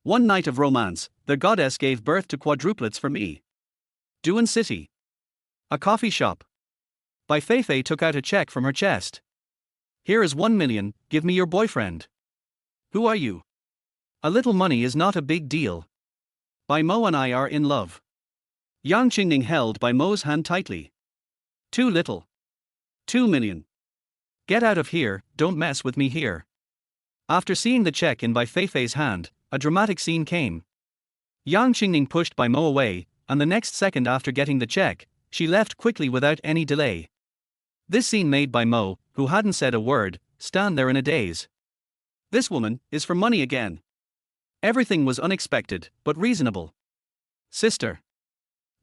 One night of romance, the goddess gave birth to quadruplets for me. Duan City. A coffee shop. Bai Feifei took out a check from her chest. Here is 1 million, give me your boyfriend. Who are you? A little money is not a big deal. Bai Mo and I are in love. Yang Qingning held Bai Mo's hand tightly. Too little. 2 million. Get out of here, don't mess with me here. After seeing the check in Bai Feifei's hand, a dramatic scene came. Yang Qingning pushed Bai Mo away, and the next second after getting the check, she left quickly without any delay. This scene made Bai Mo, who hadn't said a word, stand there in a daze. This woman is for money again. Everything was unexpected, but reasonable. Sister.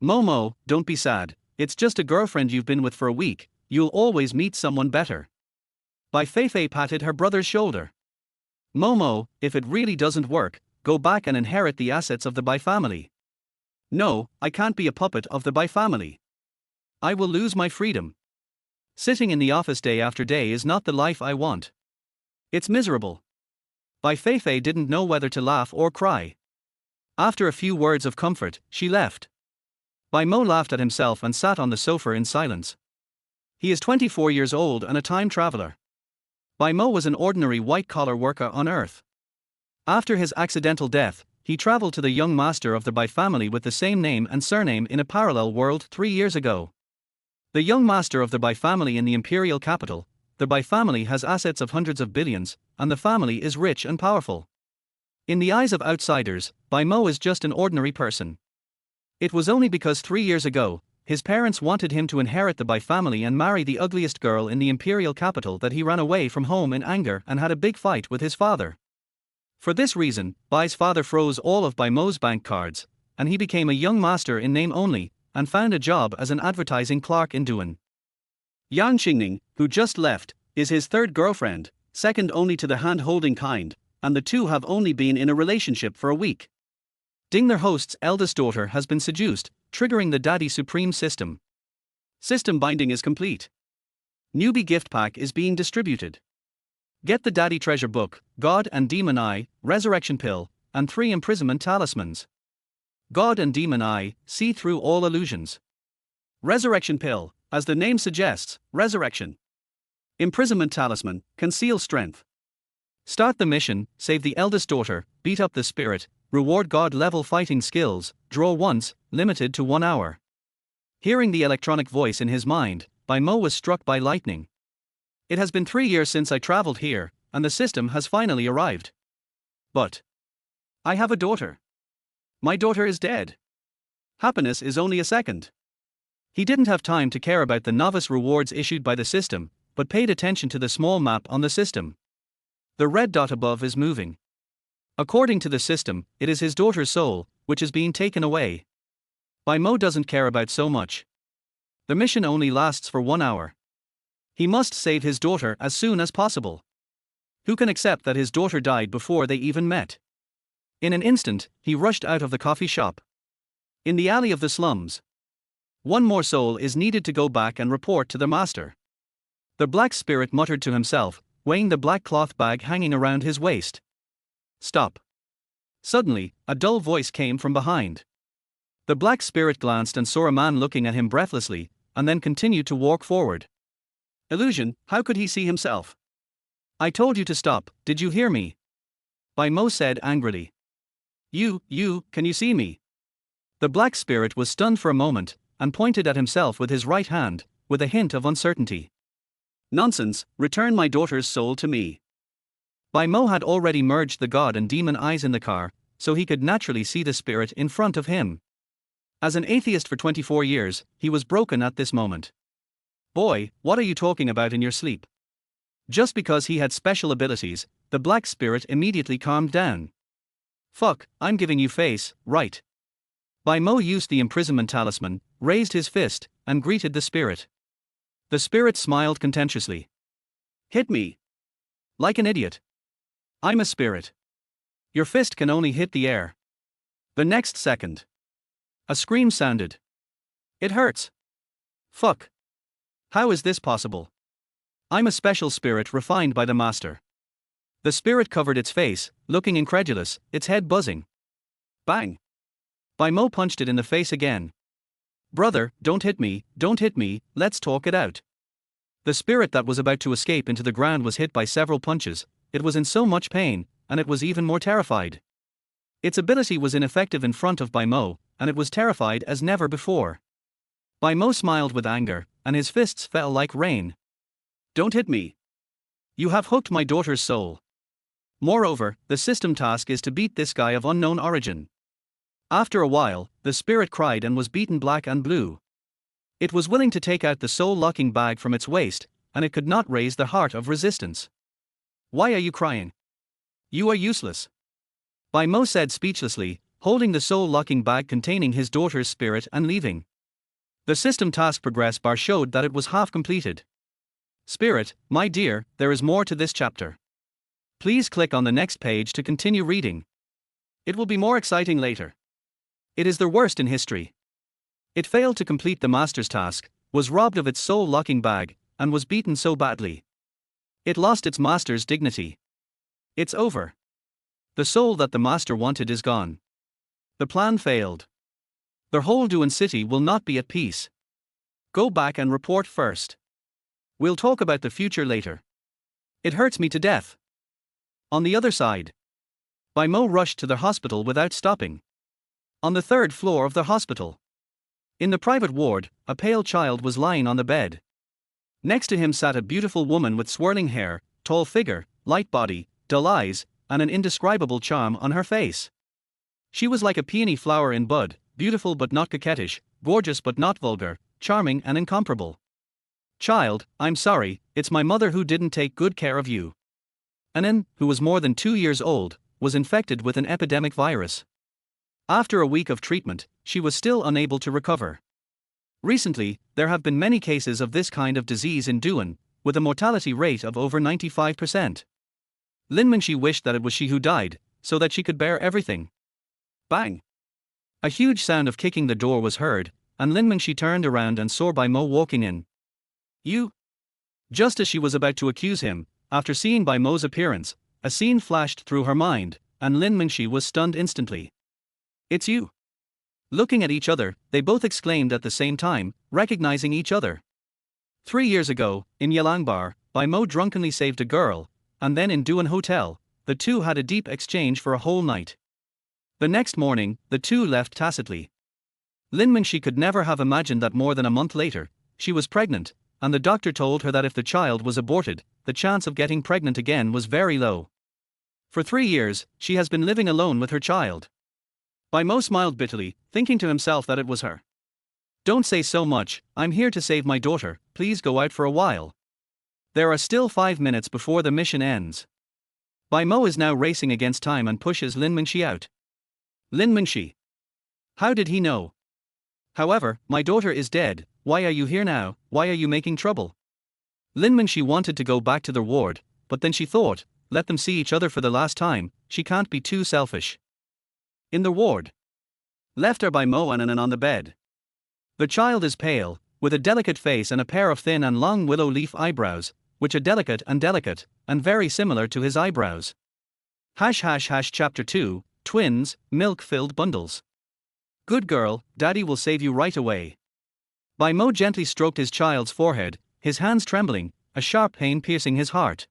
Mo, don't be sad, it's just a girlfriend you've been with for a week, you'll always meet someone better. Bai Feifei patted her brother's shoulder. Mo, if it really doesn't work, go back and inherit the assets of the Bai family. No, I can't be a puppet of the Bai family. I will lose my freedom. Sitting in the office day after day is not the life I want. It's miserable. Bai Feifei didn't know whether to laugh or cry. After a few words of comfort, she left. Bai Mo laughed at himself and sat on the sofa in silence. He is 24 years old and a time traveler. Bai Mo was an ordinary white-collar worker on Earth. After his accidental death, he traveled to the young master of the Bai family with the same name and surname in a parallel world 3 years ago. The young master of the Bai family in the imperial capital, the Bai family has assets of hundreds of billions, and the family is rich and powerful. In the eyes of outsiders, Bai Mo is just an ordinary person. It was only because 3 years ago, his parents wanted him to inherit the Bai family and marry the ugliest girl in the imperial capital that he ran away from home in anger and had a big fight with his father. For this reason, Bai's father froze all of Bai Mo's bank cards, and he became a young master in name only, and found a job as an advertising clerk in Duan. Yang Qingning, who just left, is his third girlfriend, second only to the hand-holding kind, and the two have only been in a relationship for a week. Ding, their host's eldest daughter, has been seduced, triggering the Daddy Supreme system. System binding is complete. Newbie gift pack is being distributed. Get the Daddy Treasure Book, God and Demon Eye, Resurrection Pill, and 3 imprisonment talismans. God and Demon Eye, see through all illusions. Resurrection Pill, as the name suggests, resurrection. Imprisonment talisman, conceal strength. Start the mission, save the eldest daughter, beat up the spirit, reward God-level fighting skills, draw once, limited to 1 hour. Hearing the electronic voice in his mind, Bai Mo was struck by lightning. It has been 3 years since I traveled here, and the system has finally arrived. But I have a daughter. My daughter is dead. Happiness is only a second. He didn't have time to care about the novice rewards issued by the system, but paid attention to the small map on the system. The red dot above is moving. According to the system, it is his daughter's soul, which is being taken away. Bai Mo doesn't care about so much. The mission only lasts for 1 hour. He must save his daughter as soon as possible. Who can accept that his daughter died before they even met? In an instant, he rushed out of the coffee shop. In the alley of the slums. One more soul is needed to go back and report to the master. The black spirit muttered to himself, weighing the black cloth bag hanging around his waist. Stop. Suddenly, a dull voice came from behind. The black spirit glanced and saw a man looking at him breathlessly, and then continued to walk forward. Illusion, how could he see himself? I told you to stop, did you hear me? Bai Mo said angrily. Can you see me? The black spirit was stunned for a moment, and pointed at himself with his right hand, with a hint of uncertainty. Nonsense, return my daughter's soul to me. Bai Mo had already merged the God and Demon Eyes in the car, so he could naturally see the spirit in front of him. As an atheist for 24 years, he was broken at this moment. Boy, what are you talking about in your sleep? Just because he had special abilities, the black spirit immediately calmed down. Fuck, I'm giving you face, right? Bai Mo used the imprisonment talisman, raised his fist, and greeted the spirit. The spirit smiled contemptuously. Hit me. Like an idiot. I'm a spirit. Your fist can only hit the air. The next second. A scream sounded. It hurts. Fuck. How is this possible? I'm a special spirit refined by the master. The spirit covered its face, looking incredulous, its head buzzing. Bang! Bai Mo punched it in the face again. Brother, don't hit me, let's talk it out. The spirit that was about to escape into the ground was hit by several punches. It was in so much pain, and it was even more terrified. Its ability was ineffective in front of Bai Mo, and it was terrified as never before. Bai Mo smiled with anger, and his fists fell like rain. Don't hit me. You have hooked my daughter's soul. Moreover, the system task is to beat this guy of unknown origin. After a while, the spirit cried and was beaten black and blue. It was willing to take out the soul-locking bag from its waist, and it could not raise the heart of resistance. Why are you crying? You are useless. Bai Mo said speechlessly, holding the soul-locking bag containing his daughter's spirit and leaving. The system task progress bar showed that it was half completed. Spirit, my dear, there is more to this chapter. Please click on the next page to continue reading. It will be more exciting later. It is the worst in history. It failed to complete the master's task, was robbed of its soul-locking bag, and was beaten so badly. It lost its master's dignity. It's over. The soul that the master wanted is gone. The plan failed. The whole Duan city will not be at peace. Go back and report first. We'll talk about the future later. It hurts me to death. On the other side, Bai Mo rushed to the hospital without stopping. On the third floor of the hospital, in the private ward, a pale child was lying on the bed. Next to him sat a beautiful woman with swirling hair, tall figure, light body, dull eyes, and an indescribable charm on her face. She was like a peony flower in bud, beautiful but not coquettish, gorgeous but not vulgar, charming and incomparable. Child, I'm sorry, it's my mother who didn't take good care of you. Anan, who was more than 2 years old, was infected with an epidemic virus. After a week of treatment, she was still unable to recover. Recently, there have been many cases of this kind of disease in Duan, with a mortality rate of over 95%. Lin Mingxi wished that it was she who died, so that she could bear everything. Bang! A huge sound of kicking the door was heard, and Lin Mingxi turned around and saw Bai Mo walking in. You? Just as she was about to accuse him, after seeing Bai Mo's appearance, a scene flashed through her mind, and Lin Mingxi was stunned instantly. It's you. Looking at each other, they both exclaimed at the same time, recognizing each other. 3 years ago, in Yalangbar, Bai Mo drunkenly saved a girl, and then in Duan Hotel, the two had a deep exchange for a whole night. The next morning, the two left tacitly. Lin Mingxi could never have imagined that more than a month later, she was pregnant, and the doctor told her that if the child was aborted, the chance of getting pregnant again was very low. For 3 years, she has been living alone with her child. Bai Mo smiled bitterly, thinking to himself that it was her. Don't say so much, I'm here to save my daughter, please go out for a while. There are still 5 minutes before the mission ends. Bai Mo is now racing against time and pushes Lin Mingxi out. Lin Mingxi. How did he know? However, my daughter is dead, why are you here now, why are you making trouble? Lin Mingxi wanted to go back to the ward, but then she thought, let them see each other for the last time, she can't be too selfish. In the ward, left are Bai Mo and Anan on the bed. The child is pale, with a delicate face and a pair of thin and long willow leaf eyebrows, which are delicate, and very similar to his eyebrows. Chapter 2, Twins, Milk-Filled Bundles. Good girl, Daddy will save you right away. Bai Mo gently stroked his child's forehead, his hands trembling, a sharp pain piercing his heart.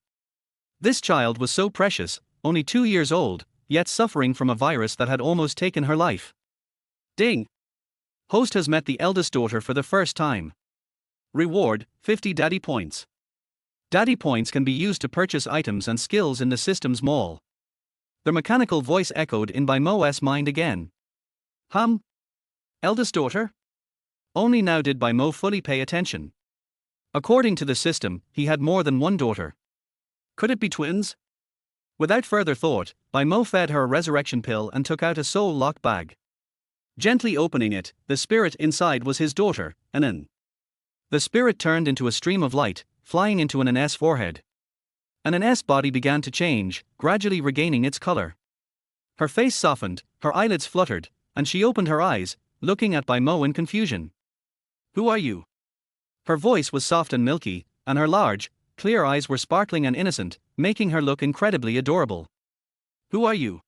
This child was so precious, only 2 years old, yet suffering from a virus that had almost taken her life. Ding! Host has met the eldest daughter for the first time. Reward, 50 Daddy Points. Daddy Points can be used to purchase items and skills in the system's mall. The mechanical voice echoed in Bai Mo's mind again. Eldest daughter? Only now did Bai Mo fully pay attention. According to the system, he had more than one daughter. Could it be twins? Without further thought, Bai Mo fed her a resurrection pill and took out a soul-lock bag. Gently opening it, the spirit inside was his daughter, Anan. The spirit turned into a stream of light, flying into Anan's forehead. Anan's body began to change, gradually regaining its color. Her face softened, her eyelids fluttered, and she opened her eyes, looking at Bai Mo in confusion. Who are you? Her voice was soft and milky, and her large, clear eyes were sparkling and innocent, making her look incredibly adorable. Who are you?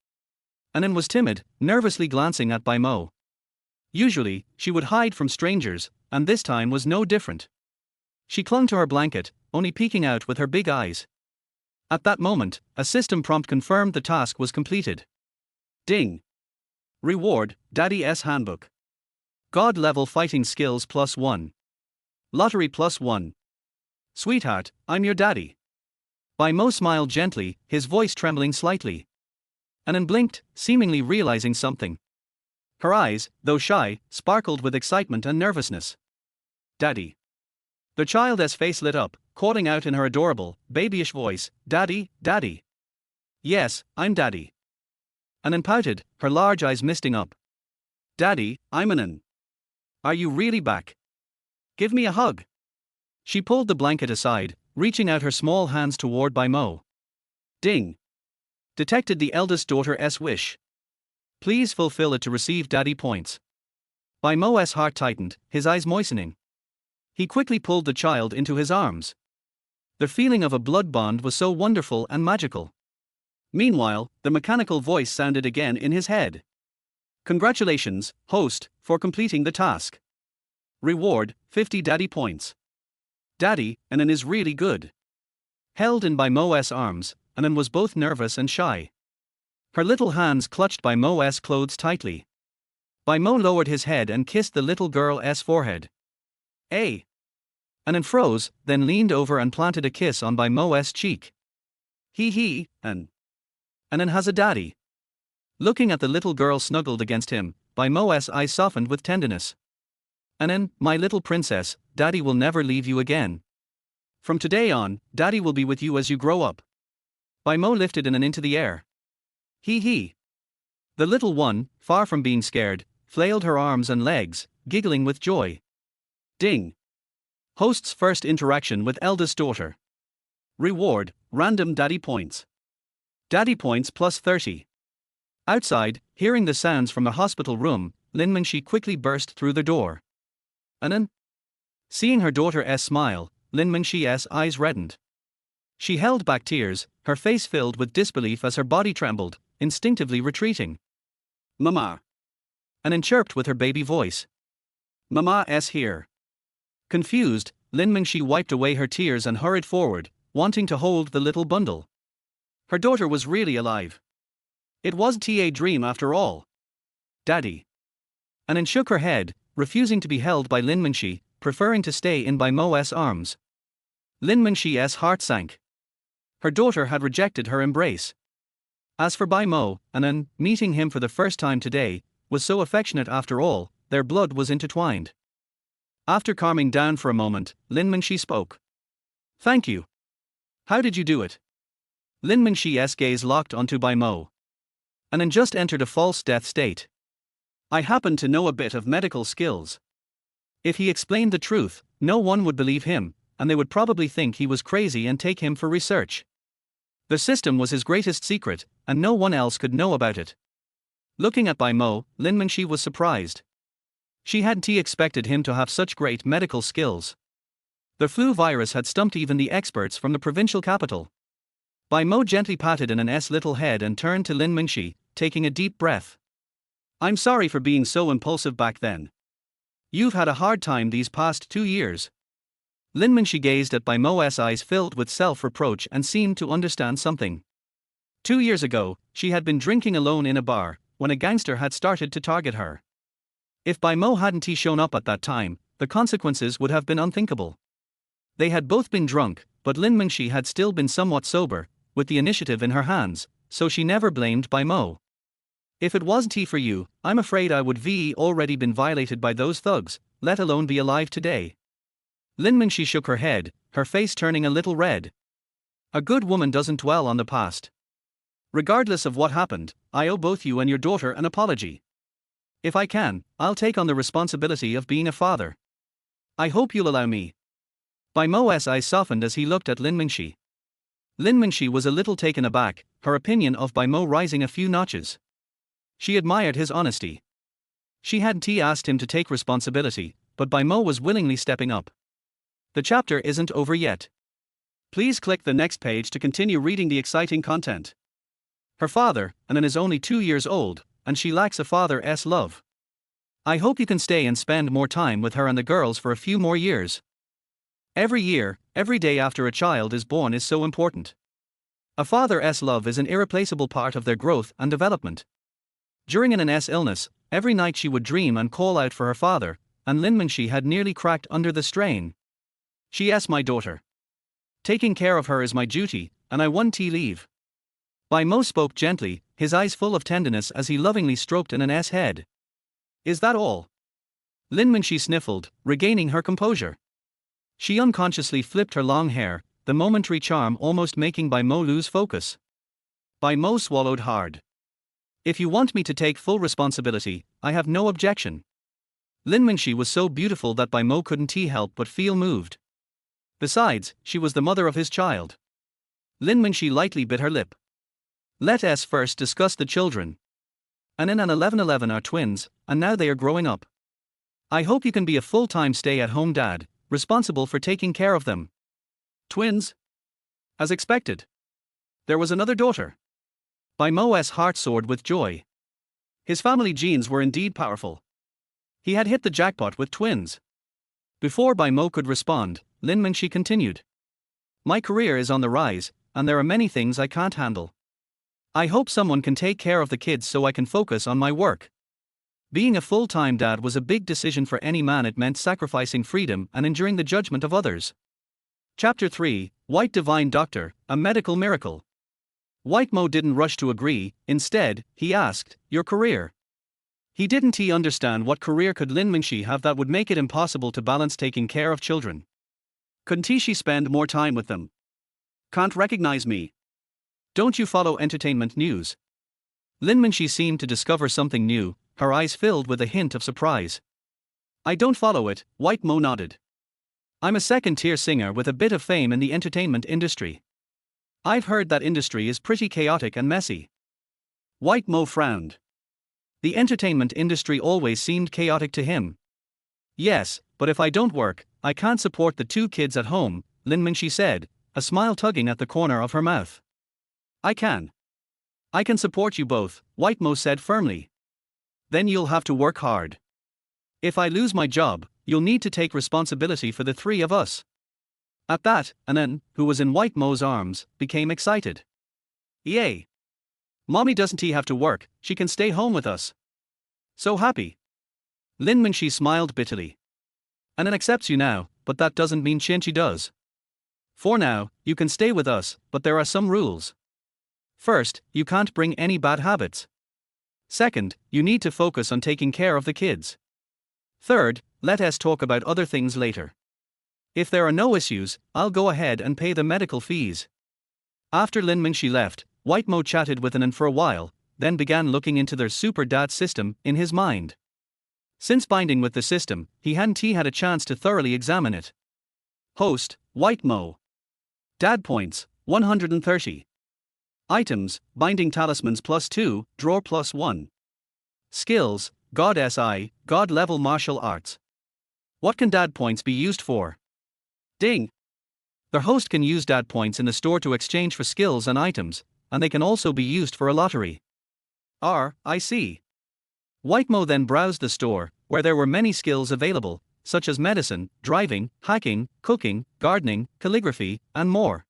Anan was timid, nervously glancing at Bai Mo. Usually, she would hide from strangers, and this time was no different. She clung to her blanket, only peeking out with her big eyes. At that moment, a system prompt confirmed the task was completed. Ding. Reward, Daddy's Handbook. God level fighting skills +1. Lottery +1. Sweetheart, I'm your daddy. Bai Mo smiled gently, his voice trembling slightly. Anan blinked, seemingly realizing something. Her eyes, though shy, sparkled with excitement and nervousness. Daddy. The child's face lit up, calling out in her adorable, babyish voice, Daddy, Daddy. Yes, I'm Daddy. Anan pouted, her large eyes misting up. Daddy, I'm Anan. Are you really back? Give me a hug. She pulled the blanket aside, reaching out her small hands toward Bai Mo. Ding. Detected the eldest daughter's wish. Please fulfill it to receive daddy points. Bai Mo's heart tightened, his eyes moistening. He quickly pulled the child into his arms. The feeling of a blood bond was so wonderful and magical. Meanwhile, the mechanical voice sounded again in his head. Congratulations, host, for completing the task. Reward, 50 daddy points. Daddy, Anan is really good. Held in Bai Mo's arms, Anan was both nervous and shy. Her little hands clutched Bai Mo's clothes tightly. Bai Mo lowered his head and kissed the little girl's forehead. Eh? Anan froze, then leaned over and planted a kiss on Bai Mo's cheek. Anan has a daddy. Looking at the little girl snuggled against him, Bai Mo's eyes softened with tenderness. Anan, my little princess, daddy will never leave you again. From today on, daddy will be with you as you grow up. Bai Mo lifted Anan into the air. The little one, far from being scared, flailed her arms and legs, giggling with joy. Ding. Host's first interaction with eldest daughter. Reward, random daddy points. Daddy points +30. Outside, hearing the sounds from the hospital room, Lin Mingxi quickly burst through the door. Anan? Seeing her daughter's smile, Lin Mingxi's eyes reddened. She held back tears, her face filled with disbelief as her body trembled, instinctively retreating. Mama. Anan chirped with her baby voice. Mama's here. Confused, Lin Mingxi wiped away her tears and hurried forward, wanting to hold the little bundle. Her daughter was really alive. It wasn't a dream after all. Daddy. Anan shook her head, refusing to be held by Lin Mingxi, preferring to stay in Bai Mo's arms. Lin Mingxi's heart sank. Her daughter had rejected her embrace. As for Bai Mo, Anan, meeting him for the first time today, was so affectionate after all, their blood was intertwined. After calming down for a moment, Lin Mingxi spoke. Thank you. How did you do it? Lin Mingxi's gaze locked onto Bai Mo. Anan just entered a false death state. I happen to know a bit of medical skills. If he explained the truth, no one would believe him, and they would probably think he was crazy and take him for research. The system was his greatest secret, and no one else could know about it. Looking at Bai Mo, Lin Mingxi was surprised. She hadn't expected him to have such great medical skills. The flu virus had stumped even the experts from the provincial capital. Bai Mo gently patted Anan's little head and turned to Lin Mingxi, taking a deep breath. I'm sorry for being so impulsive back then. You've had a hard time these past 2 years. Lin Mingxi gazed at Bai Mo's eyes filled with self-reproach and seemed to understand something. 2 years ago, she had been drinking alone in a bar, when a gangster had started to target her. If Bai Mo hadn't shown up at that time, the consequences would have been unthinkable. They had both been drunk, but Lin Mingxi had still been somewhat sober, with the initiative in her hands, so she never blamed Bai Mo. If it wasn't for you, I'm afraid I would have already been violated by those thugs, let alone be alive today. Lin Mingxi shook her head, her face turning a little red. A good woman doesn't dwell on the past. Regardless of what happened, I owe both you and your daughter an apology. If I can, I'll take on the responsibility of being a father. I hope you'll allow me. Bai Mo's eyes softened as he looked at Lin Mingxi. Lin Mingxi was a little taken aback, her opinion of Bai Mo rising a few notches. She admired his honesty. She hadn't asked him to take responsibility, but Bai Mo was willingly stepping up. The chapter isn't over yet. Please click the next page to continue reading the exciting content. Her father, and is only 2 years old, and she lacks a father's love. I hope you can stay and spend more time with her and the girls for a few more years. Every year, every day after a child is born is so important. A father's love is an irreplaceable part of their growth and development. During Ann's illness, every night she would dream and call out for her father, and Lin Mingxi had nearly cracked under the strain. She asked my daughter. Taking care of her is my duty, and I want tea leave. Bai Mo spoke gently, his eyes full of tenderness as he lovingly stroked Ann's head. Is that all? Lin Mingxi sniffled, regaining her composure. She unconsciously flipped her long hair, the momentary charm almost making Bai Mo lose focus. Bai Mo swallowed hard. If you want me to take full responsibility, I have no objection. Lin Mingxi was so beautiful that Bai Mo couldn't help but feel moved. Besides, she was the mother of his child. Lin Mingxi lightly bit her lip. Let us first discuss the children. An and 1111 are twins, and now they are growing up. I hope you can be a full-time stay-at-home dad, responsible for taking care of them. Twins? As expected. There was another daughter. Bai Mo's heart soared with joy. His family genes were indeed powerful. He had hit the jackpot with twins. Before Bai Mo could respond, Lin Mingxi continued. My career is on the rise, and there are many things I can't handle. I hope someone can take care of the kids so I can focus on my work. Being a full-time dad was a big decision for any man. It meant sacrificing freedom and enduring the judgment of others. Chapter 3, White Divine Doctor, a Medical Miracle. White Mo didn't rush to agree, instead, he asked, your career? He didn't understand what career could Lin Mingxi have that would make it impossible to balance taking care of children. Couldn't she spend more time with them? Can't recognize me. Don't you follow entertainment news? Lin Mingxi seemed to discover something new, her eyes filled with a hint of surprise. I don't follow it, White Mo nodded. I'm a second-tier singer with a bit of fame in the entertainment industry. I've heard that industry is pretty chaotic and messy. White Mo frowned. The entertainment industry always seemed chaotic to him. Yes, but if I don't work, I can't support the 2 kids at home, Lin Mingxi said, a smile tugging at the corner of her mouth. I can support you both, White Mo said firmly. Then you'll have to work hard. If I lose my job, you'll need to take responsibility for the 3 of us. At that, Anan, who was in White Mo's arms, became excited. Yay! Mommy doesn't have to work, she can stay home with us. So happy. Lin Mingxi smiled bitterly. Anan accepts you now, but that doesn't mean Shinchi does. For now, you can stay with us, but there are some rules. First, you can't bring any bad habits. Second, you need to focus on taking care of the kids. Third, let us talk about other things later. If there are no issues, I'll go ahead and pay the medical fees. After Lin Mingxi left, White Mo chatted with Anan for a while, then began looking into their super dad system in his mind. Since binding with the system, he hadn't had a chance to thoroughly examine it. Host, White Mo. Dad points, 130. Items, binding talismans +2, drawer +1. Skills, God SI, God level martial arts. What can dad points be used for? Ding! Their host can use dad points in the store to exchange for skills and items, and they can also be used for a lottery. I see. White Mo then browsed the store, where there were many skills available, such as medicine, driving, hacking, cooking, gardening, calligraphy, and more.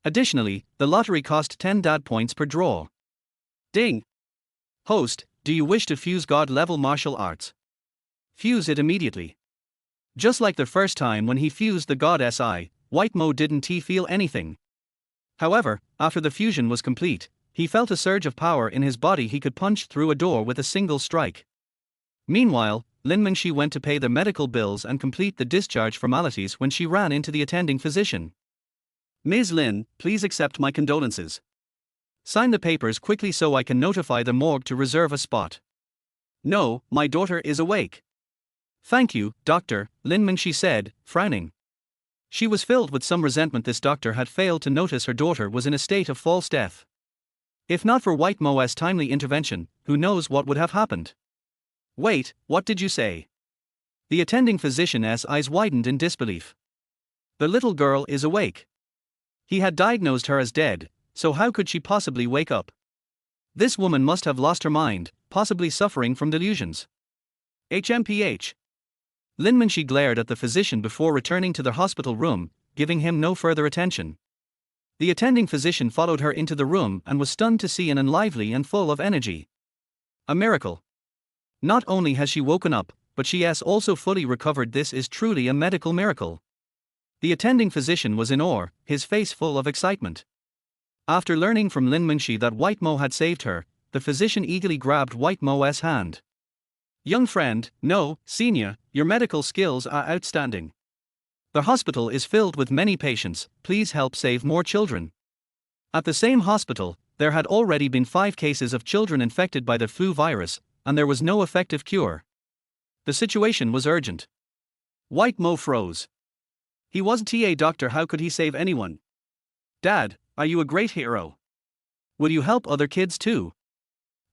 Additionally, the lottery cost 10 dad points per draw. Ding! Host, do you wish to fuse God-level martial arts? Fuse it immediately. Just like the first time when he fused the God SI, White Mo didn't feel anything. However, after the fusion was complete, he felt a surge of power in his body. He could punch through a door with a single strike. Meanwhile, Lin Mingxi went to pay the medical bills and complete the discharge formalities when she ran into the attending physician. Ms. Lin, please accept my condolences. Sign the papers quickly so I can notify the morgue to reserve a spot. No, my daughter is awake. Thank you, doctor, Lin Mingxi said, frowning. She was filled with some resentment. This doctor had failed to notice her daughter was in a state of false death. If not for White Mo's timely intervention, who knows what would have happened? Wait, what did you say? The attending physician's eyes widened in disbelief. The little girl is awake. He had diagnosed her as dead, so how could she possibly wake up? This woman must have lost her mind, possibly suffering from delusions. HMPH. Lin Mengxi glared at the physician before returning to the hospital room, giving him no further attention. The attending physician followed her into the room and was stunned to see An lively and full of energy. A miracle. Not only has she woken up, but she has also fully recovered. This is truly a medical miracle. The attending physician was in awe, his face full of excitement. After learning from Lin Mengxi that White Mo had saved her, the physician eagerly grabbed White Mo's hand. Young friend, no, senior, your medical skills are outstanding. The hospital is filled with many patients, please help save more children. At the same hospital, there had already been 5 cases of children infected by the flu virus, and there was no effective cure. The situation was urgent. White Mo froze. He wasn't a doctor, how could he save anyone? Dad, are you a great hero? Will you help other kids too?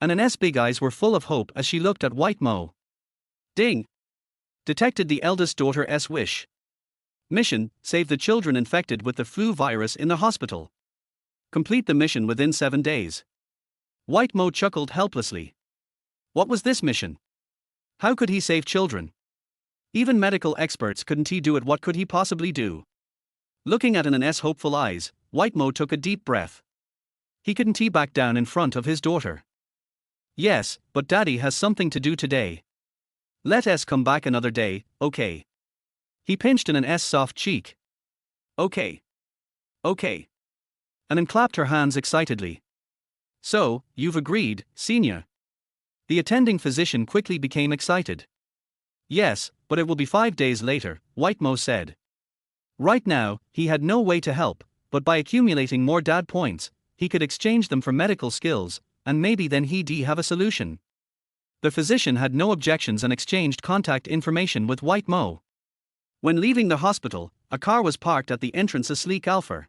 An's big eyes were full of hope as she looked at White Mo. Ding! Detected the eldest daughter's wish. Mission, save the children infected with the flu virus in the hospital. Complete the mission within 7 days. White Mo chuckled helplessly. What was this mission? How could he save children? Even medical experts couldn't do it. What could he possibly do? Looking at An's hopeful eyes, White Mo took a deep breath. He couldn't back down in front of his daughter. Yes, but Daddy has something to do today. Let us come back another day, okay? He pinched An's soft cheek. Okay. Okay. An clapped her hands excitedly. So, you've agreed, senior. The attending physician quickly became excited. Yes, but it will be 5 days later, White Mo said. Right now, he had no way to help, but by accumulating more dad points, he could exchange them for medical skills, and maybe then he'd have a solution. The physician had no objections and exchanged contact information with White Mo. When leaving the hospital, a car was parked at the entrance. A sleek Alfa.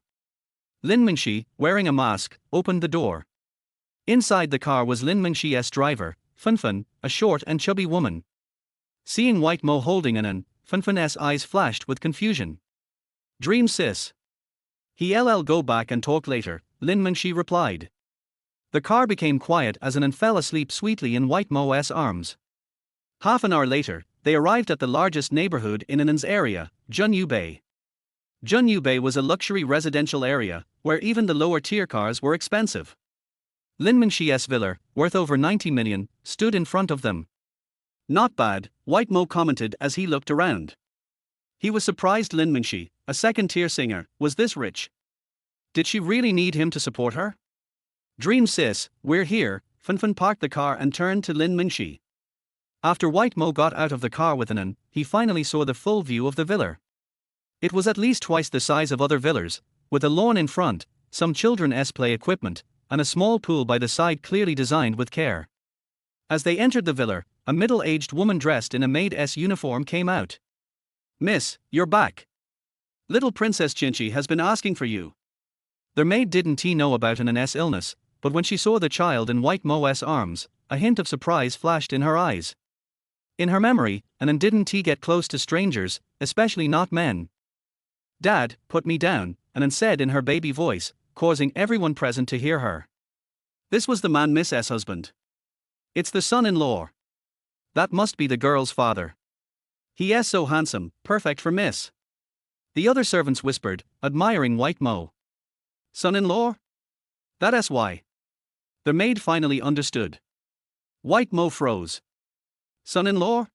Lin Mengxi, wearing a mask, opened the door. Inside the car was Lin Mengxi's driver, Fenfen, a short and chubby woman. Seeing White Mo holding An, Fenfen's eyes flashed with confusion. Dream sis. He'll go back and talk later, Lin Mengxi replied. The car became quiet as An fell asleep sweetly in White Mo's arms. Half an hour later, they arrived at the largest neighborhood in An's area, Junyu. Junyu was a luxury residential area, where even the lower-tier cars were expensive. Lin Mengxi's villa, worth over 90 million, stood in front of them. Not bad, White Mo commented as he looked around. He was surprised Lin Mengxi, a second-tier singer, was this rich. Did she really need him to support her? Dream sis, we're here. Fenfen parked the car and turned to Lin Mengxi. After White Mo got out of the car with An, he finally saw the full view of the villa. It was at least twice the size of other villas, with a lawn in front, some children's play equipment, and a small pool by the side clearly designed with care. As they entered the villa, a middle-aged woman dressed in a maid's uniform came out. Miss, you're back. Little Princess Qingning has been asking for you. The maid didn't know about An's illness, but when she saw the child in White Mo's arms, a hint of surprise flashed in her eyes. In her memory, An didn't get close to strangers, especially not men. Dad, put me down, An said in her baby voice, causing everyone present to hear her. This was the man Miss's husband. It's the son-in-law. That must be the girl's father. He is so handsome, perfect for Miss. The other servants whispered, admiring White Mo. Son-in-law? That's why. The maid finally understood. White Mo froze. Son-in-law?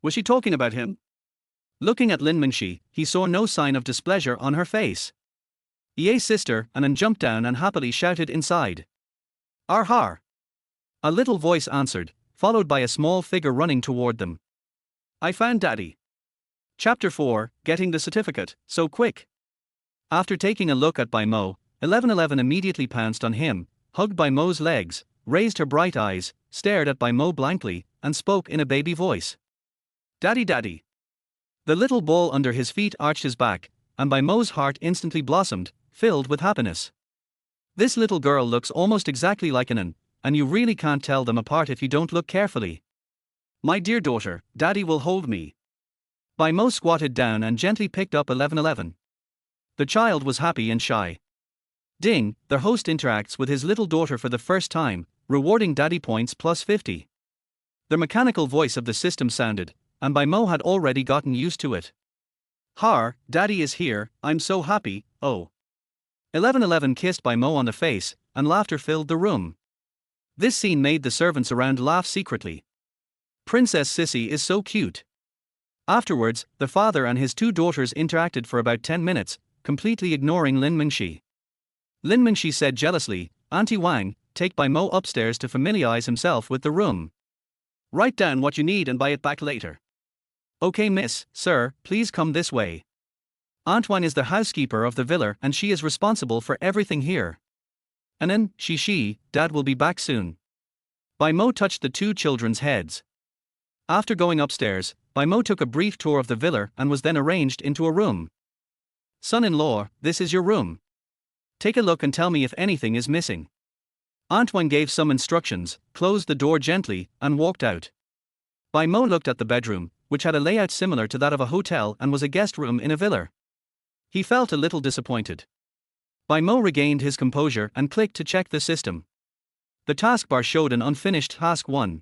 Was she talking about him? Looking at Lin Mengxi, he saw no sign of displeasure on her face. Ye's sister, An jumped down and happily shouted inside. Arhar! A little voice answered, followed by a small figure running toward them. I found Daddy. Chapter 4, Getting the Certificate, so quick. After taking a look at Bai Mo, 1111 immediately pounced on him, hugged Bai Mo's legs, raised her bright eyes, stared at Bai Mo blankly, and spoke in a baby voice. Daddy, Daddy. The little ball under his feet arched his back, and Bai Mo's heart instantly blossomed, filled with happiness. This little girl looks almost exactly like An, and you really can't tell them apart if you don't look carefully. My dear daughter, Daddy will hold me. Bai Mo squatted down and gently picked up 1111. The child was happy and shy. Ding, the host interacts with his little daughter for the first time, rewarding daddy points plus 50. The mechanical voice of the system sounded, and Bai Mo had already gotten used to it. Har, daddy is here, I'm so happy, oh. 1111 kissed Bai Mo on the face, and laughter filled the room. This scene made the servants around laugh secretly. Princess Sissy is so cute. Afterwards, the father and his two daughters interacted for about 10 minutes, completely ignoring Lin Mingxi. Lin Mingxi said jealously, Auntie Wang, take Bai Mo upstairs to familiarize himself with the room. Write down what you need and buy it back later. Okay miss, sir, please come this way. Aunt Wang is the housekeeper of the villa and she is responsible for everything here. And then, she, dad will be back soon. Bai Mo touched the two children's heads. After going upstairs, Bai Mo took a brief tour of the villa and was then arranged into a room. Son-in-law, this is your room. Take a look and tell me if anything is missing. Aunt Wang gave some instructions, closed the door gently, and walked out. Bai Mo looked at the bedroom, which had a layout similar to that of a hotel and was a guest room in a villa. He felt a little disappointed. Bai Mo regained his composure and clicked to check the system. The taskbar showed an unfinished task 1.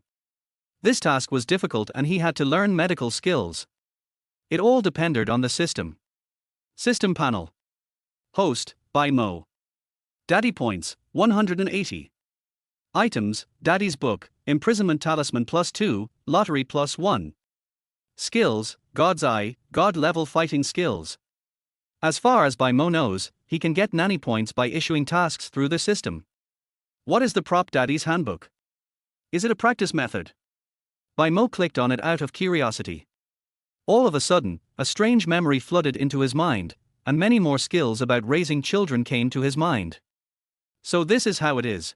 This task was difficult and he had to learn medical skills. It all depended on the system. System panel. Host, Bai Mo. Daddy points, 180. Items, Daddy's book, imprisonment talisman plus 2, lottery plus 1. Skills, God's Eye, God level fighting skills. As far as Bai Mo knows, he can get nanny points by issuing tasks through the system. What is the prop Daddy's handbook? Is it a practice method? Bai Mo clicked on it out of curiosity. All of a sudden, a strange memory flooded into his mind, and many more skills about raising children came to his mind. So this is how it is.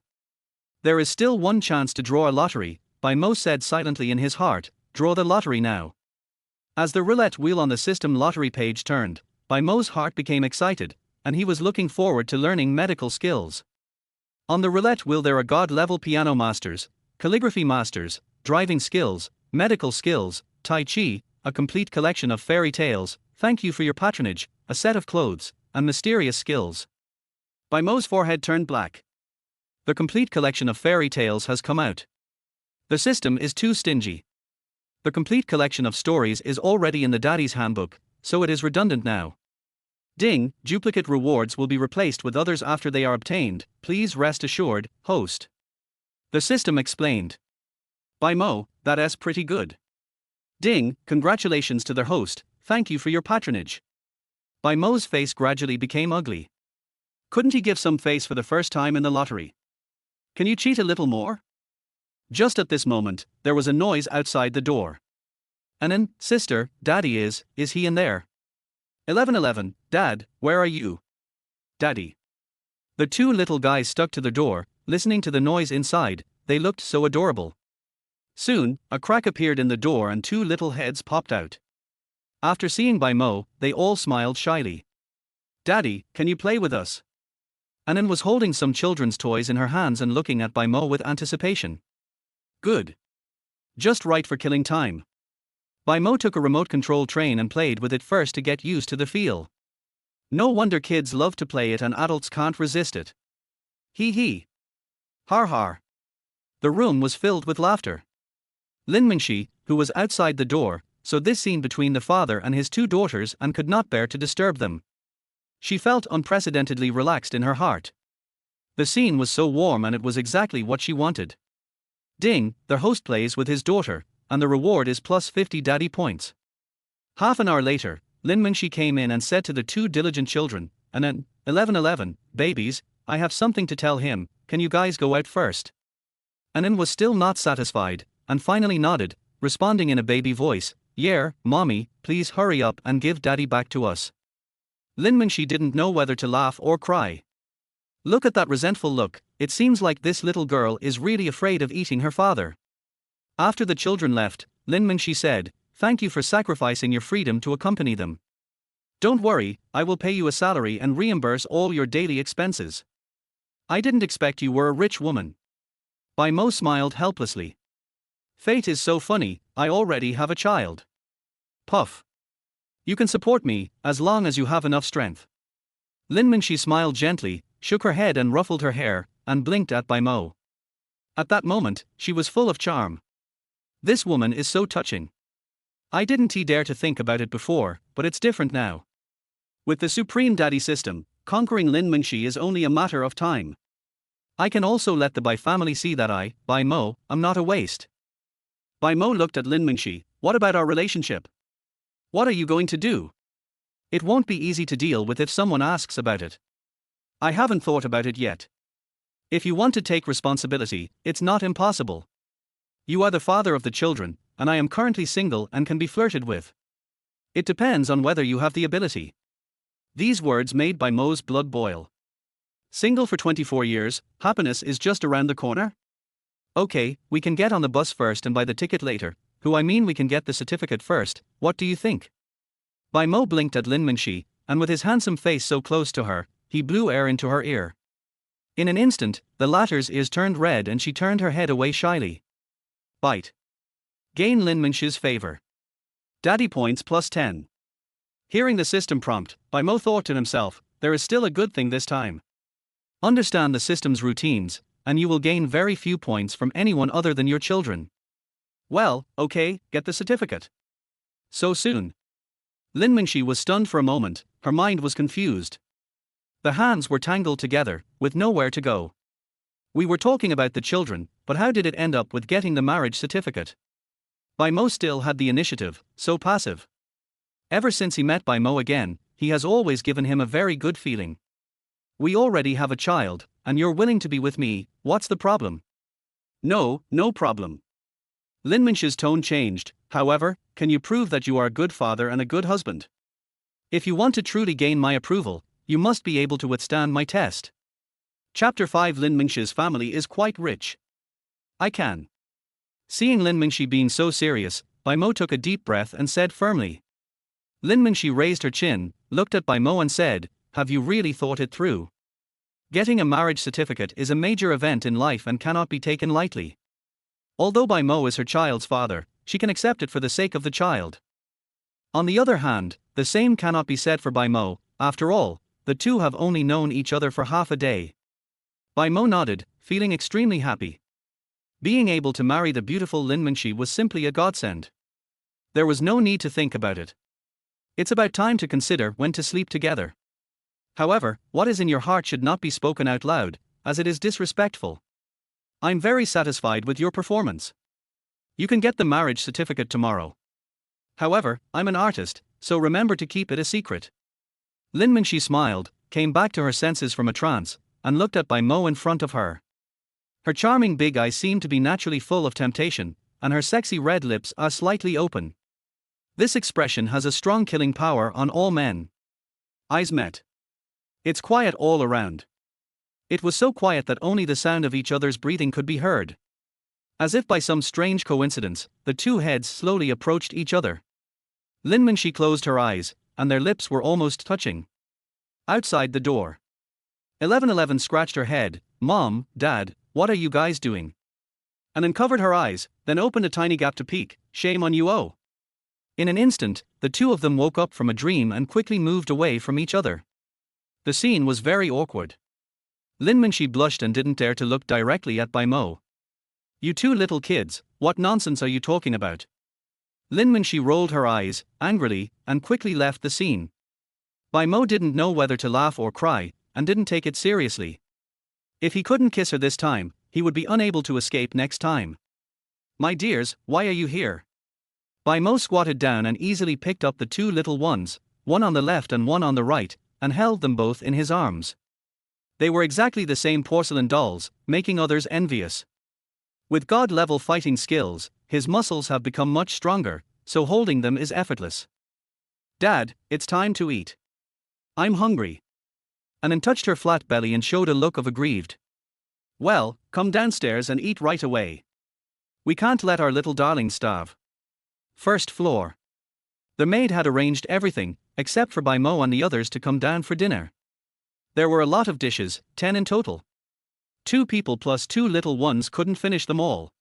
There is still one chance to draw a lottery, Bai Mo said silently in his heart, draw the lottery now. As the roulette wheel on the system lottery page turned, Bai Mo's heart became excited, and he was looking forward to learning medical skills. On the roulette wheel there are God-level piano masters, calligraphy masters, driving skills, medical skills, tai chi, a complete collection of fairy tales, thank you for your patronage, a set of clothes, and mysterious skills. Bai Mo's forehead turned black. The complete collection of fairy tales has come out. The system is too stingy. The complete collection of stories is already in the Daddy's handbook, so it is redundant now. Ding, duplicate rewards will be replaced with others after they are obtained, please rest assured, host. The system explained. Bai Mo, that's pretty good. Ding, congratulations to their host, thank you for your patronage. Bai Mo's face gradually became ugly. Couldn't he give some face for the first time in the lottery? Can you cheat a little more? Just at this moment, there was a noise outside the door. Anan, sister, Daddy is he in there? 1111, Dad, where are you? Daddy. The two little guys stuck to the door, listening to the noise inside, they looked so adorable. Soon, a crack appeared in the door and two little heads popped out. After seeing Bai Mo, they all smiled shyly. Daddy, can you play with us? Anan was holding some children's toys in her hands and looking at Bai Mo with anticipation. Good. Just right for killing time. Bai Mo took a remote control train and played with it first to get used to the feel. No wonder kids love to play it and adults can't resist it. Hee. Har har. The room was filled with laughter. Lin Mingxi, who was outside the door, saw this scene between the father and his two daughters and could not bear to disturb them. She felt unprecedentedly relaxed in her heart. The scene was so warm and it was exactly what she wanted. Ding, the host plays with his daughter, and the reward is plus 50 daddy points. Half an hour later, Lin Mingxi came in and said to the two diligent children, Anan, 1111, babies, I have something to tell him, can you guys go out first? Anan was still not satisfied, and finally nodded, responding in a baby voice, yeah, mommy, please hurry up and give daddy back to us. Lin Mingxi didn't know whether to laugh or cry. Look at that resentful look, it seems like this little girl is really afraid of eating her father. After the children left, Lin Mingxi said, thank you for sacrificing your freedom to accompany them. Don't worry, I will pay you a salary and reimburse all your daily expenses. I didn't expect you were a rich woman. Bai Mo smiled helplessly. Fate is so funny, I already have a child. Puff. You can support me, as long as you have enough strength. Lin Mingxi smiled gently, shook her head and ruffled her hair, and blinked at Bai Mo. At that moment, she was full of charm. This woman is so touching. I didn't dare to think about it before, but it's different now. With the Supreme Daddy system, conquering Lin Mingxi is only a matter of time. I can also let the Bai family see that I, Bai Mo, am not a waste. Bai Mo looked at Lin Mingxi. What about our relationship? What are you going to do? It won't be easy to deal with if someone asks about it. I haven't thought about it yet. If you want to take responsibility, it's not impossible. You are the father of the children, and I am currently single and can be flirted with. It depends on whether you have the ability. These words made Bai Mo's blood boil. Single for 24 years, happiness is just around the corner? Okay, we can get on the bus first and buy the ticket later. We can get the certificate first. What do you think? Bai Mo blinked at Lin Mingxi, and with his handsome face so close to her, he blew air into her ear. In an instant, the latter's ears turned red and she turned her head away shyly. Bite. Gain Lin Mingxi's favor. Daddy points plus 10. Hearing the system prompt, Bai Mo thought to himself, there is still a good thing this time. Understand the system's routines, and you will gain very few points from anyone other than your children. Well, okay, get the certificate. So soon. Lin Mingxi was stunned for a moment, her mind was confused. The hands were tangled together, with nowhere to go. We were talking about the children, but how did it end up with getting the marriage certificate? Bai Mo still had the initiative, so passive. Ever since he met Bai Mo again, he has always given him a very good feeling. We already have a child, and you're willing to be with me, what's the problem? No problem. Lin Mingxi's tone changed. However, can you prove that you are a good father and a good husband? If you want to truly gain my approval, you must be able to withstand my test. Chapter 5. Lin Mingxi's family is quite rich. I can. Seeing Lin Mingxi being so serious, Bai Mo took a deep breath and said firmly. Lin Mingxi raised her chin, looked at Bai Mo and said, have you really thought it through? Getting a marriage certificate is a major event in life and cannot be taken lightly. Although Bai Mo is her child's father, she can accept it for the sake of the child. On the other hand, the same cannot be said for Bai Mo. After all, the two have only known each other for half a day. Bai Mo nodded, feeling extremely happy. Being able to marry the beautiful Lin Mingxi was simply a godsend. There was no need to think about it. It's about time to consider when to sleep together. However, what is in your heart should not be spoken out loud, as it is disrespectful. I'm very satisfied with your performance. You can get the marriage certificate tomorrow. However, I'm an artist, so remember to keep it a secret. Lin Mingxi smiled, came back to her senses from a trance, and looked at Bai Mo in front of her. Her charming big eyes seemed to be naturally full of temptation, and her sexy red lips are slightly open. This expression has a strong killing power on all men. Eyes met. It's quiet all around. It was so quiet that only the sound of each other's breathing could be heard. As if by some strange coincidence, the two heads slowly approached each other. Lin Mingxi closed her eyes, and their lips were almost touching. Outside the door, 1111 scratched her head. Mom, Dad, what are you guys doing? And uncovered her eyes, then opened a tiny gap to peek. Shame on you, oh. In an instant, the two of them woke up from a dream and quickly moved away from each other. The scene was very awkward. Lin Mingxi blushed and didn't dare to look directly at Bai Mo. You two little kids, what nonsense are you talking about? Lin Mingxi rolled her eyes, angrily, and quickly left the scene. Bai Mo didn't know whether to laugh or cry, and didn't take it seriously. If he couldn't kiss her this time, he would be unable to escape next time. My dears, why are you here? Bai Mo squatted down and easily picked up the two little ones, one on the left and one on the right, and held them both in his arms. They were exactly the same porcelain dolls, making others envious. With god-level fighting skills, his muscles have become much stronger, so holding them is effortless. Dad, it's time to eat. I'm hungry. Anan touched her flat belly and showed a look of aggrieved. Well, come downstairs and eat right away. We can't let our little darling starve. First floor. The maid had arranged everything, except for Bai Mo and the others to come down for dinner. There were a lot of dishes, 10 in total. 2 people plus 2 little ones couldn't finish them all.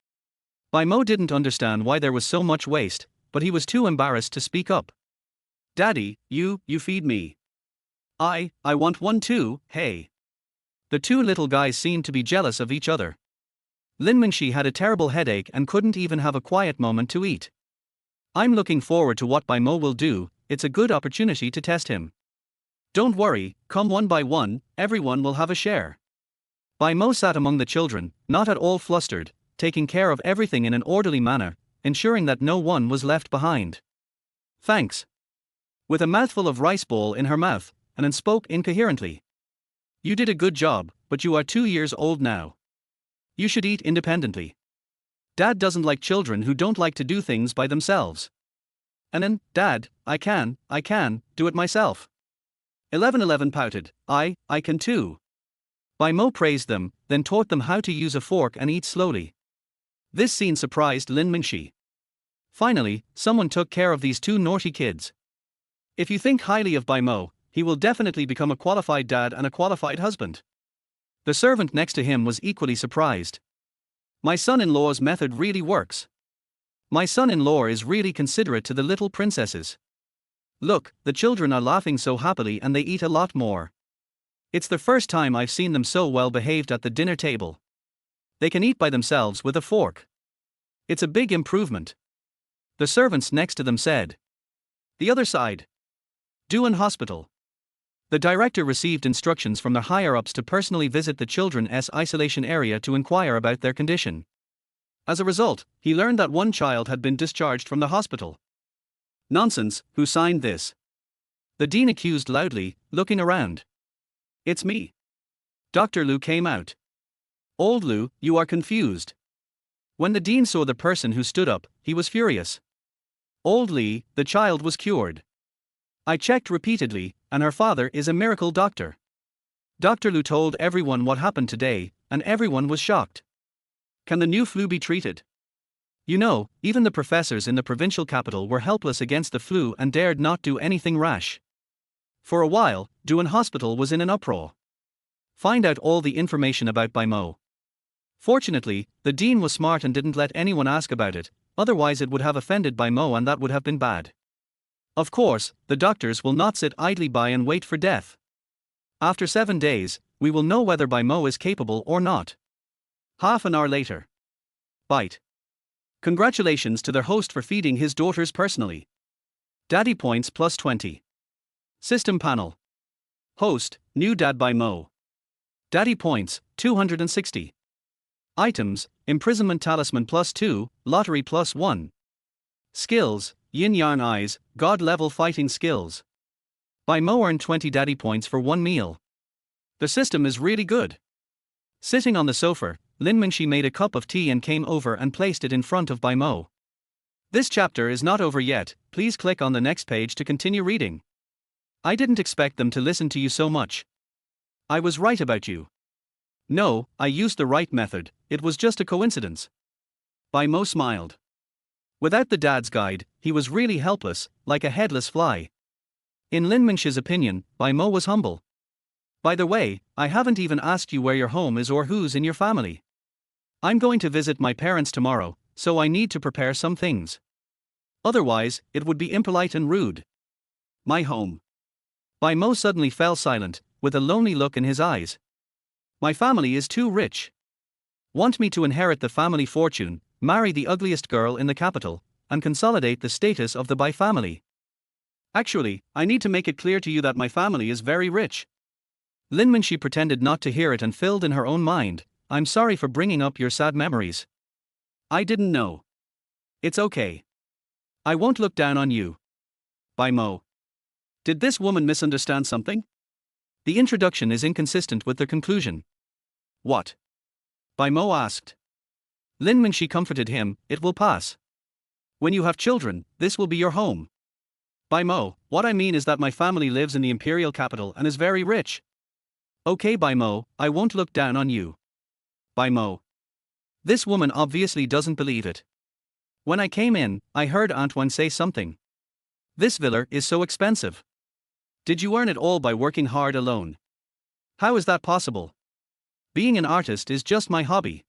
Bai Mo didn't understand why there was so much waste, but he was too embarrassed to speak up. Daddy, you feed me. I want one too, hey. The two little guys seemed to be jealous of each other. Lin Mingxi had a terrible headache and couldn't even have a quiet moment to eat. I'm looking forward to what Bai Mo will do, it's a good opportunity to test him. Don't worry, come one by one, everyone will have a share. Bai Mo sat among the children, not at all flustered, taking care of everything in an orderly manner, ensuring that no one was left behind. Thanks. With a mouthful of rice ball in her mouth, Anand spoke incoherently. You did a good job, but you are 2 years old now. You should eat independently. Dad doesn't like children who don't like to do things by themselves. Anand, Dad, I can do it myself. 1111 pouted, I can too. Bai Mo praised them, then taught them how to use a fork and eat slowly. This scene surprised Lin Mingxi. Finally, someone took care of these two naughty kids. If you think highly of Bai Mo, he will definitely become a qualified dad and a qualified husband. The servant next to him was equally surprised. My son-in-law's method really works. My son-in-law is really considerate to the little princesses. Look, the children are laughing so happily and they eat a lot more. It's the first time I've seen them so well behaved at the dinner table. They can eat by themselves with a fork. It's a big improvement. The servants next to them said. The other side. Duan Hospital. The director received instructions from the higher-ups to personally visit the children's isolation area to inquire about their condition. As a result, he learned that one child had been discharged from the hospital. Nonsense, who signed this? The dean accused loudly, looking around. It's me. Dr. Lu came out. Old Lu, you are confused. When the dean saw the person who stood up, he was furious. Old Li, the child was cured. I checked repeatedly, and her father is a miracle doctor. Dr. Lu told everyone what happened today, and everyone was shocked. Can the new flu be treated? You know, even the professors in the provincial capital were helpless against the flu and dared not do anything rash. For a while, Duan Hospital was in an uproar. Find out all the information about Bai Mo. Fortunately, the dean was smart and didn't let anyone ask about it, otherwise it would have offended Bai Mo and that would have been bad. Of course, the doctors will not sit idly by and wait for death. After 7 days, we will know whether Bai Mo is capable or not. Half an hour later. Bite. Congratulations to their host for feeding his daughters personally. Daddy points plus 20. System panel. Host, new dad Bai Mo. Daddy points, 260. Items, imprisonment talisman plus 2, lottery plus 1. Skills, yin yang eyes, god level fighting skills. Bai Mo earned 20 daddy points for 1 meal. The system is really good. Sitting on the sofa, Lin Mingxi made a cup of tea and came over and placed it in front of Bai Mo. This chapter is not over yet, please click on the next page to continue reading. I didn't expect them to listen to you so much. I was right about you. No, I used the right method, it was just a coincidence. Bai Mo smiled. Without the dad's guide, he was really helpless, like a headless fly. In Lin Mingxi's opinion, Bai Mo was humble. By the way, I haven't even asked you where your home is or who's in your family. I'm going to visit my parents tomorrow, so I need to prepare some things. Otherwise, it would be impolite and rude. My home. Bai Mo suddenly fell silent, with a lonely look in his eyes. My family is too rich. Want me to inherit the family fortune, marry the ugliest girl in the capital, and consolidate the status of the Bai family. Actually, I need to make it clear to you that my family is very rich. Lin Mingxi pretended not to hear it and filled in her own mind, I'm sorry for bringing up your sad memories. I didn't know. It's okay. I won't look down on you. Bai Mo. Did this woman misunderstand something? The introduction is inconsistent with the conclusion. What? Bai Mo asked. Lin Mingxi comforted him, it will pass. When you have children, this will be your home. Bai Mo, what I mean is that my family lives in the imperial capital and is very rich. Okay Bai Mo, I won't look down on you. Bai Mo. This woman obviously doesn't believe it. When I came in, I heard Antoine say something. This villa is so expensive. Did you earn it all by working hard alone? How is that possible? Being an artist is just my hobby.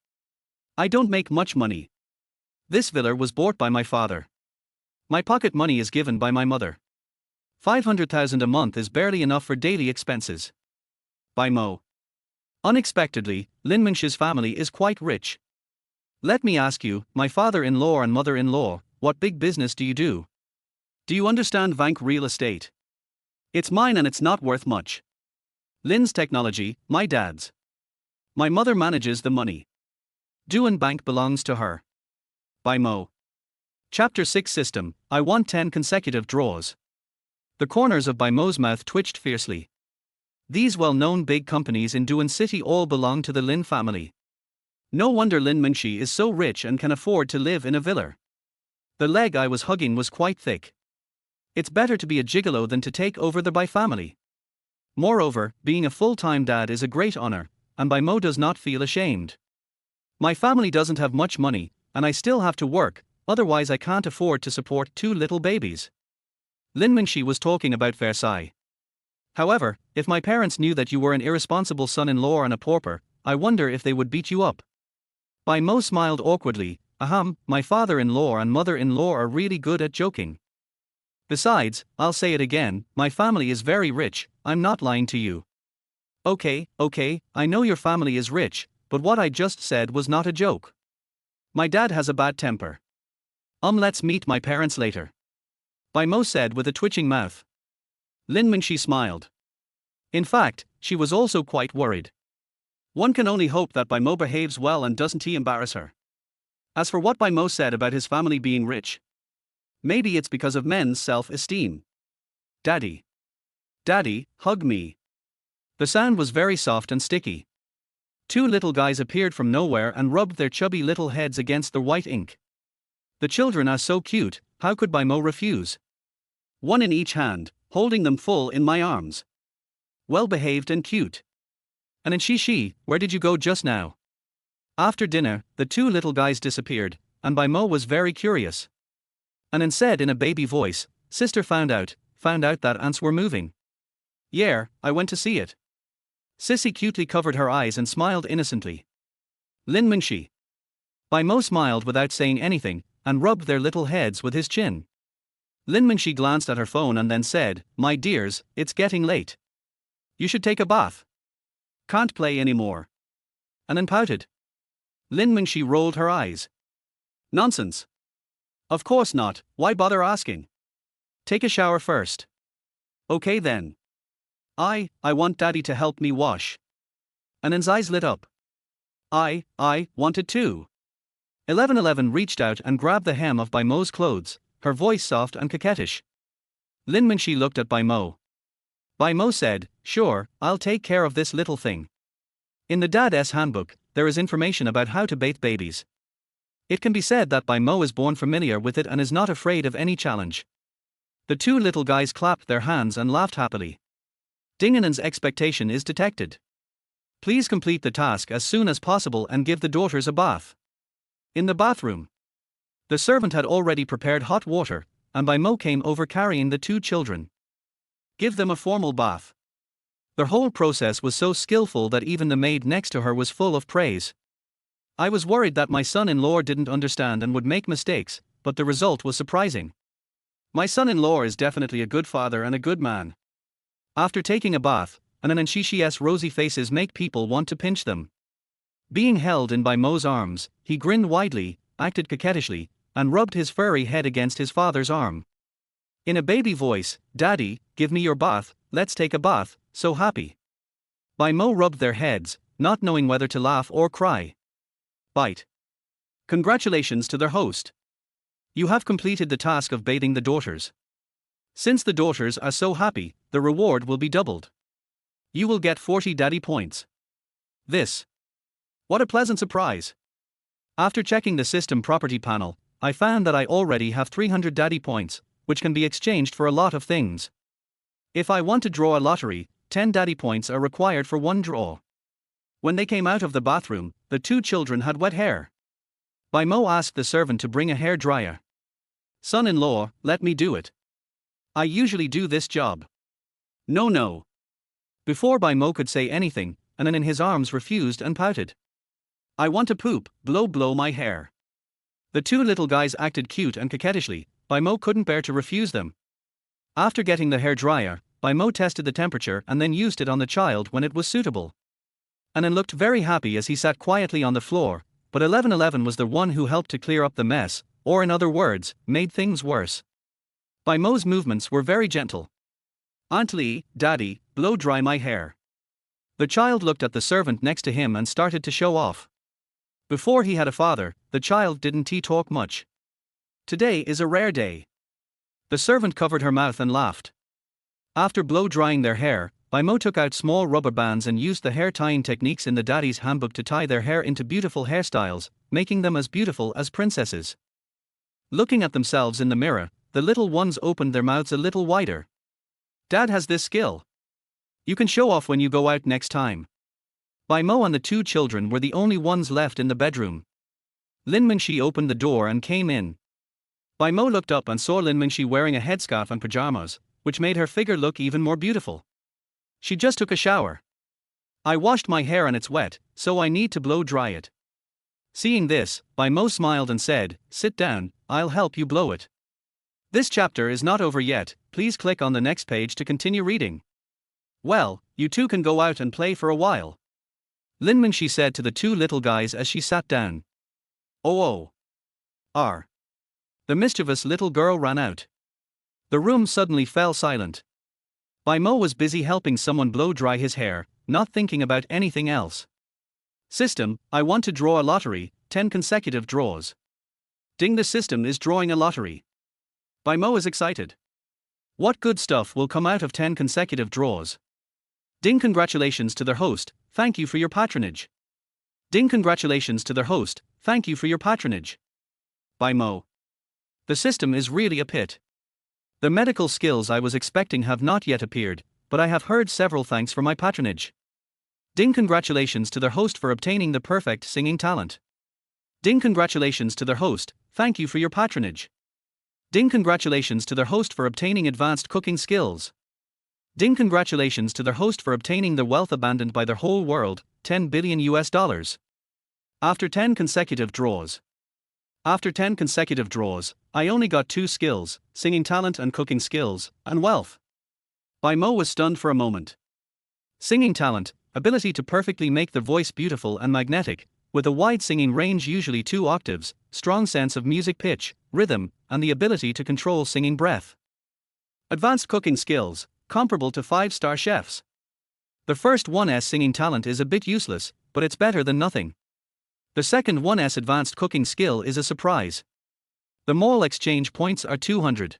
I don't make much money. This villa was bought by my father. My pocket money is given by my mother. 500,000 a month is barely enough for daily expenses. Bai Mo. Unexpectedly, Lin Mingxi's family is quite rich. Let me ask you, my father-in-law and mother-in-law, what big business do you do? Do you understand bank real estate? It's mine and it's not worth much. Lin's technology, my dad's. My mother manages the money. Doan Bank belongs to her. Bai Mo. Chapter 6 System, I want 10 consecutive draws. The corners of Bai Mo's mouth twitched fiercely. These well-known big companies in Duan City all belong to the Lin family. No wonder Lin Mingxi is so rich and can afford to live in a villa. The leg I was hugging was quite thick. It's better to be a gigolo than to take over the Bai family. Moreover, being a full-time dad is a great honor, and Bai Mo does not feel ashamed. My family doesn't have much money, and I still have to work, otherwise I can't afford to support 2 little babies. Lin Mingxi was talking about Versailles. However, if my parents knew that you were an irresponsible son-in-law and a pauper, I wonder if they would beat you up. Bai Mo smiled awkwardly. My father-in-law and mother-in-law are really good at joking. Besides, I'll say it again, my family is very rich, I'm not lying to you. Okay, I know your family is rich, but what I just said was not a joke. My dad has a bad temper. Let's meet my parents later. Bai Mo said with a twitching mouth. Lin Mingxi smiled. In fact, she was also quite worried. One can only hope that Bai Mo behaves well and doesn't he embarrass her. As for what Bai Mo said about his family being rich, maybe it's because of men's self-esteem. Daddy. Daddy, hug me. The sound was very soft and sticky. 2 little guys appeared from nowhere and rubbed their chubby little heads against the white ink. The children are so cute, how could Bai Mo refuse? One in each hand, holding them full in my arms. Well behaved and cute. And in she, where did you go just now? After dinner, the 2 little guys disappeared, and Bai Mo was very curious. And then said in a baby voice, sister found out that ants were moving. Yeah, I went to see it. Sissy cutely covered her eyes and smiled innocently. Lin Mingxi. Bai Mo smiled without saying anything, and rubbed their little heads with his chin. Lin Mingxi glanced at her phone and then said, my dears, it's getting late. You should take a bath. Can't play anymore. And then pouted. Lin Mingxi rolled her eyes. Nonsense. Of course not, why bother asking? Take a shower first. Okay then. I want daddy to help me wash. Anand's eyes lit up. I wanted too. 1111 reached out and grabbed the hem of Bai Mo's clothes, her voice soft and coquettish. Lin Mingxi looked at Bai Mo. Bai Mo said, sure, I'll take care of this little thing. In the Dad's handbook, there is information about how to bathe babies. It can be said that Bai Mo is born familiar with it and is not afraid of any challenge. The 2 little guys clapped their hands and laughed happily. Dinganan's expectation is detected. Please complete the task as soon as possible and give the daughters a bath. In the bathroom. The servant had already prepared hot water, and Bai Mo came over carrying the 2 children. Give them a formal bath. Their whole process was so skillful that even the maid next to her was full of praise. I was worried that my son-in-law didn't understand and would make mistakes, but the result was surprising. My son-in-law is definitely a good father and a good man. After taking a bath, Anan and Shishi's rosy faces make people want to pinch them. Being held in Bai Mo's arms, he grinned widely, acted coquettishly, and rubbed his furry head against his father's arm. In a baby voice, Daddy, give me your bath, let's take a bath, so happy. Bai Mo rubbed their heads, not knowing whether to laugh or cry. Bite. Congratulations to their host. You have completed the task of bathing the daughters. Since the daughters are so happy, the reward will be doubled. You will get 40 daddy points. What a pleasant surprise. After checking the system property panel, I found that I already have 300 daddy points, which can be exchanged for a lot of things. If I want to draw a lottery, 10 daddy points are required for one draw. When they came out of the bathroom, the 2 children had wet hair. Bai Mo asked the servant to bring a hair dryer. Son-in-law, let me do it. I usually do this job. No. Before Bai Mo could say anything, Anan in his arms refused and pouted. I want to poop, blow my hair. The 2 little guys acted cute and coquettishly, Bai Mo couldn't bear to refuse them. After getting the hair dryer, Bai Mo tested the temperature and then used it on the child when it was suitable. Anan looked very happy as he sat quietly on the floor, but 1111 was the one who helped to clear up the mess, or in other words, made things worse. Bai Mo's movements were very gentle. "Aunt Lee, Daddy, blow dry my hair." The child looked at the servant next to him and started to show off. Before he had a father, the child didn't talk much. "Today is a rare day." The servant covered her mouth and laughed. After blow drying their hair, Bai Mo took out small rubber bands and used the hair tying techniques in the daddy's handbook to tie their hair into beautiful hairstyles, making them as beautiful as princesses. Looking at themselves in the mirror, the little ones opened their mouths a little wider. "Dad has this skill. You can show off when you go out next time." Bai Mo and the two children were the only ones left in the bedroom. Lin Mingxi opened the door and came in. Bai Mo looked up and saw Lin Mingxi wearing a headscarf and pajamas, which made her figure look even more beautiful. "She just took a shower. I washed my hair and it's wet, so I need to blow dry it." Seeing this, Bai Mo smiled and said, "Sit down, I'll help you blow it." This chapter is not over yet, please click on the next page to continue reading. "Well, you two can go out and play for a while," Lin Mingxi said to the two little guys as she sat down. "Oh. The mischievous little girl ran out. The room suddenly fell silent. Bai Mo was busy helping someone blow dry his hair, not thinking about anything else. "System, I want to draw a lottery, 10 consecutive draws." Ding, the system is drawing a lottery. Bai Mo is excited. What good stuff will come out of 10 consecutive draws? Ding, congratulations to their host, thank you for your patronage. Ding, congratulations to their host, thank you for your patronage. Bai Mo. The system is really a pit. The medical skills I was expecting have not yet appeared, but I have heard several thanks for my patronage. Ding, congratulations to their host for obtaining the perfect singing talent. Ding, congratulations to their host, thank you for your patronage. Ding, congratulations to their host for obtaining advanced cooking skills. Ding, congratulations to their host for obtaining the wealth abandoned by their whole world, $10 billion. After 10 consecutive draws. After 10 consecutive draws, I only got 2 skills, singing talent and cooking skills, and wealth. Bai Mo was stunned for a moment. Singing talent, ability to perfectly make the voice beautiful and magnetic, with a wide singing range, usually 2 octaves, strong sense of music pitch, rhythm, and the ability to control singing breath. Advanced cooking skills, comparable to 5-star chefs. The first 1's singing talent is a bit useless, but it's better than nothing. The second 1's advanced cooking skill is a surprise. The mole exchange points are 200.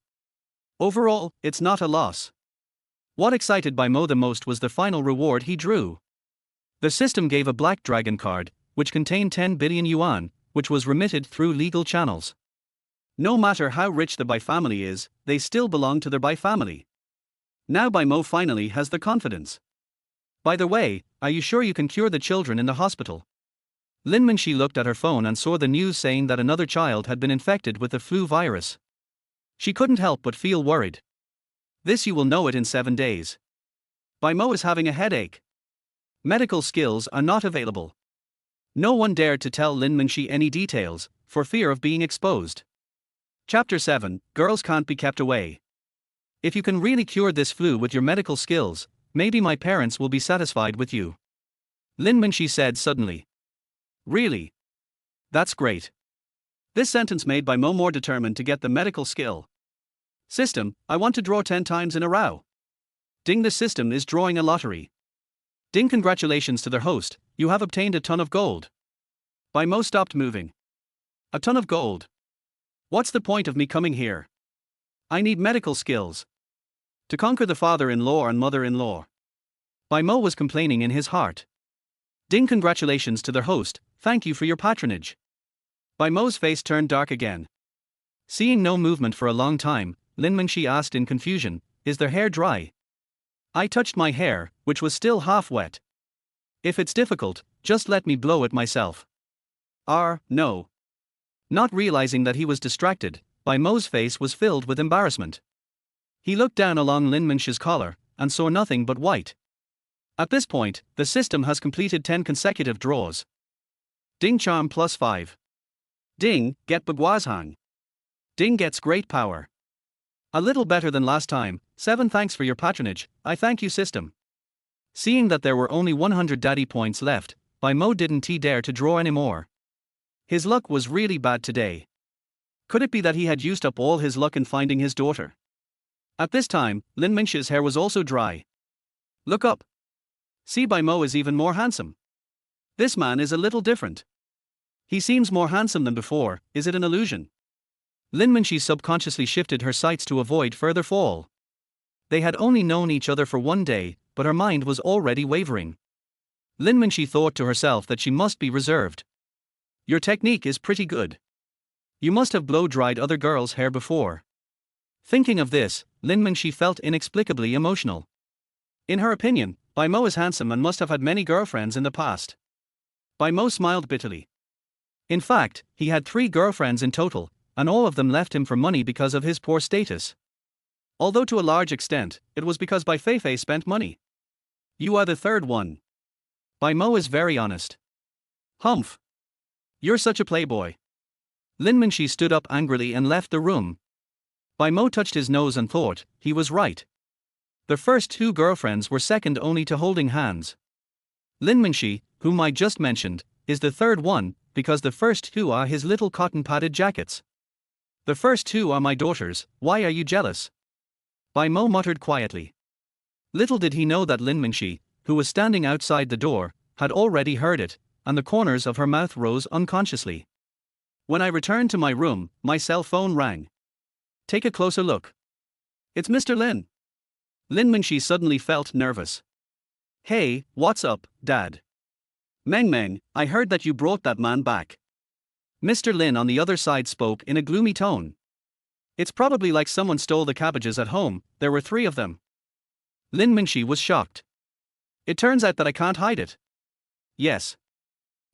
Overall, it's not a loss. What excited Bai Mo the most was the final reward he drew. The system gave a black dragon card, which contained 10 billion yuan, which was remitted through legal channels. No matter how rich the Bai family is, they still belong to their Bai family. Now Bai Mo finally has the confidence. "By the way, are you sure you can cure the children in the hospital?" Lin Mingxi looked at her phone and saw the news saying that another child had been infected with the flu virus. She couldn't help but feel worried. "This you will know it in 7 days. Bai Mo is having a headache. Medical skills are not available." No one dared to tell Lin Mingxi any details, for fear of being exposed. Chapter 7, Girls Can't Be Kept Away. "If you can really cure this flu with your medical skills, maybe my parents will be satisfied with you," Lin Mingxi said suddenly. "Really? That's great." This sentence made Bai Mo more determined to get the medical skill. "System, I want to draw 10 times in a row." Ding, the system is drawing a lottery. Ding, congratulations to their host, you have obtained a ton of gold. Bai Mo stopped moving. "A ton of gold? What's the point of me coming here? I need medical skills. To conquer the father-in-law and mother-in-law." Bai Mo was complaining in his heart. Ding, congratulations to their host, thank you for your patronage. Bai Mo's face turned dark again. Seeing no movement for a long time, Lin Mingxi asked in confusion, "Is their hair dry?" I touched my hair, which was still half wet. "If it's difficult, just let me blow it myself." No. Not realizing that he was distracted, Bai Mo's face was filled with embarrassment. He looked down along Lin Mingxi's collar, and saw nothing but white. At this point, the system has completed 10 consecutive draws. Ding, charm +5. Ding, get Baguazhang. Ding gets great power. A little better than last time, 7 thanks for your patronage, I thank you system. Seeing that there were only 100 daddy points left, Bai Mo didn't dare to draw anymore. His luck was really bad today. Could it be that he had used up all his luck in finding his daughter? At this time, Lin Mingxi's hair was also dry. Look up. See, Bai Mo is even more handsome. This man is a little different. He seems more handsome than before. Is it an illusion? Lin Mingxi subconsciously shifted her sights to avoid further fall. They had only known each other for one day, but her mind was already wavering. Lin Mingxi thought to herself that she must be reserved. Your technique is pretty good. You must have blow-dried other girls' hair before. Thinking of this, Lin Mingxi felt inexplicably emotional. In her opinion, Bai Mo is handsome and must have had many girlfriends in the past. Bai Mo smiled bitterly. In fact, he had 3 girlfriends in total, and all of them left him for money because of his poor status. Although to a large extent, it was because Bai Feifei spent money. You are the third one. Bai Mo is very honest. Humph. You're such a playboy. Lin Mingxi stood up angrily and left the room. Bai Mo touched his nose and thought, he was right. The first 2 girlfriends were second only to holding hands. Lin Mingxi, whom I just mentioned, is the third one, because the first 2 are his little cotton-padded jackets. The first 2 are my daughters. Why are you jealous? Bai Mo muttered quietly. Little did he know that Lin Mingxi, who was standing outside the door, had already heard it, and the corners of her mouth rose unconsciously. When I returned to my room, my cell phone rang. Take a closer look. It's Mr. Lin. Lin Mingxi suddenly felt nervous. Hey, what's up, Dad? Meng, I heard that you brought that man back. Mr. Lin on the other side spoke in a gloomy tone. It's probably like someone stole the cabbages at home. There were 3 of them. Lin Mingxi was shocked. It turns out that I can't hide it. Yes.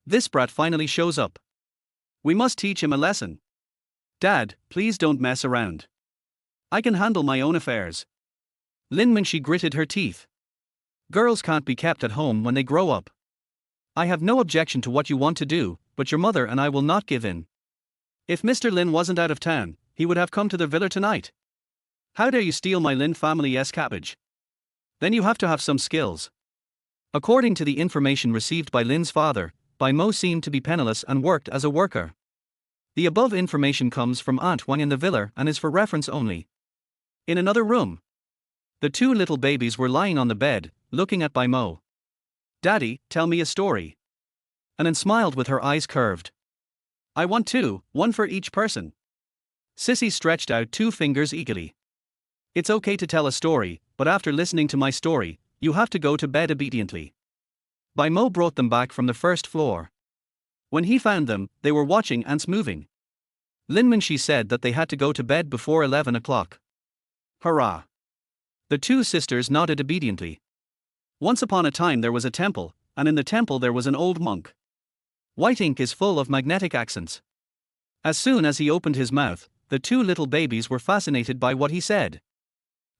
This brat finally shows up. We must teach him a lesson. Dad, please don't mess around. I can handle my own affairs. Lin Mingxi gritted her teeth. Girls can't be kept at home when they grow up. I have no objection to what you want to do, but your mother and I will not give in. If Mr. Lin wasn't out of town, he would have come to the villa tonight. How dare you steal my Lin family's cabbage? Then you have to have some skills. According to the information received by Lin's father, Bai Mo seemed to be penniless and worked as a worker. The above information comes from Aunt Wang in the villa and is for reference only. In another room, the 2 little babies were lying on the bed, looking at Bai Mo. Daddy, tell me a story. Anan smiled with her eyes curved. I want 2, 1 for each person. Sissy stretched out 2 fingers eagerly. It's okay to tell a story, but after listening to my story, you have to go to bed obediently. Bai Mo brought them back from the first floor. When he found them, they were watching ants moving. Lin Mingxi said that they had to go to bed before 11 o'clock. Hurrah! The 2 sisters nodded obediently. Once upon a time there was a temple, and in the temple there was an old monk. White ink is full of magnetic accents. As soon as he opened his mouth, the 2 little babies were fascinated by what he said.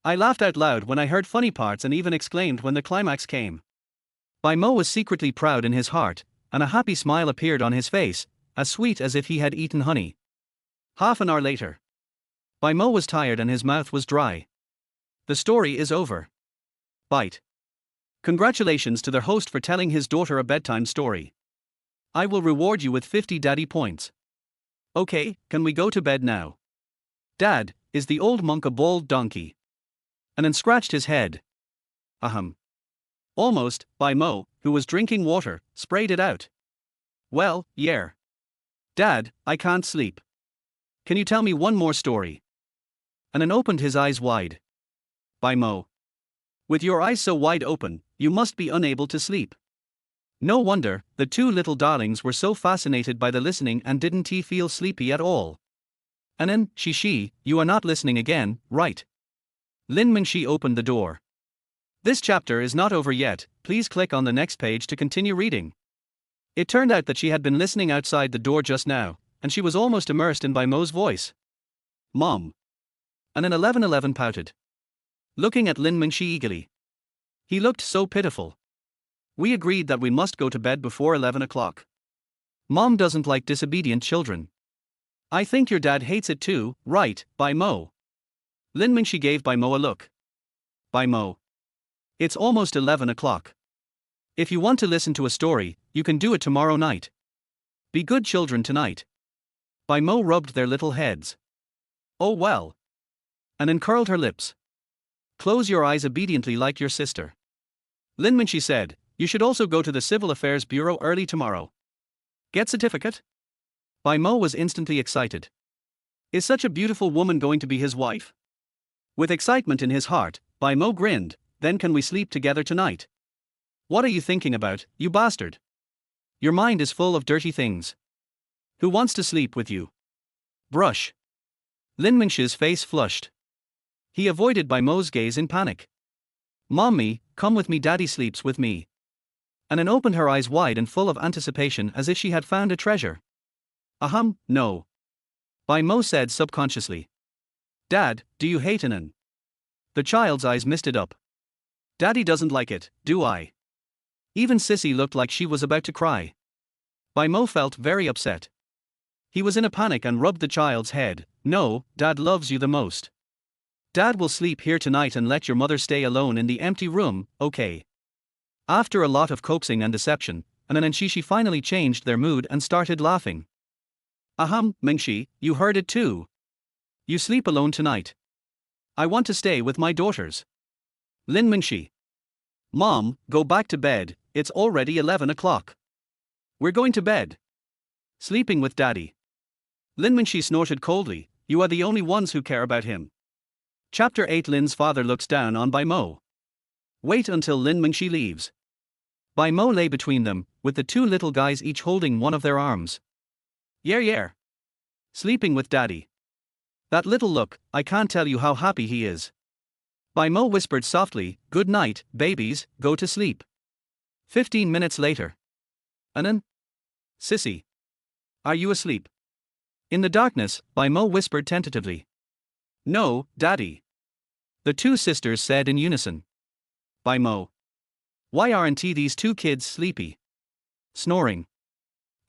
I laughed out loud when I heard funny parts and even exclaimed when the climax came. Bai Mo was secretly proud in his heart, and a happy smile appeared on his face, as sweet as if he had eaten honey. Half an hour later. Bai Mo was tired and his mouth was dry. The story is over. Bite. Congratulations to their host for telling his daughter a bedtime story. I will reward you with 50 daddy points. Okay, can we go to bed now? Dad, is the old monk a bald donkey? Anan scratched his head. Ahem. Almost, Bai Mo, who was drinking water, sprayed it out. Well, yeah. Dad, I can't sleep. Can you tell me one more story? Anan opened his eyes wide. Bai Mo. With your eyes so wide open, you must be unable to sleep. No wonder, the 2 little darlings were so fascinated by the listening and didn't feel sleepy at all. Anan, she, you are not listening again, right? Lin Mingxi opened the door. This chapter is not over yet, please click on the next page to continue reading. It turned out that she had been listening outside the door just now, and she was almost immersed in Bai Mo's voice. Mom. Anan 1111 pouted. Looking at Lin Mingxi eagerly. He looked so pitiful. We agreed that we must go to bed before 11 o'clock. Mom doesn't like disobedient children. I think your dad hates it too, right, Bai Mo? Lin Mingxi gave Bai Mo a look. Bai Mo. It's almost 11 o'clock. If you want to listen to a story, you can do it tomorrow night. Be good children tonight. Bai Mo rubbed their little heads. Oh well. And uncurled her lips. Close your eyes obediently like your sister. Lin Minxi said, you should also go to the Civil Affairs Bureau early tomorrow. Get certificate? Bai Mo was instantly excited. Is such a beautiful woman going to be his wife? With excitement in his heart, Bai Mo grinned, then can we sleep together tonight? What are you thinking about, you bastard? Your mind is full of dirty things. Who wants to sleep with you? Brush. Lin Mingxi's face flushed. He avoided Bai Mo's gaze in panic. Mommy, come with me, daddy sleeps with me. Anan opened her eyes wide and full of anticipation as if she had found a treasure. No. Bai Mo said subconsciously. Dad, do you hate Anan? The child's eyes misted up. Daddy doesn't like it, do I? Even Sissy looked like she was about to cry. Bai Mo felt very upset. He was in a panic and rubbed the child's head. No, Dad loves you the most. Dad will sleep here tonight and let your mother stay alone in the empty room, okay? After a lot of coaxing and deception, Anan and Shishi finally changed their mood and started laughing. Mingxi, you heard it too. You sleep alone tonight. I want to stay with my daughters. Lin Mingxi. Mom, go back to bed, it's already 11 o'clock. We're going to bed. Sleeping with Daddy. Lin Mingxi snorted coldly, you are the only ones who care about him. Chapter 8. Lin's father looks down on Bai Mo. Wait until Lin Mingxi leaves. Bai Mo lay between them, with the two little guys each holding one of their arms. Yeah. Sleeping with Daddy. That little look, I can't tell you how happy he is. Bai Mo whispered softly, good night, babies, go to sleep. 15 minutes later. Anan? Sissy. Are you asleep? In the darkness, Bai Mo whispered tentatively. No, Daddy. The two sisters said in unison. Bai Mo. Why aren't these two kids sleepy? Snoring.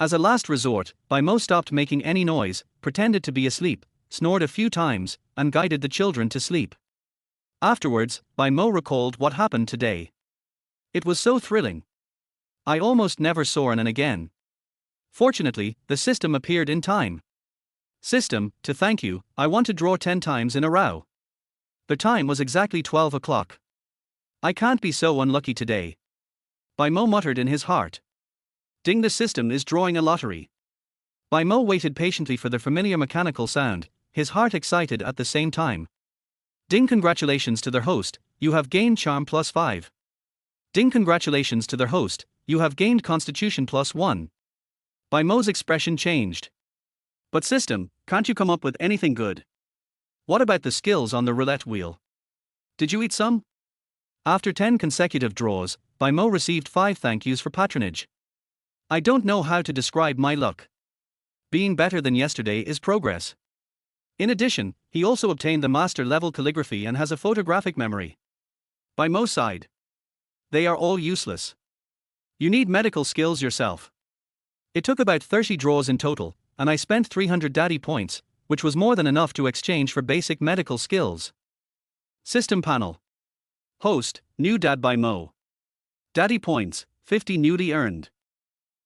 As a last resort, Bai Mo stopped making any noise, pretended to be asleep, snored a few times, and guided the children to sleep. Afterwards, Bai Mo recalled what happened today. It was so thrilling. I almost never saw Anan again. Fortunately, the system appeared in time. System, to thank you, I want to draw 10 times in a row. The time was exactly 12 o'clock. I can't be so unlucky today. Bai Mo muttered in his heart. Ding, the system is drawing a lottery. Bai Mo waited patiently for the familiar mechanical sound, his heart excited at the same time. Ding, congratulations to their host, you have gained Charm +5. Ding, congratulations to their host, you have gained Constitution +1. Bai Mo's expression changed. But system, can't you come up with anything good? What about the skills on the roulette wheel? Did you eat some? After 10 consecutive draws, Bai Mo received 5 thank yous for patronage. I don't know how to describe my luck. Being better than yesterday is progress. In addition, he also obtained the master level calligraphy and has a photographic memory. Bai Mo sighed. They are all useless. You need medical skills yourself. It took about 30 draws in total, and I spent 300 daddy points, which was more than enough to exchange for basic medical skills. System panel. Host, new Dad Bai Mo. Daddy points, 50 newly earned.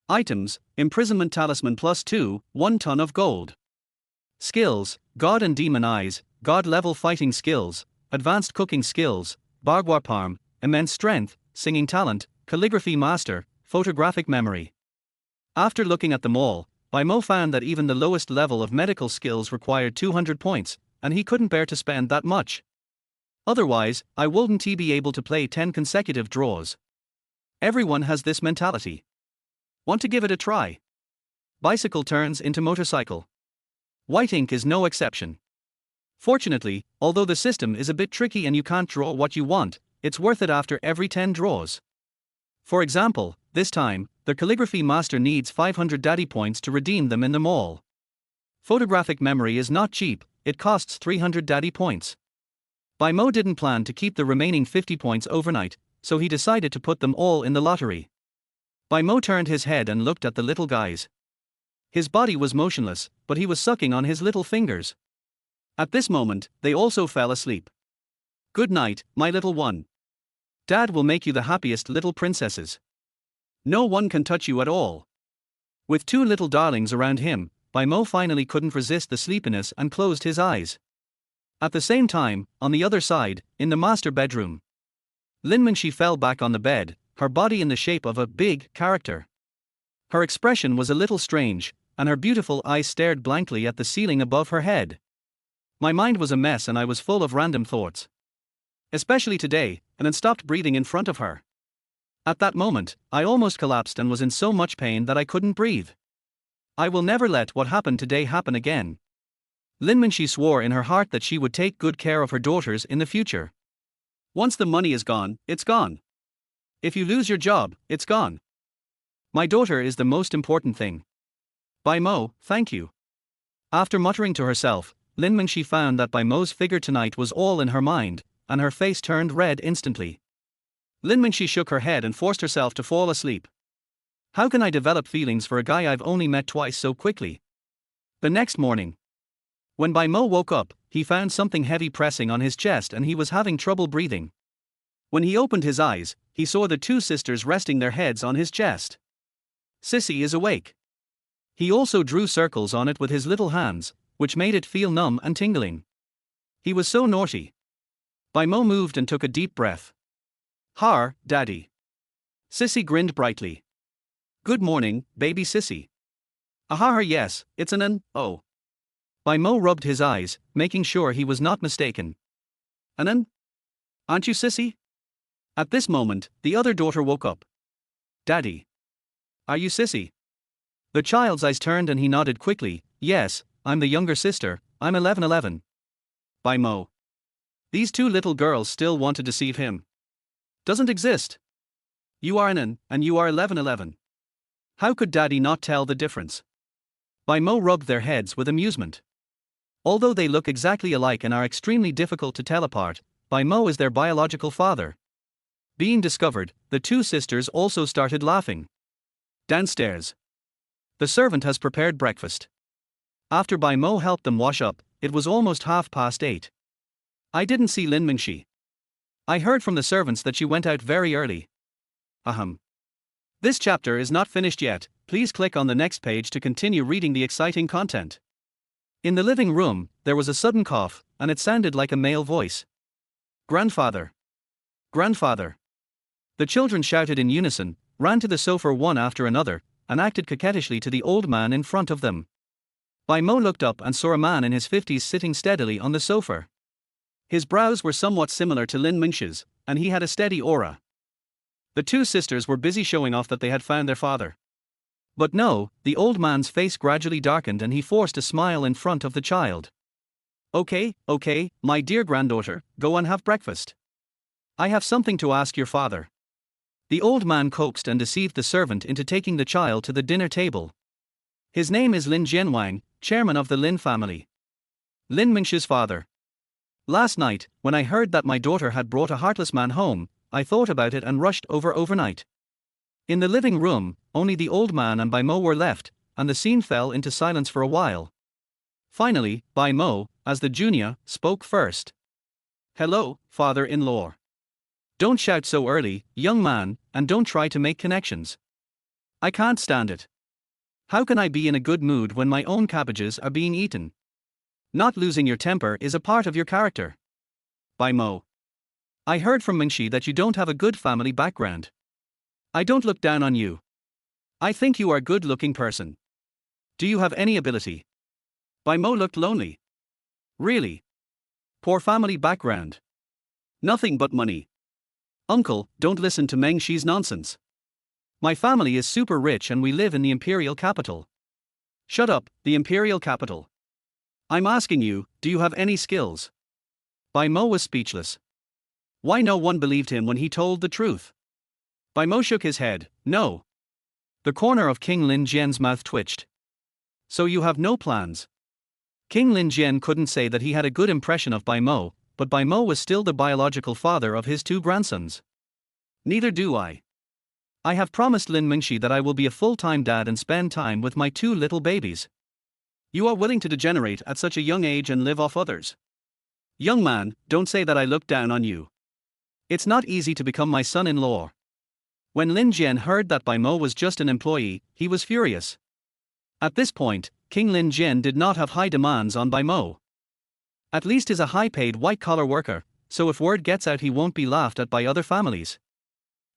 Items, imprisonment talisman +2, 1 ton of gold. Skills, God and Demon Eyes, God level fighting skills, advanced cooking skills, Bargwar Parm, immense strength, singing talent, calligraphy master, photographic memory. After looking at them all, Bai Mo found that even the lowest level of medical skills required 200 points, and he couldn't bear to spend that much. Otherwise, I wouldn't be able to play 10 consecutive draws. Everyone has this mentality. Want to give it a try? Bicycle turns into motorcycle. White ink is no exception. Fortunately, although the system is a bit tricky and you can't draw what you want, it's worth it after every 10 draws. For example, this time, the calligraphy master needs 500 daddy points to redeem them in the mall. Photographic memory is not cheap, it costs 300 daddy points. Bai Mo didn't plan to keep the remaining 50 points overnight, so he decided to put them all in the lottery. Bai Mo turned his head and looked at the little guys. His body was motionless, but he was sucking on his little fingers. At this moment, they also fell asleep. Good night, my little one. Dad will make you the happiest little princesses. No one can touch you at all. With two little darlings around him, Bai Mo finally couldn't resist the sleepiness and closed his eyes. At the same time, on the other side, in the master bedroom, Lin Mingxi fell back on the bed, her body in the shape of a big character. Her expression was a little strange, and her beautiful eyes stared blankly at the ceiling above her head. My mind was a mess and I was full of random thoughts. Especially today, and then stopped breathing in front of her. At that moment, I almost collapsed and was in so much pain that I couldn't breathe. I will never let what happened today happen again. Lin Mingxi swore in her heart that she would take good care of her daughters in the future. Once the money is gone, it's gone. If you lose your job, it's gone. My daughter is the most important thing. Bai Mo, thank you. After muttering to herself, Lin Mingxi found that Bai Mo's figure tonight was all in her mind, and her face turned red instantly. Lin Mingxi shook her head and forced herself to fall asleep. How can I develop feelings for a guy I've only met twice so quickly? The next morning, when Bai Mo woke up, he found something heavy pressing on his chest and he was having trouble breathing. When he opened his eyes, he saw the two sisters resting their heads on his chest. Sissy is awake. He also drew circles on it with his little hands, which made it feel numb and tingling. He was so naughty. Bai Mo moved and took a deep breath. Har, Daddy. Sissy grinned brightly. Good morning, baby Sissy. Ahar, yes, it's oh. Bai Mo rubbed his eyes, making sure he was not mistaken. Aren't you Sissy? At this moment, the other daughter woke up. Daddy. Are you Sissy? The child's eyes turned and he nodded quickly. Yes, I'm the younger sister, I'm 1111. Bai Mo. These two little girls still want to deceive him. Doesn't exist. You are and you are 1111. How could Daddy not tell the difference? Bai Mo rubbed their heads with amusement. Although they look exactly alike and are extremely difficult to tell apart, Bai Mo is their biological father. Being discovered, the two sisters also started laughing. Downstairs. The servant has prepared breakfast. After Bai Mo helped them wash up, it was almost 8:30. I didn't see Lin Mingxi. I heard from the servants that she went out very early. Ahem. This chapter is not finished yet, please click on the next page to continue reading the exciting content. In the living room, there was a sudden cough, and it sounded like a male voice. Grandfather. Grandfather. The children shouted in unison, ran to the sofa one after another, and acted coquettishly to the old man in front of them. Bai Mo looked up and saw a man in his 50s sitting steadily on the sofa. His brows were somewhat similar to Lin Mingxi's, and he had a steady aura. The two sisters were busy showing off that they had found their father. But no, the old man's face gradually darkened and he forced a smile in front of the child. Okay, my dear granddaughter, go and have breakfast. I have something to ask your father. The old man coaxed and deceived the servant into taking the child to the dinner table. His name is Lin Jianwang, chairman of the Lin family. Lin Mingxi's father. Last night, when I heard that my daughter had brought a heartless man home, I thought about it and rushed over overnight. In the living room, only the old man and Bai Mo were left, and the scene fell into silence for a while. Finally, Bai Mo, as the junior, spoke first. Hello, father-in-law. Don't shout so early, young man, and don't try to make connections. I can't stand it. How can I be in a good mood when my own cabbages are being eaten? Not losing your temper is a part of your character. Bai Mo. I heard from Mingxi that you don't have a good family background. I don't look down on you. I think you are a good-looking person. Do you have any ability? Bai Mo looked lonely. Really? Poor family background. Nothing but money. Uncle, don't listen to Mengxi's nonsense. My family is super rich and we live in the imperial capital. Shut up, the imperial capital. I'm asking you, do you have any skills? Bai Mo was speechless. Why no one believed him when he told the truth? Bai Mo shook his head, no. The corner of King Lin Jian's mouth twitched. So you have no plans? King Lin Jian couldn't say that he had a good impression of Bai Mo, but Bai Mo was still the biological father of his two grandsons. Neither do I. I have promised Lin Mingxi that I will be a full-time dad and spend time with my two little babies. You are willing to degenerate at such a young age and live off others. Young man, don't say that I look down on you. It's not easy to become my son-in-law. When Lin Jian heard that Bai Mo was just an employee, he was furious. At this point, King Lin Jian did not have high demands on Bai Mo. At least he's a high-paid white-collar worker, so if word gets out he won't be laughed at by other families.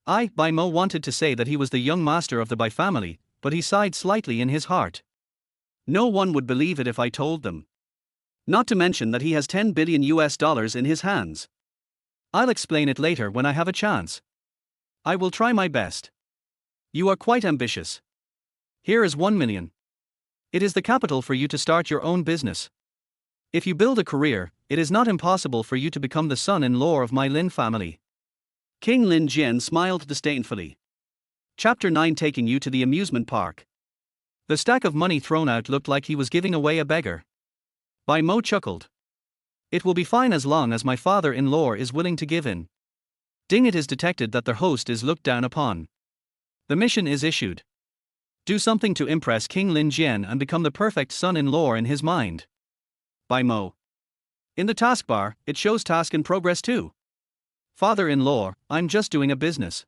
Bai Mo wanted to say that he was the young master of the Bai family, but he sighed slightly in his heart. No one would believe it if I told them. Not to mention that he has $10 billion in his hands. I'll explain it later when I have a chance. I will try my best. You are quite ambitious. Here is 1 million. It is the capital for you to start your own business. If you build a career, it is not impossible for you to become the son-in-law of my Lin family. King Lin Jian smiled disdainfully. Chapter 9, taking you to the amusement park. The stack of money thrown out looked like he was giving away a beggar. Bai Mo chuckled. It will be fine as long as my father-in-law is willing to give in. Ding, it is detected that their host is looked down upon. The mission is issued. Do something to impress King Lin Jian and become the perfect son-in-law in his mind. Bai Mo. In the taskbar, it shows task in progress too. Father-in-law, I'm just doing a business.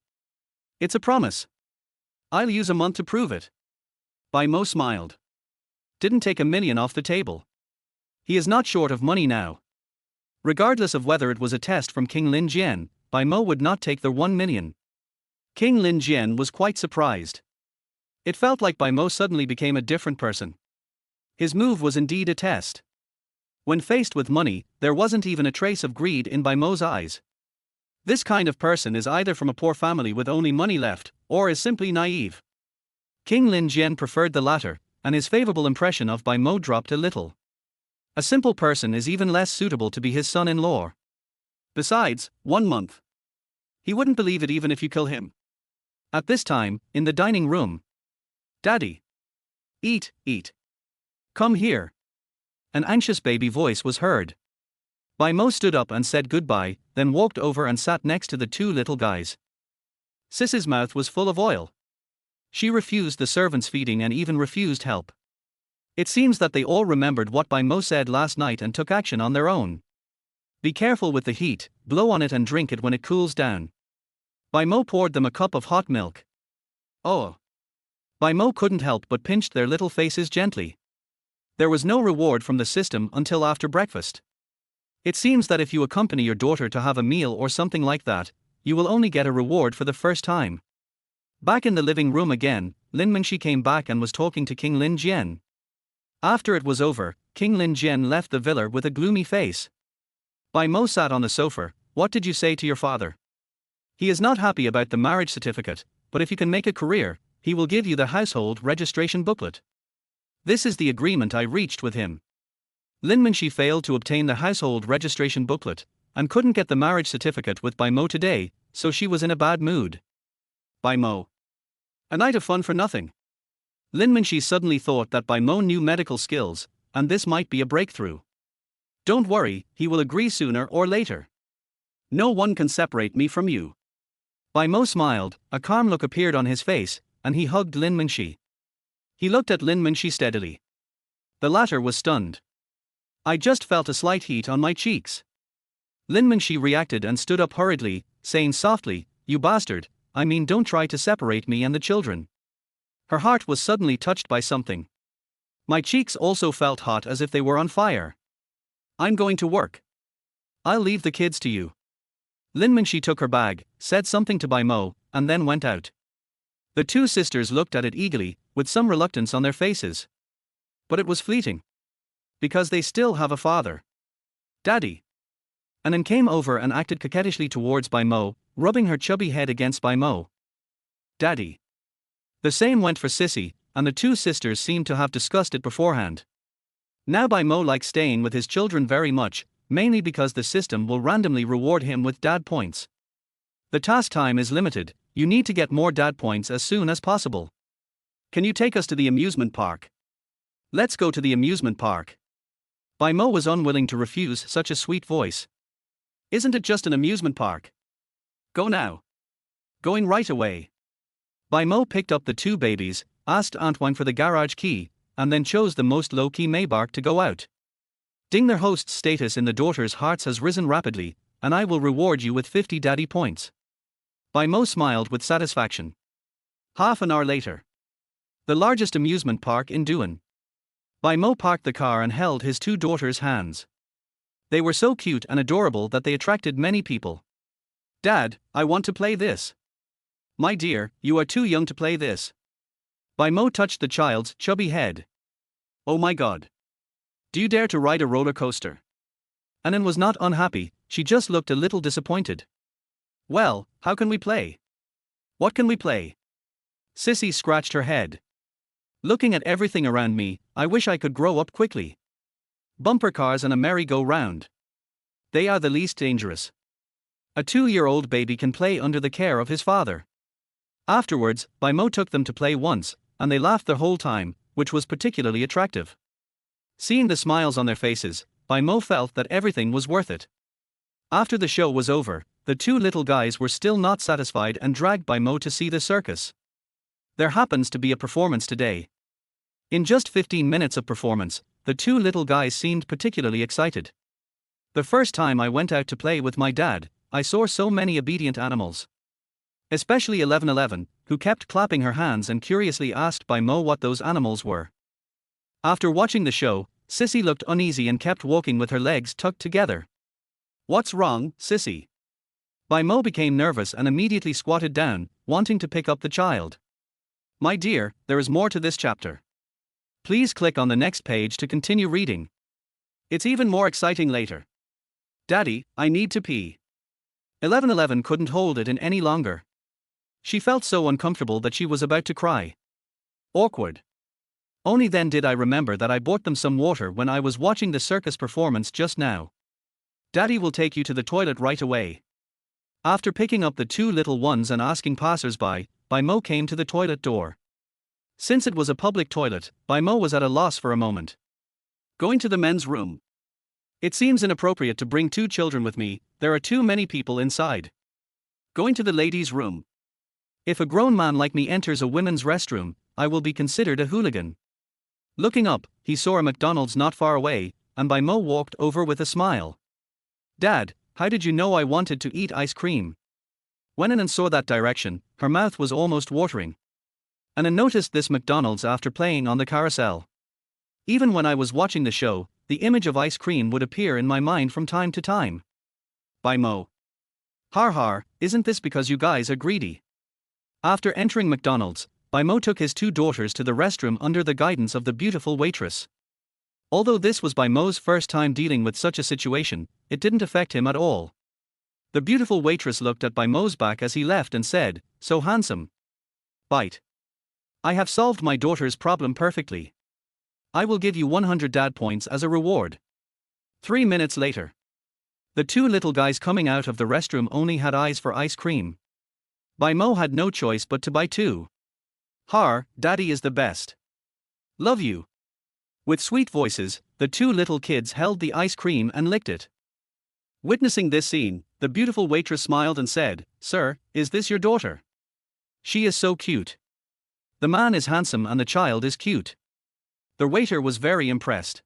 It's a promise. I'll use a month to prove it. Bai Mo smiled. Didn't take $1 million off the table. He is not short of money now. Regardless of whether it was a test from King Lin Jian, Bai Mo would not take the 1 million. King Lin Jian was quite surprised. It felt like Bai Mo suddenly became a different person. His move was indeed a test. When faced with money, there wasn't even a trace of greed in Bai Mo's eyes. This kind of person is either from a poor family with only money left, or is simply naive. King Lin Jian preferred the latter, and his favorable impression of Bai Mo dropped a little. A simple person is even less suitable to be his son-in-law. Besides, 1 month. He wouldn't believe it even if you kill him. At this time, in the dining room. Daddy. Eat. Come here. An anxious baby voice was heard. Bai Mo stood up and said goodbye, then walked over and sat next to the 2 little guys. Sis's mouth was full of oil. She refused the servants' feeding and even refused help. It seems that they all remembered what Bai Mo said last night and took action on their own. Be careful with the heat, blow on it and drink it when it cools down. Bai Mo poured them a cup of hot milk. Oh. Bai Mo couldn't help but pinched their little faces gently. There was no reward from the system until after breakfast. It seems that if you accompany your daughter to have a meal or something like that, you will only get a reward for the first time. Back in the living room again, Lin Mingxi came back and was talking to King Lin Jian. After it was over, King Lin Jian left the villa with a gloomy face. Bai Mo sat on the sofa. What did you say to your father? He is not happy about the marriage certificate, but if you can make a career, he will give you the household registration booklet. This is the agreement I reached with him. Lin Mingxi failed to obtain the household registration booklet, and couldn't get the marriage certificate with Bai Mo today, so she was in a bad mood. Bai Mo. A night of fun for nothing. Lin Mingxi suddenly thought that Bai Mo knew medical skills, and this might be a breakthrough. Don't worry, he will agree sooner or later. No one can separate me from you. Bai Mo smiled, a calm look appeared on his face, and he hugged Lin Mingxi. He looked at Lin Mingxi steadily. The latter was stunned. I just felt a slight heat on my cheeks. Lin Mingxi reacted and stood up hurriedly, saying softly, "You bastard, I mean don't try to separate me and the children." Her heart was suddenly touched by something. My cheeks also felt hot as if they were on fire. I'm going to work. I'll leave the kids to you. Lin Mingxi took her bag, said something to Bai Mo, and then went out. The 2 sisters looked at it eagerly, with some reluctance on their faces. But it was fleeting. Because they still have a father. Daddy. Anan came over and acted coquettishly towards Bai Mo, rubbing her chubby head against Bai Mo. Daddy. The same went for Sissy, and the 2 sisters seemed to have discussed it beforehand. Now Bai Mo likes staying with his children very much, mainly because the system will randomly reward him with dad points. The task time is limited, you need to get more dad points as soon as possible. Can you take us to the amusement park? Let's go to the amusement park. Bai Mo was unwilling to refuse such a sweet voice. Isn't it just an amusement park? Go now. Going right away. Bai Mo picked up the 2 babies, asked Antoine for the garage key, and then chose the most low-key Maybach to go out. Ding, their host's status in the daughters' hearts has risen rapidly, and I will reward you with 50 daddy points. Bai Mo smiled with satisfaction. Half an hour later. the largest amusement park in Duan. Bai Mo parked the car and held his two daughters' hands. They were so cute and adorable that they attracted many people. Dad, I want to play this. My dear, you are too young to play this. Bai Mo touched the child's chubby head. Oh my god. Do you dare to ride a roller coaster? Anan was not unhappy, she just looked a little disappointed. Well, how can we play? What can we play? Sissy scratched her head. Looking at everything around me, I wish I could grow up quickly. Bumper cars and a merry-go-round. They are the least dangerous. A 2-year-old baby can play under the care of his father. Afterwards, Bai Mo took them to play once, and they laughed the whole time, which was particularly attractive. Seeing the smiles on their faces, Bai Mo felt that everything was worth it. After the show was over, the two little guys were still not satisfied and dragged Bai Mo to see the circus. There happens to be a performance today. In just 15 minutes of performance, the two little guys seemed particularly excited. The first time I went out to play with my dad, I saw so many obedient animals. Especially 1111, who kept clapping her hands and curiously asked Bai Mo what those animals were. After watching the show, Sissy looked uneasy and kept walking with her legs tucked together. What's wrong, Sissy? Bai Mo became nervous and immediately squatted down, wanting to pick up the child. My dear, there is more to this chapter. Please click on the next page to continue reading. It's even more exciting later. Daddy, I need to pee. 1111 couldn't hold it in any longer. She felt so uncomfortable that she was about to cry. Awkward. Only then did I remember that I bought them some water when I was watching the circus performance just now. Daddy will take you to the toilet right away. After picking up the two little ones and asking passers-by, Bai Mo came to the toilet door. Since it was a public toilet, Bai Mo was at a loss for a moment. Going to the men's room. It seems inappropriate to bring two children with me, there are too many people inside. Going to the ladies' room. If a grown man like me enters a women's restroom, I will be considered a hooligan. Looking up, he saw a McDonald's not far away, and Bai Mo walked over with a smile. Dad, how did you know I wanted to eat ice cream? When Anan saw that direction, her mouth was almost watering. Anan noticed this McDonald's after playing on the carousel. Even when I was watching the show, the image of ice cream would appear in my mind from time to time. Bai Mo. Har har, isn't this because you guys are greedy? After entering McDonald's, Bai Mo took his two daughters to the restroom under the guidance of the beautiful waitress. Although this was Bai Mo's first time dealing with such a situation, it didn't affect him at all. The beautiful waitress looked at Bai Mo's back as he left and said, "So handsome." Bite. I have solved my daughter's problem perfectly. I will give you 100 dad points as a reward. 3 minutes later. The two little guys coming out of the restroom only had eyes for ice cream. Bai Mo had no choice but to buy two. Har, Daddy is the best. Love you. With sweet voices, the two little kids held the ice cream and licked it. Witnessing this scene, the beautiful waitress smiled and said, "Sir, is this your daughter? She is so cute. The man is handsome and the child is cute." The waiter was very impressed.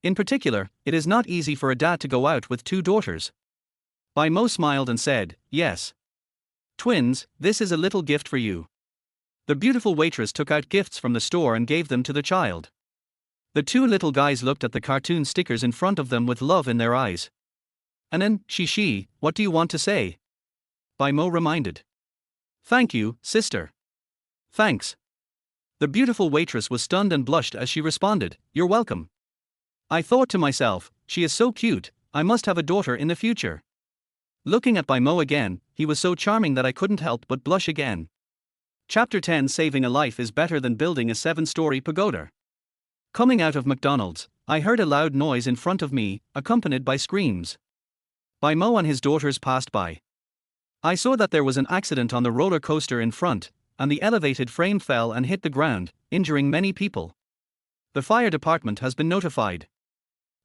In particular, it is not easy for a dad to go out with two daughters. Bai Mo smiled and said, "Yes. Twins, this is a little gift for you." The beautiful waitress took out gifts from the store and gave them to the child. The two little guys looked at the cartoon stickers in front of them with love in their eyes. Anan, she, what do you want to say? Bai Mo reminded. Thank you, sister. Thanks. The beautiful waitress was stunned and blushed as she responded, "You're welcome." I thought to myself, she is so cute, I must have a daughter in the future. Looking at Bai Mo again, he was so charming that I couldn't help but blush again. Chapter 10. Saving a life is better than building a 7-story pagoda. Coming out of McDonald's, I heard a loud noise in front of me, accompanied by screams. Bai Mo and his daughters passed by. I saw that there was an accident on the roller coaster in front, and the elevated frame fell and hit the ground, injuring many people. The fire department has been notified.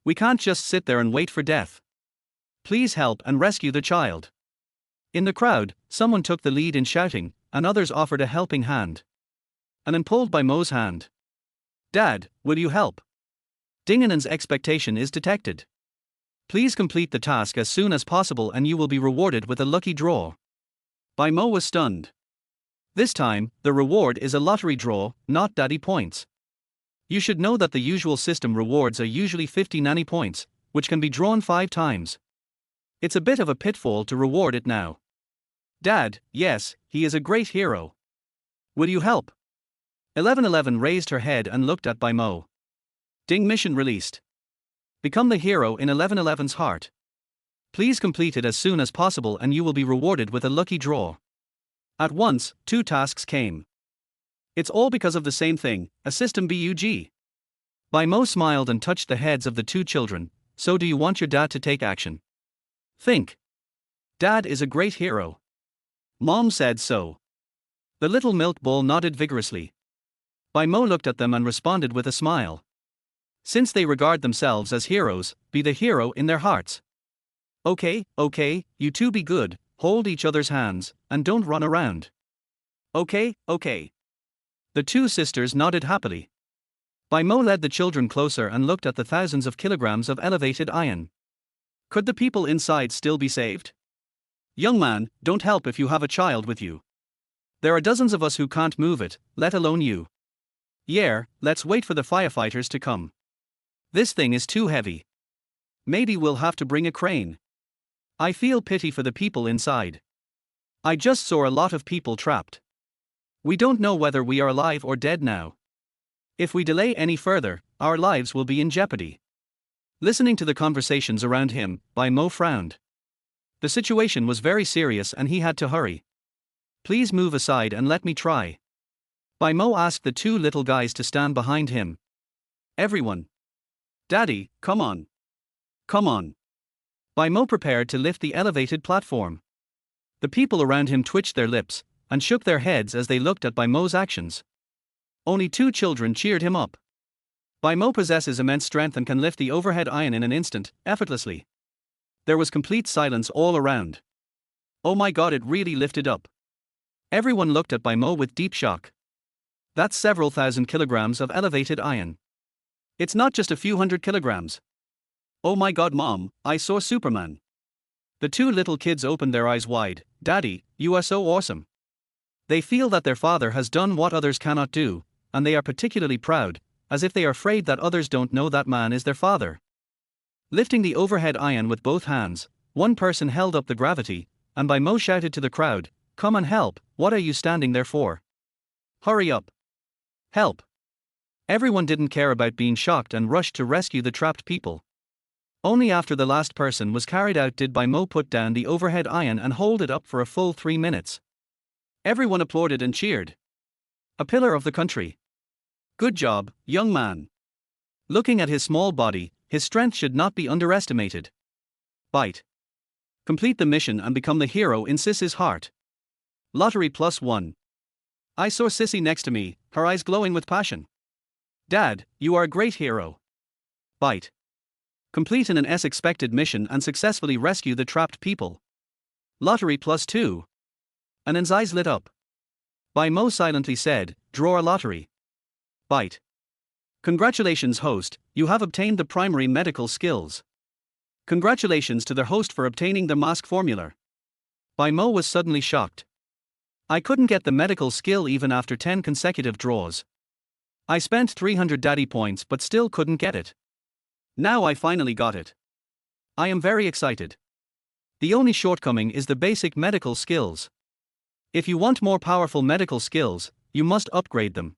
We can't just sit there and wait for death. Please help and rescue the child. In the crowd, someone took the lead in shouting, and others offered a helping hand. Anan pulled Bai Mo's hand. Dad, will you help? Dinganan's expectation is detected. Please complete the task as soon as possible and you will be rewarded with a lucky draw. Bai Mo was stunned. This time, the reward is a lottery draw, not daddy points. You should know that the usual system rewards are usually 50 nanny points, which can be drawn 5 times. It's a bit of a pitfall to reward it now. Dad, yes, he is a great hero. Will you help? 1111 raised her head and looked at Bai Mo. Ding, mission released. Become the hero in 1111's heart. Please complete it as soon as possible and you will be rewarded with a lucky draw. At once, 2 tasks came. It's all because of the same thing, a system bug. Bai Mo smiled and touched the heads of the 2 children. So do you want your dad to take action? Think. Dad is a great hero. Mom said so. The little milk bowl nodded vigorously. Bai Mo looked at them and responded with a smile. Since they regard themselves as heroes, be the hero in their hearts. Okay, you 2 be good, hold each other's hands, and don't run around. Okay. The 2 sisters nodded happily. Bai Mo led the children closer and looked at the thousands of kilograms of elevated iron. Could the people inside still be saved? Young man, don't help if you have a child with you. There are dozens of us who can't move it, let alone you. Yeah, let's wait for the firefighters to come. This thing is too heavy. Maybe we'll have to bring a crane. I feel pity for the people inside. I just saw a lot of people trapped. We don't know whether we are alive or dead now. If we delay any further, our lives will be in jeopardy. Listening to the conversations around him, Bai Mo frowned. The situation was very serious and he had to hurry. Please move aside and let me try. Bai Mo asked the 2 little guys to stand behind him. Everyone. Daddy, come on. Come on. Bai Mo prepared to lift the elevated platform. The people around him twitched their lips and shook their heads as they looked at Bai Mo's actions. Only 2 children cheered him up. Bai Mo possesses immense strength and can lift the overhead iron in an instant, effortlessly. There was complete silence all around. Oh my god, it really lifted up. Everyone looked at Bai Mo with deep shock. That's several thousand kilograms of elevated iron. It's not just a few hundred kilograms. Oh my god, Mom, I saw Superman. The 2 little kids opened their eyes wide. Daddy, you are so awesome. They feel that their father has done what others cannot do, and they are particularly proud, as if they are afraid that others don't know that man is their father. Lifting the overhead iron with both hands, one person held up the gravity, and Bai Mo shouted to the crowd, "Come and help, what are you standing there for? Hurry up. Help." Everyone didn't care about being shocked and rushed to rescue the trapped people. Only after the last person was carried out did Bai Mo put down the overhead iron and hold it up for a full 3 minutes. Everyone applauded and cheered. A pillar of the country. Good job, young man. Looking at his small body, his strength should not be underestimated. Bite. Complete the mission and become the hero in Sis's heart. Lottery +1. I saw Sissy next to me, her eyes glowing with passion. Dad, you are a great hero. Bite. Complete an expected mission and successfully rescue the trapped people. Lottery +2. Anand's eyes lit up. Bai Mo silently said, "Draw a lottery." Bite. Congratulations, host, you have obtained the primary medical skills. Congratulations to the host for obtaining the mask formula. Bai Mo was suddenly shocked. I couldn't get the medical skill even after 10 consecutive draws. I spent 300 daddy points but still couldn't get it. Now I finally got it. I am very excited. The only shortcoming is the basic medical skills. If you want more powerful medical skills, you must upgrade them.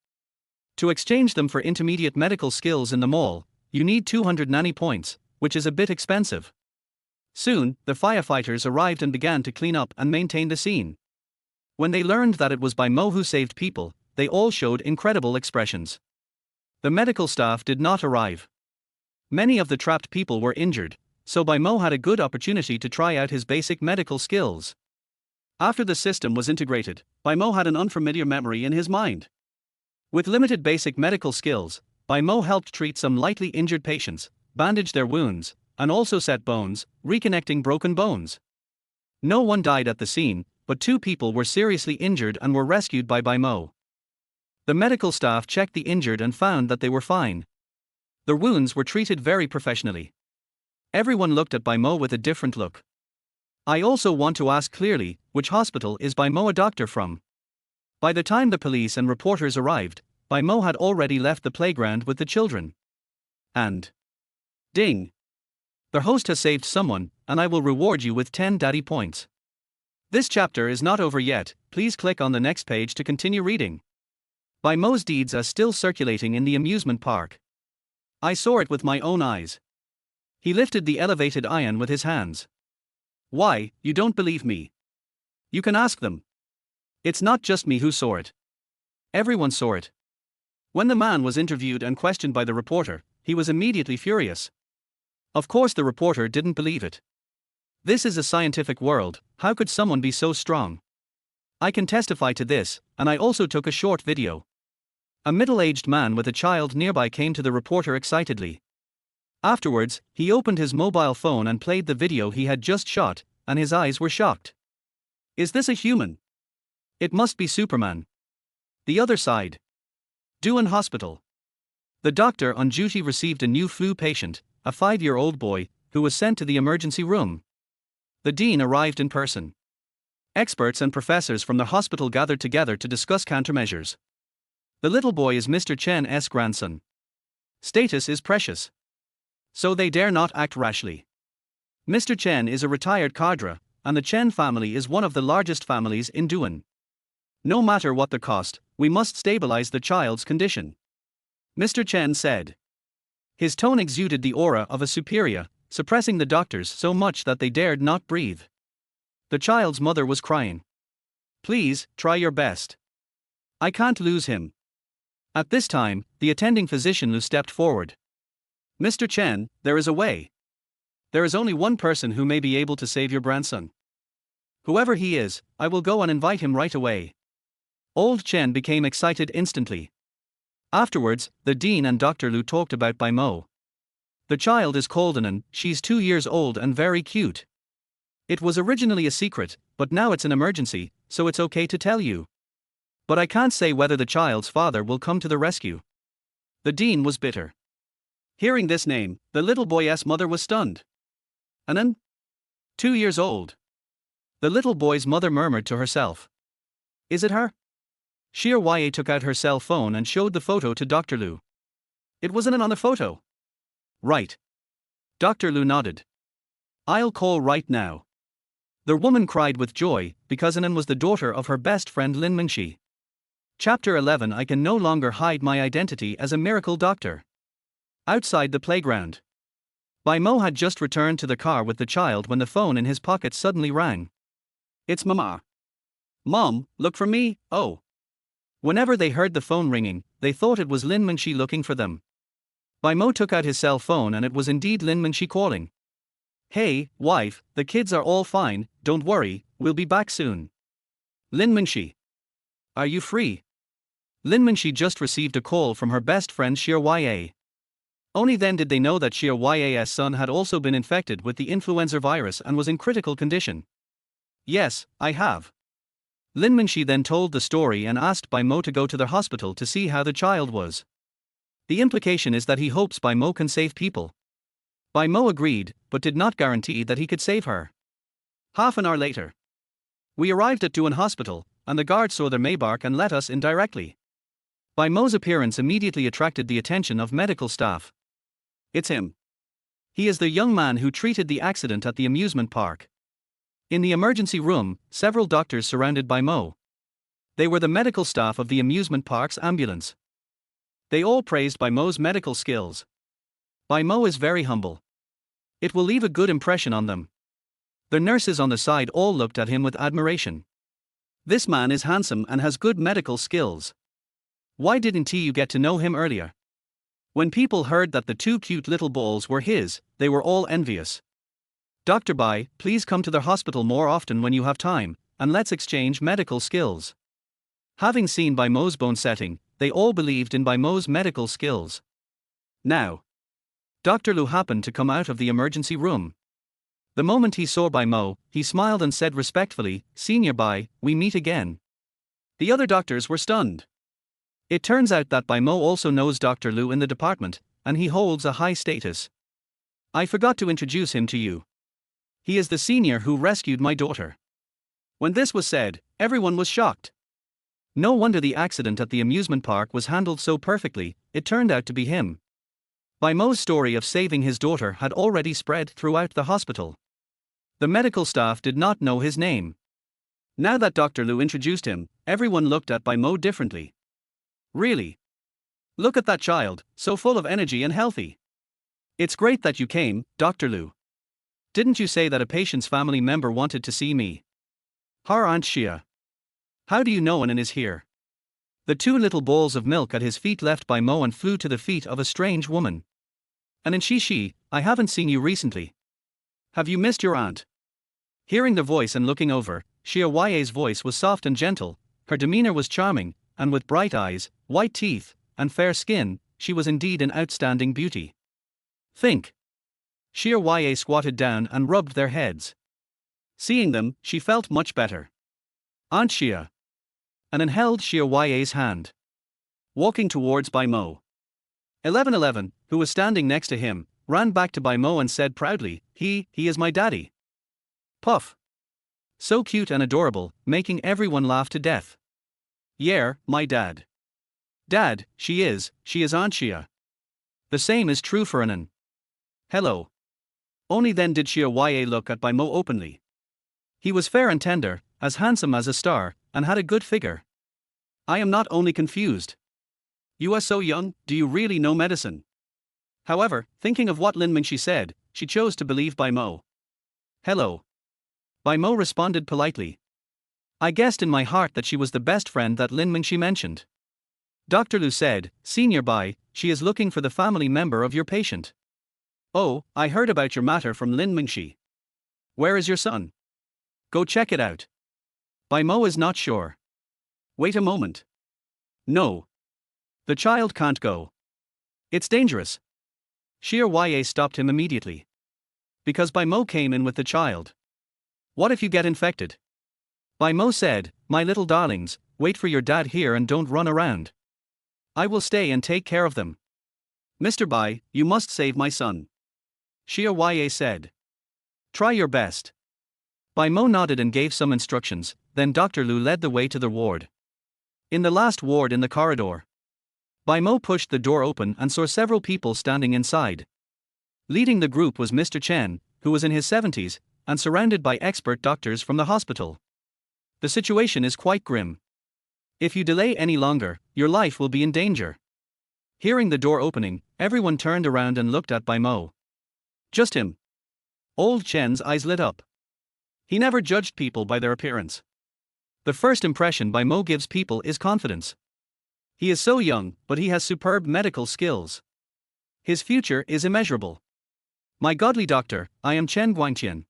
To exchange them for intermediate medical skills in the mall, you need 200 nanny points, which is a bit expensive. Soon, the firefighters arrived and began to clean up and maintain the scene. When they learned that it was Bai Mo who saved people, they all showed incredible expressions. The medical staff did not arrive. Many of the trapped people were injured, so Bai Mo had a good opportunity to try out his basic medical skills. After the system was integrated, Bai Mo had an unfamiliar memory in his mind. With limited basic medical skills, Bai Mo helped treat some lightly injured patients, bandage their wounds, and also set bones, reconnecting broken bones. No one died at the scene, but 2 people were seriously injured and were rescued by Bai Mo. The medical staff checked the injured and found that they were fine. The wounds were treated very professionally. Everyone looked at Bai Mo with a different look. I also want to ask clearly, which hospital is Bai Mo a doctor from? By the time the police and reporters arrived, Bai Mo had already left the playground with the children. And ding! The host has saved someone, and I will reward you with 10 daddy points. This chapter is not over yet, please click on the next page to continue reading. Bai Mo's deeds are still circulating in the amusement park. I saw it with my own eyes. He lifted the elevated iron with his hands. Why, you don't believe me? You can ask them. It's not just me who saw it. Everyone saw it. When the man was interviewed and questioned by the reporter, he was immediately furious. Of course, the reporter didn't believe it. This is a scientific world, how could someone be so strong? I can testify to this, and I also took a short video. A middle-aged man with a child nearby came to the reporter excitedly. Afterwards, he opened his mobile phone and played the video he had just shot, and his eyes were shocked. Is this a human? It must be Superman. The other side. Duan Hospital. The doctor on duty received a new flu patient, a 5-year-old boy, who was sent to the emergency room. The dean arrived in person. Experts and professors from the hospital gathered together to discuss countermeasures. The little boy is Mr. Chen's grandson. Status is precious. So they dare not act rashly. Mr. Chen is a retired cadre, and the Chen family is one of the largest families in Duan. No matter what the cost, we must stabilize the child's condition. Mr. Chen said. His tone exuded the aura of a superior, suppressing the doctors so much that they dared not breathe. The child's mother was crying. Please, try your best. I can't lose him. At this time, the attending physician stepped forward. Mr. Chen, there is a way. There is only one person who may be able to save your grandson. Whoever he is, I will go and invite him right away. Old Chen became excited instantly. Afterwards, the dean and Dr. Lu talked about Bai Mo. The child is called Anan, she's 2 years old and very cute. It was originally a secret, but now it's an emergency, so it's okay to tell you. But I can't say whether the child's father will come to the rescue. The dean was bitter. Hearing this name, the little boy's mother was stunned. Anan? 2 years old. The little boy's mother murmured to herself. Is it her? Xie Huaiye took out her cell phone and showed the photo to Dr. Lu. It was Anan on the photo. Right. Dr. Lu nodded. I'll call right now. The woman cried with joy, because Anan was the daughter of her best friend Lin Mingxi. Chapter 11. I can no longer hide my identity as a miracle doctor. Outside the playground. Bai Mo had just returned to the car with the child when the phone in his pocket suddenly rang. It's Mama. Mom, look for me, oh. Whenever they heard the phone ringing, they thought it was Lin Mingxi looking for them. Bai Mo took out his cell phone and it was indeed Lin Mingxi calling. Hey, wife, the kids are all fine, don't worry, we'll be back soon. Lin Mingxi. Are you free? Lin Mingxi just received a call from her best friend Xie Huaiye. Only then did they know that Xie Huaiye's son had also been infected with the influenza virus and was in critical condition. Yes, I have. Lin Mingxi then told the story and asked Bai Mo to go to the hospital to see how the child was. The implication is that he hopes Bai Mo can save people. Bai Mo agreed, but did not guarantee that he could save her. Half an hour later. We arrived at Duan Hospital, and the guard saw the Maybach and let us in directly. Bai Mo's appearance immediately attracted the attention of medical staff. It's him. He is the young man who treated the accident at the amusement park. In the emergency room, several doctors surrounded Bai Mo. They were the medical staff of the amusement park's ambulance. They all praised Bai Mo's medical skills. Bai Mo is very humble. It will leave a good impression on them. The nurses on the side all looked at him with admiration. This man is handsome and has good medical skills. Why didn't you get to know him earlier? When people heard that the 2 cute little balls were his, they were all envious. Dr. Bai, please come to the hospital more often when you have time, and let's exchange medical skills. Having seen Bai Mo's bone setting, they all believed in Bai Mo's medical skills. Now, Dr. Lu happened to come out of the emergency room. The moment he saw Bai Mo, he smiled and said respectfully, Senior Bai, we meet again. The other doctors were stunned. It turns out that Bai Mo also knows Dr. Lu in the department, and he holds a high status. I forgot to introduce him to you. He is the senior who rescued my daughter. When this was said, everyone was shocked. No wonder the accident at the amusement park was handled so perfectly, it turned out to be him. Bai Mo's story of saving his daughter had already spread throughout the hospital. The medical staff did not know his name. Now that Dr. Lu introduced him, everyone looked at Bai Mo differently. Really? Look at that child, so full of energy and healthy. It's great that you came, Dr. Lu. Didn't you say that a patient's family member wanted to see me? Har Aunt Xia. How do you know Anan is here? The two little bowls of milk at his feet left Bai Mo and flew to the feet of a strange woman. Anan Shi, I haven't seen you recently. Have you missed your aunt? Hearing the voice and looking over, Xia Ye's voice was soft and gentle, her demeanor was charming, and with bright eyes, white teeth, and fair skin, she was indeed an outstanding beauty. Think. Xia Ye squatted down and rubbed their heads. Seeing them, she felt much better. Aunt Xia. Anan held Xia Ye's hand. Walking towards Bai Mo. 1111, who was standing next to him, ran back to Bai Mo and said proudly, he is my daddy. Puff. So cute and adorable, making everyone laugh to death. Yeah, my dad. Dad, she is Aunt Xia. The same is true for Anan. Hello. Only then did Xia Ye look at Bai Mo openly. He was fair and tender, as handsome as a star, and had a good figure. I am not only confused. You are so young, do you really know medicine? However, thinking of what Lin Mingxi said, she chose to believe Bai Mo. Hello. Bai Mo responded politely. I guessed in my heart that she was the best friend that Lin Mingxi mentioned. Dr. Lu said, Senior Bai, she is looking for the family member of your patient. Oh, I heard about your matter from Lin Mingxi. Where is your son? Go check it out. Bai Mo is not sure. Wait a moment. No. The child can't go. It's dangerous. Xia Ye stopped him immediately. Because Bai Mo came in with the child. What if you get infected? Bai Mo said, my little darlings, wait for your dad here and don't run around. I will stay and take care of them. Mr. Bai, you must save my son. Xia Ye said. Try your best. Bai Mo nodded and gave some instructions, then Dr. Lu led the way to the ward. In the last ward in the corridor, Bai Mo pushed the door open and saw several people standing inside. Leading the group was Mr. Chen, who was in his 70s, and surrounded by expert doctors from the hospital. The situation is quite grim. If you delay any longer, your life will be in danger. Hearing the door opening, everyone turned around and looked at Bai Mo. Just him. Old Chen's eyes lit up. He never judged people by their appearance. The first impression Bai Mo gives people is confidence. He is so young, but he has superb medical skills. His future is immeasurable. My godly doctor, I am Chen Guangqian.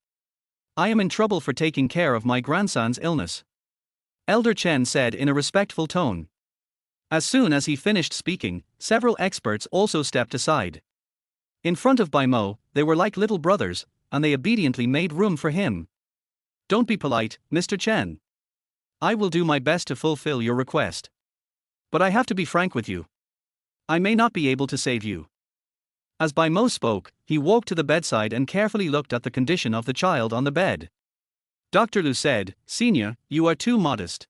I am in trouble for taking care of my grandson's illness. Elder Chen said in a respectful tone. As soon as he finished speaking, several experts also stepped aside. In front of Bai Mo, they were like little brothers, and they obediently made room for him. Don't be polite, Mr. Chen. I will do my best to fulfill your request. But I have to be frank with you. I may not be able to save you. As Bai Mo spoke, he walked to the bedside and carefully looked at the condition of the child on the bed. Dr. Lu said, Senior, you are too modest.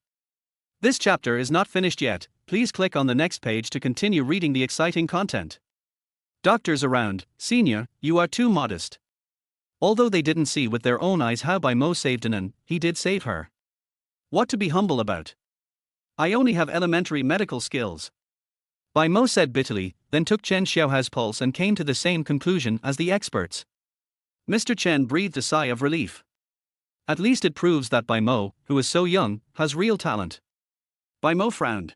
This chapter is not finished yet, please click on the next page to continue reading the exciting content. Doctors around, Senior, you are too modest. Although they didn't see with their own eyes how Bai Mo saved Anan, he did save her. What to be humble about? I only have elementary medical skills. Bai Mo said bitterly, then took Chen Xiaohao's pulse and came to the same conclusion as the experts. Mr. Chen breathed a sigh of relief. At least it proves that Bai Mo, who is so young, has real talent. Bai Mo frowned.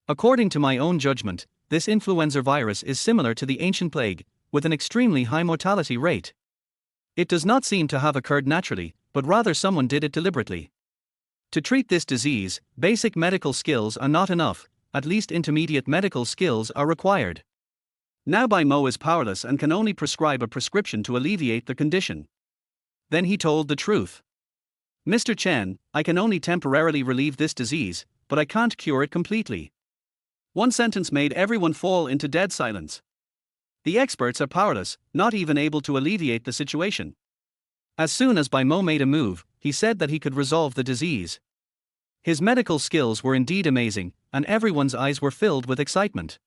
According to my own judgment, this influenza virus is similar to the ancient plague, with an extremely high mortality rate. It does not seem to have occurred naturally, but rather someone did it deliberately. To treat this disease, basic medical skills are not enough, at least intermediate medical skills are required. Now Bai Mo is powerless and can only prescribe a prescription to alleviate the condition. Then he told the truth. Mr. Chen, I can only temporarily relieve this disease, but I can't cure it completely. One sentence made everyone fall into dead silence. The experts are powerless, not even able to alleviate the situation. As soon as Bai Mo made a move, he said that he could resolve the disease. His medical skills were indeed amazing, and everyone's eyes were filled with excitement.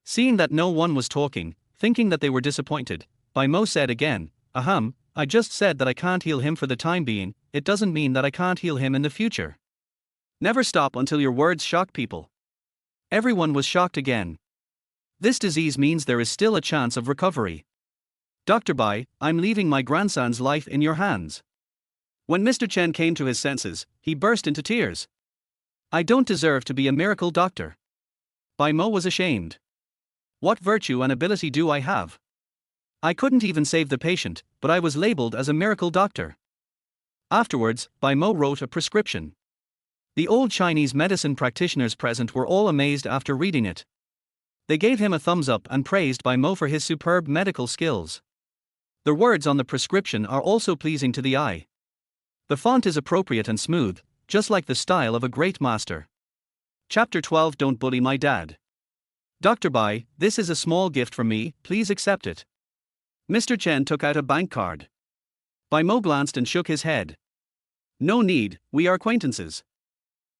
Seeing that no one was talking, thinking that they were disappointed, Bai Mo said again, "Ahem, I just said that I can't heal him for the time being, it doesn't mean that I can't heal him in the future. Never stop until your words shock people." Everyone was shocked again. This disease means there is still a chance of recovery. "Dr. Bai, I'm leaving my grandson's life in your hands." When Mr. Chen came to his senses, he burst into tears. "I don't deserve to be a miracle doctor." Bai Mo was ashamed. "What virtue and ability do I have? I couldn't even save the patient, but I was labeled as a miracle doctor." Afterwards, Bai Mo wrote a prescription. The old Chinese medicine practitioners present were all amazed after reading it. They gave him a thumbs up and praised Bai Mo for his superb medical skills. The words on the prescription are also pleasing to the eye. The font is appropriate and smooth, just like the style of a great master. Chapter 12. Don't bully my dad. "Dr. Bai, this is a small gift from me, please accept it." Mr. Chen took out a bank card. Bai Mo glanced and shook his head. "No need, we are acquaintances.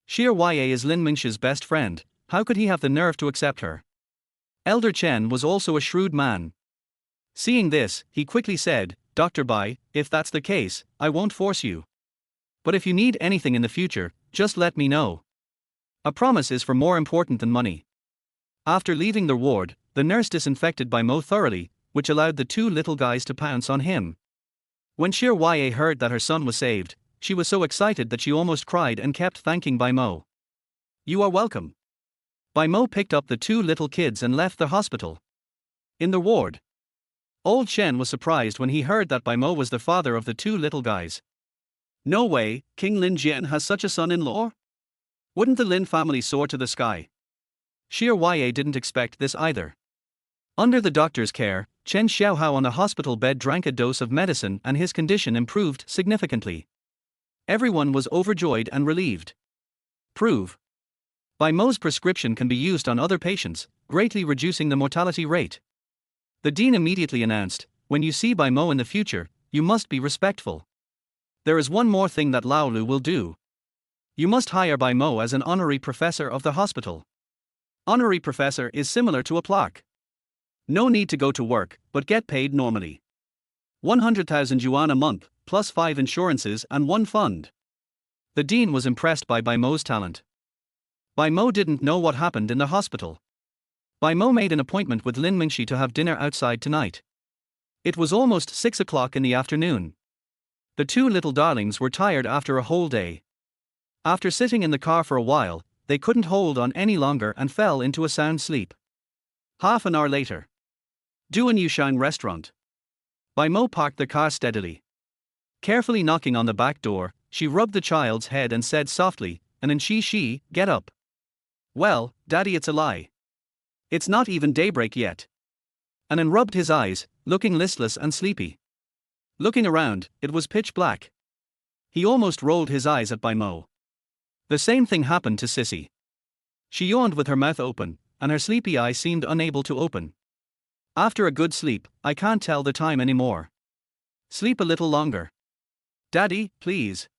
Xie Ye is Lin Mingshi's best friend, how could he have the nerve to accept her?" Elder Chen was also a shrewd man. Seeing this, he quickly said, "Dr. Bai, if that's the case, I won't force you. But if you need anything in the future, just let me know. A promise is more important than money." After leaving the ward, the nurse disinfected Bai Mo thoroughly, which allowed the two little guys to pounce on him. When Xie Ye heard that her son was saved, she was so excited that she almost cried and kept thanking Bai Mo. "You are welcome." Bai Mo picked up the two little kids and left the hospital. In the ward, old Shen was surprised when he heard that Bai Mo was the father of the two little guys. "No way, King Lin Jian has such a son-in-law? Wouldn't the Lin family soar to the sky?" Xie Ye didn't expect this either. Under the doctor's care, Chen Xiaohao on the hospital bed drank a dose of medicine and his condition improved significantly. Everyone was overjoyed and relieved. Prove. Bai Mo's prescription can be used on other patients, greatly reducing the mortality rate. The dean immediately announced, "When you see Bai Mo in the future, you must be respectful. There is one more thing that Lao Lu will do. You must hire Bai Mo as an honorary professor of the hospital." Honorary professor is similar to a plaque. No need to go to work, but get paid normally. 100,000 yuan a month, plus 5 insurances and 1 fund. The dean was impressed by Bai Mo's talent. Bai Mo didn't know what happened in the hospital. Bai Mo made an appointment with Lin Mingxi to have dinner outside tonight. It was almost 6 o'clock in the afternoon. The two little darlings were tired after a whole day. After sitting in the car for a while, they couldn't hold on any longer and fell into a sound sleep. Half an hour later. Duan Yushang restaurant. Bai Mo parked the car steadily. Carefully knocking on the back door, she rubbed the child's head and said softly, "And she, get up." "Well, Daddy, it's a lie. It's not even daybreak yet." Anan rubbed his eyes, looking listless and sleepy. Looking around, it was pitch black. He almost rolled his eyes at Bai Mo. The same thing happened to Sissy. She yawned with her mouth open, and her sleepy eyes seemed unable to open. "After a good sleep, I can't tell the time anymore. Sleep a little longer. Daddy, please."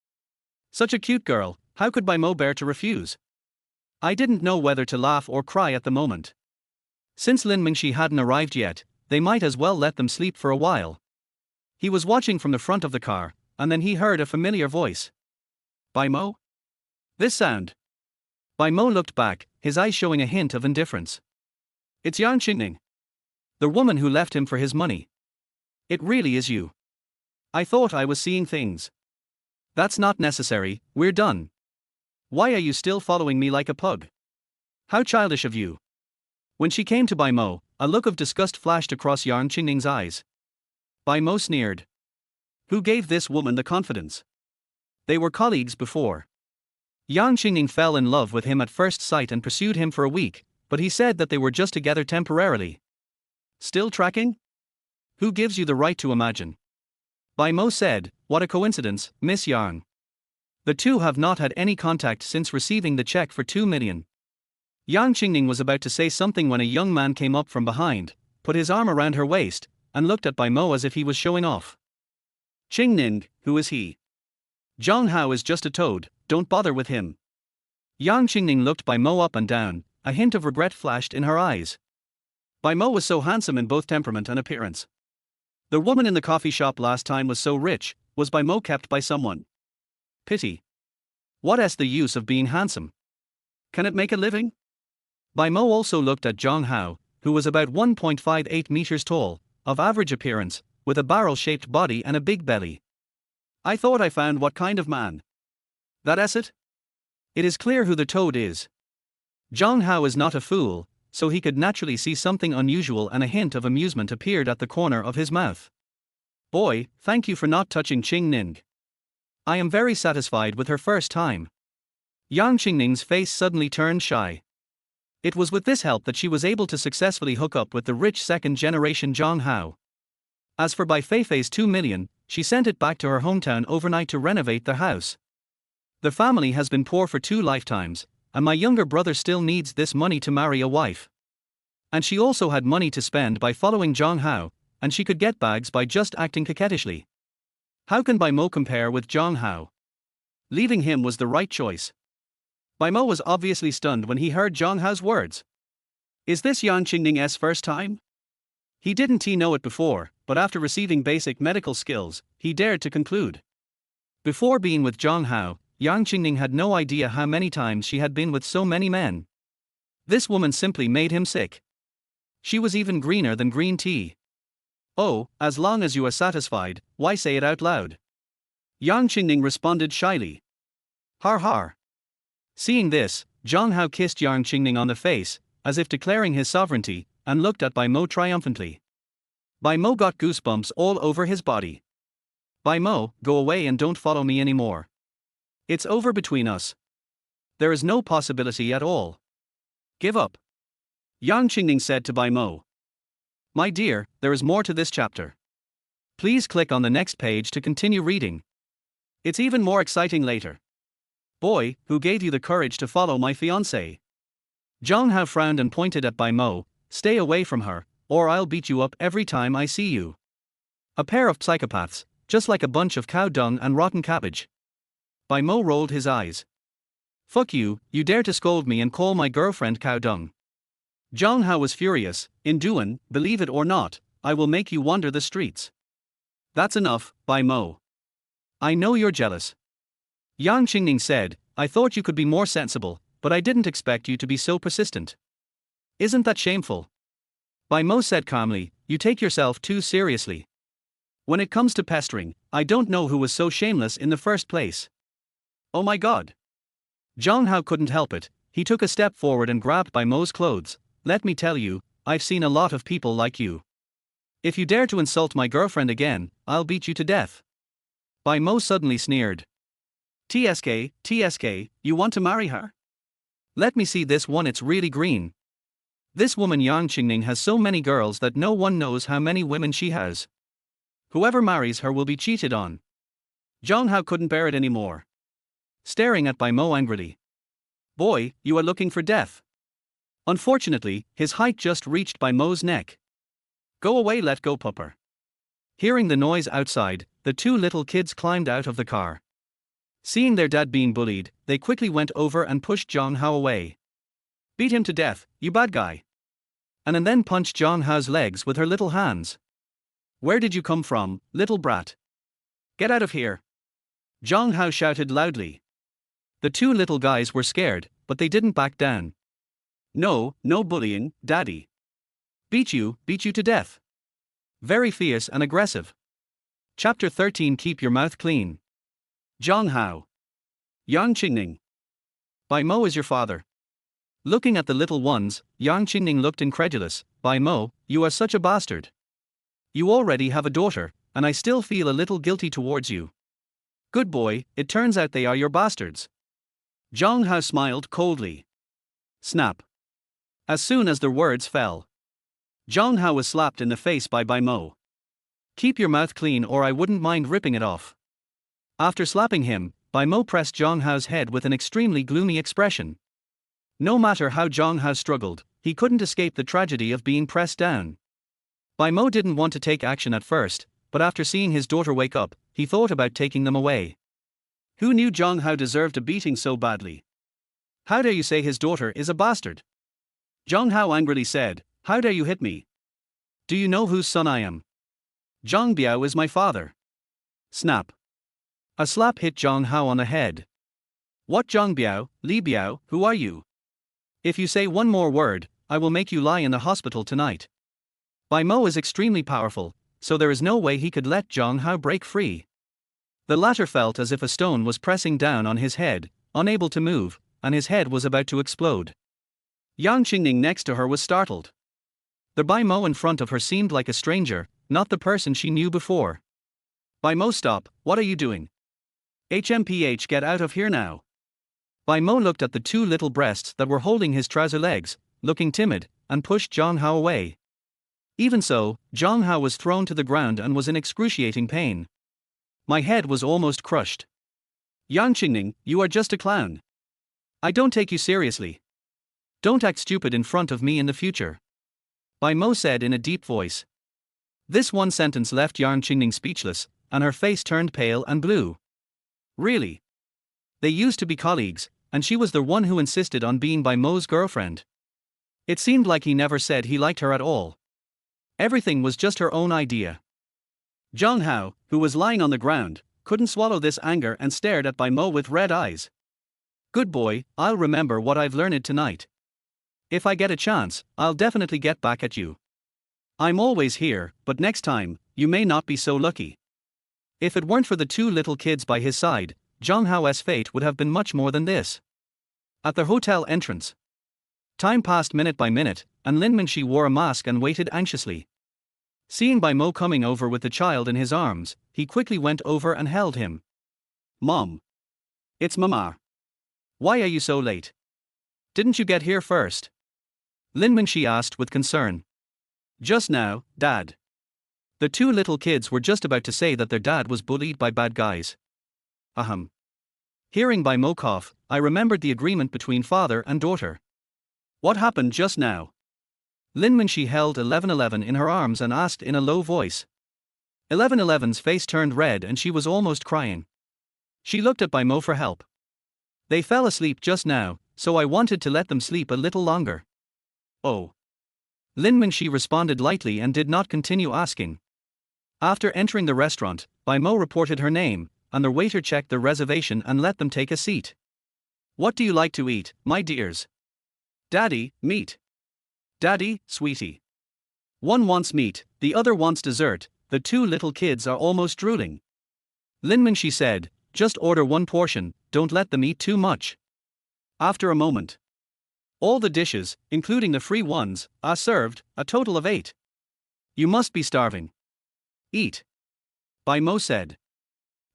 Such a cute girl, how could Bai Mo bear to refuse? I didn't know whether to laugh or cry at the moment. Since Lin Mingxi hadn't arrived yet, they might as well let them sleep for a while. He was watching from the front of the car, and then he heard a familiar voice. "Bai Mo?" This sound. Bai Mo looked back, his eyes showing a hint of indifference. "It's Yang Qingning. The woman who left him for his money. It really is you. I thought I was seeing things." "That's not necessary, we're done. Why are you still following me like a pug? How childish of you." When she came to Bai Mo, a look of disgust flashed across Yang Qingning's eyes. Bai Mo sneered. Who gave this woman the confidence? They were colleagues before. Yang Qingning fell in love with him at first sight and pursued him for a week, but he said that they were just together temporarily. Still tracking? Who gives you the right to imagine? Bai Mo said, "What a coincidence, Miss Yang. The two have not had any contact since receiving the check for 2 million. Yang Qingning was about to say something when a young man came up from behind, put his arm around her waist, and looked at Bai Mo as if he was showing off. "Qingning, who is he? Zhang Hao is just a toad, don't bother with him." Yang Qingning looked Bai Mo up and down, a hint of regret flashed in her eyes. Bai Mo was so handsome in both temperament and appearance. The woman in the coffee shop last time was so rich, was Bai Mo kept by someone? Pity. What the use of being handsome? Can it make a living? Bai Mo also looked at Zhang Hao, who was about 1.58 meters tall, of average appearance, with a barrel-shaped body and a big belly. I thought I found what kind of man. That's it? It is clear who the toad is. Zhang Hao is not a fool, so he could naturally see something unusual, and a hint of amusement appeared at the corner of his mouth. Boy, thank you for not touching Qingning. I am very satisfied with her first time. Yang Qingning's face suddenly turned shy. It was with this help that she was able to successfully hook up with the rich second-generation Zhang Hao. As for Bai Feifei's 2 million, she sent it back to her hometown overnight to renovate the house. The family has been poor for 2 lifetimes, and my younger brother still needs this money to marry a wife. And she also had money to spend by following Zhang Hao, and she could get bags by just acting coquettishly. How can Bai Mo compare with Zhang Hao? Leaving him was the right choice. Bai Mo was obviously stunned when he heard Zhang Hao's words. Is this Yang Qingning's first time? He didn't know it before, but after receiving basic medical skills, he dared to conclude. Before being with Zhang Hao, Yang Qingning had no idea how many times she had been with so many men. This woman simply made him sick. She was even greener than green tea. Oh, as long as you are satisfied, why say it out loud? Yang Qingning responded shyly. Har har. Seeing this, Zhang Hao kissed Yang Qingning on the face, as if declaring his sovereignty, and looked at Bai Mo triumphantly. Bai Mo got goosebumps all over his body. Bai Mo, go away and don't follow me anymore. It's over between us. There is no possibility at all. Give up. Yang Qingning said to Bai Mo. My dear, there is more to this chapter. Please click on the next page to continue reading. It's even more exciting later. Boy, who gave you the courage to follow my fiancée? Zhang Hao frowned and pointed at Bai Mo. Stay away from her, or I'll beat you up every time I see you. A pair of psychopaths, just like a bunch of cow dung and rotten cabbage. Bai Mo rolled his eyes. Fuck you, you dare to scold me and call my girlfriend cow dung. Zhang Hao was furious. In Duan, believe it or not, I will make you wander the streets. That's enough, Bai Mo. I know you're jealous. Yang Qingning said, I thought you could be more sensible, but I didn't expect you to be so persistent. Isn't that shameful? Bai Mo said calmly, you take yourself too seriously. When it comes to pestering, I don't know who was so shameless in the first place. Oh my god. Zhang Hao couldn't help it. He took a step forward and grabbed Bai Mo's clothes. Let me tell you, I've seen a lot of people like you. If you dare to insult my girlfriend again, I'll beat you to death. Bai Mo suddenly sneered. TSK, you want to marry her? Let me see this one, it's really green. This woman Yang Qingning has so many girls that no one knows how many women she has. Whoever marries her will be cheated on. Zhang Hao couldn't bear it anymore. Staring at Bai Mo angrily. Boy, you are looking for death. Unfortunately, his height just reached Bai Mo's neck. Go away, let go, pupper. Hearing the noise outside, the 2 little kids climbed out of the car. Seeing their dad being bullied, they quickly went over and pushed Zhang Hao away. Beat him to death, you bad guy. And then punched Zhang Hao's legs with her little hands. Where did you come from, little brat? Get out of here. Zhang Hao shouted loudly. The 2 little guys were scared, but they didn't back down. No bullying, daddy. Beat you to death. Very fierce and aggressive. Chapter 13, Keep your mouth clean. Zhang Hao. Yang Qingning. Bai Mo is your father. Looking at the little ones, Yang Qingning looked incredulous. Bai Mo, you are such a bastard. You already have a daughter, and I still feel a little guilty towards you. Good boy, it turns out they are your bastards. Zhang Hao smiled coldly. Snap. As soon as the words fell, Zhang Hao was slapped in the face by Bai Mo. Keep your mouth clean or I wouldn't mind ripping it off. After slapping him, Bai Mo pressed Zhang Hao's head with an extremely gloomy expression. No matter how Zhang Hao struggled, he couldn't escape the tragedy of being pressed down. Bai Mo didn't want to take action at first, but after seeing his daughter wake up, he thought about taking them away. Who knew Zhang Hao deserved a beating so badly? How dare you say his daughter is a bastard? Zhang Hao angrily said, how dare you hit me? Do you know whose son I am? Zhang Biao is my father. Snap. A slap hit Zhang Hao on the head. What Zhang Biao, Li Biao, who are you? If you say one more word, I will make you lie in the hospital tonight. Bai Mo is extremely powerful, so there is no way he could let Zhang Hao break free. The latter felt as if a stone was pressing down on his head, unable to move, and his head was about to explode. Yang Qingning next to her was startled. The Bai Mo in front of her seemed like a stranger, not the person she knew before. Bai Mo, stop, what are you doing? HMPH, get out of here now. Bai Mo looked at the two little breasts that were holding his trouser legs, looking timid, and pushed Zhang Hao away. Even so, Zhang Hao was thrown to the ground and was in excruciating pain. My head was almost crushed. Yang Qingning, you are just a clown. I don't take you seriously. Don't act stupid in front of me in the future. Bai Mo said in a deep voice. This one sentence left Yang Qingning speechless, and her face turned pale and blue. Really? They used to be colleagues, and she was the one who insisted on being Bai Mo's girlfriend. It seemed like he never said he liked her at all. Everything was just her own idea. Zhang Hao, who was lying on the ground, couldn't swallow this anger and stared at Bai Mo with red eyes. Good boy, I'll remember what I've learned tonight. If I get a chance, I'll definitely get back at you. I'm always here, but next time, you may not be so lucky. If it weren't for the two little kids by his side, Zhang Hao's fate would have been much more than this. At the hotel entrance. Time passed minute by minute, and Lin Mingxi wore a mask and waited anxiously. Seeing Bai Mo coming over with the child in his arms, he quickly went over and held him. Mom. It's Mama. Why are you so late? Didn't you get here first? Lin Mingxi asked with concern. Just now, Dad. The two little kids were just about to say that their dad was bullied by bad guys. Ahem. Hearing Bai Mo cough, I remembered the agreement between father and daughter. What happened just now? Lin Mingxi held 1111 in her arms and asked in a low voice. 1111's face turned red and she was almost crying. She looked at Bai Mo for help. They fell asleep just now, so I wanted to let them sleep a little longer. Oh. Lin Mingxi responded lightly and did not continue asking. After entering the restaurant, Bai Mo reported her name, and the waiter checked the reservation and let them take a seat. What do you like to eat, my dears? Daddy, meat. Daddy, sweetie. One wants meat, the other wants dessert, the two little kids are almost drooling. Lin Mingxi said, just order one portion, don't let them eat too much. After a moment. All the dishes, including the free ones, are served, a total of 8. You must be starving. Eat. Bai Mo said.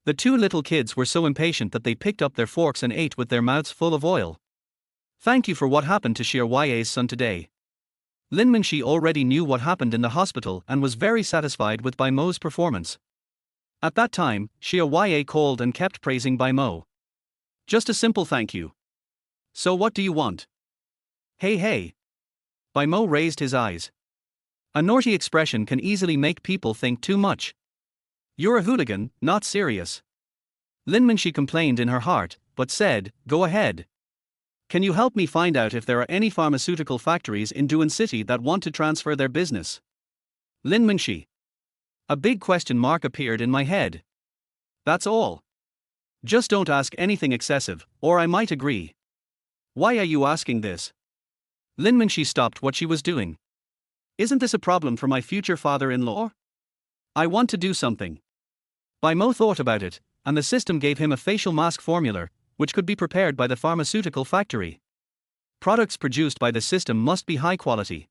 The two little kids were so impatient that they picked up their forks and ate with their mouths full of oil. Thank you for what happened to Xie Ya's son today. Lin Mingxi already knew what happened in the hospital and was very satisfied with Bai Mo's performance. At that time, Xie Ya called and kept praising Bai Mo. Just a simple thank you. So what do you want? Hey. Bai Mo raised his eyes. A naughty expression can easily make people think too much. You're a hooligan, not serious. Lin Mingxi complained in her heart, but said, go ahead. Can you help me find out if there are any pharmaceutical factories in Duan City that want to transfer their business? Lin Mingxi. A big question mark appeared in my head. That's all. Just don't ask anything excessive, or I might agree. Why are you asking this? Lin Mingxi stopped what she was doing. Isn't this a problem for my future father-in-law? I want to do something. Bai Mo thought about it, and the system gave him a facial mask formula, which could be prepared by the pharmaceutical factory. Products produced by the system must be high quality.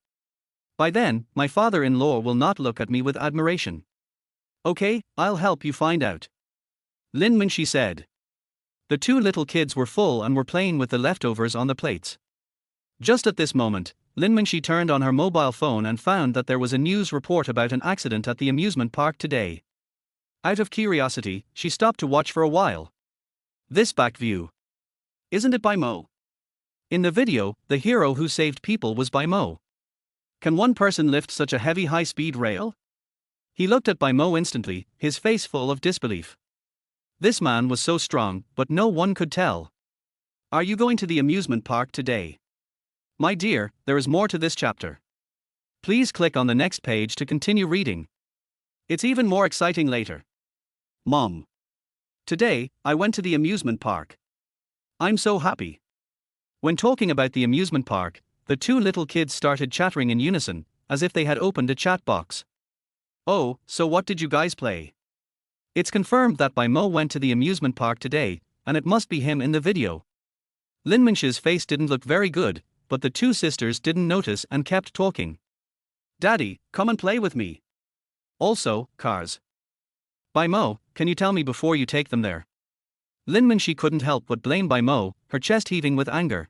By then, my father-in-law will not look at me with admiration. Okay, I'll help you find out. Lin Mingxi said. The two little kids were full and were playing with the leftovers on the plates. Just at this moment, Lin Mingxi turned on her mobile phone and found that there was a news report about an accident at the amusement park today. Out of curiosity, she stopped to watch for a while. This back view. Isn't it Bai Mo? In the video, the hero who saved people was Bai Mo. Can one person lift such a heavy high-speed rail? He looked at Bai Mo instantly, his face full of disbelief. This man was so strong, but no one could tell. Are you going to the amusement park today? My dear, there is more to this chapter. Please click on the next page to continue reading. It's even more exciting later. Mom. Today, I went to the amusement park. I'm so happy. When talking about the amusement park, the two little kids started chattering in unison, as if they had opened a chat box. Oh, so what did you guys play? It's confirmed that Bai Mo went to the amusement park today, and it must be him in the video. Lin Mingxi's face didn't look very good, but the two sisters didn't notice and kept talking. Daddy, come and play with me. Also, cars. Bai Mo, can you tell me before you take them there? Lin Mingxi couldn't help but blame Bai Mo, her chest heaving with anger.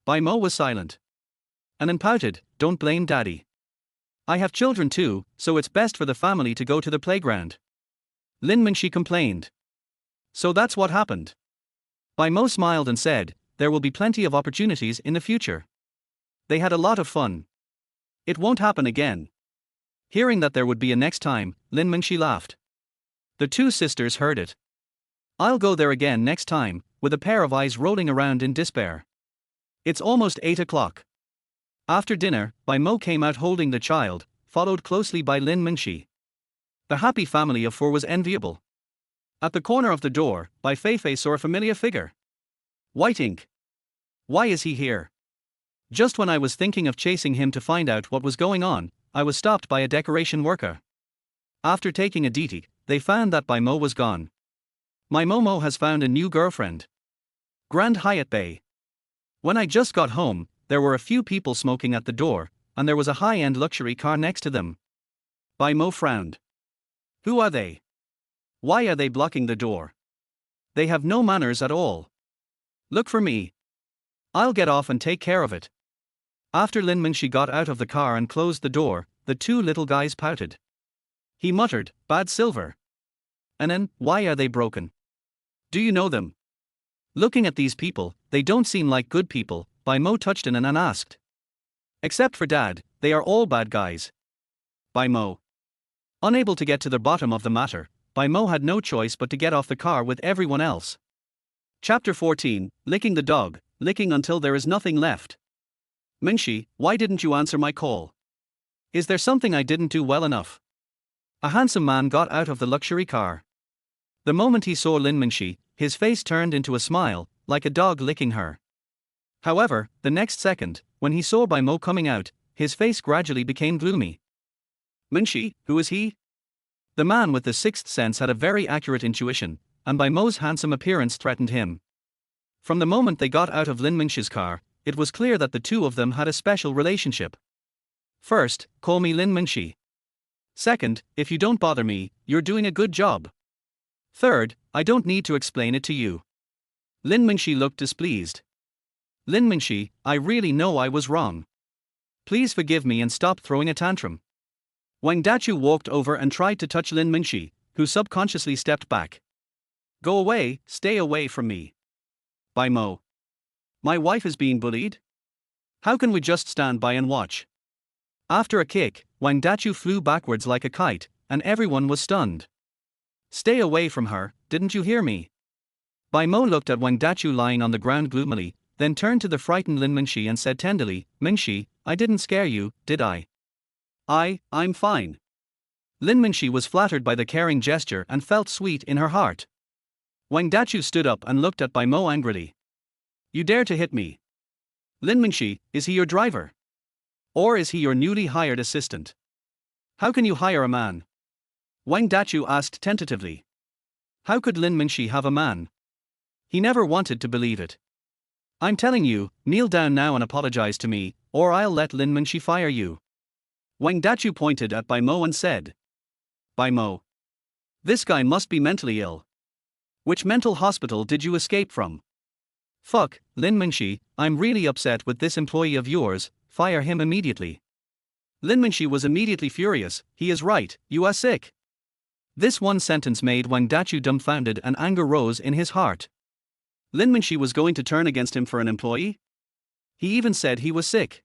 Bai Mo was silent. And then pouted, don't blame Daddy. I have children too, so it's best for the family to go to the playground. Lin Mingxi complained. So that's what happened. Bai Mo smiled and said, there will be plenty of opportunities in the future. They had a lot of fun. It won't happen again. Hearing that there would be a next time, Lin Mingxi laughed. The two sisters heard it. I'll go there again next time, with a pair of eyes rolling around in despair. It's almost 8 o'clock. After dinner, Bai Mo came out holding the child, followed closely by Lin Mingxi. The happy family of four was enviable. At the corner of the door, Bai Feifei saw a familiar figure. White ink. Why is he here? Just when I was thinking of chasing him to find out what was going on, I was stopped by a decoration worker. After taking a deity, they found that Bai Mo was gone. My Momo has found a new girlfriend. Grand Hyatt Bay. When I just got home, there were a few people smoking at the door, and there was a high-end luxury car next to them. Bai Mo frowned. Who are they? Why are they blocking the door? They have no manners at all. Look for me. I'll get off and take care of it. After Lin Mingxi got out of the car and closed the door, the two little guys pouted. He muttered, bad silver. And then, why are they broken? Do you know them? Looking at these people, they don't seem like good people, Bai Mo touched in and asked. Except for Dad, they are all bad guys. Bai Mo. Unable to get to the bottom of the matter, Bai Mo had no choice but to get off the car with everyone else. Chapter 14, Licking the Dog, Licking Until There Is Nothing Left. Mingxi, why didn't you answer my call? Is there something I didn't do well enough? A handsome man got out of the luxury car. The moment he saw Lin Mingxi, his face turned into a smile, like a dog licking her. However, the next second, when he saw Bai Mo coming out, his face gradually became gloomy. Mingxi, who is he? The man with the sixth sense had a very accurate intuition, and Bai Mo's handsome appearance threatened him. From the moment they got out of Lin Mingxi's car, it was clear that the two of them had a special relationship. First, call me Lin Mingxi. Second, if you don't bother me, you're doing a good job. Third, I don't need to explain it to you. Lin Mingxi looked displeased. Lin Mingxi, I really know I was wrong. Please forgive me and stop throwing a tantrum. Wang Dachu walked over and tried to touch Lin Mingxi, who subconsciously stepped back. Go away, stay away from me. Bai Mo. My wife is being bullied? How can we just stand by and watch? After a kick, Wang Dachu flew backwards like a kite, and everyone was stunned. Stay away from her, didn't you hear me? Bai Mo looked at Wang Dachu lying on the ground gloomily, then turned to the frightened Lin Mingxi and said tenderly, Mingxi, I didn't scare you, did I? I'm fine. Lin Mingxi was flattered by the caring gesture and felt sweet in her heart. Wang Dachu stood up and looked at Bai Mo angrily. You dare to hit me? Lin Mingxi, is he your driver? Or is he your newly hired assistant? How can you hire a man? Wang Dachu asked tentatively. How could Lin Mingxi have a man? He never wanted to believe it. I'm telling you, kneel down now and apologize to me, or I'll let Lin Mingxi fire you. Wang Dachu pointed at Bai Mo and said. Bai Mo. This guy must be mentally ill. Which mental hospital did you escape from? Fuck, Lin Mingxi, I'm really upset with this employee of yours, fire him immediately. Lin Mingxi was immediately furious, he is right, you are sick. This one sentence made Wang Dachu dumbfounded and anger rose in his heart. Lin Mingxi was going to turn against him for an employee? He even said he was sick.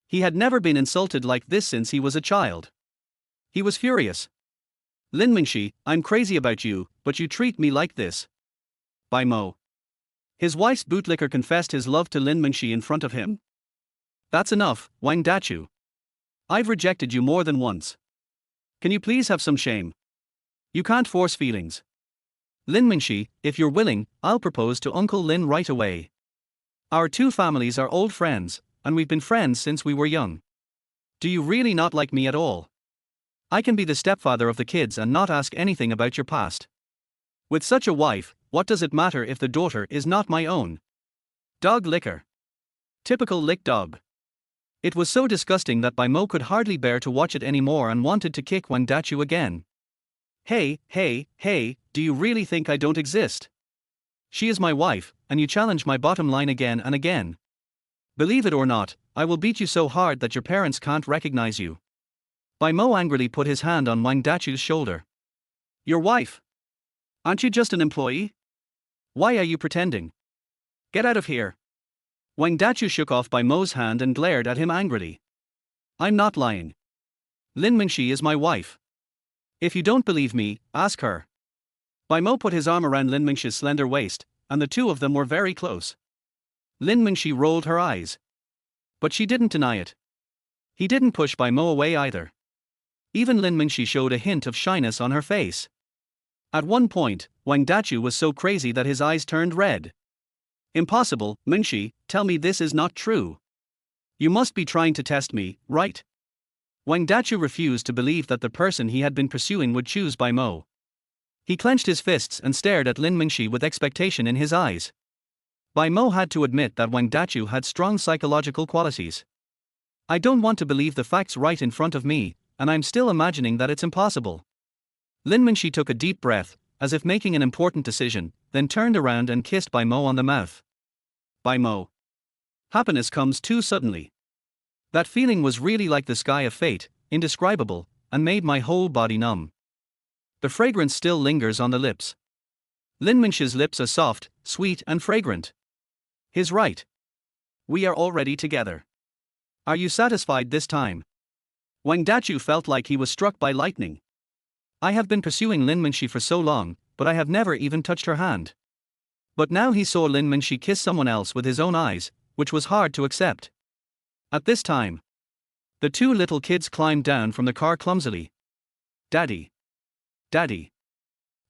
He had never been insulted like this since he was a child. He was furious. Lin Mingxi, I'm crazy about you, but you treat me like this. Bai Mo. His wife's bootlicker confessed his love to Lin Mingxi in front of him. That's enough, Wang Dachu. I've rejected you more than once. Can you please have some shame? You can't force feelings. Lin Mingxi, if you're willing, I'll propose to Uncle Lin right away. Our two families are old friends, and we've been friends since we were young. Do you really not like me at all? I can be the stepfather of the kids and not ask anything about your past. With such a wife, what does it matter if the daughter is not my own? Dog licker. Typical lick dog. It was so disgusting that Bai Mo could hardly bear to watch it anymore and wanted to kick Wang Dachu again. Hey, do you really think I don't exist? She is my wife, and you challenge my bottom line again and again. Believe it or not, I will beat you so hard that your parents can't recognize you. Bai Mo angrily put his hand on Wang Dachu's shoulder. Your wife? Aren't you just an employee? Why are you pretending? Get out of here. Wang Dachu shook off Bai Mo's hand and glared at him angrily. I'm not lying. Lin Mingxi is my wife. If you don't believe me, ask her. Bai Mo put his arm around Lin Mingxi's slender waist, and the two of them were very close. Lin Mingxi rolled her eyes. But she didn't deny it. He didn't push Bai Mo away either. Even Lin Mingxi showed a hint of shyness on her face. At one point, Wang Dachu was so crazy that his eyes turned red. Impossible, Mingxi, tell me this is not true. You must be trying to test me, right? Wang Dachu refused to believe that the person he had been pursuing would choose Bai Mo. He clenched his fists and stared at Lin Mingxi with expectation in his eyes. Bai Mo had to admit that Wang Dachu had strong psychological qualities. I don't want to believe the facts right in front of me, and I'm still imagining that it's impossible. Lin Mingxi took a deep breath, as if making an important decision, then turned around and kissed Bai Mo on the mouth. Bai Mo. Happiness comes too suddenly. That feeling was really like the sky of fate, indescribable, and made my whole body numb. The fragrance still lingers on the lips. Lin Mingxi's lips are soft, sweet and fragrant. He's right. We are already together. Are you satisfied this time? Wang Dachu felt like he was struck by lightning. I have been pursuing Lin Mingxi for so long, but I have never even touched her hand. But now he saw Lin Mingxi kiss someone else with his own eyes, which was hard to accept. At this time, the two little kids climbed down from the car clumsily. Daddy. Daddy.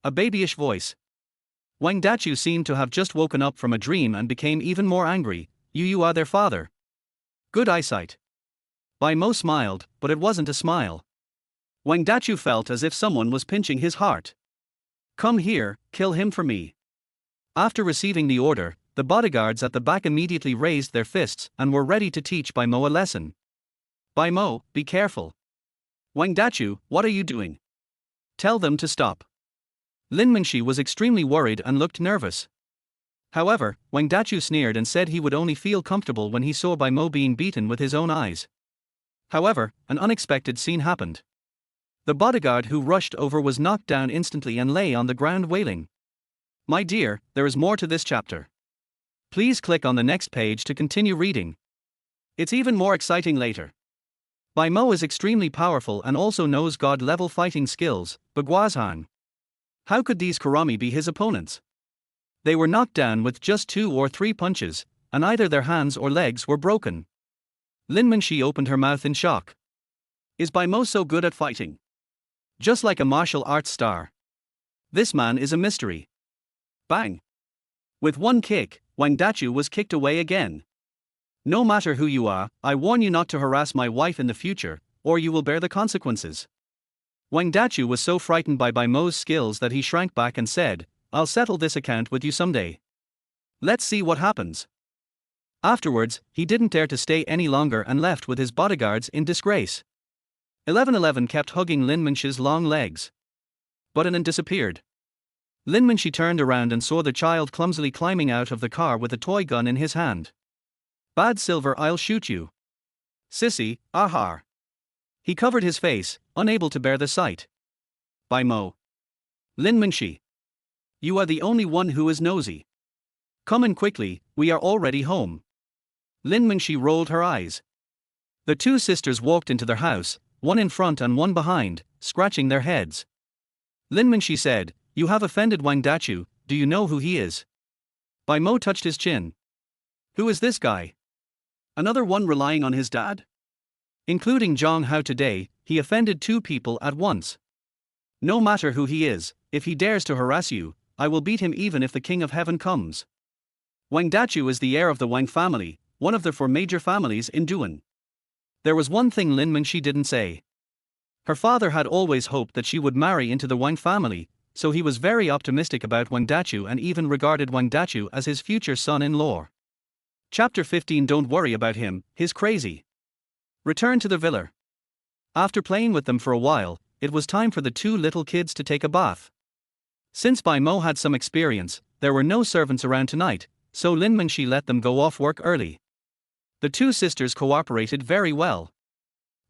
A babyish voice. Wang Dachu seemed to have just woken up from a dream and became even more angry. You are their father. Good eyesight. Bai Mo smiled, but it wasn't a smile. Wang Dachu felt as if someone was pinching his heart. Come here, kill him for me. After receiving the order, the bodyguards at the back immediately raised their fists and were ready to teach Bai Mo a lesson. Bai Mo, be careful. Wang Dachu, what are you doing? Tell them to stop. Lin Mingxi was extremely worried and looked nervous. However, Wang Dachu sneered and said he would only feel comfortable when he saw Bai Mo being beaten with his own eyes. However, an unexpected scene happened. The bodyguard who rushed over was knocked down instantly and lay on the ground wailing. My dear, there is more to this chapter. Please click on the next page to continue reading. It's even more exciting later. Bai Mo is extremely powerful and also knows god-level fighting skills, Baguazhan. How could these Kurami be his opponents? They were knocked down with just 2 or 3 punches, and either their hands or legs were broken. Lin Mingxi opened her mouth in shock. Is Bai Mo so good at fighting? Just like a martial arts star. This man is a mystery. Bang! With one kick, Wang Dachu was kicked away again. No matter who you are, I warn you not to harass my wife in the future, or you will bear the consequences. Wang Dachu was so frightened by Bai Mo's skills that he shrank back and said, I'll settle this account with you someday. Let's see what happens. Afterwards, he didn't dare to stay any longer and left with his bodyguards in disgrace. 1111 kept hugging Lin Mingxi's long legs. But and disappeared. Lin Mingxi turned around and saw the child clumsily climbing out of the car with a toy gun in his hand. Bad Silver, I'll shoot you. Sissy, ahar. He covered his face, unable to bear the sight. Bai Mo. Lin Mingxi. You are the only one who is nosy. Come in quickly, we are already home. Lin Mingxi rolled her eyes. The two sisters walked into their house, one in front and one behind, scratching their heads. Lin Mingxi said, You have offended Wang Dachu, do you know who he is? Bai Mo touched his chin. Who is this guy? Another one relying on his dad? Including Zhang Hao today, he offended two people at once. No matter who he is, if he dares to harass you, I will beat him even if the King of Heaven comes. Wang Dachu is the heir of the Wang family, one of the four major families in Duan. There was one thing Lin Mingxi didn't say. Her father had always hoped that she would marry into the Wang family, so he was very optimistic about Wang Dachu and even regarded Wang Dachu as his future son-in-law. Chapter 15. Don't worry about him, he's crazy. Return to the villa. After playing with them for a while, it was time for the two little kids to take a bath. Since Bai Mo had some experience, there were no servants around tonight, so Lin Mingxi let them go off work early. The two sisters cooperated very well.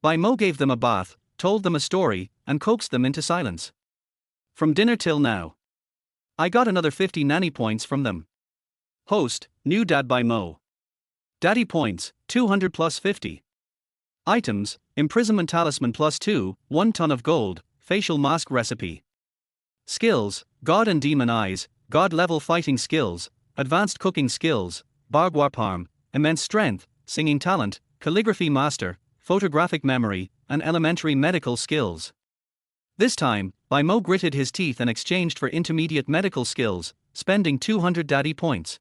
Bai Mo gave them a bath, told them a story, and coaxed them into silence. From dinner till now, I got another 50 nanny points from them. Host, new dad Bai Mo. Daddy points, 200 plus 50. Items, imprisonment talisman plus 2, 1 ton of gold, facial mask recipe. Skills, God and demon eyes, God level fighting skills, advanced cooking skills, bargwarparm, immense strength, singing talent, calligraphy master, photographic memory, and elementary medical skills. This time, Bai Mo gritted his teeth and exchanged for intermediate medical skills, spending 200 daddy points.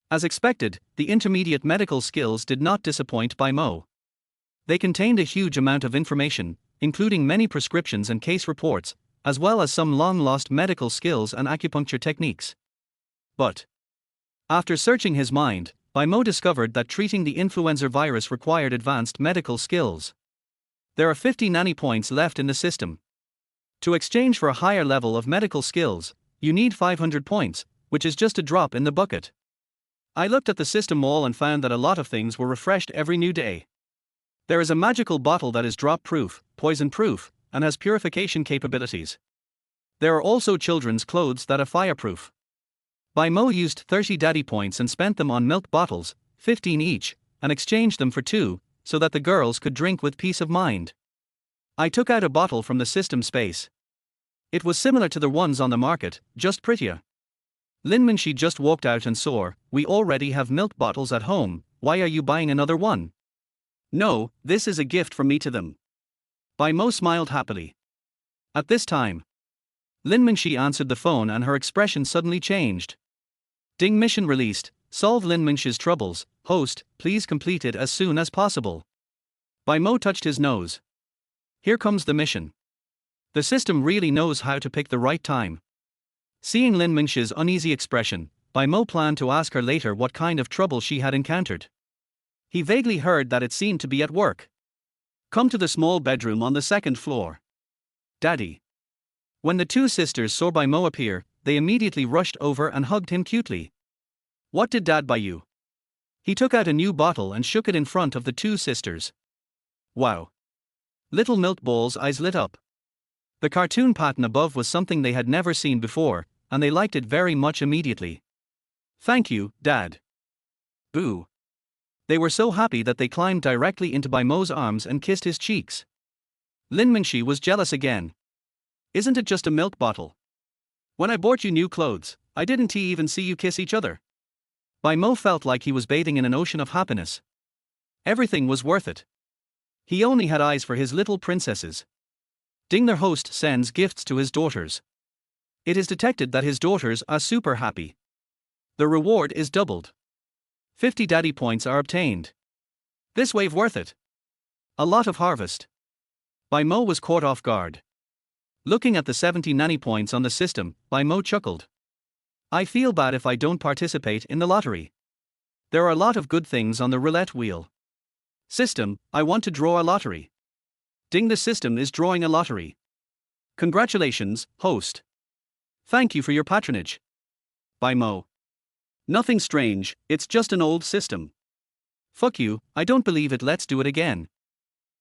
As expected, the intermediate medical skills did not disappoint Bai Mo. They contained a huge amount of information, including many prescriptions and case reports, as well as some long-lost medical skills and acupuncture techniques. But after searching his mind, Bai Mo discovered that treating the influenza virus required advanced medical skills. There are 50 nanny points left in the system. To exchange for a higher level of medical skills, you need 500 points, which is just a drop in the bucket. I looked at the system all and found that a lot of things were refreshed every new day. There is a magical bottle that is drop-proof, poison-proof, and has purification capabilities. There are also children's clothes that are fireproof. Bai Mo used 30 daddy points and spent them on milk bottles, 15 each, and exchanged them for 2, so that the girls could drink with peace of mind. I took out a bottle from the system space. It was similar to the ones on the market, just prettier. Lin Mingxi just walked out and saw, we already have milk bottles at home, why are you buying another one? No, this is a gift from me to them. Bai Mo smiled happily. At this time, Lin Mingxi answered the phone and her expression suddenly changed. Ding, mission released, solve Lin Mingxi's troubles, host, please complete it as soon as possible. Bai Mo touched his nose. Here comes the mission. The system really knows how to pick the right time. Seeing Lin Mingxi's uneasy expression, Bai Mo planned to ask her later what kind of trouble she had encountered. He vaguely heard that it seemed to be at work. Come to the small bedroom on the second floor. Daddy. When the two sisters saw Bai Mo appear, they immediately rushed over and hugged him cutely. What did Dad buy you? He took out a new bottle and shook it in front of the two sisters. Wow. Little milk balls' eyes lit up. The cartoon pattern above was something they had never seen before, and they liked it very much immediately. Thank you, Dad. Boo. They were so happy that they climbed directly into Bai Mo's arms and kissed his cheeks. Lin Mingxi was jealous again. Isn't it just a milk bottle? When I bought you new clothes, I didn't even see you kiss each other. Bai Mo felt like he was bathing in an ocean of happiness. Everything was worth it. He only had eyes for his little princesses. Ding, their host sends gifts to his daughters. It is detected that his daughters are super happy. The reward is doubled. 50 daddy points are obtained. This wave worth it. A lot of harvest. Bai Mo was caught off guard. Looking at the 70 nanny points on the system, Bai Mo chuckled. I feel bad if I don't participate in the lottery. There are a lot of good things on the roulette wheel. System, I want to draw a lottery. Ding, the system is drawing a lottery. Congratulations, host. Thank you for your patronage. Bai Mo. Nothing strange, it's just an old system. Fuck you, I don't believe it, let's do it again.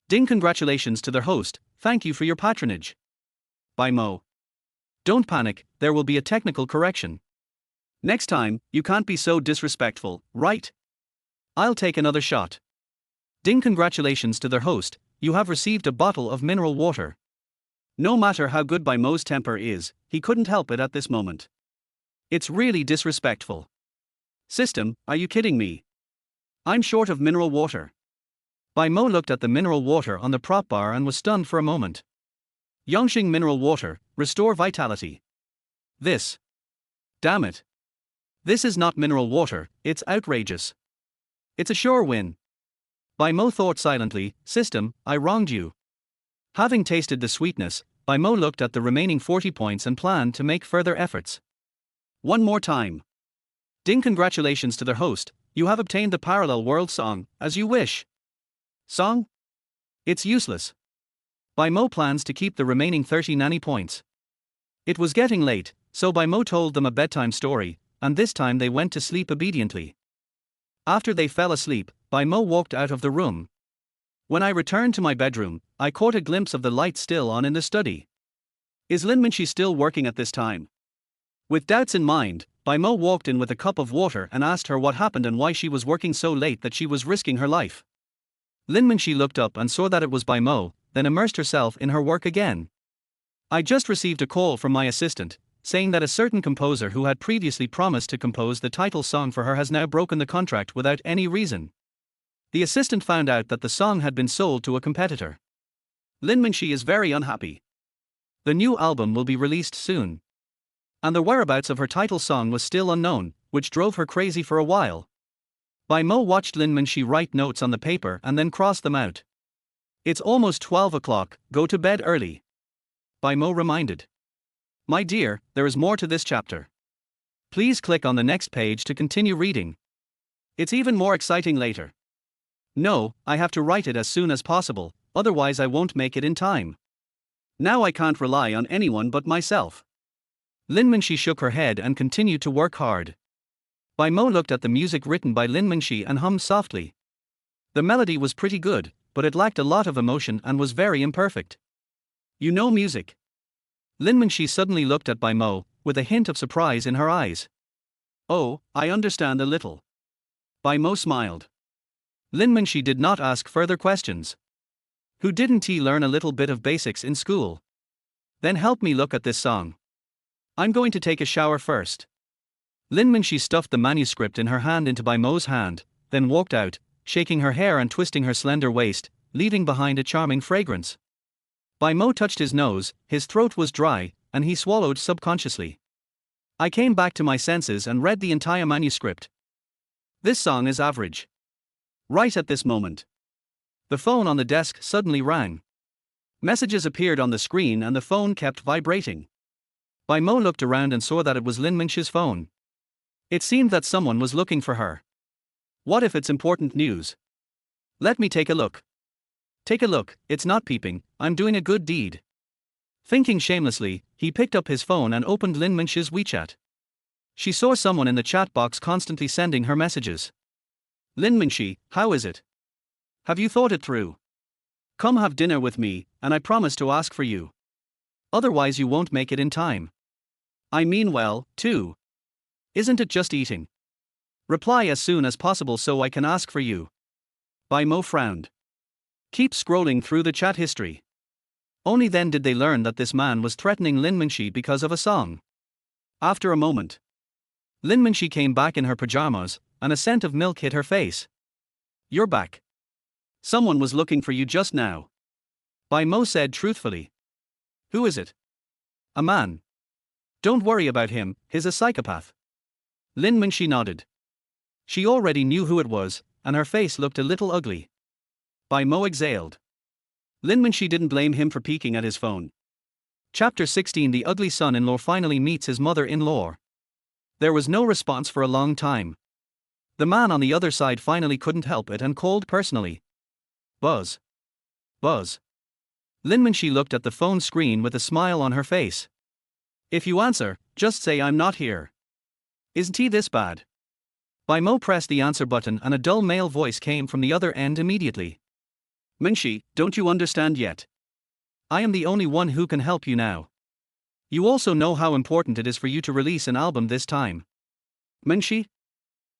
Ding, congratulations to their host, thank you for your patronage. Bai Mo. Don't panic, there will be a technical correction. Next time, you can't be so disrespectful, right? I'll take another shot. Ding, congratulations to their host, you have received a bottle of mineral water. No matter how good Bai Mo's temper is, he couldn't help it at this moment. It's really disrespectful. System, are you kidding me? I'm short of mineral water. Bai Mo looked at the mineral water on the prop bar and was stunned for a moment. Yongxing mineral water, restore vitality. This. Damn it. This is not mineral water, it's outrageous. It's a sure win. Bai Mo thought silently, system, I wronged you. Having tasted the sweetness, Bai Mo looked at the remaining 40 points and planned to make further efforts. One more time. Ding, congratulations to their host, you have obtained the parallel world song, as you wish. Song? It's useless. Bai Mo plans to keep the remaining 30 nanny points. It was getting late, so Bai Mo told them a bedtime story, and this time they went to sleep obediently. After they fell asleep, Bai Mo walked out of the room. When I returned to my bedroom, I caught a glimpse of the light still on in the study. Is Lin Minxi still working at this time? With doubts in mind, Bai Mo walked in with a cup of water and asked her what happened and why she was working so late that she was risking her life. Lin Minxi looked up and saw that it was Bai Mo, then immersed herself in her work again. I just received a call from my assistant, saying that a certain composer who had previously promised to compose the title song for her has now broken the contract without any reason. The assistant found out that the song had been sold to a competitor. Lin Minxi is very unhappy. The new album will be released soon. And the whereabouts of her title song was still unknown, which drove her crazy for a while. Bai Mo watched Lin Minxi write notes on the paper and then cross them out. It's almost 12 o'clock, go to bed early. Bai Mo reminded. My dear, there is more to this chapter. Please click on the next page to continue reading. It's even more exciting later. No, I have to write it as soon as possible, otherwise I won't make it in time. Now I can't rely on anyone but myself. Lin Minxi shook her head and continued to work hard. Bai Mo looked at the music written by Lin Minxi and hummed softly. The melody was pretty good, but it lacked a lot of emotion and was very imperfect. You know music? Lin Minxi suddenly looked at Bai Mo, with a hint of surprise in her eyes. Oh, I understand a little. Bai Mo smiled. Lin Minxi did not ask further questions. Who didn't he learn a little bit of basics in school? Then help me look at this song. I'm going to take a shower first. Lin Minxi stuffed the manuscript in her hand into Bai Mo's hand, then walked out, shaking her hair and twisting her slender waist, leaving behind a charming fragrance. Bai Mo touched his nose, his throat was dry, and he swallowed subconsciously. I came back to my senses and read the entire manuscript. This song is average. Right at this moment. The phone on the desk suddenly rang. Messages appeared on the screen and the phone kept vibrating. Bai Mo looked around and saw that it was Lin Minxi's phone. It seemed that someone was looking for her. What if it's important news? Let me take a look. Take a look, it's not peeping, I'm doing a good deed. Thinking shamelessly, he picked up his phone and opened Lin Minxi's WeChat. She saw someone in the chat box constantly sending her messages. Lin Minxi, how is it? Have you thought it through? Come have dinner with me, and I promise to ask for you. Otherwise you won't make it in time. I mean well, too. Isn't it just eating? Reply as soon as possible so I can ask for you. Bai Mo frowned. Keep scrolling through the chat history. Only then did they learn that this man was threatening Lin Minxi because of a song. After a moment, Lin Minxi came back in her pajamas, and a scent of milk hit her face. You're back. Someone was looking for you just now. Bai Mo said truthfully. Who is it? A man. Don't worry about him, he's a psychopath. Lin Minxi nodded. She already knew who it was, and her face looked a little ugly. Bai Mo exhaled. Lin Minxi didn't blame him for peeking at his phone. Chapter 16. The ugly son-in-law finally meets his mother-in-law. There was no response for a long time. The man on the other side finally couldn't help it and called personally. Buzz. Buzz. Lin Minxi looked at the phone screen with a smile on her face. If you answer, just say I'm not here. Isn't he this bad? Bai Mo pressed the answer button and a dull male voice came from the other end immediately. Minxi, don't you understand yet? I am the only one who can help you now. You also know how important it is for you to release an album this time. Minxi?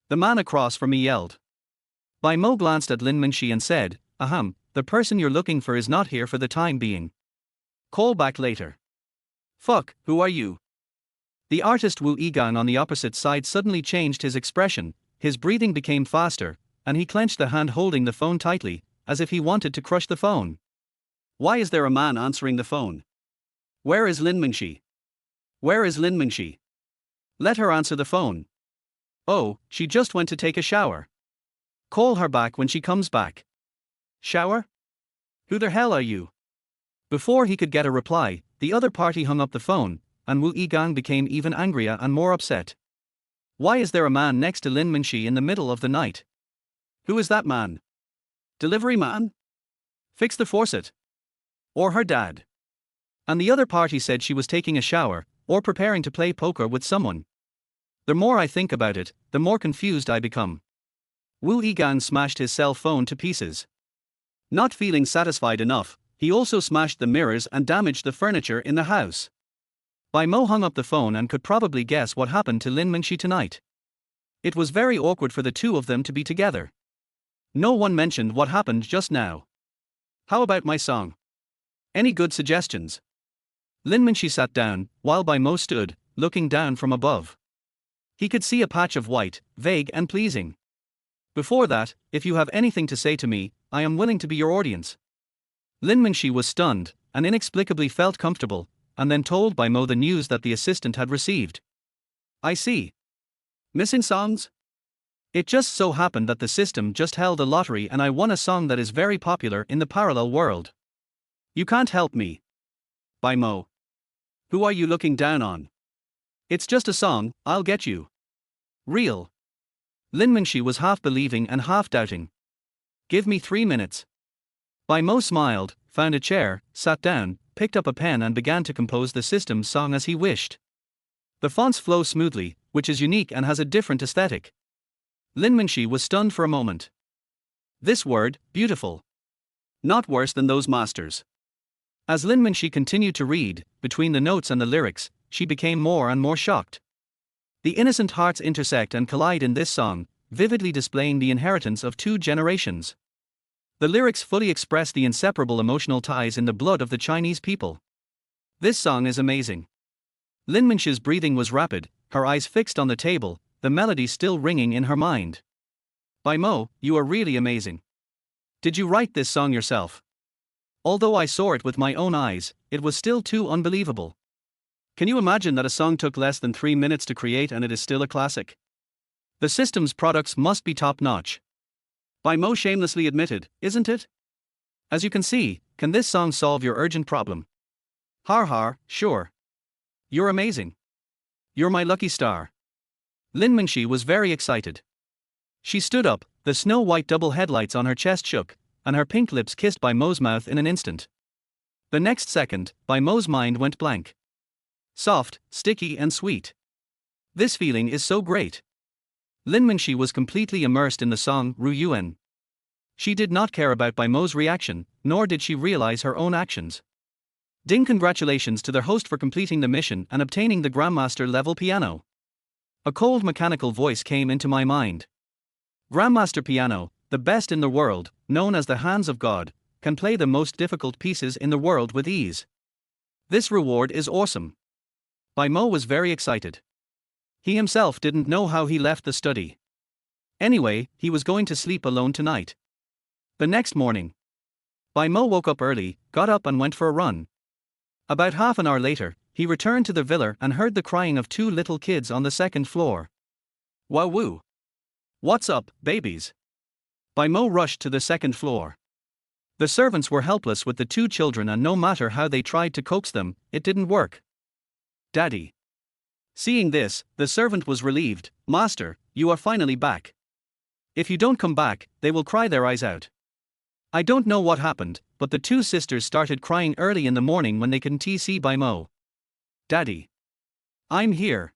The man across from me yelled. Bai Mo glanced at Lin Minxi and said, Ahem, the person you're looking for is not here for the time being. Call back later. Fuck, who are you? The artist Wu Yigang on the opposite side suddenly changed his expression, his breathing became faster, and he clenched the hand holding the phone tightly, as if he wanted to crush the phone. Why is there a man answering the phone? Where is Lin Mingxi? Where is Lin Mingxi? Let her answer the phone. Oh, she just went to take a shower. Call her back when she comes back. Shower? Who the hell are you? Before he could get a reply, the other party hung up the phone, and Wu Yigang became even angrier and more upset. Why is there a man next to Lin Mingxi in the middle of the night? Who is that man? Delivery man? Fix the faucet. Or her dad? And the other party said she was taking a shower, or preparing to play poker with someone. The more I think about it, the more confused I become. Wu Yigang smashed his cell phone to pieces. Not feeling satisfied enough, he also smashed the mirrors and damaged the furniture in the house. Bai Mo hung up the phone and could probably guess what happened to Lin Mingxi tonight. It was very awkward for the two of them to be together. No one mentioned what happened just now. How about my song? Any good suggestions? Lin Mingxi sat down, while Bai Mo stood, looking down from above. He could see a patch of white, vague and pleasing. Before that, if you have anything to say to me, I am willing to be your audience. Lin Mingxi was stunned, and inexplicably felt comfortable, and then told Bai Mo the news that the assistant had received. I see. Missing songs? It just so happened that the system just held a lottery and I won a song that is very popular in the parallel world. You can't help me. Bai Mo. Who are you looking down on? It's just a song, I'll get you. Real. Lin Mingxi was half believing and half doubting. Give me 3 minutes. Bai Mo smiled, found a chair, sat down, picked up a pen and began to compose the system's song as he wished. The fonts flow smoothly, which is unique and has a different aesthetic. Lin Mingxi was stunned for a moment. This word, beautiful. Not worse than those masters. As Lin Mingxi continued to read, between the notes and the lyrics, she became more and more shocked. The innocent hearts intersect and collide in this song, vividly displaying the inheritance of 2 generations. The lyrics fully express the inseparable emotional ties in the blood of the Chinese people. This song is amazing. Lin Mingxi's breathing was rapid, her eyes fixed on the table, the melody still ringing in her mind. Bai Mo, you are really amazing. Did you write this song yourself? Although I saw it with my own eyes, it was still too unbelievable. Can you imagine that a song took less than 3 minutes to create and it is still a classic? The system's products must be top-notch. Bai Mo shamelessly admitted, isn't it? As you can see, can this song solve your urgent problem? Har har, sure. You're amazing. You're my lucky star. Lin Mingxi was very excited. She stood up, the snow-white double headlights on her chest shook, and her pink lips kissed Bai Mo's mouth in an instant. The next second, Bai Mo's mind went blank. Soft, sticky and sweet. This feeling is so great. Lin Mingxi was completely immersed in the song Ru Yuan. She did not care about Bai Mo's reaction, nor did she realize her own actions. Ding, congratulations to their host for completing the mission and obtaining the Grandmaster level piano. A cold mechanical voice came into my mind. Grandmaster piano, the best in the world, known as the hands of God, can play the most difficult pieces in the world with ease. This reward is awesome. Bai Mo was very excited. He himself didn't know how he left the study. Anyway, he was going to sleep alone tonight. The next morning, Bai Mo woke up early, got up and went for a run. About half an hour later, he returned to the villa and heard the crying of 2 little kids on the 2nd floor. Wow woo! What's up, babies? Bai Mo rushed to the 2nd floor. The servants were helpless with the 2 children and no matter how they tried to coax them, it didn't work. Daddy. Seeing this, the servant was relieved. Master, you are finally back. If you don't come back, they will cry their eyes out. I don't know what happened, but the 2 sisters started crying early in the morning when they couldn't see Bai Mo. Daddy. I'm here.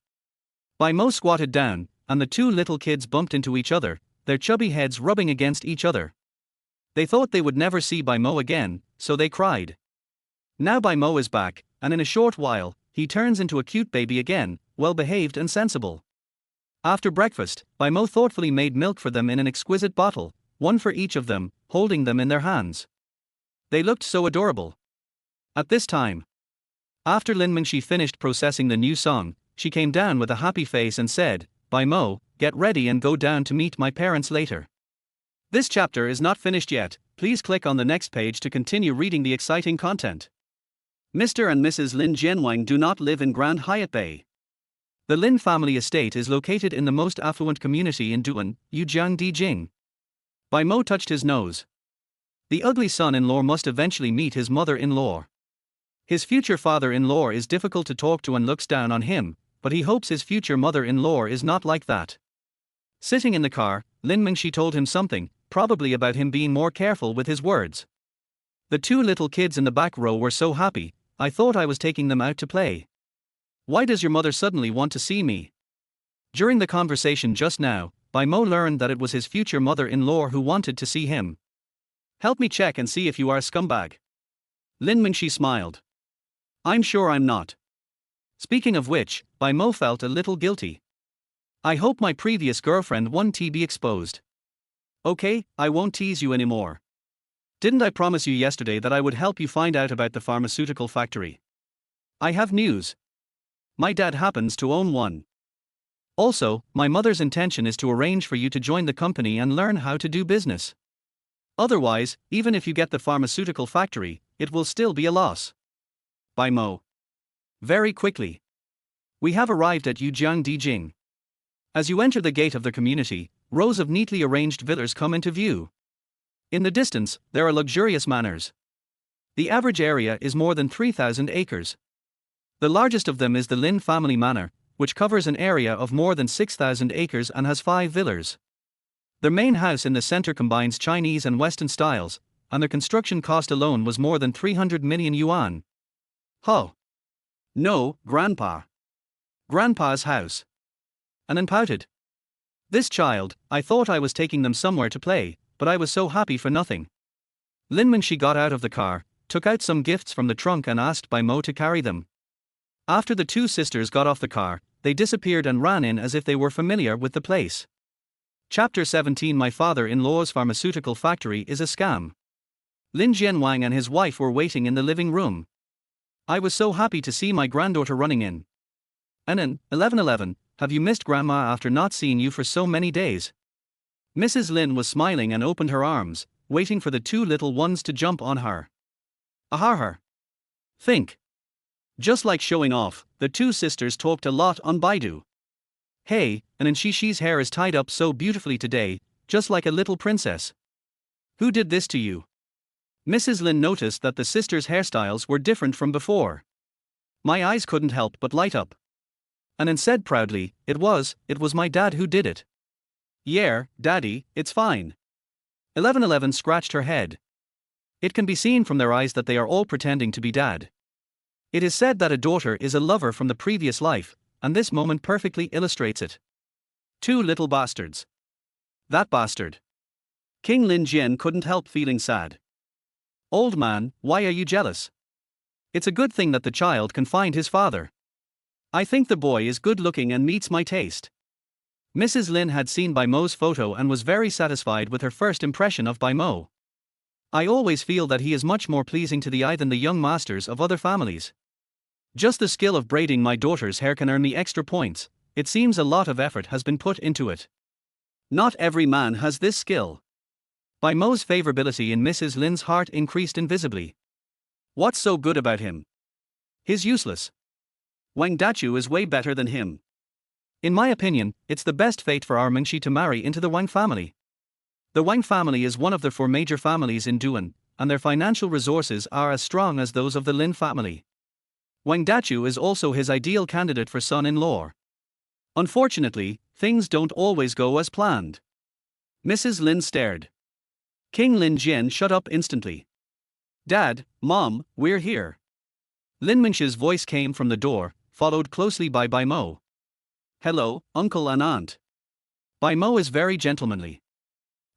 Bai Mo squatted down, and the 2 little kids bumped into each other, their chubby heads rubbing against each other. They thought they would never see Bai Mo again, so they cried. Now Bai Mo is back, and in a short while, he turns into a cute baby again, well-behaved and sensible. After breakfast, Bai Mo thoughtfully made milk for them in an exquisite bottle, one for each of them, holding them in their hands. They looked so adorable. At this time, after Lin Mingxi finished processing the new song, she came down with a happy face and said, Bai Mo, get ready and go down to meet my parents later. This chapter is not finished yet, please click on the next page to continue reading the exciting content. Mr. and Mrs. Lin Jianwang do not live in Grand Hyatt Bay. The Lin family estate is located in the most affluent community in Duan, Yujiang Dijing. Bai Mo touched his nose. The ugly son-in-law must eventually meet his mother-in-law. His future father-in-law is difficult to talk to and looks down on him, but he hopes his future mother-in-law is not like that. Sitting in the car, Lin Mingxi told him something, probably about him being more careful with his words. The two little kids in the back row were so happy, I thought I was taking them out to play. Why does your mother suddenly want to see me? During the conversation just now, Bai Mo learned that it was his future mother-in-law who wanted to see him. Help me check and see if you are a scumbag. Lin Mingxi smiled. I'm sure I'm not. Speaking of which, Bai Mo felt a little guilty. I hope my previous girlfriend won't be exposed. Okay, I won't tease you anymore. Didn't I promise you yesterday that I would help you find out about the pharmaceutical factory? I have news. My dad happens to own one. Also, my mother's intention is to arrange for you to join the company and learn how to do business. Otherwise, even if you get the pharmaceutical factory, it will still be a loss. Bai Mo. Very quickly. We have arrived at Yujiang Dijing. As you enter the gate of the community, rows of neatly arranged villas come into view. In the distance, there are luxurious manors. The average area is more than 3,000 acres. The largest of them is the Lin family manor, which covers an area of more than 6,000 acres and has 5 villas. Their main house in the center combines Chinese and Western styles, and their construction cost alone was more than 300 million yuan. Huh. No, Grandpa. Grandpa's house. Anan pouted. This child, I thought I was taking them somewhere to play, but I was so happy for nothing. Lin Mingxi got out of the car, took out some gifts from the trunk and asked Bai Mo to carry them. After the two sisters got off the car, they disappeared and ran in as if they were familiar with the place. Chapter 17 My father-in-law's pharmaceutical factory is a scam. Lin Jianwang and his wife were waiting in the living room. I was so happy to see my granddaughter running in. Anan, 1111, have you missed Grandma after not seeing you for so many days? Mrs. Lin was smiling and opened her arms, waiting for the two little ones to jump on her. Ahar. Think. Just like showing off, the two sisters talked a lot on Baidu. Hey, and Shishi's hair is tied up so beautifully today, just like a little princess. Who did this to you? Mrs. Lin noticed that the sisters' hairstyles were different from before. My eyes couldn't help but light up. Anan said proudly, it was my dad who did it. Yeah, Daddy, it's fine. 1111 scratched her head. It can be seen from their eyes that they are all pretending to be dad. It is said that a daughter is a lover from the previous life, and this moment perfectly illustrates it. Two little bastards. That bastard. King Lin Jian couldn't help feeling sad. Old man, why are you jealous? It's a good thing that the child can find his father. I think the boy is good looking and meets my taste. Mrs. Lin had seen Bai Mo's photo and was very satisfied with her first impression of Bai Mo. I always feel that he is much more pleasing to the eye than the young masters of other families. Just the skill of braiding my daughter's hair can earn me extra points. It seems a lot of effort has been put into it. Not every man has this skill. Bai Mo's favorability in Mrs. Lin's heart increased invisibly. What's so good about him? He's useless. Wang Dachu is way better than him. In my opinion, it's the best fate for our Mingxi to marry into the Wang family. The Wang family is one of the 4 major families in Duan, and their financial resources are as strong as those of the Lin family. Wang Dachu is also his ideal candidate for son-in-law. Unfortunately, things don't always go as planned. Mrs. Lin stared. King Lin Jian shut up instantly. Dad, Mom, we're here. Lin Mingxi's voice came from the door, followed closely by Bai Mo. Hello, uncle and aunt. Bai Mo is very gentlemanly.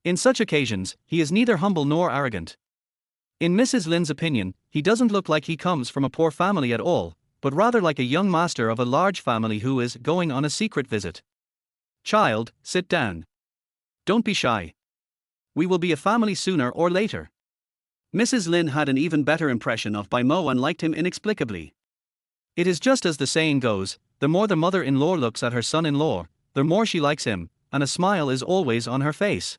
In such occasions, he is neither humble nor arrogant. In Mrs. Lin's opinion, he doesn't look like he comes from a poor family at all, but rather like a young master of a large family who is going on a secret visit. Child, sit down. Don't be shy. We will be a family sooner or later. Mrs. Lin had an even better impression of Bai Mo and liked him inexplicably. It is just as the saying goes, the more the mother-in-law looks at her son-in-law, the more she likes him, and a smile is always on her face.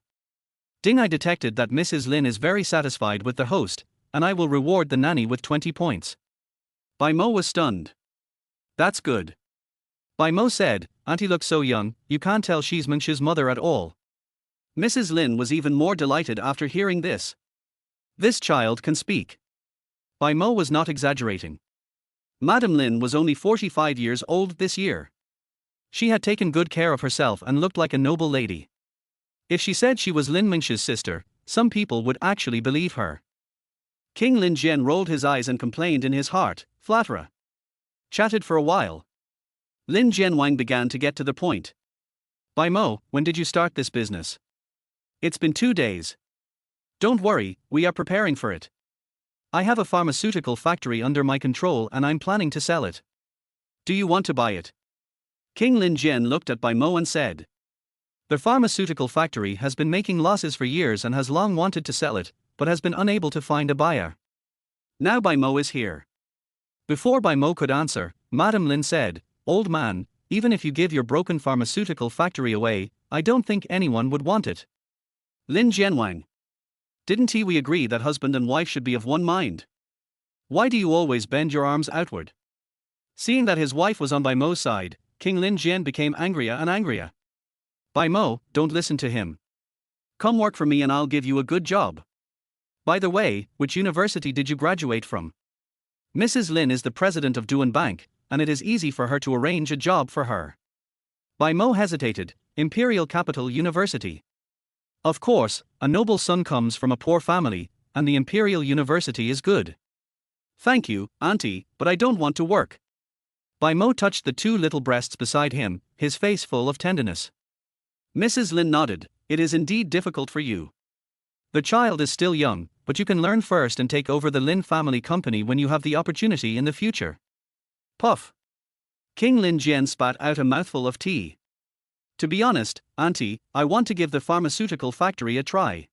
Ding, I detected that Mrs. Lin is very satisfied with the host, and I will reward the nanny with 20 points. Bai Mo was stunned. That's good. Bai Mo said, Auntie looks so young, you can't tell she's Meng's mother at all. Mrs. Lin was even more delighted after hearing this. This child can speak. Bai Mo was not exaggerating. Madame Lin was only 45 years old this year. She had taken good care of herself and looked like a noble lady. If she said she was Lin Meng's sister, some people would actually believe her. King Lin Jian rolled his eyes and complained in his heart, flatterer. Chatted for a while. Lin Jianwang began to get to the point. Bai Mo, when did you start this business? It's been 2 days. Don't worry, we are preparing for it. I have a pharmaceutical factory under my control and I'm planning to sell it. Do you want to buy it? King Lin Jian looked at Bai Mo and said. The pharmaceutical factory has been making losses for years and has long wanted to sell it, but has been unable to find a buyer. Now Bai Mo is here. Before Bai Mo could answer, Madame Lin said, Old man, even if you give your broken pharmaceutical factory away, I don't think anyone would want it. Lin Jianwang. Didn't we agree that husband and wife should be of one mind? Why do you always bend your arms outward? Seeing that his wife was on Bai Mo's side, King Lin Jian became angrier and angrier. Bai Mo, don't listen to him. Come work for me and I'll give you a good job. By the way, which university did you graduate from? Mrs. Lin is the president of Duan Bank, and it is easy for her to arrange a job for her. Bai Mo hesitated, Imperial Capital University. Of course, a noble son comes from a poor family, and the Imperial University is good. Thank you, Auntie, but I don't want to work. Bai Mo touched the 2 little breasts beside him, his face full of tenderness. Mrs. Lin nodded, it is indeed difficult for you. The child is still young, but you can learn first and take over the Lin family company when you have the opportunity in the future. Puff. King Lin Jian spat out a mouthful of tea. To be honest, Auntie, I want to give the pharmaceutical factory a try.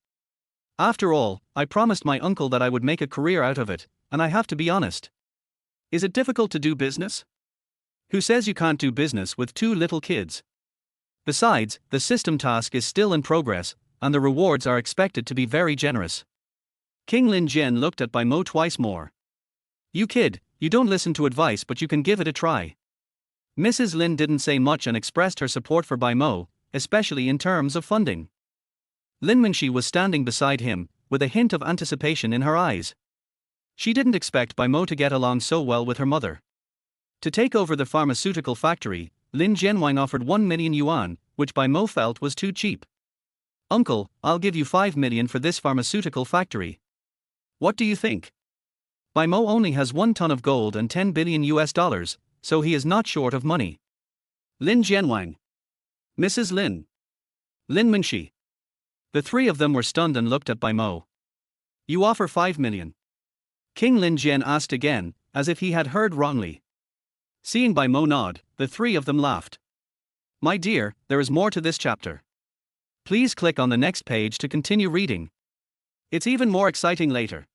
After all, I promised my uncle that I would make a career out of it, and I have to be honest. Is it difficult to do business? Who says you can't do business with 2 little kids? Besides, the system task is still in progress, and the rewards are expected to be very generous. King Lin Jian looked at Bai Mo twice more. You kid, you don't listen to advice but you can give it a try. Mrs. Lin didn't say much and expressed her support for Bai Mo, especially in terms of funding. Lin Mengshi was standing beside him, with a hint of anticipation in her eyes. She didn't expect Bai Mo to get along so well with her mother. To take over the pharmaceutical factory, Lin Jianwang offered 1 million yuan, which Bai Mo felt was too cheap. Uncle, I'll give you 5 million for this pharmaceutical factory. What do you think? Bai Mo only has 1 ton of gold and 10 billion US dollars, so he is not short of money. Lin Jianwang. Mrs. Lin. Lin Mengshi. The 3 of them were stunned and looked at Bai Mo. You offer 5 million. King Lin Jian asked again, as if he had heard wrongly. Seeing Bai Mo nod, the 3 of them laughed. My dear, there is more to this chapter. Please click on the next page to continue reading. It's even more exciting later.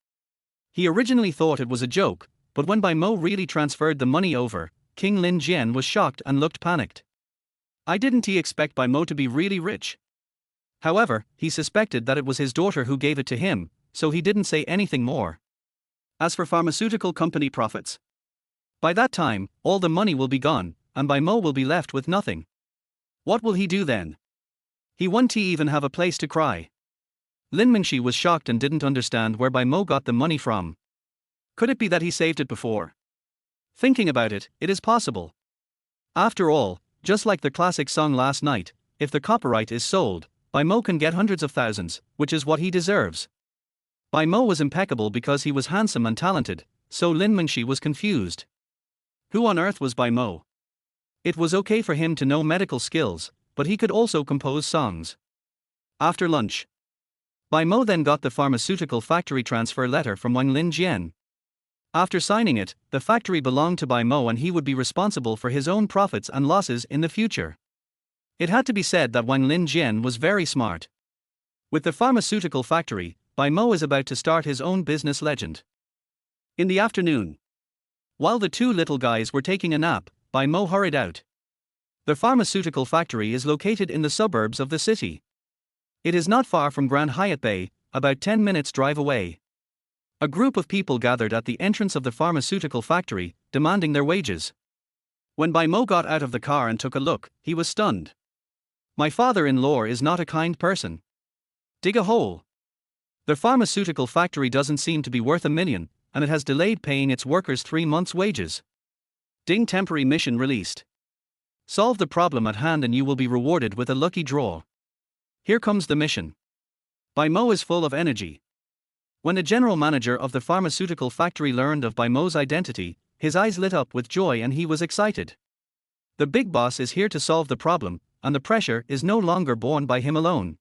He originally thought it was a joke, but when Bai Mo really transferred the money over, King Lin Jian was shocked and looked panicked. I didn't expect Bai Mo to be really rich. However, he suspected that it was his daughter who gave it to him, so he didn't say anything more. As for pharmaceutical company profits, by that time, all the money will be gone, and Bai Mo will be left with nothing. What will he do then? He won't even have a place to cry. Lin Mengshi was shocked and didn't understand where Bai Mo got the money from. Could it be that he saved it before? Thinking about it, it is possible. After all, just like the classic song Last Night, if the copyright is sold, Bai Mo can get hundreds of thousands, which is what he deserves. Bai Mo was impeccable because he was handsome and talented, so Lin Mengshi was confused. Who on earth was Bai Mo? It was okay for him to know medical skills, but he could also compose songs. After lunch, Bai Mo then got the pharmaceutical factory transfer letter from Wang Lin Jian. After signing it, the factory belonged to Bai Mo and he would be responsible for his own profits and losses in the future. It had to be said that Wang Lin Jian was very smart. With the pharmaceutical factory, Bai Mo is about to start his own business legend. In the afternoon, while the 2 little guys were taking a nap, Bai Mo hurried out. The pharmaceutical factory is located in the suburbs of the city. It is not far from Grand Hyatt Bay, about 10 minutes drive away. A group of people gathered at the entrance of the pharmaceutical factory, demanding their wages. When Bai Mo got out of the car and took a look, he was stunned. My father-in-law is not a kind person. Dig a hole. The pharmaceutical factory doesn't seem to be worth $1 million, and it has delayed paying its workers 3 months' wages. Ding temporary mission released. Solve the problem at hand and you will be rewarded with a lucky draw. Here comes the mission. Bai Mo is full of energy. When the general manager of the pharmaceutical factory learned of Bai Mo's identity, his eyes lit up with joy and he was excited. The big boss is here to solve the problem, and the pressure is no longer borne by him alone.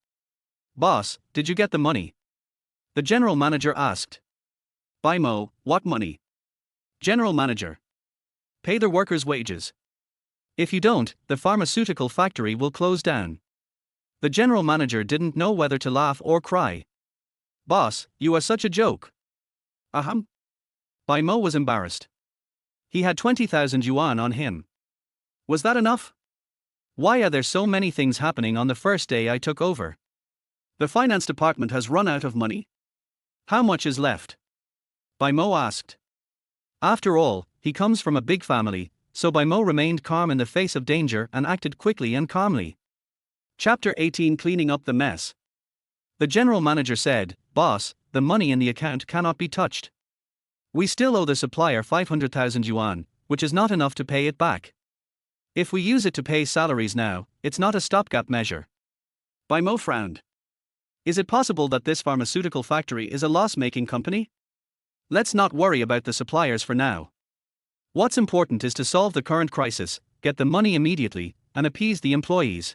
Boss, did you get the money? The general manager asked. Bai Mo, what money? General manager. Pay the workers' wages. If you don't, the pharmaceutical factory will close down. The general manager didn't know whether to laugh or cry. Boss, you are such a joke. Ahem. Bai Mo was embarrassed. He had 20,000 yuan on him. Was that enough? Why are there so many things happening on the first day I took over? The finance department has run out of money. How much is left? Bai Mo asked. After all, he comes from a big family, so Bai Mo remained calm in the face of danger and acted quickly and calmly. Chapter 18 Cleaning up the mess. The general manager said, Boss, the money in the account cannot be touched. We still owe the supplier 500,000 yuan, which is not enough to pay it back. If we use it to pay salaries now, it's not a stopgap measure. Bai Mo frowned. Is it possible that this pharmaceutical factory is a loss-making company? Let's not worry about the suppliers for now. What's important is to solve the current crisis, get the money immediately, and appease the employees.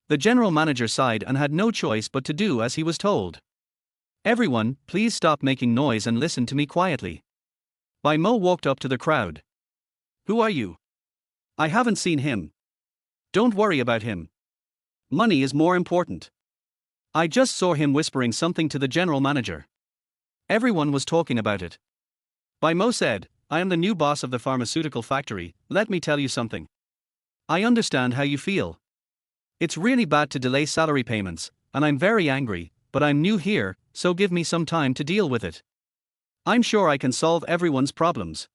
The general manager sighed and had no choice but to do as he was told. Everyone, please stop making noise and listen to me quietly. Bai Mo walked up to the crowd. Who are you? I haven't seen him. Don't worry about him. Money is more important. I just saw him whispering something to the general manager. Everyone was talking about it. Bai Mo said, I am the new boss of the pharmaceutical factory, let me tell you something. I understand how you feel. It's really bad to delay salary payments, and I'm very angry, but I'm new here, so give me some time to deal with it. I'm sure I can solve everyone's problems.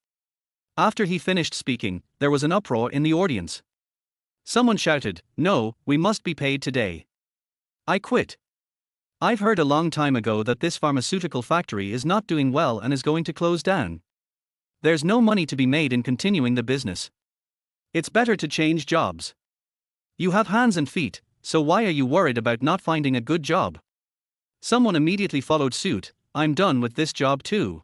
After he finished speaking, there was an uproar in the audience. Someone shouted, No, we must be paid today. I quit. I've heard a long time ago that this pharmaceutical factory is not doing well and is going to close down. There's no money to be made in continuing the business. It's better to change jobs. You have hands and feet, so why are you worried about not finding a good job? Someone immediately followed suit, I'm done with this job too.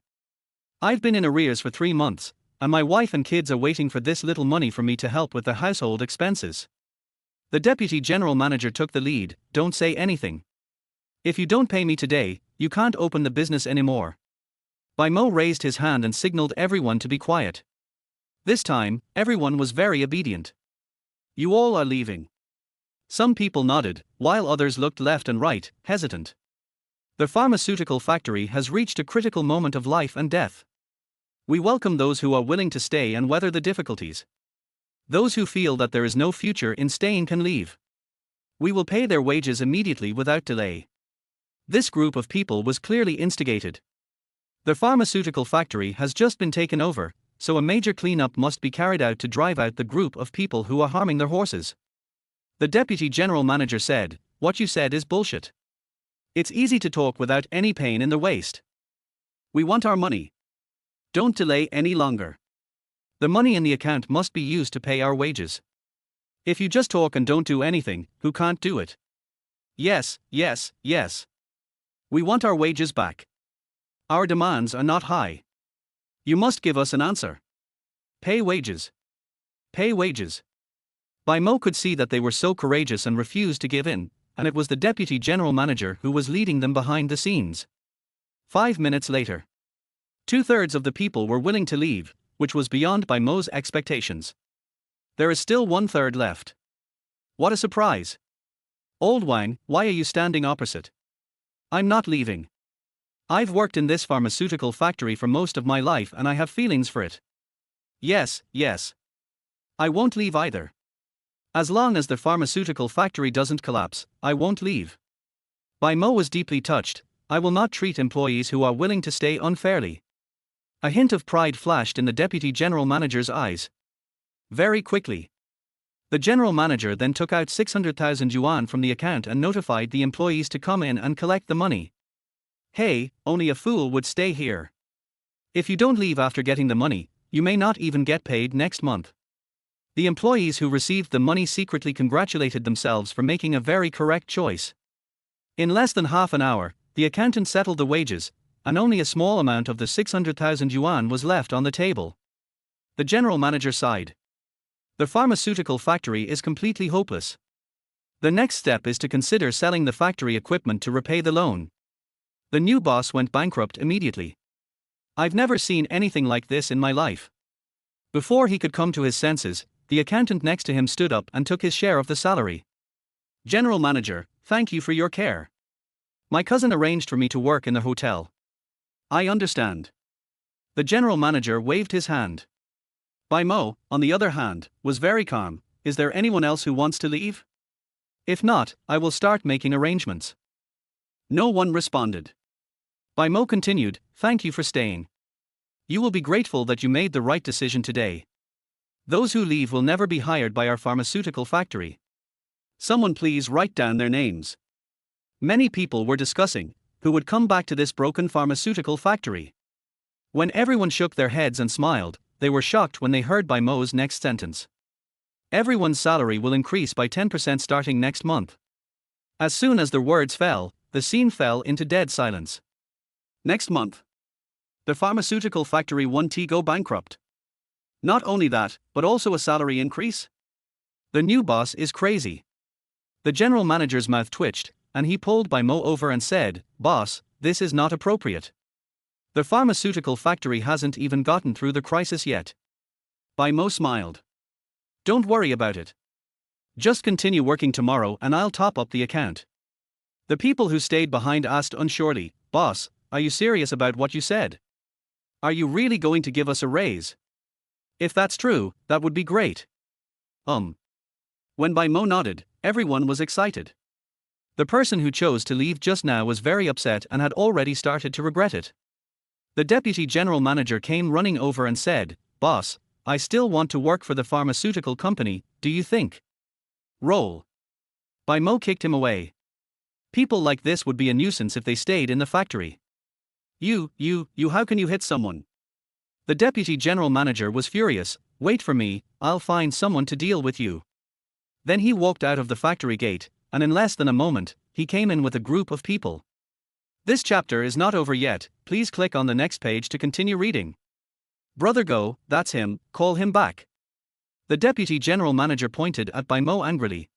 I've been in arrears for 3 months, and my wife and kids are waiting for this little money from me to help with the household expenses. The deputy general manager took the lead, don't say anything. If you don't pay me today, you can't open the business anymore. Bai Mo raised his hand and signaled everyone to be quiet. This time, everyone was very obedient. You all are leaving. Some people nodded, while others looked left and right, hesitant. The pharmaceutical factory has reached a critical moment of life and death. We welcome those who are willing to stay and weather the difficulties. Those who feel that there is no future in staying can leave. We will pay their wages immediately without delay. This group of people was clearly instigated. The pharmaceutical factory has just been taken over, so a major cleanup must be carried out to drive out the group of people who are harming their horses. The deputy general manager said, What you said is bullshit. It's easy to talk without any pain in the waist. We want our money. Don't delay any longer. The money in the account must be used to pay our wages. If you just talk and don't do anything, who can't do it? Yes, yes, yes. We want our wages back. Our demands are not high. You must give us an answer. Pay wages. Pay wages. Bai Mo could see that they were so courageous and refused to give in, and it was the deputy general manager who was leading them behind the scenes. 5 minutes later. 2/3 of the people were willing to leave, which was beyond Bai Mo's expectations. There is still 1/3 left. What a surprise. Old Wang, why are you standing opposite? I'm not leaving. I've worked in this pharmaceutical factory for most of my life and I have feelings for it. Yes, yes. I won't leave either. As long as the pharmaceutical factory doesn't collapse, I won't leave. Bai Mo was deeply touched. I will not treat employees who are willing to stay unfairly. A hint of pride flashed in the deputy general manager's eyes. Very quickly, the general manager then took out 600,000 yuan from the account and notified the employees to come in and collect the money. Hey, only a fool would stay here. If you don't leave after getting the money, you may not even get paid next month. The employees who received the money secretly congratulated themselves for making a very correct choice. In less than half an hour, the accountant settled the wages, and only a small amount of the 600,000 yuan was left on the table. The general manager sighed. The pharmaceutical factory is completely hopeless. The next step is to consider selling the factory equipment to repay the loan. The new boss went bankrupt immediately. I've never seen anything like this in my life. Before he could come to his senses, the accountant next to him stood up and took his share of the salary. General manager, thank you for your care. My cousin arranged for me to work in the hotel. I understand. The general manager waved his hand. Bai Mo, on the other hand, was very calm. Is there anyone else who wants to leave? If not, I will start making arrangements. No one responded. Bai Mo continued, thank you for staying. You will be grateful that you made the right decision today. Those who leave will never be hired by our pharmaceutical factory. Someone please write down their names. Many people were discussing who would come back to this broken pharmaceutical factory. When everyone shook their heads and smiled, they were shocked when they heard Bai Mo's next sentence. Everyone's salary will increase by 10% starting next month. As soon as the words fell, the scene fell into dead silence. Next month, the pharmaceutical factory won't go bankrupt. Not only that, but also a salary increase? The new boss is crazy. The general manager's mouth twitched, and he pulled Bai Mo over and said, Boss, this is not appropriate. The pharmaceutical factory hasn't even gotten through the crisis yet. Bai Mo smiled. Don't worry about it. Just continue working tomorrow and I'll top up the account. The people who stayed behind asked unsurely, Boss, are you serious about what you said? Are you really going to give us a raise? If that's true, that would be great. When Bai Mo nodded, everyone was excited. The person who chose to leave just now was very upset and had already started to regret it. The deputy general manager came running over and said, Boss, I still want to work for the pharmaceutical company, do you think? Roll. Bai Mo kicked him away. People like this would be a nuisance if they stayed in the factory. You, how can you hit someone? The deputy general manager was furious. Wait for me, I'll find someone to deal with you. Then he walked out of the factory gate, and in less than a moment, he came in with a group of people. This chapter is not over yet, please click on the next page to continue reading. Brother Go, that's him, call him back. The deputy general manager pointed at Bai Mo angrily.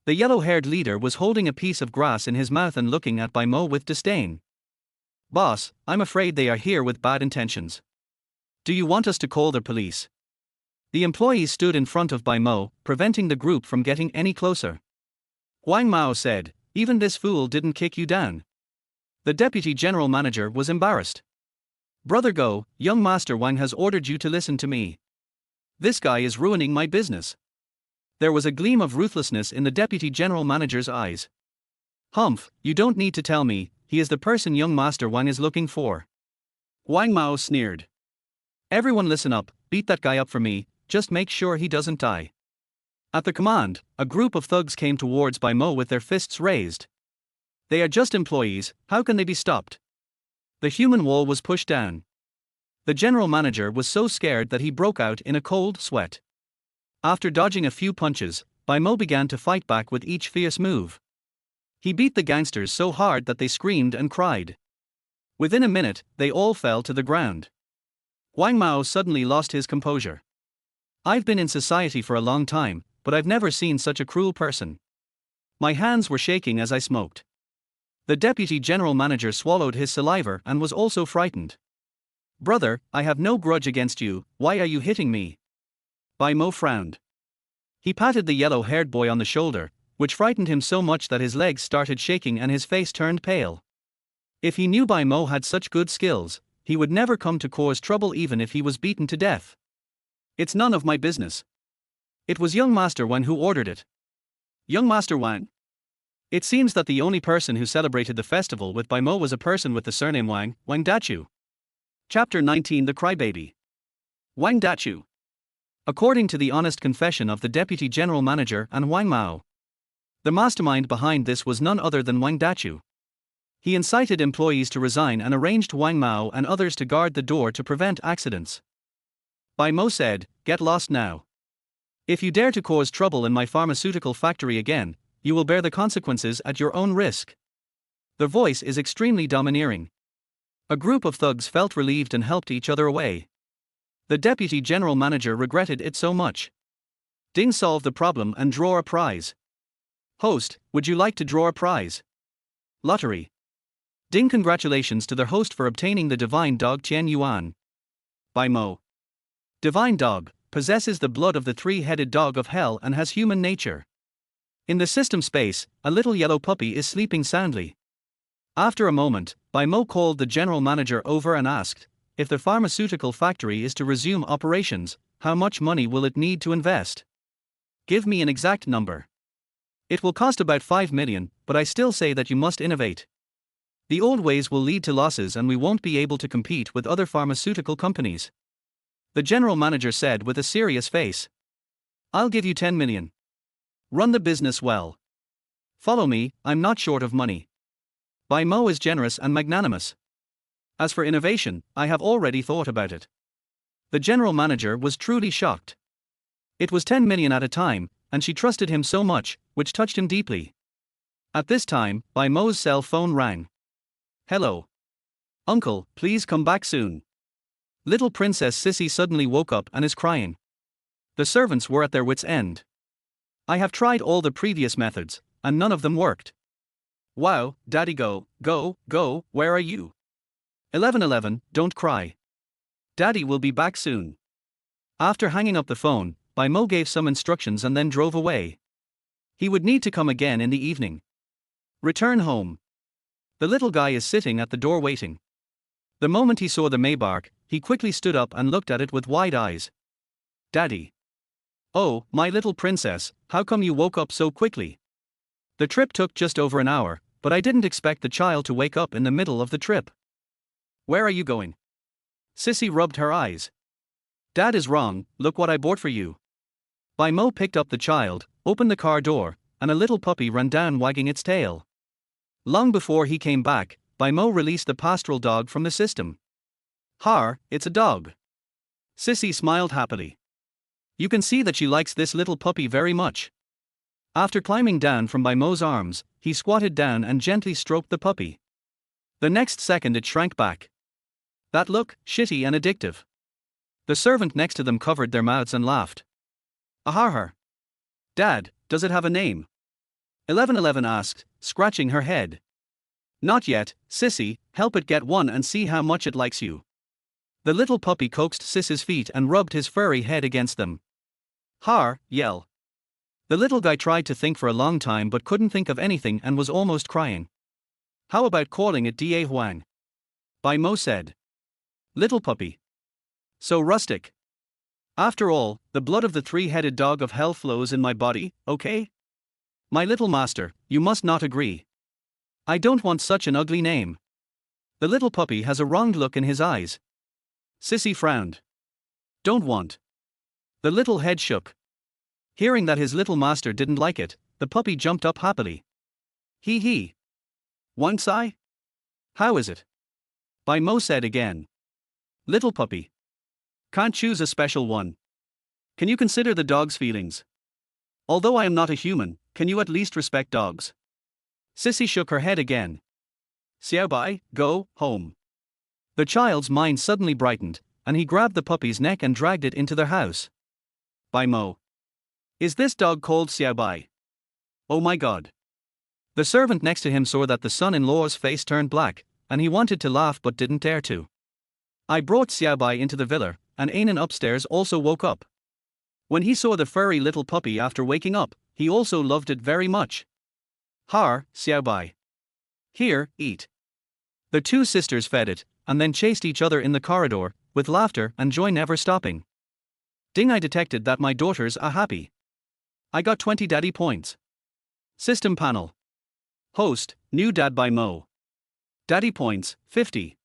The yellow-haired leader was holding a piece of grass in his mouth and looking at Bai Mo with disdain. Boss, I'm afraid they are here with bad intentions. Do you want us to call the police? The employees stood in front of Bai Mo, preventing the group from getting any closer. Wang Mao said, even this fool didn't kick you down. The deputy general manager was embarrassed. Brother Go, young master Wang has ordered you to listen to me. This guy is ruining my business. There was a gleam of ruthlessness in the deputy general manager's eyes. Humph, you don't need to tell me, he is the person young master Wang is looking for. Wang Mao sneered. Everyone listen up, beat that guy up for me, just make sure he doesn't die. At the command, a group of thugs came towards Bai Mo with their fists raised. They are just employees, how can they be stopped? The human wall was pushed down. The general manager was so scared that he broke out in a cold sweat. After dodging a few punches, Bai Mo began to fight back with each fierce move. He beat the gangsters so hard that they screamed and cried. Within a minute, they all fell to the ground. Wang Mao suddenly lost his composure. I've been in society for a long time, but I've never seen such a cruel person. My hands were shaking as I smoked. The deputy general manager swallowed his saliva and was also frightened. Brother, I have no grudge against you, why are you hitting me? Bai Mo frowned. He patted the yellow-haired boy on the shoulder, which frightened him so much that his legs started shaking and his face turned pale. If he knew Bai Mo had such good skills, he would never come to cause trouble even if he was beaten to death. It's none of my business. It was young Master Wang who ordered it. Young Master Wang. It seems that the only person who celebrated the festival with Bai Mo was a person with the surname Wang, Wang Dachu. Chapter 19 The Crybaby. Wang Dachu. According to the honest confession of the Deputy General Manager and Wang Mao, the mastermind behind this was none other than Wang Dachu. He incited employees to resign and arranged Wang Mao and others to guard the door to prevent accidents. Bai Mo said, "Get lost now. If you dare to cause trouble in my pharmaceutical factory again, you will bear the consequences at your own risk." The voice is extremely domineering. A group of thugs felt relieved and helped each other away. The Deputy General Manager regretted it so much. Ding solved the problem and draw a prize. Host, would you like to draw a prize? Lottery. Ding congratulations to their host for obtaining the divine dog Tian Yuan. Bai Mo. Divine dog, possesses the blood of the three-headed dog of hell and has human nature. In the system space, a little yellow puppy is sleeping soundly. After a moment, Bai Mo called the general manager over and asked, if the pharmaceutical factory is to resume operations, how much money will it need to invest? Give me an exact number. It will cost about 5 million, but I still say that you must innovate. The old ways will lead to losses and we won't be able to compete with other pharmaceutical companies. The general manager said with a serious face. I'll give you 10 million. Run the business well. Follow me, I'm not short of money. Bai Mo is generous and magnanimous. As for innovation, I have already thought about it. The general manager was truly shocked. It was 10 million at a time, and she trusted him so much, which touched him deeply. At this time, Bai Mo's cell phone rang. Hello. Uncle, please come back soon. Little Princess Sissy suddenly woke up and is crying. The servants were at their wits' end. I have tried all the previous methods, and none of them worked. Wow, Daddy go, where are you? 1111, don't cry. Daddy will be back soon. After hanging up the phone, Bai Mo gave some instructions and then drove away. He would need to come again in the evening. Return home. The little guy is sitting at the door waiting. The moment he saw the Maybach, he quickly stood up and looked at it with wide eyes. Daddy. Oh, my little princess, how come you woke up so quickly? The trip took just over an hour, but I didn't expect the child to wake up in the middle of the trip. Where are you going? Sissy rubbed her eyes. Dad is wrong, look what I bought for you. Bai Mo picked up the child, opened the car door, and a little puppy ran down wagging its tail. Long before he came back, Bai Mo released the pastoral dog from the system. Har, it's a dog. Sissy smiled happily. You can see that she likes this little puppy very much. After climbing down from Bai Mo's arms, he squatted down and gently stroked the puppy. The next second it shrank back. That look, shitty and addictive. The servant next to them covered their mouths and laughed. Ahar. Dad, does it have a name? 1111 asked, scratching her head. Not yet, Sissy, help it get one and see how much it likes you. The little puppy coaxed Sissy's feet and rubbed his furry head against them. Har, yell. The little guy tried to think for a long time but couldn't think of anything and was almost crying. How about calling it Da Huang? Bai Mo said. Little puppy. So rustic. After all, the blood of the three-headed dog of hell flows in my body, okay? My little master, you must not agree. I don't want such an ugly name. The little puppy has a wronged look in his eyes. Sissy frowned. Don't want. The little head shook. Hearing that his little master didn't like it, the puppy jumped up happily. Hee. Wang Sai? How is it? Bai Mo said again. Little puppy. Can't choose a special one. Can you consider the dog's feelings? Although I am not a human, can you at least respect dogs? Sissy shook her head again. Xiaobai, go home. The child's mind suddenly brightened, and he grabbed the puppy's neck and dragged it into their house. Bai Mo. Is this dog called Xiaobai? Oh my god. The servant next to him saw that the son-in-law's face turned black, and he wanted to laugh but didn't dare to. I brought Xiaobai into the villa, and Anan upstairs also woke up. When he saw the furry little puppy after waking up, he also loved it very much. Har, Xiaobai. Here, eat. The two sisters fed it, and then chased each other in the corridor, with laughter and joy never stopping. Ding, I detected that my daughters are happy. I got 20 daddy points. System panel. Host, new dad by Mo. Daddy points, 50.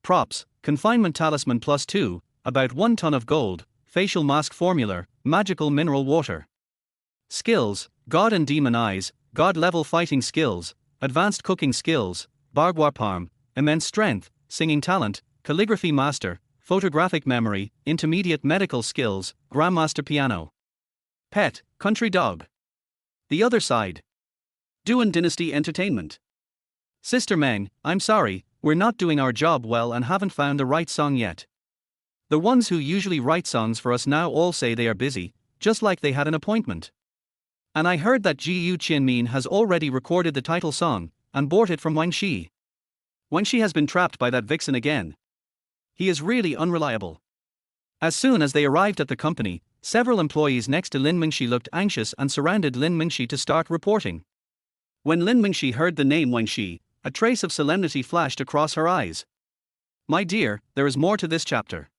Props, confinement talisman +2, about 1 ton of gold, facial mask formula, magical mineral water. Skills, God and Demon Eyes, God level fighting skills, advanced cooking skills, Bargwa Palm, immense strength, singing talent, calligraphy master, photographic memory, intermediate medical skills, grandmaster piano. Pet, country dog. The other side. Duan Dynasty Entertainment. Sister Meng, I'm sorry, we're not doing our job well and haven't found the right song yet. The ones who usually write songs for us now all say they are busy, just like they had an appointment. And I heard that Qingning has already recorded the title song, and bought it from Wangxi. Wangxi has been trapped by that vixen again. He is really unreliable. As soon as they arrived at the company, several employees next to Lin Mingxi looked anxious and surrounded Lin Mingxi to start reporting. When Lin Mingxi heard the name Wangxi, a trace of solemnity flashed across her eyes. My dear, there is more to this chapter.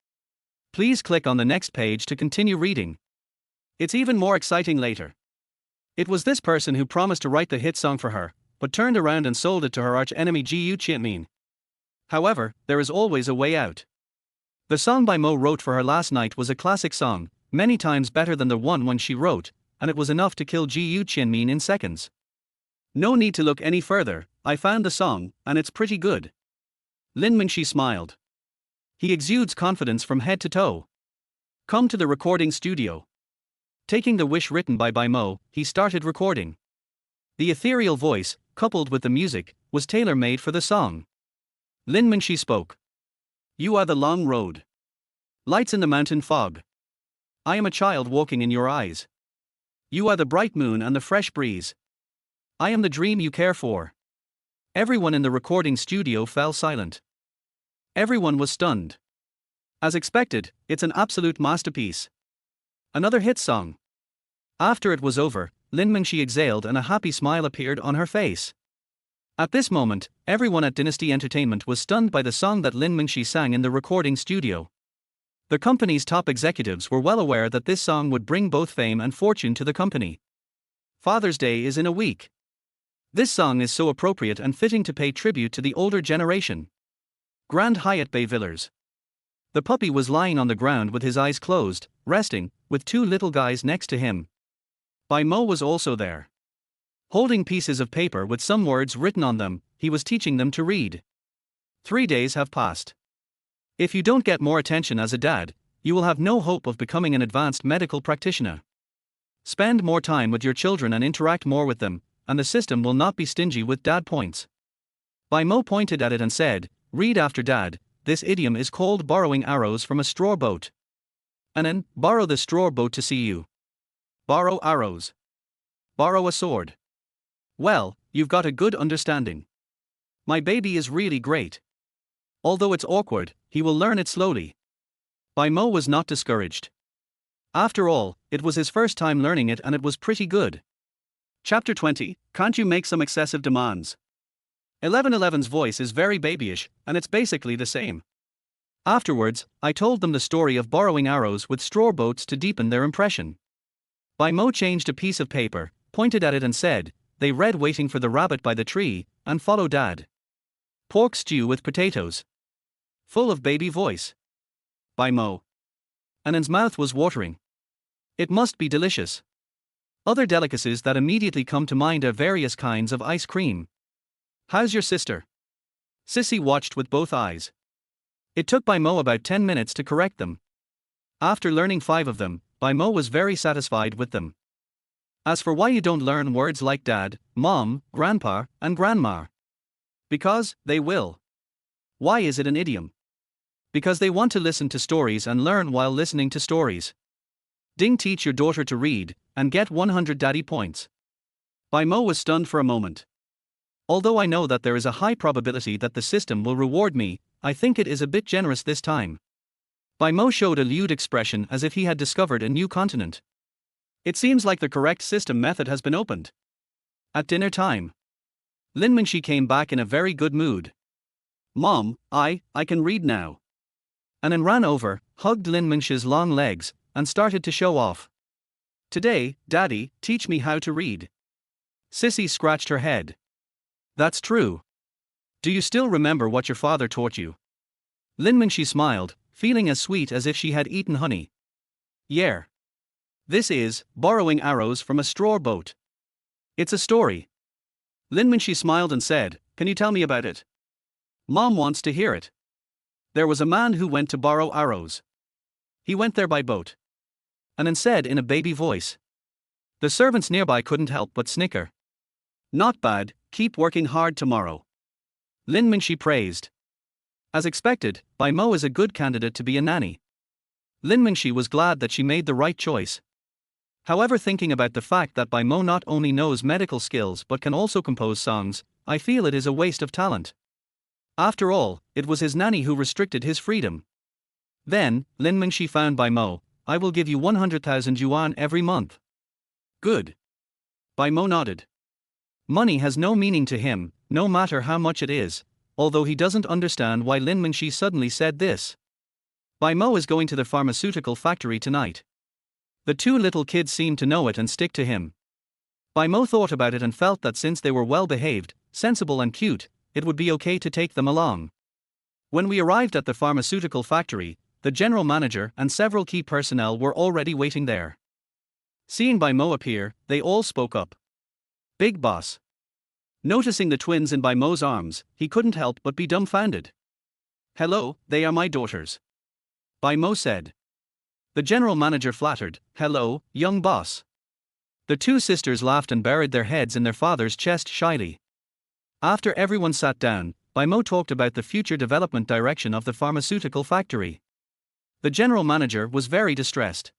Please click on the next page to continue reading. It's even more exciting later. It was this person who promised to write the hit song for her, but turned around and sold it to her arch-enemy Qingning. However, there is always a way out. The song Bai Mo wrote for her last night was a classic song, many times better than the one when she wrote, and it was enough to kill Qingning in seconds. No need to look any further, I found the song, and it's pretty good. Lin Mingxi smiled. He exudes confidence from head to toe. Come to the recording studio. Taking the wish written by Bai Mo, he started recording. The ethereal voice, coupled with the music, was tailor-made for the song. Lin Mingxi spoke. You are the long road. Lights in the mountain fog. I am a child walking in your eyes. You are the bright moon and the fresh breeze. I am the dream you care for. Everyone in the recording studio fell silent. Everyone was stunned. As expected, it's an absolute masterpiece. Another hit song. After it was over, Lin Mingxi exhaled and a happy smile appeared on her face. At this moment, everyone at Dynasty Entertainment was stunned by the song that Lin Mingxi sang in the recording studio. The company's top executives were well aware that this song would bring both fame and fortune to the company. Father's Day is in a week. This song is so appropriate and fitting to pay tribute to the older generation. Grand Hyatt Bay Villas. The puppy was lying on the ground with his eyes closed, resting, with two little guys next to him. Bai Mo was also there. Holding pieces of paper with some words written on them, he was teaching them to read. 3 days have passed. If you don't get more attention as a dad, you will have no hope of becoming an advanced medical practitioner. Spend more time with your children and interact more with them, and the system will not be stingy with dad points. Bai Mo pointed at it and said, read after dad. This idiom is called borrowing arrows from a straw boat. Anan, borrow the straw boat to see you. Borrow arrows. Borrow a sword. Well, you've got a good understanding. My baby is really great. Although it's awkward, he will learn it slowly. Bai Mo was not discouraged. After all, it was his first time learning it and it was pretty good. Chapter 20, Can't you make some excessive demands? 1111's voice is very babyish, and it's basically the same. Afterwards, I told them the story of borrowing arrows with straw boats to deepen their impression. Bai Mo changed a piece of paper, pointed at it and said, they read Waiting for the Rabbit by the Tree, and follow Dad. Pork stew with potatoes. Full of baby voice. Bai Mo. Anan's mouth was watering. It must be delicious. Other delicacies that immediately come to mind are various kinds of ice cream. How's your sister? Sissy watched with both eyes. It took Bai Mo about 10 minutes to correct them. After learning 5 of them, Bai Mo was very satisfied with them. As for why you don't learn words like dad, mom, grandpa, and grandma? Because, they will. Why is it an idiom? Because they want to listen to stories and learn while listening to stories. Ding, teach your daughter to read, and get 100 daddy points. Bai Mo was stunned for a moment. Although I know that there is a high probability that the system will reward me, I think it is a bit generous this time. Bai Mo showed a lewd expression as if he had discovered a new continent. It seems like the correct system method has been opened. At dinner time, Lin Mingxi came back in a very good mood. Mom, I can read now. Anan ran over, hugged Lin Mingxi's long legs, and started to show off. Today, Daddy, teach me how to read. Sissy scratched her head. That's true. Do you still remember what your father taught you? Lin Mingxi smiled, feeling as sweet as if she had eaten honey. Yeah. This is borrowing arrows from a straw boat. It's a story. Lin Mingxi smiled and said, Can you tell me about it? Mom wants to hear it. There was a man who went to borrow arrows. He went there by boat. And then said in a baby voice. The servants nearby couldn't help but snicker. Not bad, keep working hard tomorrow. Lin Mingxi praised. As expected, Bai Mo is a good candidate to be a nanny. Lin Mingxi was glad that she made the right choice. However, thinking about the fact that Bai Mo not only knows medical skills but can also compose songs, I feel it is a waste of talent. After all, it was his nanny who restricted his freedom. Then, Lin Mingxi found Bai Mo. I will give you 100,000 yuan every month. Good. Bai Mo nodded. Money has no meaning to him, no matter how much it is, although he doesn't understand why Lin Mingxi suddenly said this. Bai Mo is going to the pharmaceutical factory tonight. The two little kids seemed to know it and stick to him. Bai Mo thought about it and felt that since they were well behaved, sensible and cute, it would be okay to take them along. When we arrived at the pharmaceutical factory, the general manager and several key personnel were already waiting there. Seeing Bai Mo appear, they all spoke up. Big boss. Noticing the twins in Bai Mo's arms, he couldn't help but be dumbfounded. Hello, they are my daughters. Bai Mo said. The general manager flattered, Hello, young boss. The two sisters laughed and buried their heads in their father's chest shyly. After everyone sat down, Bai Mo talked about the future development direction of the pharmaceutical factory. The general manager was very distressed.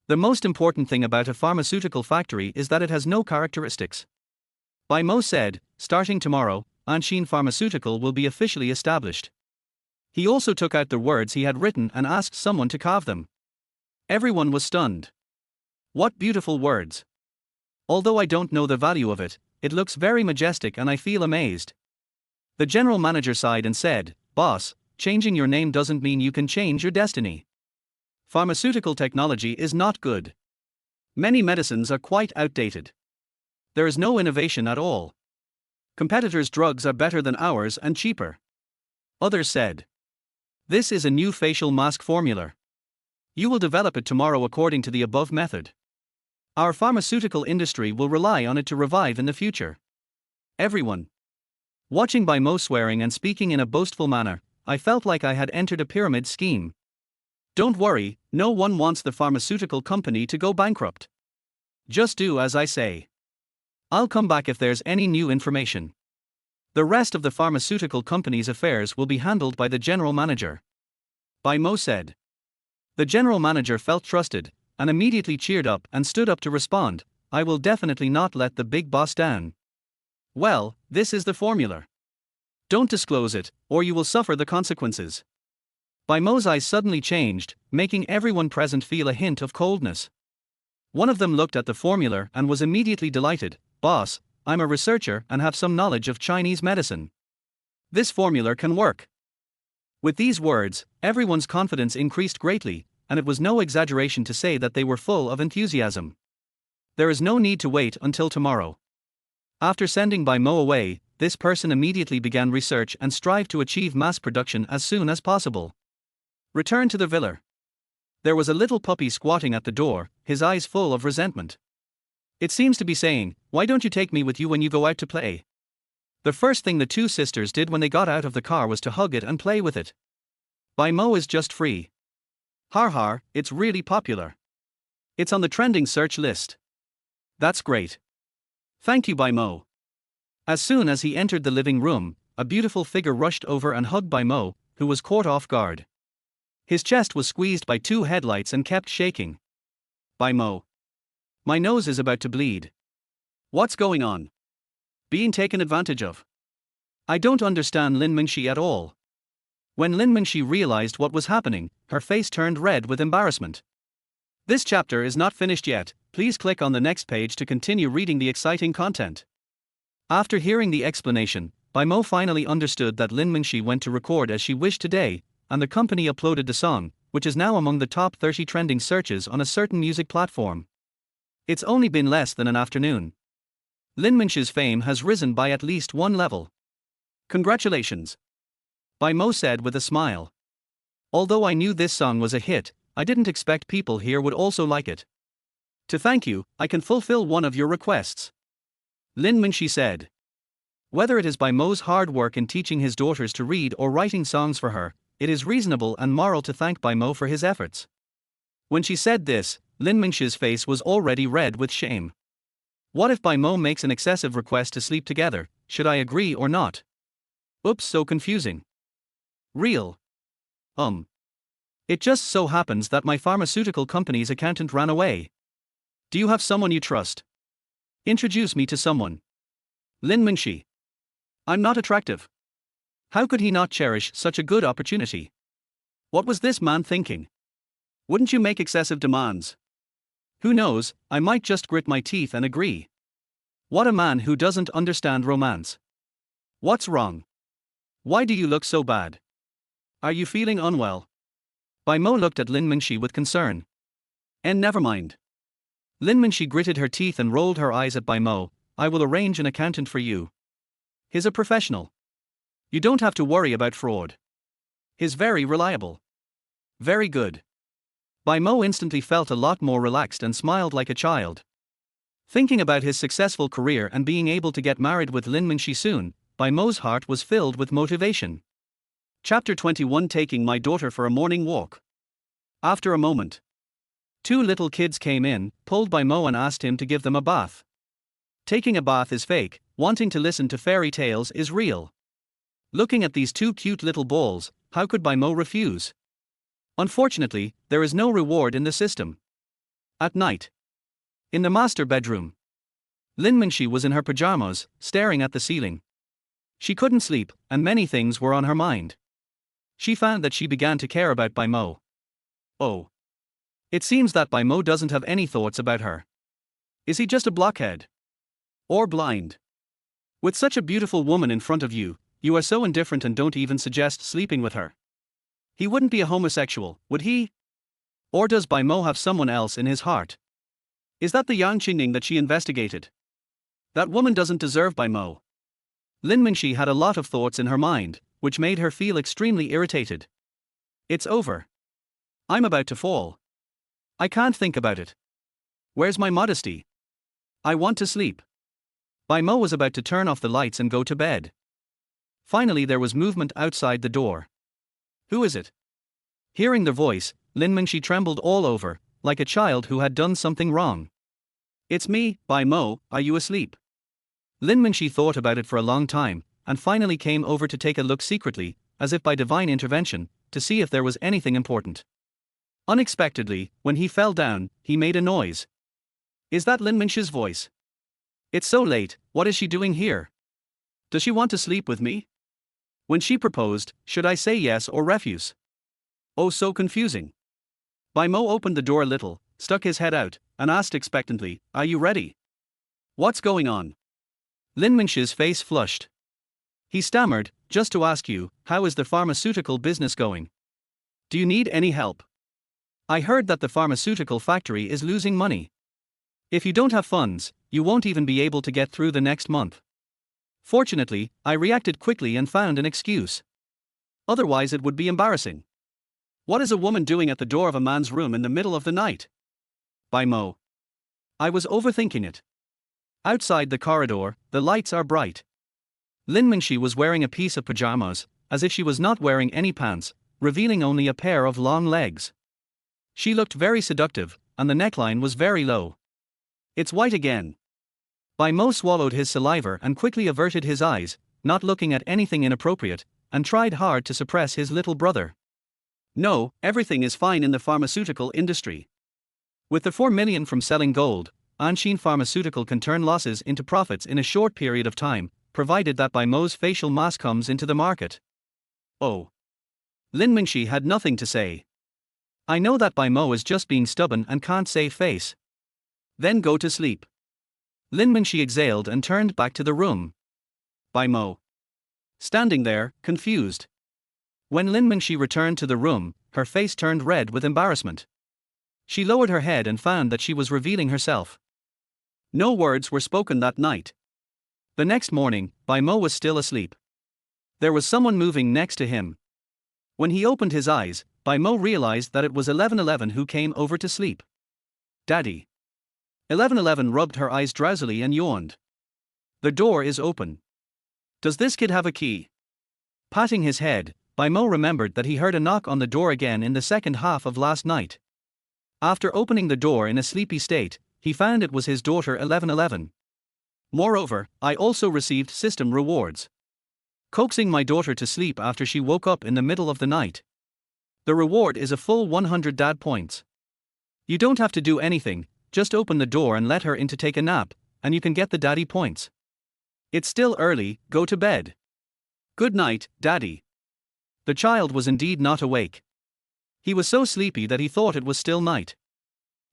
The most important thing about a pharmaceutical factory is that it has no characteristics. Bai Mo said, starting tomorrow, Anshin Pharmaceutical will be officially established. He also took out the words he had written and asked someone to carve them. Everyone was stunned. What beautiful words. Although I don't know the value of it, it looks very majestic and I feel amazed. The general manager sighed and said, Boss, changing your name doesn't mean you can change your destiny. Pharmaceutical technology is not good. Many medicines are quite outdated. There is no innovation at all. Competitors' drugs are better than ours and cheaper. Others said. This is a new facial mask formula. You will develop it tomorrow according to the above method. Our pharmaceutical industry will rely on it to revive in the future. Everyone. Watching Bai Mo swearing and speaking in a boastful manner, I felt like I had entered a pyramid scheme. Don't worry, no one wants the pharmaceutical company to go bankrupt. Just do as I say. I'll come back if there's any new information. The rest of the pharmaceutical company's affairs will be handled by the general manager. Bai Mo said. The general manager felt trusted, and immediately cheered up and stood up to respond, I will definitely not let the big boss down. Well, this is the formula. Don't disclose it, or you will suffer the consequences. Bai Mo's eyes suddenly changed, making everyone present feel a hint of coldness. One of them looked at the formula and was immediately delighted. Boss, I'm a researcher and have some knowledge of Chinese medicine. This formula can work. With these words, everyone's confidence increased greatly, and it was no exaggeration to say that they were full of enthusiasm. There is no need to wait until tomorrow. After sending Bai Mo away, this person immediately began research and strived to achieve mass production as soon as possible. Return to the villa. There was a little puppy squatting at the door, his eyes full of resentment. It seems to be saying, why don't you take me with you when you go out to play? The first thing the two sisters did when they got out of the car was to hug it and play with it. Bai Mo is just free. Har har, it's really popular. It's on the trending search list. That's great. Thank you, Bai Mo. As soon as he entered the living room, a beautiful figure rushed over and hugged Bai Mo, who was caught off guard. His chest was squeezed by two headlights and kept shaking. Bai Mo. My nose is about to bleed. What's going on? Being taken advantage of. I don't understand Lin Mingxi at all. When Lin Mingxi realized what was happening, her face turned red with embarrassment. This chapter is not finished yet, please click on the next page to continue reading the exciting content. After hearing the explanation, Bai Mo finally understood that Lin Mingxi went to record as she wished today, and the company uploaded the song, which is now among the top 30 trending searches on a certain music platform. It's only been less than an afternoon. Lin Minsh's fame has risen by at least one level. Congratulations. Bai Mo said with a smile. Although I knew this song was a hit, I didn't expect people here would also like it. To thank you, I can fulfill one of your requests. Lin Minshi said. Whether it is Bai Mo's hard work in teaching his daughters to read or writing songs for her, it is reasonable and moral to thank Bai Mo for his efforts. When she said this, Lin Mingshi's face was already red with shame. What if Bai Mo makes an excessive request to sleep together? Should I agree or not? Oops, so confusing. Real. It just so happens that my pharmaceutical company's accountant ran away. Do you have someone you trust? Introduce me to someone. Lin Mingshi. I'm not attractive. How could he not cherish such a good opportunity? What was this man thinking? Wouldn't you make excessive demands? Who knows, I might just grit my teeth and agree. What a man who doesn't understand romance. What's wrong? Why do you look so bad? Are you feeling unwell? Bai Mo looked at Lin Mingshi with concern. And never mind. Lin Mingshi gritted her teeth and rolled her eyes at Bai Mo. I will arrange an accountant for you. He's a professional. You don't have to worry about fraud. He's very reliable. Very good. Bai Mo instantly felt a lot more relaxed and smiled like a child. Thinking about his successful career and being able to get married with Lin Mingshi soon, Bai Mo's heart was filled with motivation. Chapter 21. Taking my daughter for a morning walk. After a moment, 2 little kids came in, pulled Bai Mo and asked him to give them a bath. Taking a bath is fake, wanting to listen to fairy tales is real. Looking at these 2 cute little balls, how could Bai Mo refuse? Unfortunately, there is no reward in the system. At night, in the master bedroom, Lin Mingshi was in her pajamas, staring at the ceiling. She couldn't sleep, and many things were on her mind. She found that she began to care about Bai Mo. Oh. It seems that Bai Mo doesn't have any thoughts about her. Is he just a blockhead? Or blind? With such a beautiful woman in front of you, you are so indifferent and don't even suggest sleeping with her. He wouldn't be a homosexual, would he? Or does Bai Mo have someone else in his heart? Is that the young Qingning that she investigated? That woman doesn't deserve Bai Mo. Lin Mingshi had a lot of thoughts in her mind, which made her feel extremely irritated. It's over. I'm about to fall. I can't think about it. Where's my modesty? I want to sleep. Bai Mo was about to turn off the lights and go to bed. Finally, there was movement outside the door. Who is it? Hearing the voice, Lin Mingshi trembled all over, like a child who had done something wrong. It's me, Bai Mo, are you asleep? Lin Mingshi thought about it for a long time, and finally came over to take a look secretly, as if by divine intervention, to see if there was anything important. Unexpectedly, when he fell down, he made a noise. Is that Lin Mingshi's voice? It's so late, what is she doing here? Does she want to sleep with me? When she proposed, should I say yes or refuse? Oh, so confusing. Bai Mo opened the door a little, stuck his head out, and asked expectantly, are you ready? What's going on? Lin Mingshi's face flushed. He stammered, just to ask you, how is the pharmaceutical business going? Do you need any help? I heard that the pharmaceutical factory is losing money. If you don't have funds, you won't even be able to get through the next month. Fortunately, I reacted quickly and found an excuse. Otherwise it would be embarrassing. What is a woman doing at the door of a man's room in the middle of the night? Bai Mo. I was overthinking it. Outside the corridor, the lights are bright. Lin Mingshi was wearing a piece of pajamas, as if she was not wearing any pants, revealing only a pair of long legs. She looked very seductive, and the neckline was very low. It's white again. Bai Mo swallowed his saliva and quickly averted his eyes, not looking at anything inappropriate, and tried hard to suppress his little brother. No, everything is fine in the pharmaceutical industry. With the 4 million from selling gold, Anshin Pharmaceutical can turn losses into profits in a short period of time, provided that Bai Mo's facial mask comes into the market. Oh. Lin Mingshi had nothing to say. I know that Bai Mo is just being stubborn and can't save face. Then go to sleep. Lin Mingshi exhaled and turned back to the room. Bai Mo. Standing there, confused. When Lin Mingshi returned to the room, her face turned red with embarrassment. She lowered her head and found that she was revealing herself. No words were spoken that night. The next morning, Bai Mo was still asleep. There was someone moving next to him. When he opened his eyes, Bai Mo realized that it was 1111 who came over to sleep. Daddy. 1111 rubbed her eyes drowsily and yawned. The door is open. Does this kid have a key? Patting his head, Bai Mo remembered that he heard a knock on the door again in the second half of last night. After opening the door in a sleepy state, he found it was his daughter 1111. Moreover, I also received system rewards. Coaxing my daughter to sleep after she woke up in the middle of the night. The reward is a full 100 dad points. You don't have to do anything, just open the door and let her in to take a nap, and you can get the daddy points. It's still early, go to bed. Good night, Daddy. The child was indeed not awake. He was so sleepy that he thought it was still night.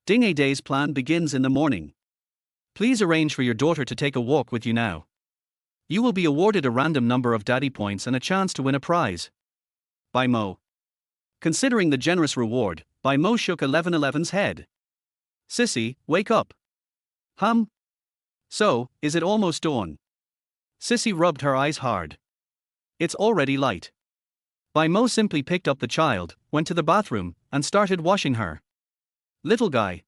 Ding, a day's plan begins in the morning. Please arrange for your daughter to take a walk with you now. You will be awarded a random number of daddy points and a chance to win a prize. Bai Mo. Considering the generous reward, Bai Mo shook 1111's head. Sissy, wake up. So, is it almost dawn? Sissy rubbed her eyes hard. It's already light. Bai Mo simply picked up the child, went to the bathroom, and started washing her. Little guy.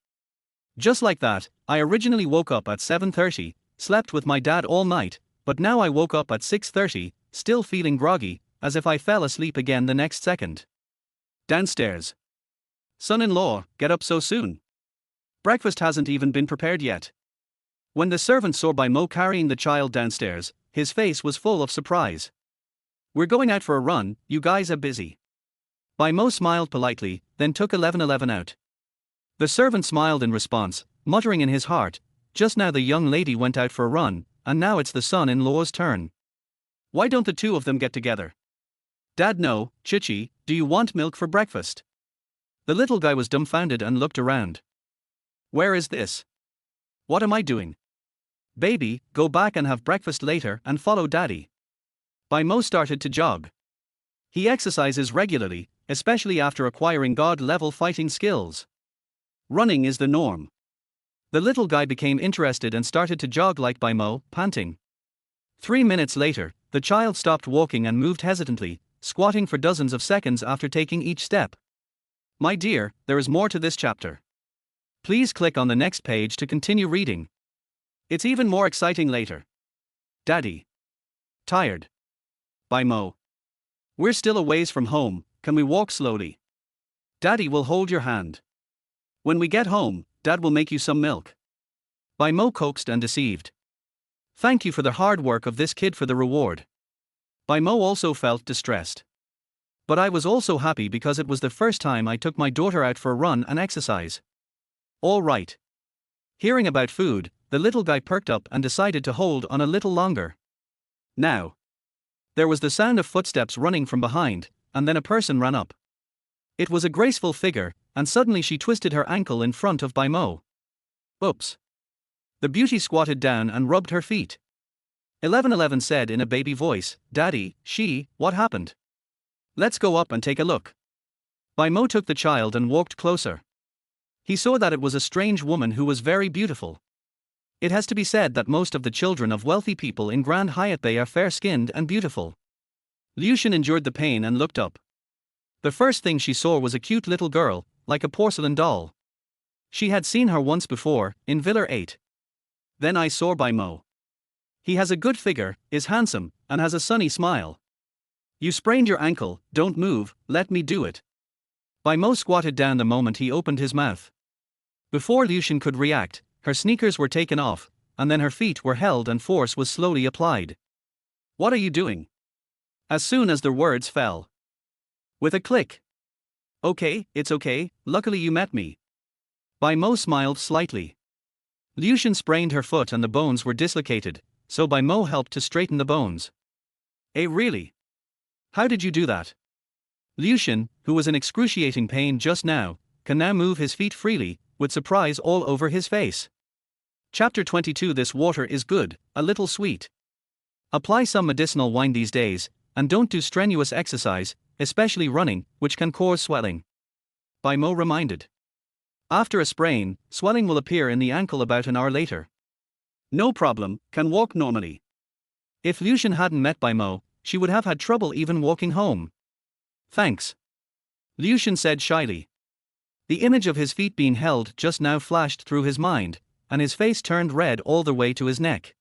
Just like that, I originally woke up at 7:30, slept with my dad all night, but now I woke up at 6:30, still feeling groggy, as if I fell asleep again the next second. Downstairs. Son-in-law, get up so soon. Breakfast hasn't even been prepared yet. When the servant saw Bai Mo carrying the child downstairs, his face was full of surprise. We're going out for a run, you guys are busy. Bai Mo smiled politely, then took 1111 out. The servant smiled in response, muttering in his heart, just now the young lady went out for a run, and now it's the son-in-law's turn. Why don't the two of them get together? Dad, no, Chichi, do you want milk for breakfast? The little guy was dumbfounded and looked around. Where is this? What am I doing? Baby, go back and have breakfast later and follow Daddy. Bai Mo started to jog. He exercises regularly, especially after acquiring God-level fighting skills. Running is the norm. The little guy became interested and started to jog like Bai Mo, panting. 3 minutes later, the child stopped walking and moved hesitantly, squatting for dozens of seconds after taking each step. My dear, there is more to this chapter. Please click on the next page to continue reading. It's even more exciting later. Daddy. Tired. Bai Mo. We're still a ways from home, can we walk slowly? Daddy will hold your hand. When we get home, Dad will make you some milk. Bai Mo coaxed and deceived. Thank you for the hard work of this kid for the reward. Bai Mo also felt distressed. But I was also happy because it was the first time I took my daughter out for a run and exercise. All right. Hearing about food, the little guy perked up and decided to hold on a little longer. Now. There was the sound of footsteps running from behind, and then a person ran up. It was a graceful figure, and suddenly she twisted her ankle in front of Bai Mo. Oops. The beauty squatted down and rubbed her feet. 1111 said in a baby voice, Daddy, what happened? Let's go up and take a look. Bai Mo took the child and walked closer. He saw that it was a strange woman who was very beautiful. It has to be said that most of the children of wealthy people in Grand Hyatt Bay are fair-skinned and beautiful. Liu Shan endured the pain and looked up. The first thing she saw was a cute little girl, like a porcelain doll. She had seen her once before, in Villa 8. Then I saw Bai Mo. He has a good figure, is handsome, and has a sunny smile. You sprained your ankle, don't move, let me do it. Bai Mo squatted down the moment he opened his mouth. Before Liu Shan could react, her sneakers were taken off, and then her feet were held and force was slowly applied. What are you doing? As soon as the words fell. With a click. Okay, it's okay, luckily you met me. Bai Mo smiled slightly. Liu Shan sprained her foot and the bones were dislocated, so Bai Mo helped to straighten the bones. Really? How did you do that? Liu Shan, who was in excruciating pain just now, can now move his feet freely, with surprise all over his face. Chapter 22. This water is good, a little sweet. Apply some medicinal wine these days, and don't do strenuous exercise, especially running, which can cause swelling. Bai Mo reminded. After a sprain, swelling will appear in the ankle about an hour later. No problem, can walk normally. If Liu hadn't met Bai Mo, she would have had trouble even walking home. Thanks. Liu said shyly. The image of his feet being held just now flashed through his mind, and his face turned red all the way to his neck.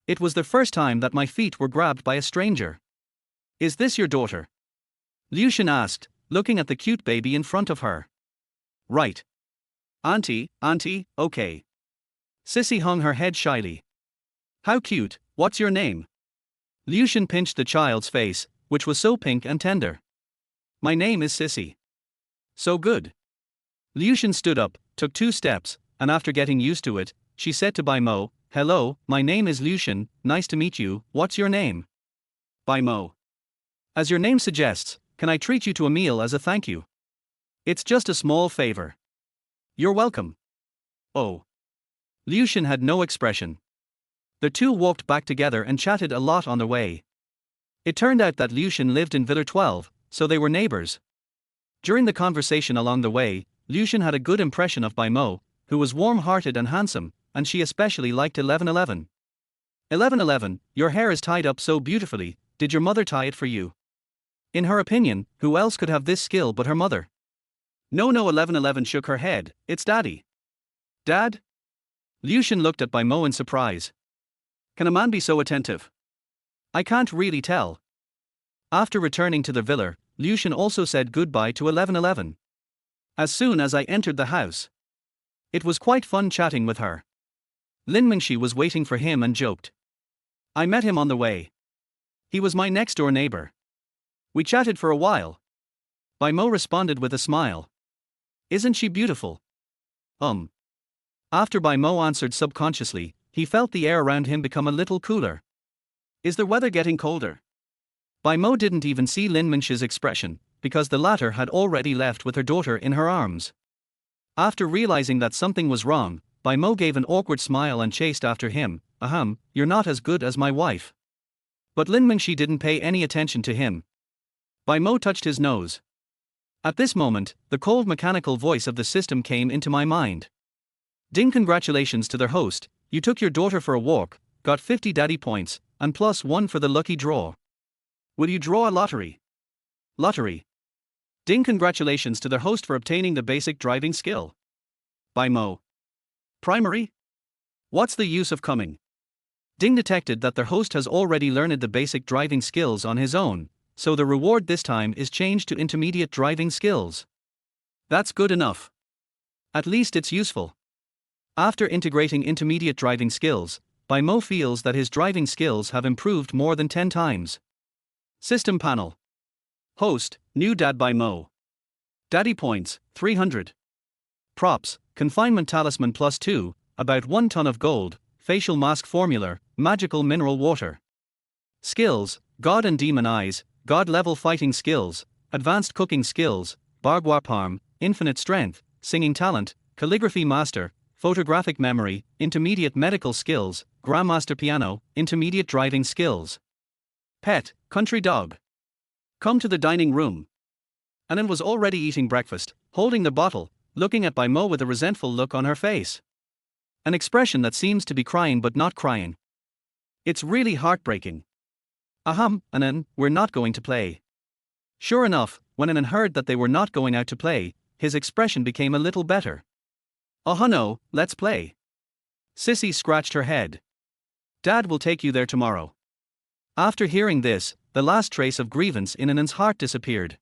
It was the first time that my feet were grabbed by a stranger. Is this your daughter? Liu asked, looking at the cute baby in front of her. Right. Auntie, okay. Sissy hung her head shyly. How cute, what's your name? Liu pinched the child's face, which was so pink and tender. My name is Sissy. So good. Liu stood up, took 2 steps, and after getting used to it, she said to Bai Mo, Hello, my name is Liu, nice to meet you, what's your name? Bai Mo. As your name suggests, can I treat you to a meal as a thank you? It's just a small favor. You're welcome. Oh. Liu had no expression. The two walked back together and chatted a lot on the way. It turned out that Liu lived in Villa 12, so they were neighbors. During the conversation along the way, Liu had a good impression of Bai Mo, who was warm-hearted and handsome, and she especially liked 1111. 1111, your hair is tied up so beautifully, did your mother tie it for you? In her opinion, who else could have this skill but her mother? No, 1111 shook her head, it's Daddy. Dad? Liu looked at Bai Mo in surprise. Can a man be so attentive? I can't really tell. After returning to the villa, Liu also said goodbye to 1111. As soon as I entered the house, it was quite fun chatting with her. Lin Mingxi was waiting for him and joked. I met him on the way. He was my next-door neighbor. We chatted for a while. Bai Mo responded with a smile. Isn't she beautiful? After Bai Mo answered subconsciously, he felt the air around him become a little cooler. Is the weather getting colder? Bai Mo didn't even see Lin Mingxi's expression, because the latter had already left with her daughter in her arms. After realizing that something was wrong, Bai Mo gave an awkward smile and chased after him. You're not as good as my wife. But Lin Mingxi didn't pay any attention to him. Bai Mo touched his nose. At this moment, the cold mechanical voice of the system came into my mind. Ding, congratulations to their host, you took your daughter for a walk, got 50 daddy points, and +1 for the lucky draw. Will you draw a lottery? Lottery. Ding, congratulations to their host for obtaining the basic driving skill. Bai Mo. Primary? What's the use of coming? Ding detected that their host has already learned the basic driving skills on his own, so the reward this time is changed to intermediate driving skills. That's good enough. At least it's useful. After integrating intermediate driving skills, Bai Mo feels that his driving skills have improved more than 10 times. System panel. Host, new dad Bai Mo. Daddy points, 300. Props, confinement talisman +2, about 1 ton of gold, facial mask formula, magical mineral water. Skills, God and Demon Eyes, God level fighting skills, advanced cooking skills, Bargwarparm, infinite strength, singing talent, calligraphy master, photographic memory, intermediate medical skills, Grandmaster piano, intermediate driving skills. Pet, country dog. Come to the dining room. Anan was already eating breakfast, holding the bottle, looking at Bai Mo with a resentful look on her face. An expression that seems to be crying but not crying. It's really heartbreaking. Anan, we're not going to play. Sure enough, when Anan heard that they were not going out to play, his expression became a little better. No, let's play. Sissy scratched her head. Dad will take you there tomorrow. After hearing this, the last trace of grievance in Anan's heart disappeared.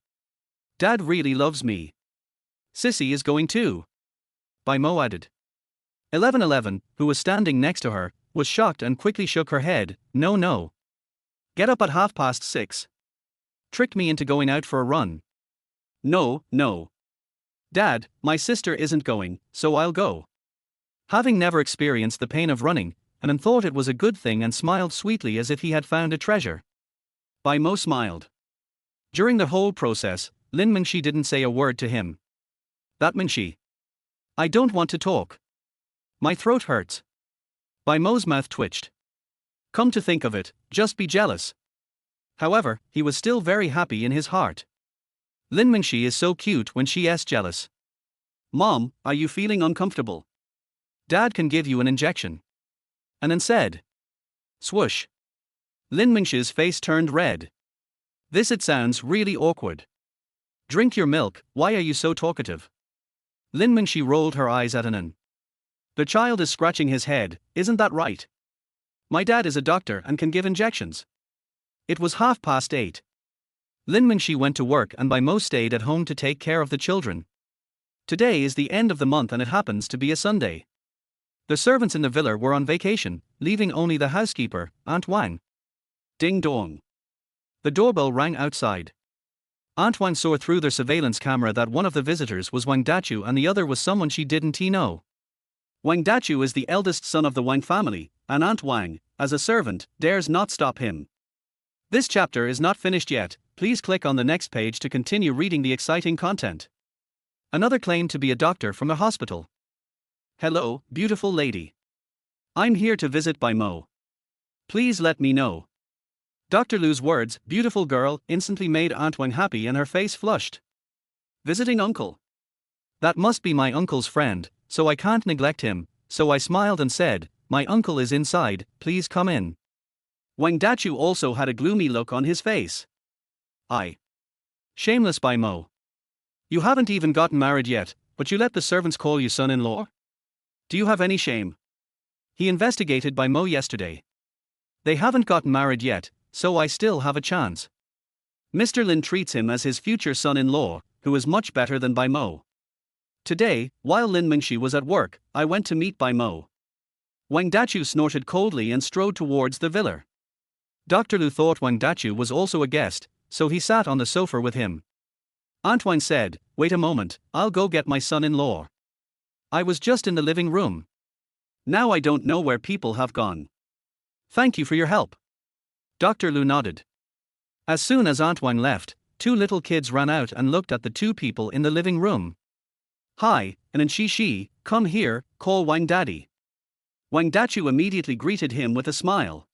Dad really loves me. Sissy is going too. Bai Mo added. 1111, who was standing next to her, was shocked and quickly shook her head. No. Get up at 6:30. Tricked me into going out for a run. No. Dad, my sister isn't going, so I'll go. Having never experienced the pain of running, Anan thought it was a good thing and smiled sweetly as if he had found a treasure. Bai Mo smiled. During the whole process, Lin Mingxi didn't say a word to him. That Mingxi. I don't want to talk. My throat hurts. Bai Mo's mouth twitched. Come to think of it, just be jealous. However, he was still very happy in his heart. Lin Mingxi is so cute when she's jealous. Mom, are you feeling uncomfortable? Dad can give you an injection. and then said, swoosh. Lin Mingshi's face turned red. It sounds really awkward. Drink your milk, why are you so talkative? Lin Mingshi rolled her eyes at Anan. The child is scratching his head, isn't that right? My dad is a doctor and can give injections. It was 8:30. Lin Mingshi went to work and Bai Mo stayed at home to take care of the children. Today is the end of the month and it happens to be a Sunday. The servants in the villa were on vacation, leaving only the housekeeper, Aunt Wang. Ding dong. The doorbell rang outside. Aunt Wang saw through their surveillance camera that one of the visitors was Wang Dachu and the other was someone she didn't know. Wang Dachu is the eldest son of the Wang family, and Aunt Wang, as a servant, dares not stop him. This chapter is not finished yet, please click on the next page to continue reading the exciting content. Another claimed to be a doctor from a hospital. Hello, beautiful lady. I'm here to visit Bai Mo. Please let me know. Dr. Lu's words, beautiful girl, instantly made Aunt Wang happy and her face flushed. Visiting uncle. That must be my uncle's friend, so I can't neglect him, so I smiled and said, my uncle is inside, please come in. Wang Dachu also had a gloomy look on his face. Shameless Bai Mo. You haven't even gotten married yet, but you let the servants call you son-in-law? Do you have any shame? He investigated Bai Mo yesterday. They haven't gotten married yet, so I still have a chance. Mr. Lin treats him as his future son-in-law, who is much better than Bai Mo. Today, while Lin Mingshi was at work, I went to meet Bai Mo. Wang Dachu snorted coldly and strode towards the villa. Dr. Lu thought Wang Dachu was also a guest, so he sat on the sofa with him. Aunt Wang said, wait a moment, I'll go get my son-in-law. I was just in the living room. Now I don't know where people have gone. Thank you for your help. Dr. Lu nodded. As soon as Aunt Wang left, two little kids ran out and looked at the two people in the living room. Hi, and Shi, come here, call Wang Daddy. Wang Dachu immediately greeted him with a smile.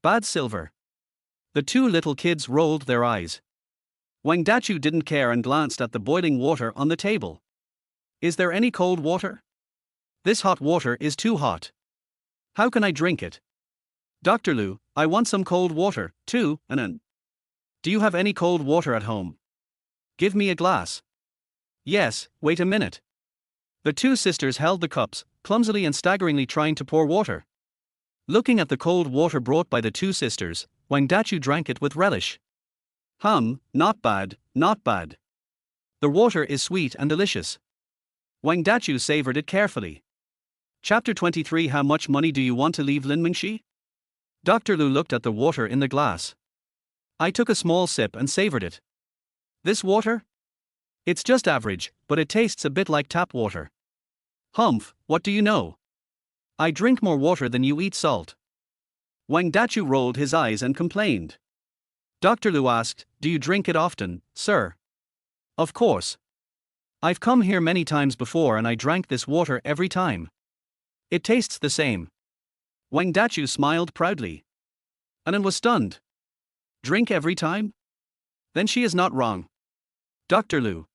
Bad silver. The two little kids rolled their eyes. Wang Dachu didn't care and glanced at the boiling water on the table. Is there any cold water? This hot water is too hot. How can I drink it? Dr. Lu, I want some cold water, too, and do you have any cold water at home? Give me a glass. Yes, wait a minute. The two sisters held the cups, clumsily and staggeringly trying to pour water. Looking at the cold water brought by the two sisters, Wang Dachu drank it with relish. Not bad, not bad. The water is sweet and delicious. Wang Dachu savored it carefully. Chapter 23. How much money do you want to leave Lin Mingshi? Dr. Lu looked at the water in the glass. I took a small sip and savored it. This water? It's just average, but it tastes a bit like tap water. Humph, what do you know? I drink more water than you eat salt. Wang Dachu rolled his eyes and complained. Dr. Lu asked, do you drink it often, sir? Of course. I've come here many times before and I drank this water every time. It tastes the same. Wang Dachu smiled proudly. Anan was stunned. Drink every time? Then she is not wrong. Dr. Lu.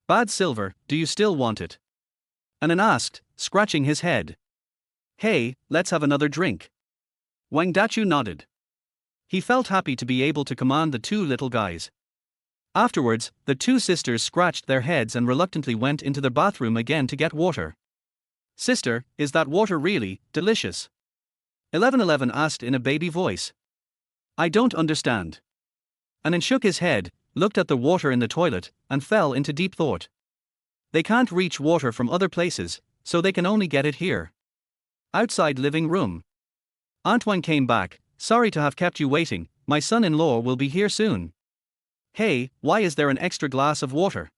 Bad silver, do you still want it? Anan asked, scratching his head. Hey, let's have another drink. Wang Dachu nodded. He felt happy to be able to command the two little guys. Afterwards, the two sisters scratched their heads and reluctantly went into the bathroom again to get water. Sister, is that water really delicious? 1111 asked in a baby voice. I don't understand. Anan shook his head, looked at the water in the toilet, and fell into deep thought. They can't reach water from other places, so they can only get it here. Outside living room. Aunt Wang came back. Sorry to have kept you waiting, my son-in-law will be here soon. Hey, why is there an extra glass of water?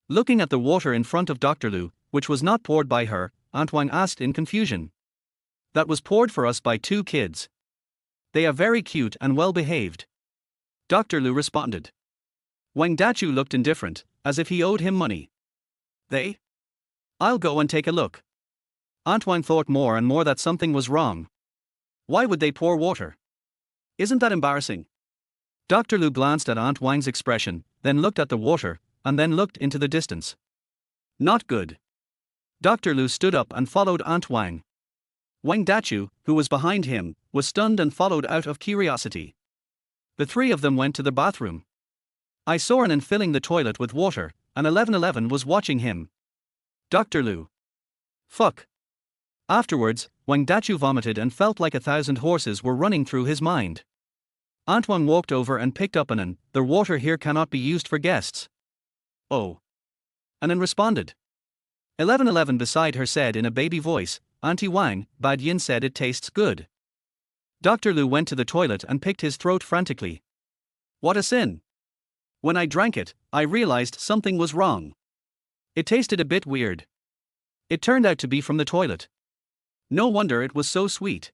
Looking at the water in front of Dr. Lu, which was not poured by her, Aunt Wang asked in confusion. That was poured for us by two kids. They are very cute and well behaved. Dr. Lu responded. Wang Dachu looked indifferent, as if he owed him money. They? I'll go and take a look. Aunt Wang thought more and more that something was wrong. Why would they pour water? Isn't that embarrassing? Dr. Lu glanced at Aunt Wang's expression, then looked at the water, and then looked into the distance. Not good. Dr. Lu stood up and followed Aunt Wang. Wang Dachu, who was behind him, was stunned and followed out of curiosity. The three of them went to the bathroom. I saw Anan filling the toilet with water, and 1111 was watching him. Dr. Lu. Fuck. Afterwards, Wang Dachu vomited and felt like 1,000 horses were running through his mind. Antoine walked over and picked up Anan. The water here cannot be used for guests. Oh. Anan responded. 1111 beside her said in a baby voice, Auntie Wang, Bad Yin said it tastes good. Dr. Lu went to the toilet and picked his throat frantically. What a sin. When I drank it, I realized something was wrong. It tasted a bit weird. It turned out to be from the toilet. No wonder it was so sweet.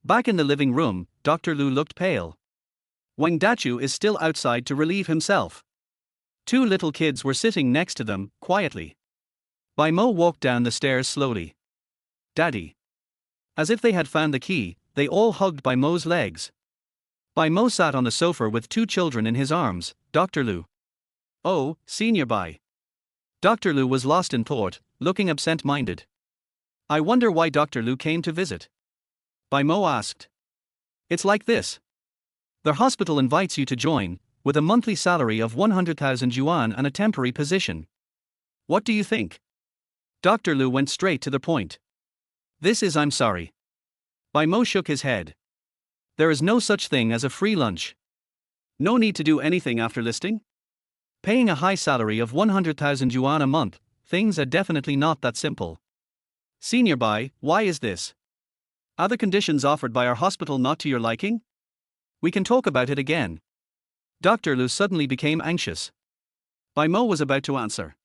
Back in the living room, Dr. Lu looked pale. Wang Dachu is still outside to relieve himself. Two little kids were sitting next to them, quietly. Bai Mo walked down the stairs slowly. Daddy. As if they had found the key, they all hugged Bai Mo's legs. Bai Mo sat on the sofa with two children in his arms. Dr. Lu. Oh, Senior Bai. Dr. Lu was lost in thought, looking absent-minded. I wonder why Dr. Lu came to visit. Bai Mo asked. It's like this. The hospital invites you to join, with a monthly salary of 100,000 yuan and a temporary position. What do you think? Dr. Lu went straight to the point. This is I'm sorry. Bai Mo shook his head. There is no such thing as a free lunch. No need to do anything after listing? Paying a high salary of 100,000 yuan a month, things are definitely not that simple. Senior Bai, why is this? Are the conditions offered by our hospital not to your liking? We can talk about it again. Dr. Lu suddenly became anxious. Bai Mo was about to answer.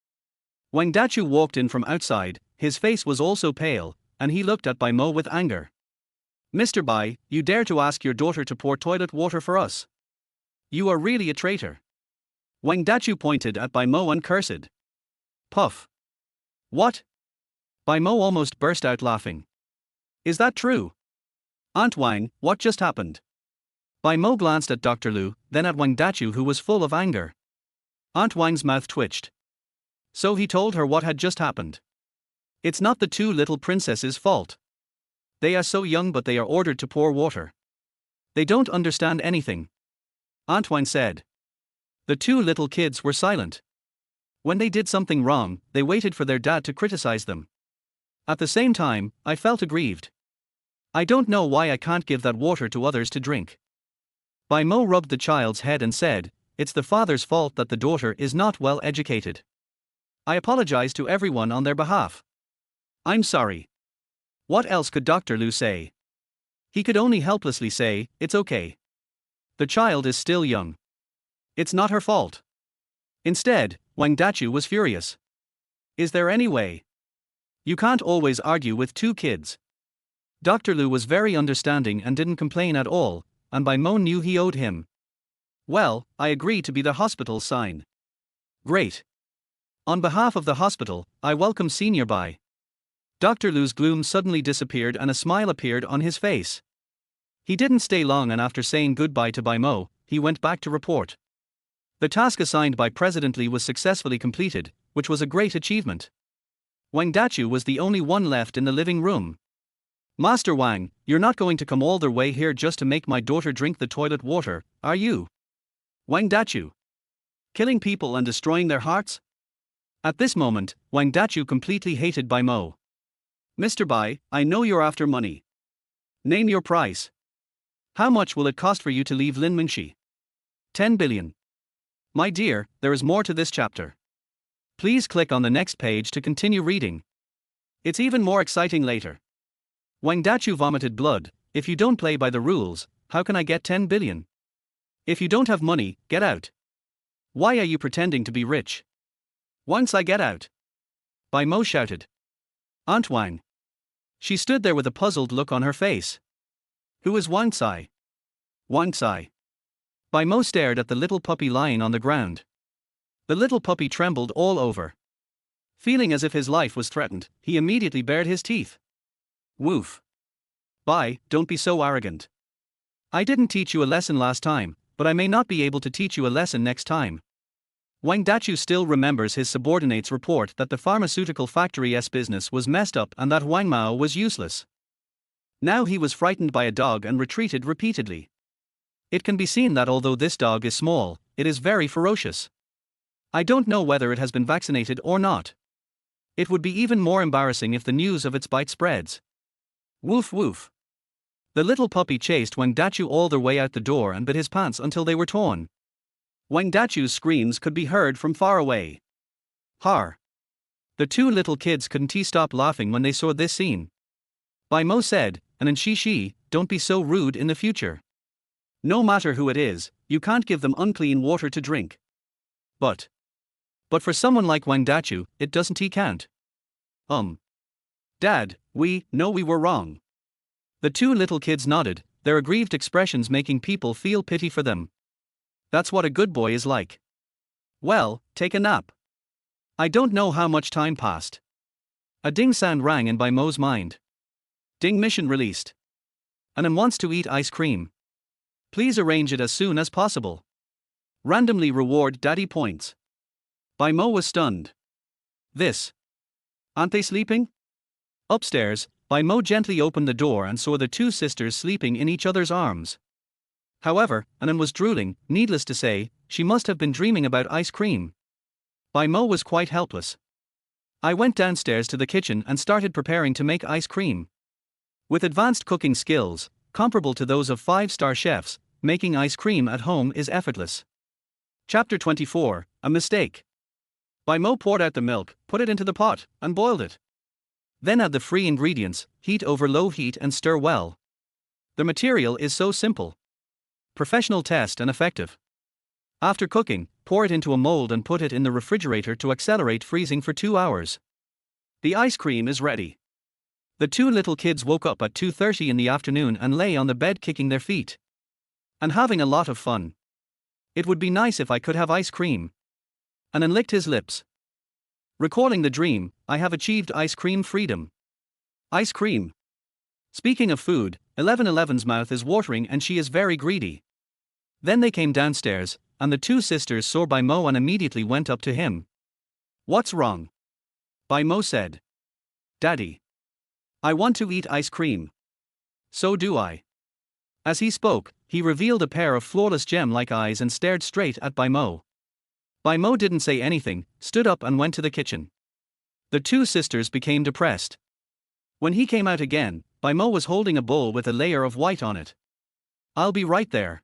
Wang Dachu walked in from outside, his face was also pale, and he looked at Bai Mo with anger. Mr. Bai, you dare to ask your daughter to pour toilet water for us? You are really a traitor. Wang Dachu pointed at Bai Mo and cursed. Puff. What? Bai Mo almost burst out laughing. Is that true? Aunt Wang, what just happened? Bai Mo glanced at Dr. Lu, then at Wang Dachu, who was full of anger. Aunt Wang's mouth twitched. So he told her what had just happened. It's not the two little princesses' fault. They are so young, but they are ordered to pour water. They don't understand anything. Aunt Wang said. The two little kids were silent. When they did something wrong, they waited for their dad to criticize them. At the same time, I felt aggrieved. I don't know why I can't give that water to others to drink. Bai Mo rubbed the child's head and said, it's the father's fault that the daughter is not well educated. I apologize to everyone on their behalf. I'm sorry. What else could Dr. Lu say? He could only helplessly say, it's okay. The child is still young. It's not her fault. Instead, Wang Dachu was furious. Is there any way? You can't always argue with two kids. Dr. Lu was very understanding and didn't complain at all, and Bai Mo knew he owed him. Well, I agree to be the hospital's sign. Great. On behalf of the hospital, I welcome Senior Bai. Dr. Lu's gloom suddenly disappeared and a smile appeared on his face. He didn't stay long, and after saying goodbye to Bai Mo, he went back to report. The task assigned by President Li was successfully completed, which was a great achievement. Wang Dachu was the only one left in the living room. Master Wang, you're not going to come all the way here just to make my daughter drink the toilet water, are you? Wang Dachu. Killing people and destroying their hearts? At this moment, Wang Dachu completely hated Bai Mo. Mr. Bai, I know you're after money. Name your price. How much will it cost for you to leave Linmingxi? 10 billion. My dear, there is more to this chapter. Please click on the next page to continue reading. It's even more exciting later. Wang Dachu vomited blood. If you don't play by the rules, how can I get 10 billion? If you don't have money, get out. Why are you pretending to be rich? Once I get out. Bai Mo shouted. Aunt Wang. She stood there with a puzzled look on her face. Who is Wang Tsai? Wang Tsai. Bai Mo stared at the little puppy lying on the ground. The little puppy trembled all over. Feeling as if his life was threatened, he immediately bared his teeth. Woof. Bai, don't be so arrogant. I didn't teach you a lesson last time, but I may not be able to teach you a lesson next time. Wang Dachu still remembers his subordinate's report that the pharmaceutical factory's business was messed up and that Wang Mao was useless. Now he was frightened by a dog and retreated repeatedly. It can be seen that although this dog is small, it is very ferocious. I don't know whether it has been vaccinated or not. It would be even more embarrassing if the news of its bite spreads. Woof woof. The little puppy chased Wang Dachu all the way out the door and bit his pants until they were torn. Wang Dachu's screams could be heard from far away. Har. The two little kids couldn't stop laughing when they saw this scene. Bai Mo said, "And Shishi, don't be so rude in the future. No matter who it is, you can't give them unclean water to drink." But for someone like Wang Dachu, it doesn't he can't. Dad, we know we were wrong. The two little kids nodded, their aggrieved expressions making people feel pity for them. That's what a good boy is like. Well, take a nap. I don't know how much time passed. A ding sound rang in Bai Mo's mind. Ding mission released. Anan wants to eat ice cream. Please arrange it as soon as possible. Randomly reward daddy points. Bai Mo was stunned. This. Aren't they sleeping? Upstairs, Bai Mo gently opened the door and saw the two sisters sleeping in each other's arms. However, Anan was drooling, needless to say, she must have been dreaming about ice cream. Bai Mo was quite helpless. I went downstairs to the kitchen and started preparing to make ice cream. With advanced cooking skills, comparable to those of 5-star chefs, making ice cream at home is effortless. Chapter 24, A Mistake. Bai Mo poured out the milk, put it into the pot, and boiled it. Then add the free ingredients, heat over low heat and stir well. The material is so simple. Professional test and effective. After cooking, pour it into a mold and put it in the refrigerator to accelerate freezing for 2 hours. The ice cream is ready. The two little kids woke up at 2:30 in the afternoon and lay on the bed kicking their feet. And having a lot of fun. It would be nice if I could have ice cream. Anan licked his lips. Recalling the dream, I have achieved ice cream freedom. Ice cream. Speaking of food, 1111's mouth is watering and she is very greedy. Then they came downstairs, and the two sisters saw Bai Mo and immediately went up to him. What's wrong? Bai Mo said. Daddy. I want to eat ice cream. So do I. As he spoke, he revealed a pair of flawless gem-like eyes and stared straight at Bai Mo. Bai Mo didn't say anything, stood up and went to the kitchen. The two sisters became depressed. When he came out again, Bai Mo was holding a bowl with a layer of white on it. I'll be right there.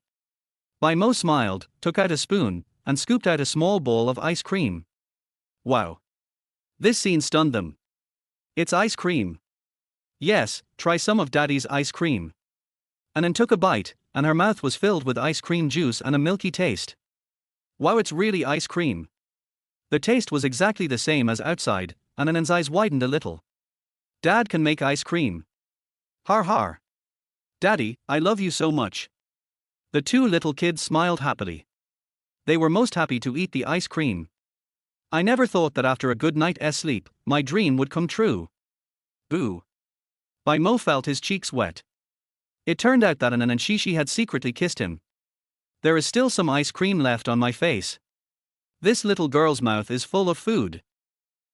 Bai Mo smiled, took out a spoon, and scooped out a small bowl of ice cream. Wow. This scene stunned them. It's ice cream. Yes, try some of Daddy's ice cream. Anan took a bite, and her mouth was filled with ice cream juice and a milky taste. Wow, it's really ice cream. The taste was exactly the same as outside, and Anan's eyes widened a little. Dad can make ice cream. Har har. Daddy, I love you so much. The two little kids smiled happily. They were most happy to eat the ice cream. I never thought that after a good night's sleep, my dream would come true. Boo. Bai Mo felt his cheeks wet. It turned out that Anan and Shishi had secretly kissed him. There is still some ice cream left on my face. This little girl's mouth is full of food.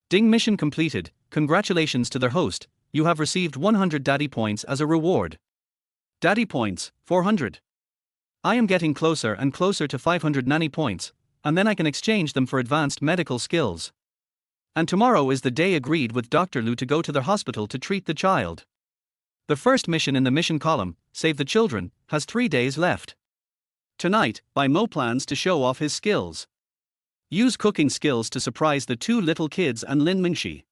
Ding mission completed, congratulations to their host, you have received 100 daddy points as a reward. Daddy points, 400. I am getting closer and closer to 500 nanny points, and then I can exchange them for advanced medical skills. And tomorrow is the day agreed with Dr. Lu to go to the hospital to treat the child. The first mission in the mission column, Save the Children, has 3 days left. Tonight, Bai Mo plans to show off his skills. Use cooking skills to surprise the two little kids and Lin Mingxi.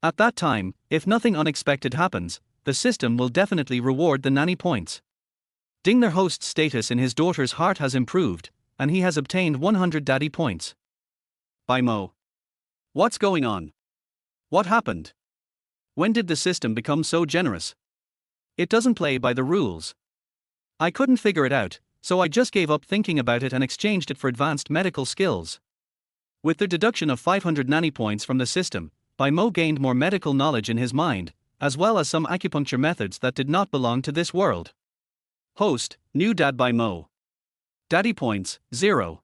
At that time, if nothing unexpected happens, the system will definitely reward the nanny points. Ding, their host's status in his daughter's heart has improved, and he has obtained 100 daddy points. Bai Mo. What's going on? What happened? When did the system become so generous? It doesn't play by the rules. I couldn't figure it out, so I just gave up thinking about it and exchanged it for advanced medical skills. With the deduction of 500 nanny points from the system, Bai Mo gained more medical knowledge in his mind, as well as some acupuncture methods that did not belong to this world. Host, new dad Bai Mo. Daddy points, 0.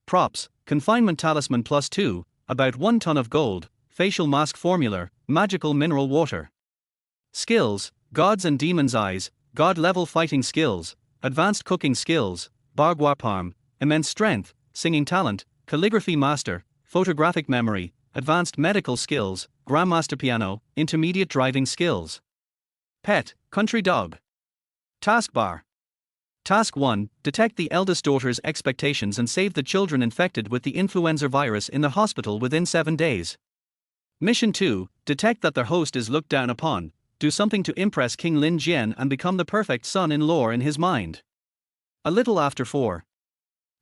Props, confinement talisman +2, about 1 ton of gold, facial mask formula, magical mineral water. Skills, Gods and demons' eyes, god-level fighting skills, advanced cooking skills, bargwarparm, immense strength, singing talent, calligraphy master, photographic memory, advanced medical skills, grandmaster piano, intermediate driving skills. Pet, country dog. Taskbar. Task 1, detect the eldest daughter's expectations and save the children infected with the influenza virus in the hospital within 7 days. Mission 2, detect that their host is looked down upon, do something to impress King Lin Jian and become the perfect son-in-law in his mind. A little after 4.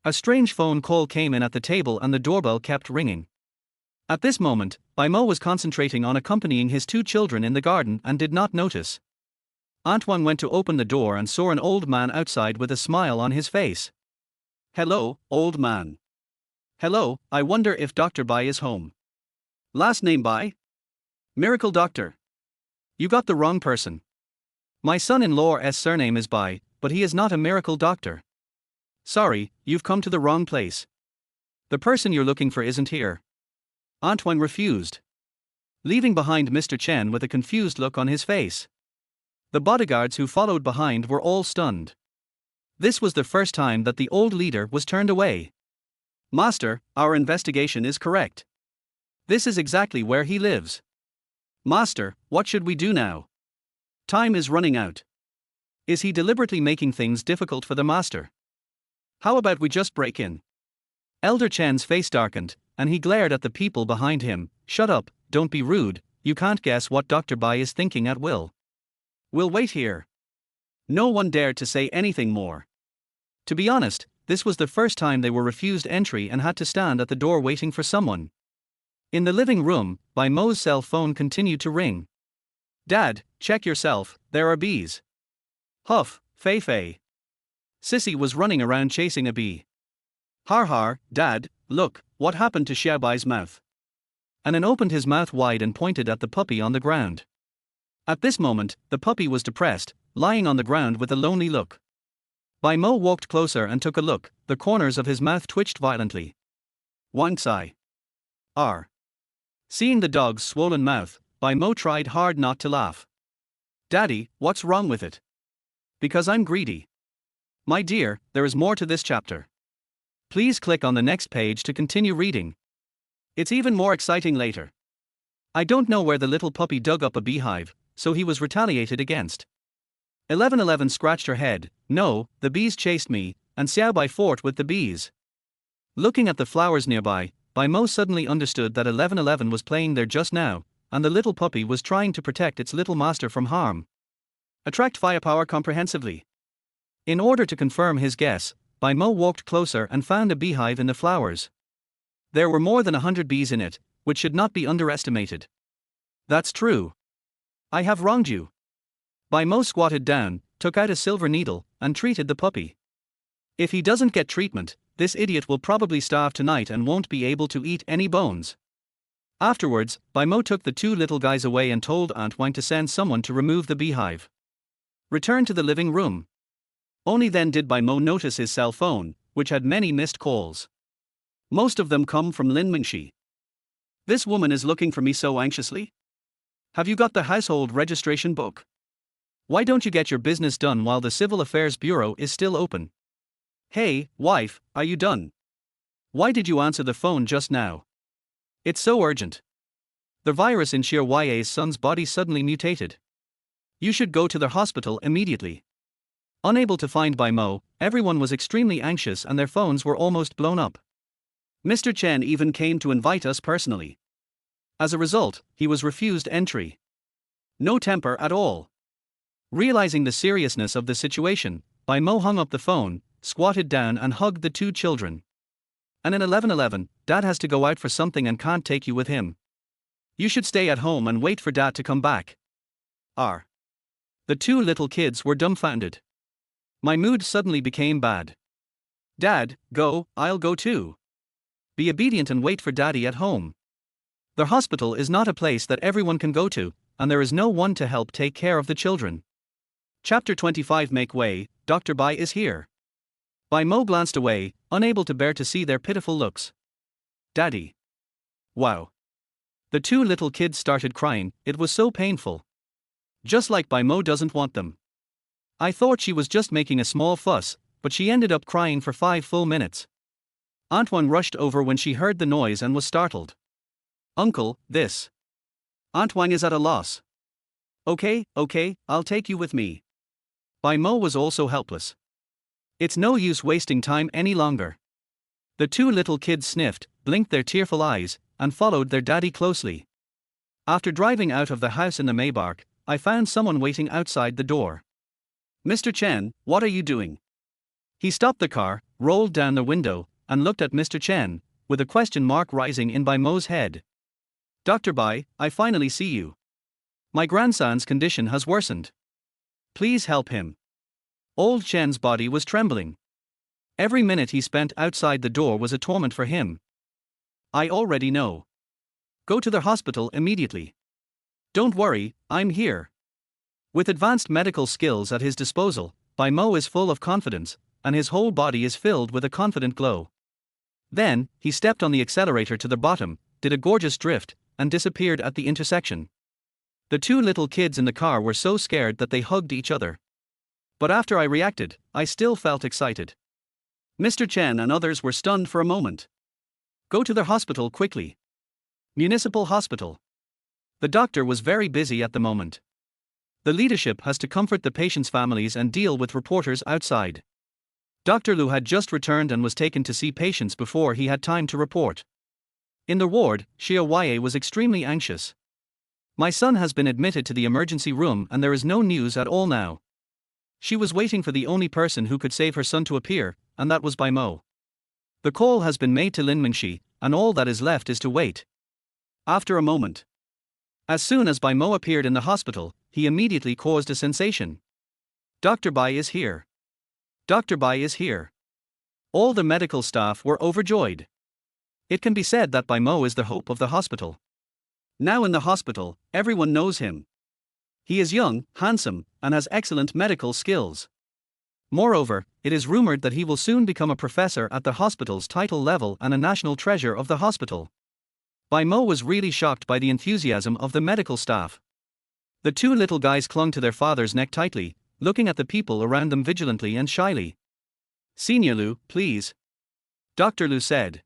A strange phone call came in at the table and the doorbell kept ringing. At this moment, Bai Mo was concentrating on accompanying his 2 children in the garden and did not notice. Antoine went to open the door and saw an old man outside with a smile on his face. "Hello, old man." "Hello, I wonder if Dr. Bai is home." "Last name Bai?" "Miracle Doctor." "You got the wrong person. My son-in-law's surname is Bai, but he is not a miracle doctor." "Sorry, you've come to the wrong place. The person you're looking for isn't here." Antoine refused, leaving behind Mr. Chen with a confused look on his face. The bodyguards who followed behind were all stunned. This was the first time that the old leader was turned away. "Master, our investigation is correct. This is exactly where he lives." "Master, what should we do now? Time is running out." Is he deliberately making things difficult for the master? How about we just break in? Elder Chen's face darkened, and he glared at the people behind him. "Shut up, don't be rude, you can't guess what Dr. Bai is thinking at will. We'll wait here." No one dared to say anything more. To be honest, this was the first time they were refused entry and had to stand at the door waiting for someone. In the living room, Bai Mo's cell phone continued to ring. "Dad, check yourself, there are bees." "Huff, Feifei." Sissy was running around chasing a bee. "Har har, Dad, look, what happened to Xiaobai's mouth?" Anan opened his mouth wide and pointed at the puppy on the ground. At this moment, the puppy was depressed, lying on the ground with a lonely look. Bai Mo walked closer and took a look, the corners of his mouth twitched violently. Wang Tsai. R. Seeing the dog's swollen mouth, Bai Mo tried hard not to laugh. "Daddy, what's wrong with it?" "Because I'm greedy." My dear, there is more to this chapter. Please click on the next page to continue reading. It's even more exciting later. I don't know where the little puppy dug up a beehive, so he was retaliated against. 1111 scratched her head. "No, the bees chased me, and Xiaobai fought with the bees." Looking at the flowers nearby, Bai Mo suddenly understood that 1111 was playing there just now, and the little puppy was trying to protect its little master from harm. Attract firepower comprehensively. In order to confirm his guess, Bai Mo walked closer and found a beehive in the flowers. There were more than 100 bees in it, which should not be underestimated. "That's true. I have wronged you." Bai Mo squatted down, took out a silver needle, and treated the puppy. If he doesn't get treatment, this idiot will probably starve tonight and won't be able to eat any bones. Afterwards, Bai Mo took the 2 little guys away and told Antoine to send someone to remove the beehive. Return to the living room. Only then did Bai Mo notice his cell phone, which had many missed calls. Most of them come from Lin Mingxi. "This woman is looking for me so anxiously. Have you got the household registration book? Why don't you get your business done while the Civil Affairs Bureau is still open? Hey, wife, are you done? Why did you answer the phone just now? It's so urgent. The virus in Xie Ya's son's body suddenly mutated. You should go to the hospital immediately." Unable to find Bai Mo, everyone was extremely anxious and their phones were almost blown up. Mr. Chen even came to invite us personally. As a result, he was refused entry. No temper at all. Realizing the seriousness of the situation, Bai Mo hung up the phone, squatted down and hugged the 2 children. "And in 1111, Dad has to go out for something and can't take you with him. You should stay at home and wait for Dad to come back." R. The 2 little kids were dumbfounded. My mood suddenly became bad. "Dad, go, I'll go too. Be obedient and wait for Daddy at home. The hospital is not a place that everyone can go to, and there is no one to help take care of the children." Chapter 25. Make way, Dr. Bai is here. Bai Mo glanced away, unable to bear to see their pitiful looks. "Daddy." "Wow." The 2 little kids started crying, it was so painful. Just like Bai Mo doesn't want them. I thought she was just making a small fuss, but she ended up crying for 5 full minutes. Antoine rushed over when she heard the noise and was startled. Uncle, this. Antoine is at a loss. Okay, I'll take you with me. Bai Mo was also helpless. It's no use wasting time any longer. The two little kids sniffed, blinked their tearful eyes, and followed their daddy closely. After driving out of the house in the Maybach, I found someone waiting outside the door. Mr. Chen, what are you doing? He stopped the car, rolled down the window, and looked at Mr. Chen, with a question mark rising in Bai Mo's head. Dr. Bai, I finally see you. My grandson's condition has worsened. Please help him. Old Chen's body was trembling. Every minute he spent outside the door was a torment for him. I already know. Go to the hospital immediately. Don't worry, I'm here. With advanced medical skills at his disposal, Bai Mo is full of confidence, and his whole body is filled with a confident glow. Then, he stepped on the accelerator to the bottom, did a gorgeous drift, and disappeared at the intersection. The two little kids in the car were so scared that they hugged each other. But after I reacted, I still felt excited. Mr. Chen and others were stunned for a moment. Go to the hospital quickly. Municipal hospital. The doctor was very busy at the moment. The leadership has to comfort the patients' families and deal with reporters outside. Dr. Lu had just returned and was taken to see patients before he had time to report. In the ward, Xia Huaye was extremely anxious. My son has been admitted to the emergency room and there is no news at all now. She was waiting for the only person who could save her son to appear, and that was Bai Mo. The call has been made to Lin Mingxi, and all that is left is to wait. After a moment. As soon as Bai Mo appeared in the hospital, he immediately caused a sensation. Dr. Bai is here. Dr. Bai is here. All the medical staff were overjoyed. It can be said that Bai Mo is the hope of the hospital. Now in the hospital, everyone knows him. He is young, handsome, and has excellent medical skills. Moreover, it is rumored that he will soon become a professor at the hospital's title level and a national treasure of the hospital. Bai Mo was really shocked by the enthusiasm of the medical staff. The two little guys clung to their father's neck tightly, looking at the people around them vigilantly and shyly. Senior Lu, please. Dr. Lu said.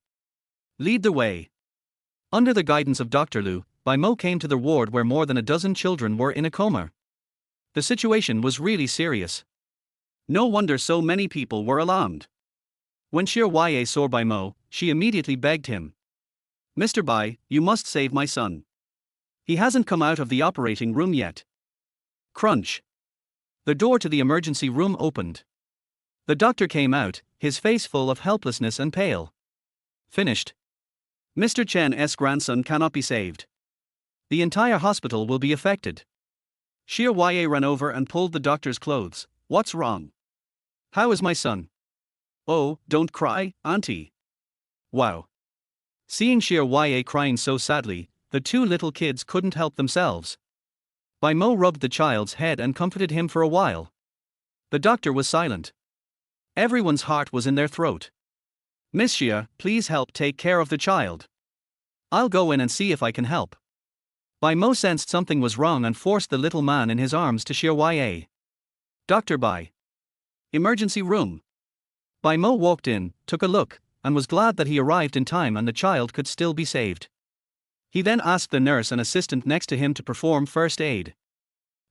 Lead the way. Under the guidance of Dr. Lu, Bai Mo came to the ward where more than a dozen children were in a coma. The situation was really serious. No wonder so many people were alarmed. When Xia Huaye saw Bai Mo, she immediately begged him. Mr. Bai, you must save my son. He hasn't come out of the operating room yet. Crunch. The door to the emergency room opened. The doctor came out, his face full of helplessness and pale. Finished. Mr. Chen's grandson cannot be saved. The entire hospital will be affected. Xia Huaye ran over and pulled the doctor's clothes. What's wrong? How is my son? Oh, don't cry, auntie. Wow. Seeing Xia Huaye crying so sadly, the two little kids couldn't help themselves. Bai Mo rubbed the child's head and comforted him for a while. The doctor was silent. Everyone's heart was in their throat. Miss Xia, please help take care of the child. I'll go in and see if I can help. Bai Mo sensed something was wrong and forced the little man in his arms to Xia Huaye. Dr. Bai. Emergency room. Bai Mo walked in, took a look, and was glad that he arrived in time and the child could still be saved. He then asked the nurse and assistant next to him to perform first aid.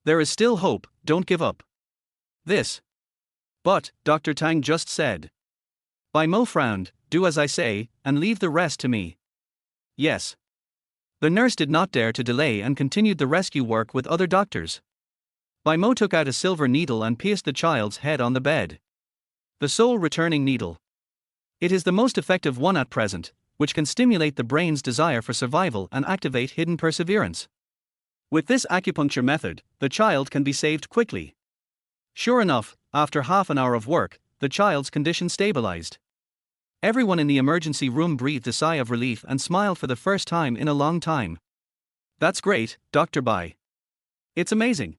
There is still hope, don't give up. This. But, Dr. Tang just said. Bai Mo frowned, do as I say, and leave the rest to me. Yes. The nurse did not dare to delay and continued the rescue work with other doctors. Bai Mo took out a silver needle and pierced the child's head on the bed. The soul returning needle. It is the most effective one at present, which can stimulate the brain's desire for survival and activate hidden perseverance. With this acupuncture method, the child can be saved quickly. Sure enough, after half an hour of work, the child's condition stabilized. Everyone in the emergency room breathed a sigh of relief and smiled for the first time in a long time. That's great, Dr. Bai. It's amazing.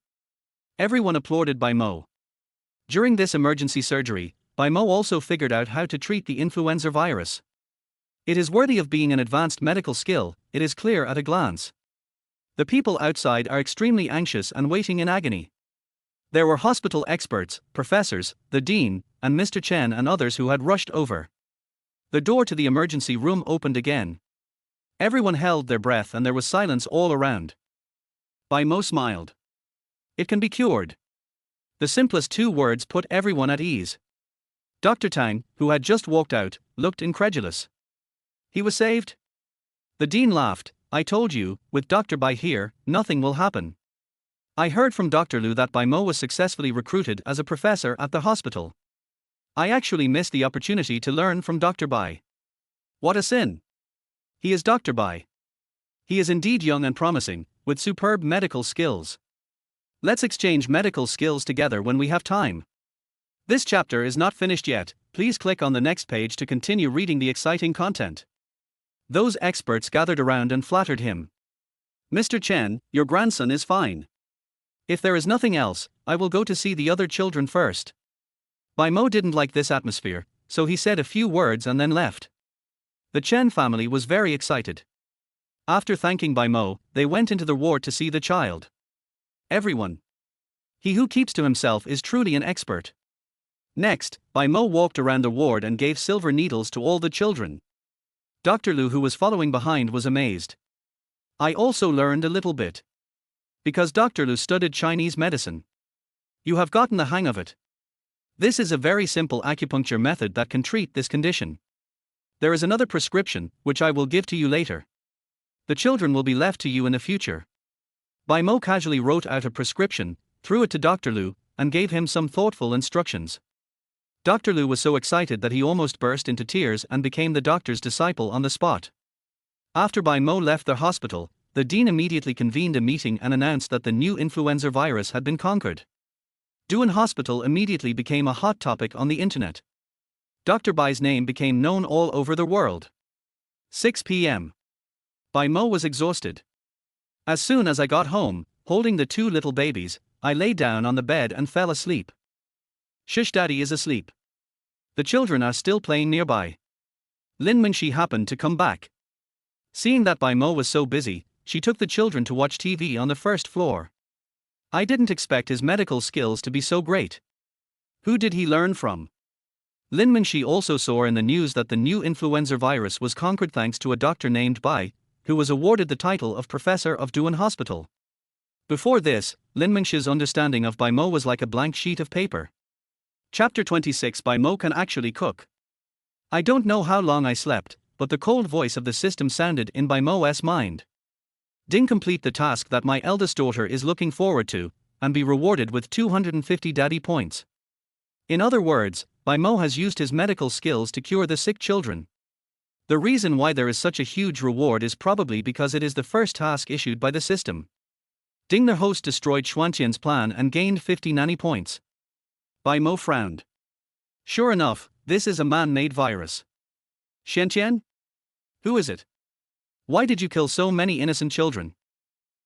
Everyone applauded Bai Mo. During this emergency surgery, Bai Mo also figured out how to treat the influenza virus. It is worthy of being an advanced medical skill, it is clear at a glance. The people outside are extremely anxious and waiting in agony. There were hospital experts, professors, the dean, and Mr. Chen and others who had rushed over. The door to the emergency room opened again. Everyone held their breath and there was silence all around. Bai Mo smiled. It can be cured. The simplest 2 words put everyone at ease. Dr. Tang, who had just walked out, looked incredulous. He was saved? The dean laughed. I told you, with Dr. Bai here, nothing will happen. I heard from Dr. Lu that Bai Mo was successfully recruited as a professor at the hospital. I actually missed the opportunity to learn from Dr. Bai. What a sin! He is Dr. Bai. He is indeed young and promising, with superb medical skills. Let's exchange medical skills together when we have time. This chapter is not finished yet, please click on the next page to continue reading the exciting content. Those experts gathered around and flattered him. Mr. Chen, your grandson is fine. If there is nothing else, I will go to see the other children first. Bai Mo didn't like this atmosphere, so he said a few words and then left. The Chen family was very excited. After thanking Bai Mo, they went into the ward to see the child. Everyone. He who keeps to himself is truly an expert. Next, Bai Mo walked around the ward and gave silver needles to all the children. Dr. Lu, who was following behind, was amazed. I also learned a little bit. Because Dr. Lu studied Chinese medicine. You have gotten the hang of it. This is a very simple acupuncture method that can treat this condition. There is another prescription, which I will give to you later. The children will be left to you in the future. Bai Mo casually wrote out a prescription, threw it to Dr. Lu, and gave him some thoughtful instructions. Dr. Lu was so excited that he almost burst into tears and became the doctor's disciple on the spot. After Bai Mo left the hospital, the dean immediately convened a meeting and announced that the new influenza virus had been conquered. Duan Hospital immediately became a hot topic on the internet. Dr. Bai's name became known all over the world. 6 p.m. Bai Mo was exhausted. As soon as I got home, holding the 2 little babies, I lay down on the bed and fell asleep. Shush, daddy is asleep. The children are still playing nearby. Lin Mingxi happened to come back. Seeing that Bai Mo was so busy, she took the children to watch TV on the first floor. I didn't expect his medical skills to be so great. Who did he learn from? Lin Mingxi also saw in the news that the new influenza virus was conquered thanks to a doctor named Bai, who was awarded the title of Professor of Duan Hospital. Before this, Lin Mingxi's understanding of Bai Mo was like a blank sheet of paper. Chapter 26. Bai Mo can actually cook. I don't know how long I slept, but the cold voice of the system sounded in Bai Mo's mind. Ding, complete the task that my eldest daughter is looking forward to, and be rewarded with 250 daddy points. In other words, Bai Mo has used his medical skills to cure the sick children. The reason why there is such a huge reward is probably because it is the first task issued by the system. Ding, the host destroyed Xuanqian's plan and gained 50 nanny points. Bai Mo frowned. Sure enough, this is a man-made virus. Xuanqian? Who is it? Why did you kill so many innocent children?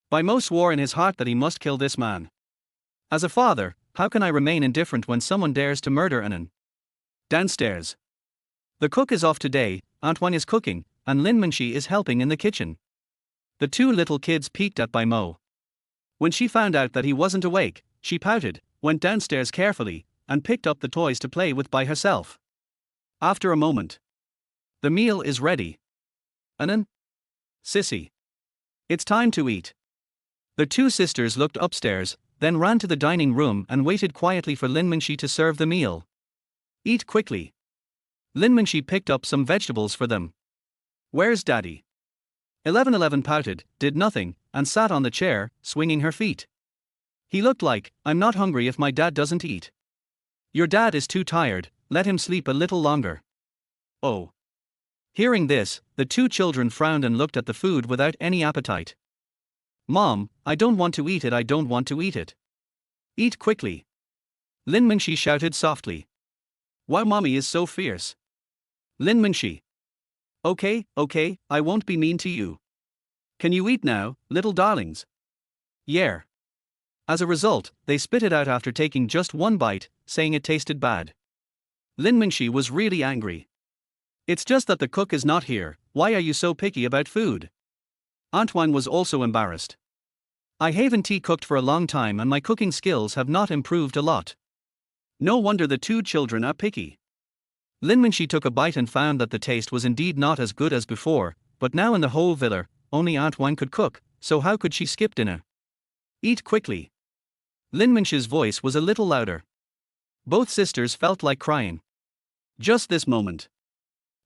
Bai Mo swore in his heart that he must kill this man. As a father, how can I remain indifferent when someone dares to murder Anan? Downstairs. The cook is off today, Antoine is cooking, and Lin Mingxi is helping in the kitchen. The 2 little kids peeked at Bai Mo. When she found out that he wasn't awake, she pouted, went downstairs carefully, and picked up the toys to play with by herself. After a moment. The meal is ready. Anan? Sissy. It's time to eat. The 2 sisters looked upstairs, then ran to the dining room and waited quietly for Lin Mingxi to serve the meal. Eat quickly. Lin Mingxi picked up some vegetables for them. Where's daddy? 1111 pouted, did nothing, and sat on the chair, swinging her feet. He looked like, I'm not hungry if my dad doesn't eat. Your dad is too tired, let him sleep a little longer. Oh. Hearing this, the 2 children frowned and looked at the food without any appetite. Mom, I don't want to eat it, I don't want to eat it. Eat quickly. Lin Mingxi shouted softly. Why mommy is so fierce? Lin Mingxi. Okay, I won't be mean to you. Can you eat now, little darlings? Yeah. As a result, they spit it out after taking just 1 bite, saying it tasted bad. Lin Mingxi was really angry. It's just that the cook is not here, why are you so picky about food? Antoine was also embarrassed. I haven't tea cooked for a long time and my cooking skills have not improved a lot. No wonder the two children are picky. Lin Mingxi took a bite and found that the taste was indeed not as good as before, but now in the whole villa, only Aunt Wang could cook, so how could she skip dinner? Eat quickly. Lin Mingxi's voice was a little louder. Both sisters felt like crying. Just this moment.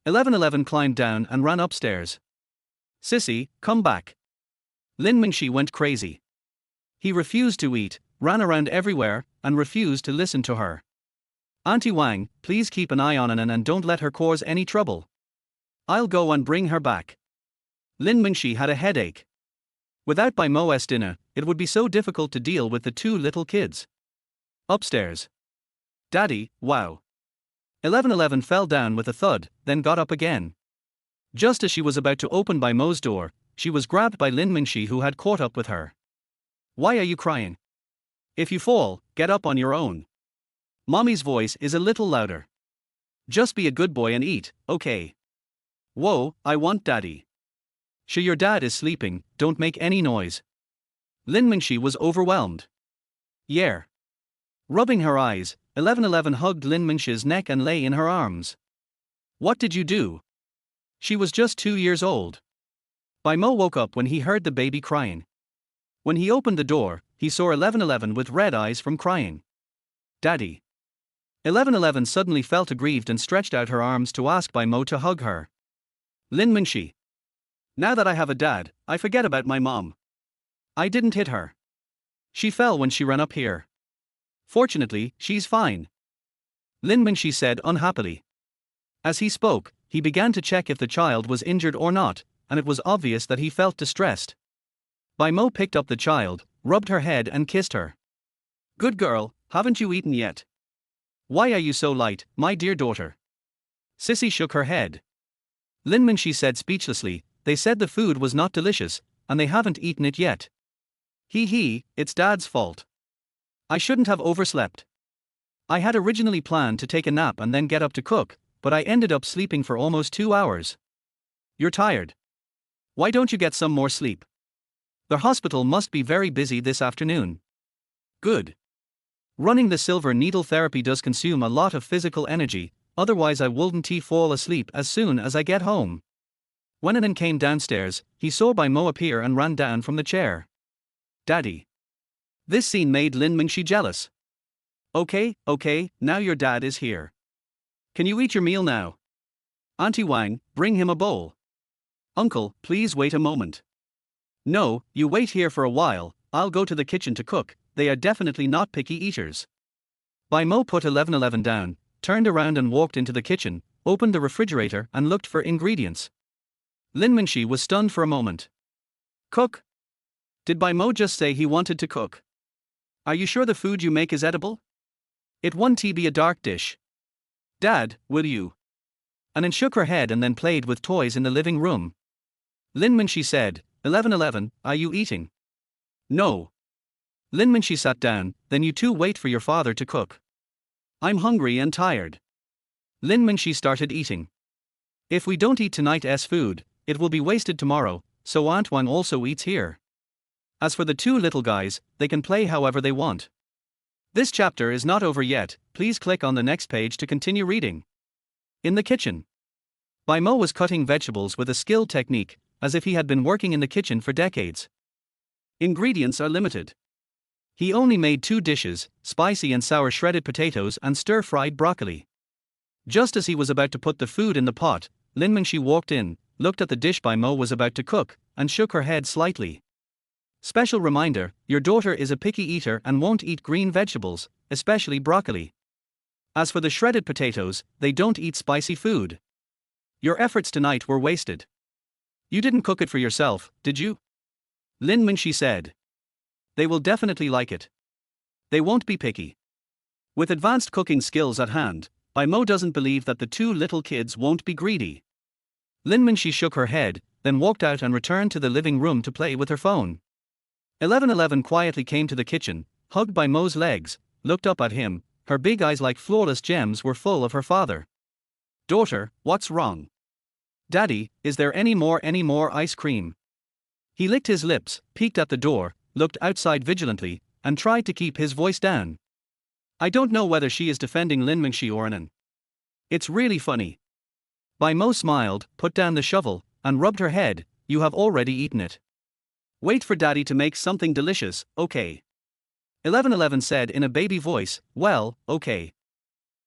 1111 climbed down and ran upstairs. Sissy, come back. Lin Mingxi went crazy. He refused to eat, ran around everywhere, and refused to listen to her. Auntie Wang, please keep an eye on Anan and don't let her cause any trouble. I'll go and bring her back. Lin Mingxi had a headache. Without Bai Mo's dinner, it would be so difficult to deal with the two little kids. Upstairs. Daddy, wow. 1111 fell down with a thud, then got up again. Just as she was about to open Bai Mo's door, she was grabbed by Lin Mingxi who had caught up with her. Why are you crying? If you fall, get up on your own. Mommy's voice is a little louder. Just be a good boy and eat, okay? Whoa, I want daddy. Sure, your dad is sleeping, don't make any noise. Lin Mingxi was overwhelmed. Yeah. Rubbing her eyes, 1111 hugged Lin Mingxi's neck and lay in her arms. What did you do? She was just 2 years old. Bai Mo woke up when he heard the baby crying. When he opened the door, he saw 1111 with red eyes from crying. Daddy. 1111 suddenly felt aggrieved and stretched out her arms to ask Bai Mo to hug her. Lin Mingxi. Now that I have a dad, I forget about my mom. I didn't hit her. She fell when she ran up here. Fortunately, she's fine. Lin Mingxi said unhappily. As he spoke, he began to check if the child was injured or not, and it was obvious that he felt distressed. Bai Mo picked up the child, rubbed her head and kissed her. Good girl, haven't you eaten yet? Why are you so light, my dear daughter? Sissy shook her head. Lin Mingxi said speechlessly, they said the food was not delicious, and they haven't eaten it yet. It's Dad's fault. I shouldn't have overslept. I had originally planned to take a nap and then get up to cook, but I ended up sleeping for almost 2 hours. You're tired. Why don't you get some more sleep? The hospital must be very busy this afternoon. Good. Running the silver needle therapy does consume a lot of physical energy, otherwise I wouldn't fall asleep as soon as I get home. When Anan came downstairs, he saw Bai Mo appear and ran down from the chair. Daddy. This scene made Lin Mingxi jealous. Okay, now your dad is here. Can you eat your meal now? Auntie Wang, bring him a bowl. Uncle, please wait a moment. No, you wait here for a while, I'll go to the kitchen to cook, they are definitely not picky eaters. Bai Mo put 1111 down, turned around and walked into the kitchen, opened the refrigerator and looked for ingredients. Lin Mingxi was stunned for a moment. Cook? Did Bai Mo just say he wanted to cook? Are you sure the food you make is edible? It won't be a dark dish. Dad, will you? Anan shook her head and then played with toys in the living room. Lin Mingxi said, 1111, are you eating? No. Lin Mingxi sat down, then you two wait for your father to cook. I'm hungry and tired. Lin Mingxi started eating. If we don't eat tonight's food, it will be wasted tomorrow, so Aunt Wang also eats here. As for the two little guys, they can play however they want. This chapter is not over yet, please click on the next page to continue reading. In the kitchen. Bai Mo was cutting vegetables with a skilled technique, as if he had been working in the kitchen for decades. Ingredients are limited. He only made 2 dishes, spicy and sour shredded potatoes and stir-fried broccoli. Just as he was about to put the food in the pot, Lin Mingxi walked in, looked at the dish Bai Mo was about to cook, and shook her head slightly. Special reminder, your daughter is a picky eater and won't eat green vegetables, especially broccoli. As for the shredded potatoes, they don't eat spicy food. Your efforts tonight were wasted. You didn't cook it for yourself, did you? Lin Mingxi said. They will definitely like it. They won't be picky. With advanced cooking skills at hand, Bai Mo doesn't believe that the 2 little kids won't be greedy. Lin Mingxi shook her head, then walked out and returned to the living room to play with her phone. 1111 quietly came to the kitchen, hugged Bai Mo's legs, looked up at him, her big eyes like flawless gems were full of her father. Daughter, what's wrong? Daddy, is there any more ice cream? He licked his lips, peeked at the door, looked outside vigilantly, and tried to keep his voice down. I don't know whether she is defending Lin Mingxi or Anan. It's really funny. Bai Mo smiled, put down the shovel, and rubbed her head. You have already eaten it. Wait for daddy to make something delicious, okay? 1111 said in a baby voice, well, okay.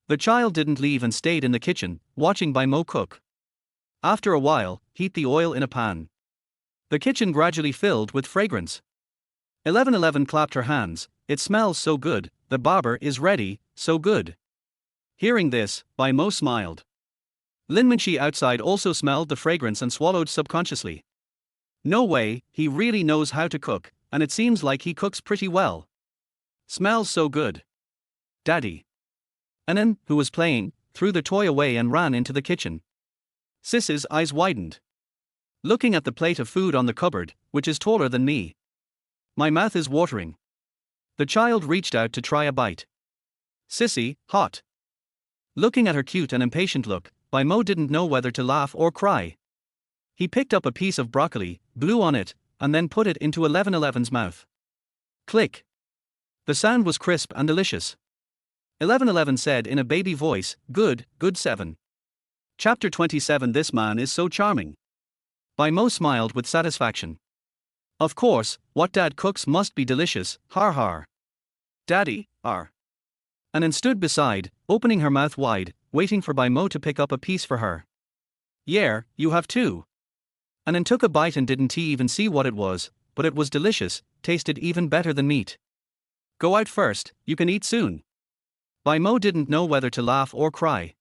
The child didn't leave and stayed in the kitchen, watching Bai Mo cook. After a while, heat the oil in a pan. The kitchen gradually filled with fragrance. 1111 clapped her hands. It smells so good, the barber is ready, so good. Hearing this, Bai Mo smiled. Lin Mingxi outside also smelled the fragrance and swallowed subconsciously. No way, he really knows how to cook, and it seems like he cooks pretty well. Smells so good. Daddy. Anan, who was playing, threw the toy away and ran into the kitchen. Sis's eyes widened. Looking at the plate of food on the cupboard, which is taller than me. My mouth is watering. The child reached out to try a bite. Sissy, hot. Looking at her cute and impatient look, Bai Mo didn't know whether to laugh or cry. He picked up a piece of broccoli, blew on it, and then put it into 1111's mouth. Click. The sound was crisp and delicious. 1111 said in a baby voice, good, good 7. Chapter 27. This man is so charming. Bai Mo smiled with satisfaction. Of course, what dad cooks must be delicious, har har. Daddy, ar. Anan stood beside, opening her mouth wide, waiting for Bai Mo to pick up a piece for her. Yeah, you have too. Anan took a bite and didn't even see what it was, but it was delicious, tasted even better than meat. Go out first, you can eat soon. Bai Mo didn't know whether to laugh or cry.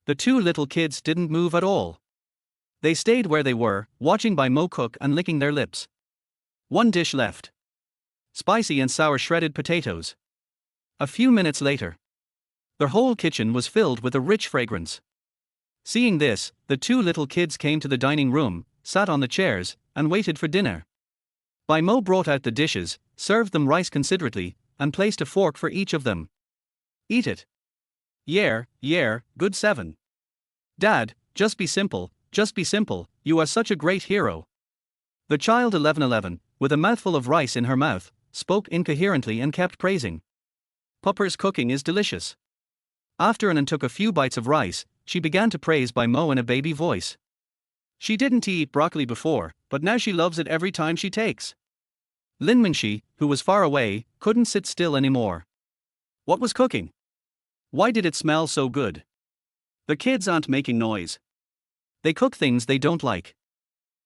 The two little kids didn't move at all. They stayed where they were, watching Bai Mo cook and licking their lips. One dish left. Spicy and sour shredded potatoes. A few minutes later. Their whole kitchen was filled with a rich fragrance. Seeing this, the two little kids came to the dining room, sat on the chairs, and waited for dinner. Bai Mo brought out the dishes, served them rice considerately, and placed a fork for each of them. Eat it. Yeah, good 7. Dad, just be simple, you are such a great hero. The child 1111, with a mouthful of rice in her mouth, spoke incoherently and kept praising. Pupper's cooking is delicious. After Anan took a few bites of rice, she began to praise Bai Mo in a baby voice. She didn't eat broccoli before, but now she loves it every time she takes. Lin Mingxi, who was far away, couldn't sit still anymore. What was cooking? Why did it smell so good? The kids aren't making noise. They cook things they don't like.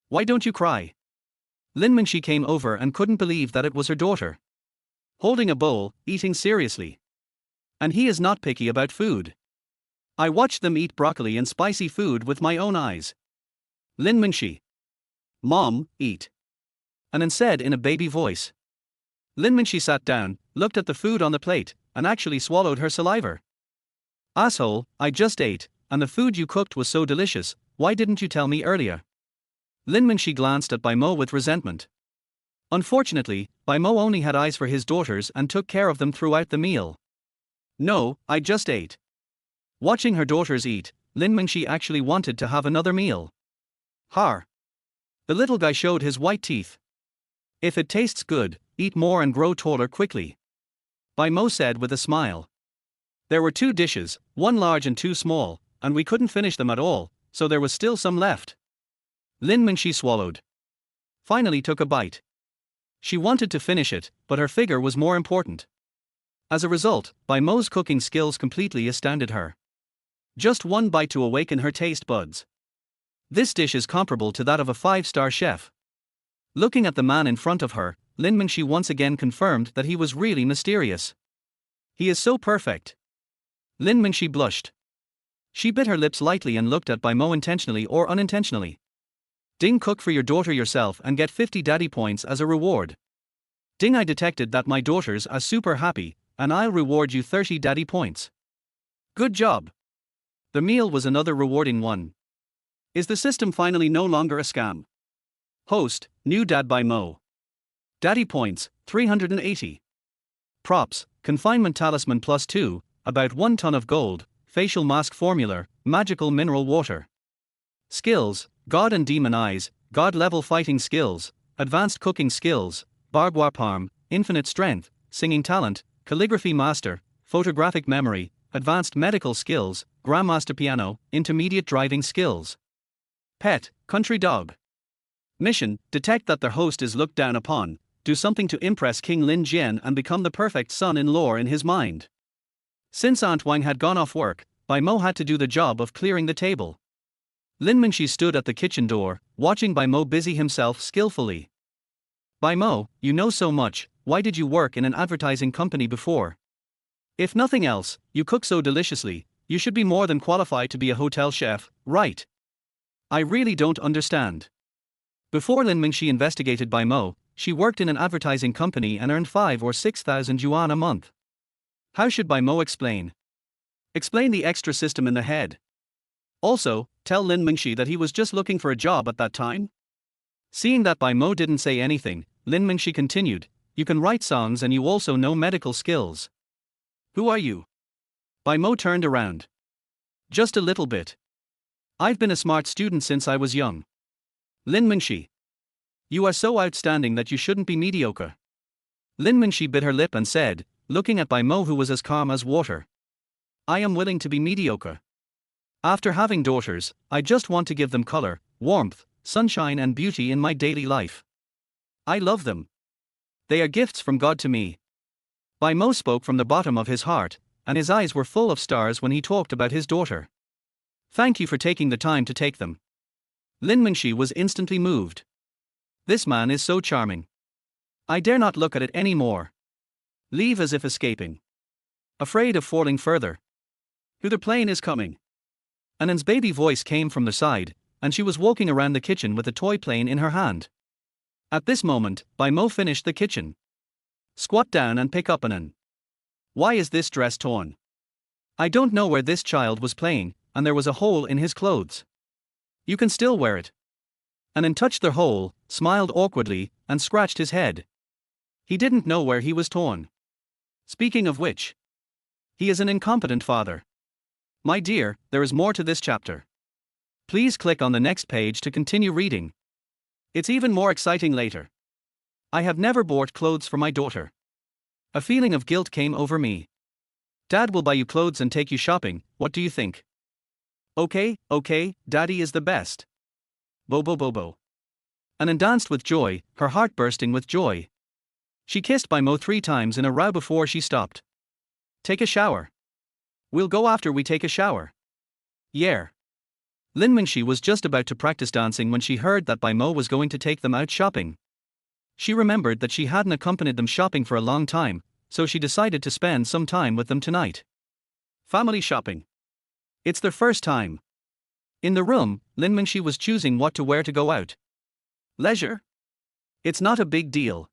Why don't you cry? Lin Mingxi came over and couldn't believe that it was her daughter. Holding a bowl, eating seriously. And he is not picky about food. I watched them eat broccoli and spicy food with my own eyes. Lin Mingxi. Mom, eat. Anan said in a baby voice. Lin Mingxi sat down, looked at the food on the plate, and actually swallowed her saliva. Asshole, I just ate, and the food you cooked was so delicious, why didn't you tell me earlier? Lin Mingxi glanced at Bai Mo with resentment. Unfortunately, Bai Mo only had eyes for his daughters and took care of them throughout the meal. No, I just ate. Watching her daughters eat, Lin Mingxi actually wanted to have another meal. Har. The little guy showed his white teeth. If it tastes good, eat more and grow taller quickly. Bai Mo said with a smile. There were 2 dishes, one large and 2 small, and we couldn't finish them at all, so there was still some left. Lin Mingxi swallowed. Finally took a bite. She wanted to finish it, but her figure was more important. As a result, Bai Mo's cooking skills completely astounded her. Just one bite to awaken her taste buds. This dish is comparable to that of a 5-star chef. Looking at the man in front of her, Lin Mingxi once again confirmed that he was really mysterious. He is so perfect. Lin Mingxi blushed. She bit her lips lightly and looked at Bai Mo intentionally or unintentionally. Ding, cook for your daughter yourself and get 50 daddy points as a reward. Ding, I detected that my daughters are super happy, and I'll reward you 30 daddy points. Good job. The meal was another rewarding one. Is the system finally no longer a scam? Host, new dad Bai Mo. Daddy points, 380. Props, confinement talisman +2, about 1 ton of gold, facial mask formula, magical mineral water. Skills, God and Demon Eyes, God level fighting skills, advanced cooking skills, bargua parm, infinite strength, singing talent, calligraphy master, photographic memory, advanced medical skills, grandmaster piano, intermediate driving skills. Pet, country dog. Mission, detect that their host is looked down upon, do something to impress King Lin Jian and become the perfect son-in-law in his mind. Since Aunt Wang had gone off work, Bai Mo had to do the job of clearing the table. Lin Mingxi stood at the kitchen door, watching Bai Mo busy himself skillfully. Bai Mo, you know so much, why did you work in an advertising company before? If nothing else, you cook so deliciously, you should be more than qualified to be a hotel chef, right? I really don't understand. Before Lin Mingxi investigated Bai Mo, she worked in an advertising company and earned 5 or 6,000 yuan a month. How should Bai Mo explain? Explain the extra system in the head. Also, tell Lin Mingxi that he was just looking for a job at that time? Seeing that Bai Mo didn't say anything, Lin Mingxi continued, you can write songs and you also know medical skills. Who are you? Bai Mo turned around. Just a little bit. I've been a smart student since I was young. Lin Mingxi. You are so outstanding that you shouldn't be mediocre. Lin Mingxi bit her lip and said, looking at Bai Mo who was as calm as water. I am willing to be mediocre. After having daughters, I just want to give them color, warmth, sunshine and beauty in my daily life. I love them. They are gifts from God to me. Bai Mo spoke from the bottom of his heart, and his eyes were full of stars when he talked about his daughter. Thank you for taking the time to take them. Lin Mingxi was instantly moved. This man is so charming. I dare not look at it any more. Leave as if escaping. Afraid of falling further. The plane is coming. Anan's baby voice came from the side, and she was walking around the kitchen with a toy plane in her hand. At this moment, Bai Mo finished the kitchen. Squat down and pick up Anan. Why is this dress torn? I don't know where this child was playing, and there was a hole in his clothes. You can still wear it. Anan touched the hole, smiled awkwardly, and scratched his head. He didn't know where he was torn. Speaking of which, he is an incompetent father. My dear, there is more to this chapter. Please click on the next page to continue reading. It's even more exciting later. I have never bought clothes for my daughter. A feeling of guilt came over me. Dad will buy you clothes and take you shopping, what do you think? Okay, Daddy is the best. Bobo Bobo. Anan danced with joy, her heart bursting with joy. She kissed Bai Mo 3 times in a row before she stopped. Take a shower. We'll go after we take a shower. Yeah. Lin Mingxi was just about to practice dancing when she heard that Bai Mo was going to take them out shopping. She remembered that she hadn't accompanied them shopping for a long time, so she decided to spend some time with them tonight. Family shopping. It's their first time. In the room, Lin Mingxi was choosing what to wear to go out. Leisure? It's not a big deal.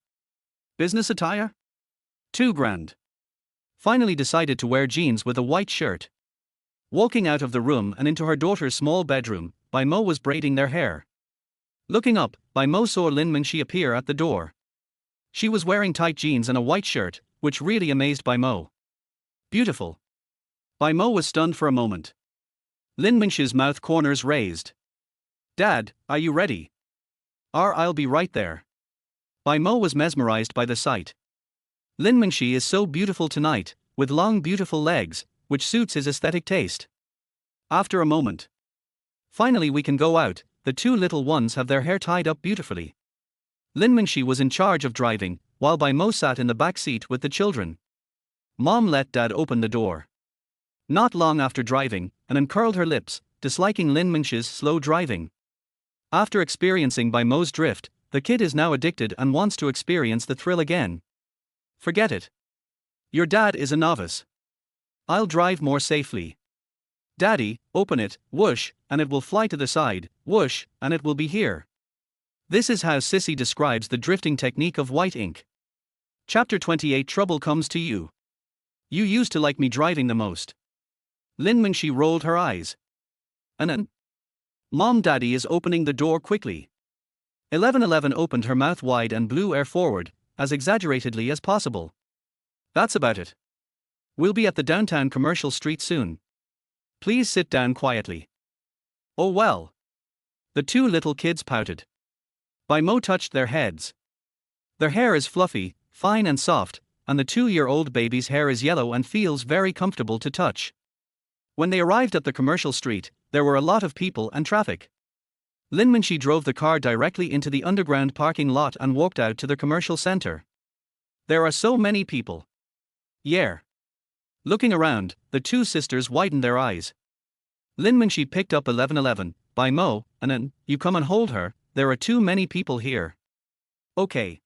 Business attire? Too grand. Finally decided to wear jeans with a white shirt. Walking out of the room and into her daughter's small bedroom, Bai Mo was braiding their hair. Looking up, Bai Mo saw Lin Mingxi appear at the door. She was wearing tight jeans and a white shirt, which really amazed Bai Mo. Beautiful. Bai Mo was stunned for a moment. Lin Mingxi's mouth corners raised. Dad, are you ready? I'll be right there. Bai Mo was mesmerized by the sight. Lin Mingxi is so beautiful tonight, with long beautiful legs, which suits his aesthetic taste. After a moment. Finally we can go out, the 2 little ones have their hair tied up beautifully. Lin Mingxi was in charge of driving, while Bai Mo sat in the back seat with the children. Mom let Dad open the door. Not long after driving, Anan curled her lips, disliking Lin Mingxi's slow driving. After experiencing Bai Mo's drift, the kid is now addicted and wants to experience the thrill again. Forget it. Your dad is a novice. I'll drive more safely. Daddy, open it, whoosh, and it will fly to the side, whoosh, and it will be here. This is how Sissy describes the drifting technique of white ink. Chapter 28 Trouble comes to you. You used to like me driving the most. Lin Mingxi rolled her eyes. Anan? Mom, Daddy is opening the door quickly. 1111 opened her mouth wide and blew air forward, as exaggeratedly as possible. That's about it. We'll be at the downtown commercial street soon. Please sit down quietly. Oh well. The 2 little kids pouted. Bai Mo touched their heads. Their hair is fluffy, fine and soft, and the 2-year-old baby's hair is yellow and feels very comfortable to touch. When they arrived at the commercial street, there were a lot of people and traffic. Lin Minxi drove the car directly into the underground parking lot and walked out to the commercial center. There are so many people. Yeah. Looking around, the two sisters widened their eyes. Lin Minxi picked up 1111, Bai Mo, and an, you come and hold her, there are too many people here. Okay.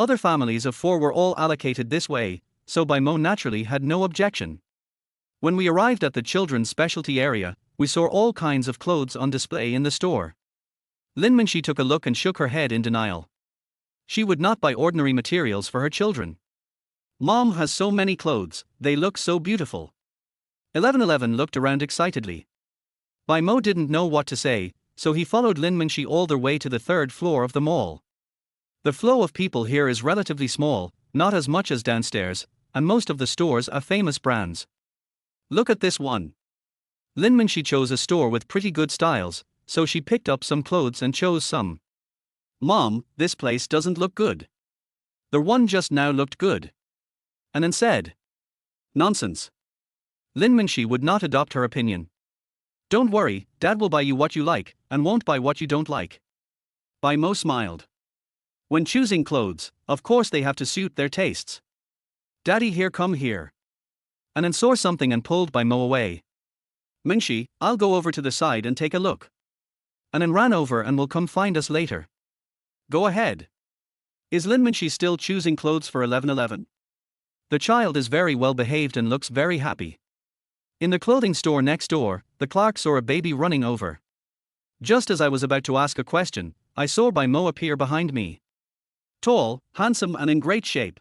Other families of 4 were all allocated this way, so Bai Mo naturally had no objection. When we arrived at the children's specialty area, we saw all kinds of clothes on display in the store. Lin Minxi took a look and shook her head in denial. She would not buy ordinary materials for her children. Mom has so many clothes, they look so beautiful. 1111 looked around excitedly. Bai Mo didn't know what to say, so he followed Lin Minxi all the way to the 3rd floor of the mall. The flow of people here is relatively small, not as much as downstairs, and most of the stores are famous brands. Look at this one. Lin Minxi chose a store with pretty good styles, so she picked up some clothes and chose some. Mom, this place doesn't look good. The one just now looked good. Anan said. Nonsense. Lin Minxi would not adopt her opinion. Don't worry, Dad will buy you what you like, and won't buy what you don't like. Bai Mo smiled. When choosing clothes, of course they have to suit their tastes. Daddy here, come here. Anan saw something and pulled Bai Mo away. Minxi, I'll go over to the side and take a look. Anan ran over and will come find us later. Go ahead. Is Lin Minxi still choosing clothes for 1111? The child is very well behaved and looks very happy. In the clothing store next door, the clerk saw a baby running over. Just as I was about to ask a question, I saw Bai Mo appear behind me. Tall, handsome and in great shape.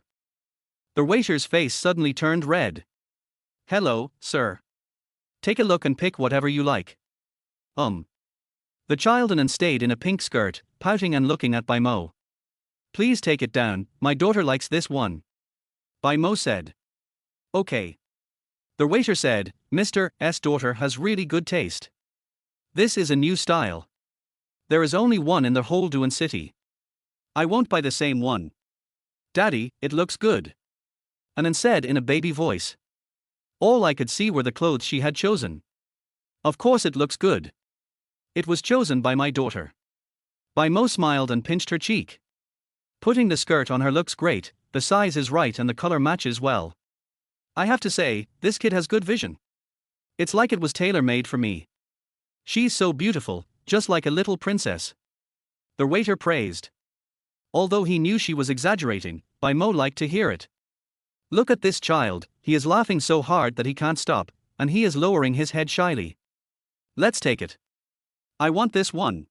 The waiter's face suddenly turned red. Hello, sir. Take a look and pick whatever you like. The child Anan stayed in a pink skirt, pouting and looking at Bai Mo. Please take it down, my daughter likes this one. Bai Mo said. Okay. The waiter said, Mr. S daughter has really good taste. This is a new style. There is only one in the whole Duan city. I won't buy the same one. Daddy, it looks good. Anan said in a baby voice. All I could see were the clothes she had chosen. Of course it looks good. It was chosen by my daughter. Bai Mo smiled and pinched her cheek. Putting the skirt on her looks great, the size is right and the color matches well. I have to say, this kid has good vision. It's like it was tailor-made for me. She's so beautiful, just like a little princess. The waiter praised. Although he knew she was exaggerating, Bai Mo liked to hear it. Look at this child, he is laughing so hard that he can't stop, and he is lowering his head shyly. Let's take it. I want this one.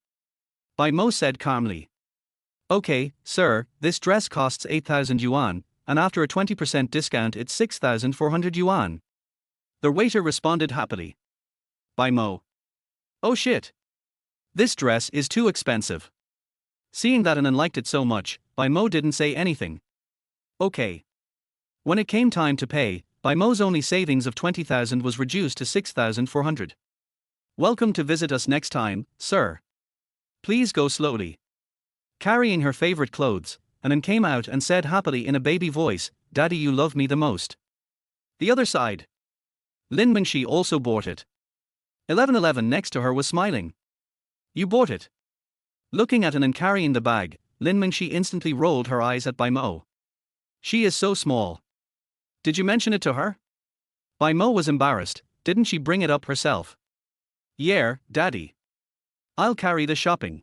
Bai Mo said calmly. Okay, sir, this dress costs 8,000 yuan, and after a 20% discount it's 6,400 yuan. The waiter responded happily. Bai Mo. Oh shit. This dress is too expensive. Seeing that Anan liked it so much, Bai Mo didn't say anything. Okay. When it came time to pay, Bai Mo's only savings of 20,000 was reduced to 6,400. Welcome to visit us next time, sir. Please go slowly. Carrying her favorite clothes, Anan came out and said happily in a baby voice, Daddy, you love me the most. The other side. Lin Minxi also bought it. 1111 next to her was smiling. You bought it. Looking at Anan carrying the bag, Lin Minxi instantly rolled her eyes at Bai Mo. She is so small. Did you mention it to her? Bai Mo was embarrassed, didn't she bring it up herself? Yeah, Daddy. I'll carry the shopping.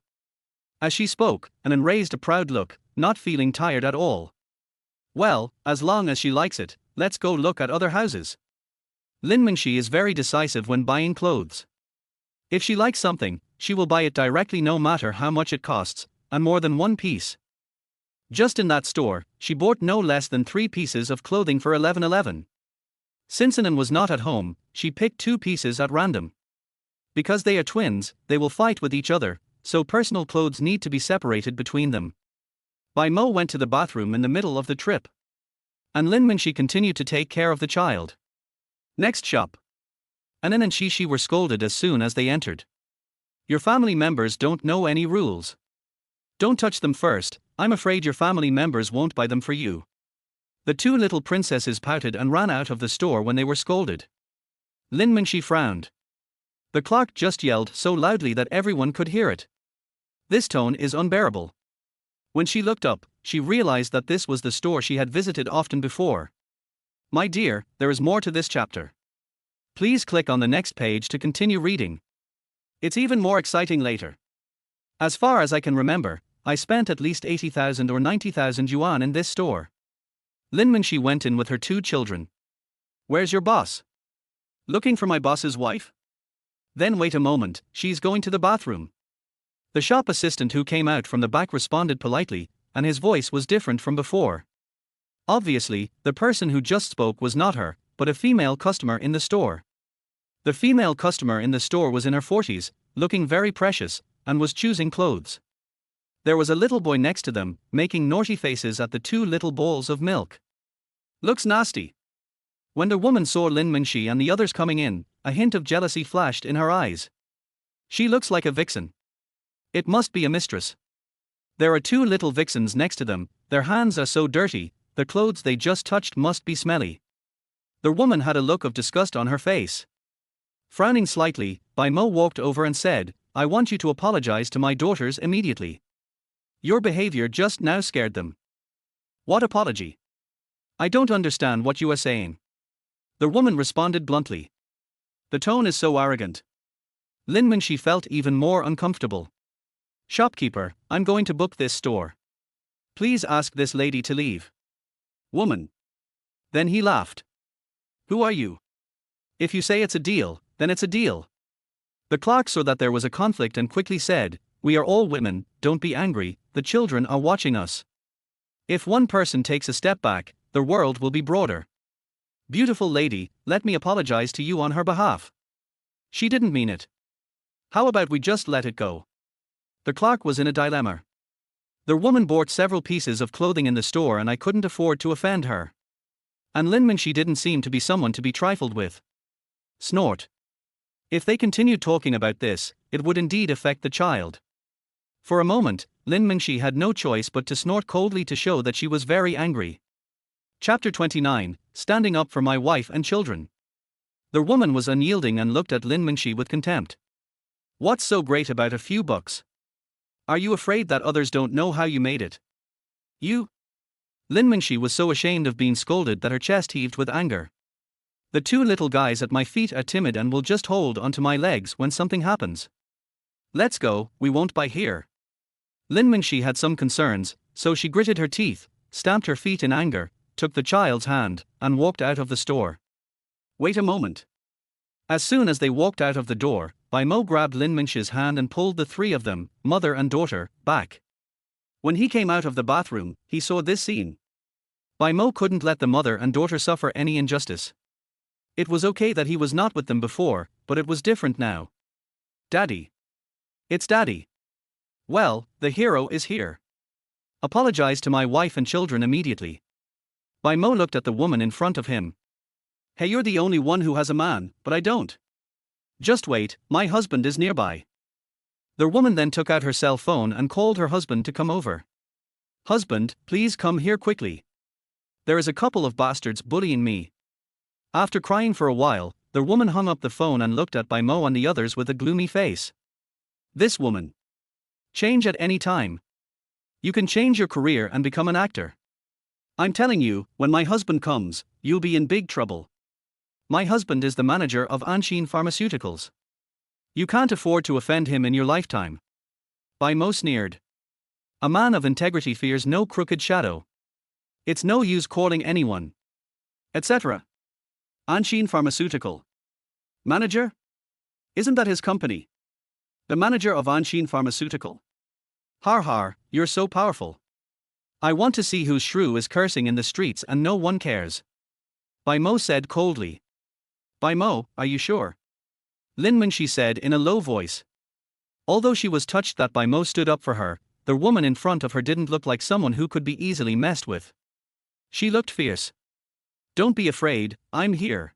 As she spoke, Anan raised a proud look, not feeling tired at all. Well, as long as she likes it, let's go look at other houses. Lin Minxi is very decisive when buying clothes. If she likes something, she will buy it directly no matter how much it costs, and more than one piece. Just in that store, she bought no less than 3 pieces of clothing for 1111. Since Anan was not at home, she picked 2 pieces at random. Because they are twins, they will fight with each other, so personal clothes need to be separated between them. Bai Mo went to the bathroom in the middle of the trip. And Lin Minxi continued to take care of the child. Next shop. Anan and Shishi were scolded as soon as they entered. Your family members don't know any rules. Don't touch them first, I'm afraid your family members won't buy them for you. The two little princesses pouted and ran out of the store when they were scolded. Lin Mingxi frowned. The clerk just yelled so loudly that everyone could hear it. This tone is unbearable. When she looked up, she realized that this was the store she had visited often before. My dear, there is more to this chapter. Please click on the next page to continue reading. It's even more exciting later. As far as I can remember, I spent at least 80,000 or 90,000 yuan in this store. Lin Mingxi went in with her two children. Where's your boss? Looking for my boss's wife? Then wait a moment, she's going to the bathroom. The shop assistant who came out from the back responded politely, and his voice was different from before. Obviously, the person who just spoke was not her, but a female customer in the store. The female customer in the store was in her 40s, looking very precious, and was choosing clothes. There was a little boy next to them, making naughty faces at the two little bowls of milk. Looks nasty. When the woman saw Lin Mingxi and the others coming in, a hint of jealousy flashed in her eyes. She looks like a vixen. It must be a mistress. There are two little vixens next to them, their hands are so dirty, the clothes they just touched must be smelly. The woman had a look of disgust on her face. Frowning slightly, Bai Mo walked over and said, I want you to apologize to my daughters immediately. Your behavior just now scared them. What apology? I don't understand what you are saying. The woman responded bluntly. The tone is so arrogant. Lin Mingxi felt even more uncomfortable. Shopkeeper, I'm going to book this store. Please ask this lady to leave. Woman. Then he laughed. Who are you? If you say it's a deal, then it's a deal. The clerk saw that there was a conflict and quickly said, we are all women, don't be angry, the children are watching us. If one person takes a step back, the world will be broader. Beautiful lady, let me apologize to you on her behalf. She didn't mean it. How about we just let it go? The clerk was in a dilemma. The woman bought several pieces of clothing in the store and I couldn't afford to offend her. And Lin Mingxi didn't seem to be someone to be trifled with. Snort. If they continued talking about this, it would indeed affect the child. For a moment, Lin Mingxi had no choice but to snort coldly to show that she was very angry. Chapter 29, Standing Up for My Wife and Children. The woman was unyielding and looked at Lin Mingxi with contempt. What's so great about a few bucks? Are you afraid that others don't know how you made it? You? Lin Mingxi was so ashamed of being scolded that her chest heaved with anger. The two little guys at my feet are timid and will just hold onto my legs when something happens. Let's go, we won't buy here. Lin Mingxi had some concerns, so she gritted her teeth, stamped her feet in anger, took the child's hand, and walked out of the store. Wait a moment. As soon as they walked out of the door, Bai Mo grabbed Lin Mingxi's hand and pulled the three of them, mother and daughter, back. When he came out of the bathroom, he saw this scene. Bai Mo couldn't let the mother and daughter suffer any injustice. It was okay that he was not with them before, but it was different now. Daddy. It's Daddy. Well, the hero is here. Apologize to my wife and children immediately. Bai Mo looked at the woman in front of him. Hey, you're the only one who has a man, but I don't. Just wait, my husband is nearby. The woman then took out her cell phone and called her husband to come over. Husband, please come here quickly. There is a couple of bastards bullying me. After crying for a while, the woman hung up the phone and looked at Bai Mo and the others with a gloomy face. This woman. Change at any time. You can change your career and become an actor. I'm telling you, when my husband comes, you'll be in big trouble. My husband is the manager of Qingning Pharmaceuticals. You can't afford to offend him in your lifetime. Bai Mo sneered. A man of integrity fears no crooked shadow. It's no use calling anyone. Etc. Qingning Pharmaceutical. Manager? Isn't that his company? The manager of Qingning Pharmaceutical. Har har, you're so powerful. I want to see whose shrew is cursing in the streets and no one cares. Bai Mo said coldly. Bai Mo, are you sure? Lin Mingxi said in a low voice. Although she was touched that Bai Mo stood up for her, the woman in front of her didn't look like someone who could be easily messed with. She looked fierce. Don't be afraid, I'm here.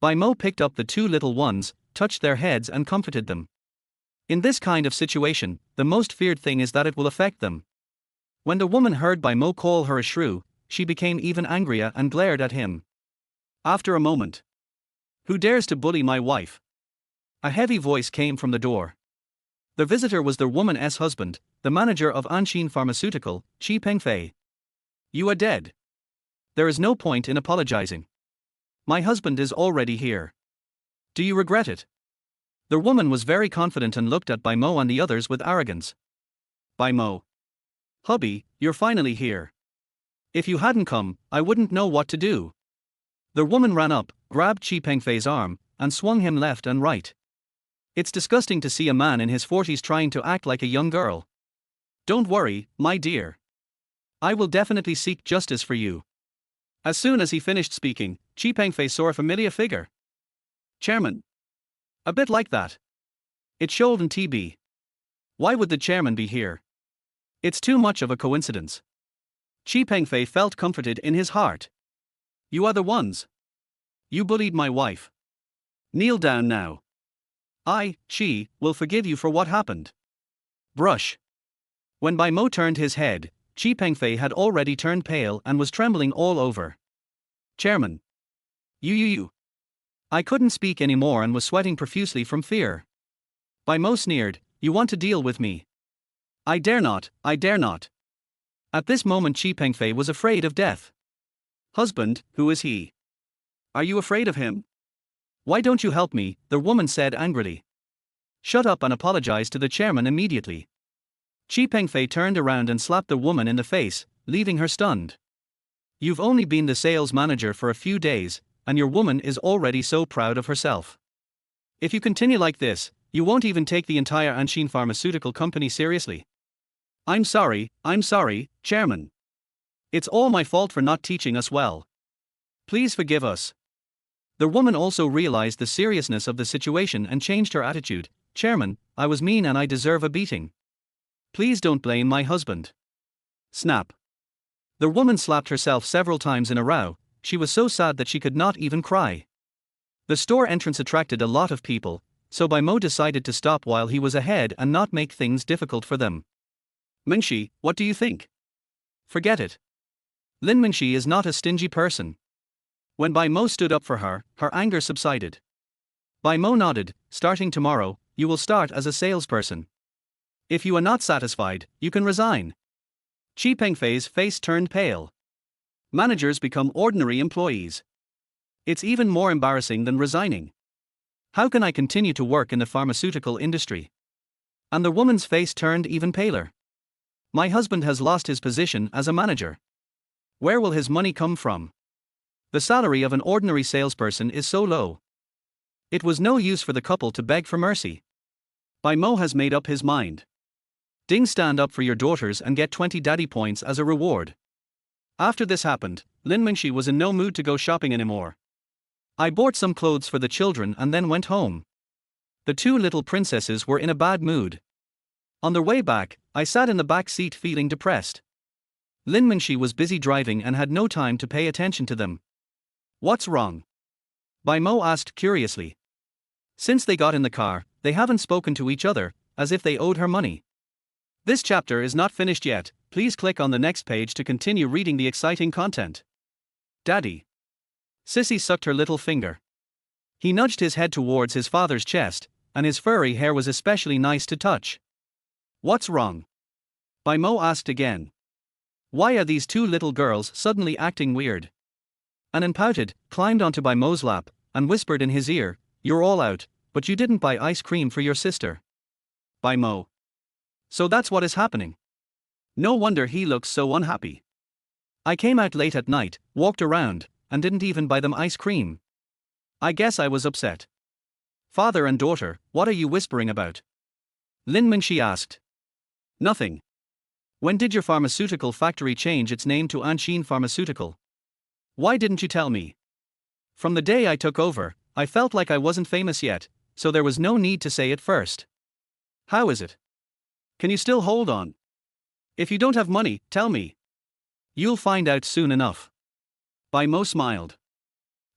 Bai Mo picked up the two little ones, touched their heads and comforted them. In this kind of situation, the most feared thing is that it will affect them. When the woman heard Bai Mo call her a shrew, she became even angrier and glared at him. After a moment, "Who dares to bully my wife?" A heavy voice came from the door. The visitor was the woman's husband, the manager of Anshin Pharmaceutical, Qi Fei. "You are dead. There is no point in apologizing. My husband is already here. Do you regret it?" The woman was very confident and looked at Bai Mo and the others with arrogance. "Bai Mo. Hubby, you're finally here. If you hadn't come, I wouldn't know what to do." The woman ran up, grabbed Qi Fei's arm, and swung him left and right. "It's disgusting to see a man in his 40s trying to act like a young girl. Don't worry, my dear. I will definitely seek justice for you." As soon as he finished speaking, Qi Fei saw a familiar figure. "Chairman. A bit like that. It showed in TB. Why would the chairman be here? It's too much of a coincidence." Qi Fei felt comforted in his heart. "You are the ones. You bullied my wife. Kneel down now. Qi, will forgive you for what happened." Brush. When Bai Mo turned his head, Qi Fei had already turned pale and was trembling all over. "Chairman. You. I couldn't speak anymore and was sweating profusely from fear. Bai Mo sneered, "You want to deal with me?" I dare not. At this moment Qi Fei was afraid of death. "Husband, who is he? Are you afraid of him? Why don't you help me?" the woman said angrily. "Shut up and apologize to the chairman immediately." Qi Fei turned around and slapped the woman in the face, leaving her stunned. "You've only been the sales manager for a few days, and your woman is already so proud of herself. If you continue like this, you won't even take the entire Anshin Pharmaceutical Company seriously." I'm sorry, Chairman. It's all my fault for not teaching us well. Please forgive us." The woman also realized the seriousness of the situation and changed her attitude. "Chairman, I was mean and I deserve a beating. Please don't blame my husband." Snap. The woman slapped herself several times in a row. She was so sad that she could not even cry. The store entrance attracted a lot of people, so Bai Mo decided to stop while he was ahead and not make things difficult for them. "Mingxi, what do you think?" "Forget it. Lin Mingxi is not a stingy person." When Bai Mo stood up for her, her anger subsided. Bai Mo nodded. "Starting tomorrow, you will start as a salesperson. If you are not satisfied, you can resign." Qi Fei's face turned pale. Managers become ordinary employees. It's even more embarrassing than resigning. How can I continue to work in the pharmaceutical industry? And the woman's face turned even paler. My husband has lost his position as a manager. Where will his money come from? The salary of an ordinary salesperson is so low. It was no use for the couple to beg for mercy. Bai Mo has made up his mind. Ding, stand up for your daughters and get 20 daddy points as a reward. After this happened, Lin Mingxi was in no mood to go shopping anymore. I bought some clothes for the children and then went home. The two little princesses were in a bad mood. On their way back, I sat in the back seat feeling depressed. Lin Mingxi was busy driving and had no time to pay attention to them. What's wrong? Bai Mo asked curiously. Since they got in the car, they haven't spoken to each other, as if they owed her money. This chapter is not finished yet. Please click on the next page to continue reading the exciting content. Daddy. Sissy sucked her little finger. He nudged his head towards his father's chest, and his furry hair was especially nice to touch. What's wrong? Bai Mo asked again. Why are these two little girls suddenly acting weird? Anan pouted, climbed onto Bai Mo's lap, and whispered in his ear, You're all out, but you didn't buy ice cream for your sister. Bai Mo. So that's what is happening. No wonder he looks so unhappy. I came out late at night, walked around, and didn't even buy them ice cream. I guess I was upset. Father and daughter, what are you whispering about? Lin Mingxi asked. Nothing. When did your pharmaceutical factory change its name to Anshin Pharmaceutical? Why didn't you tell me? From the day I took over, I felt like I wasn't famous yet, so there was no need to say it first. How is it? Can you still hold on? If you don't have money, tell me. You'll find out soon enough. Bai Mo smiled.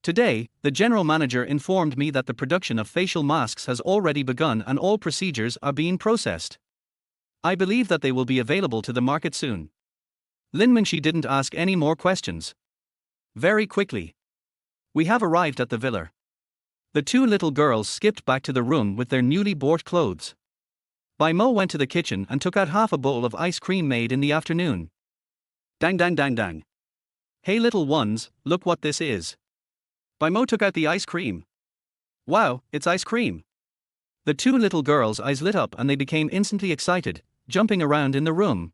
Today, the general manager informed me that the production of facial masks has already begun and all procedures are being processed. I believe that they will be available to the market soon. Lin Mingxi didn't ask any more questions. Very quickly, we have arrived at the villa. The two little girls skipped back to the room with their newly bought clothes. Bai Mo went to the kitchen and took out half a bowl of ice cream made in the afternoon. Dang dang dang dang. Hey little ones, look what this is. Bai Mo took out the ice cream. Wow, it's ice cream. The two little girls' eyes lit up and they became instantly excited, jumping around in the room.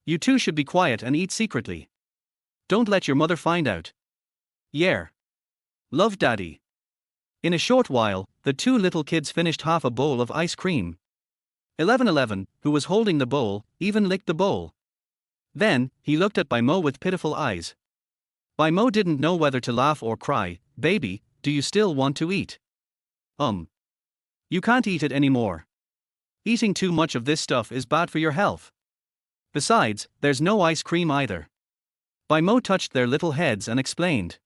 You two should be quiet and eat secretly. Don't let your mother find out. Yeah. Love daddy. In a short while, the two little kids finished half a bowl of ice cream. 11, who was holding the bowl, even licked the bowl. Then, he looked at Bai Mo with pitiful eyes. Bai Mo didn't know whether to laugh or cry. Baby, do you still want to eat? You can't eat it anymore. Eating too much of this stuff is bad for your health. Besides, there's no ice cream either. Bai Mo touched their little heads and explained.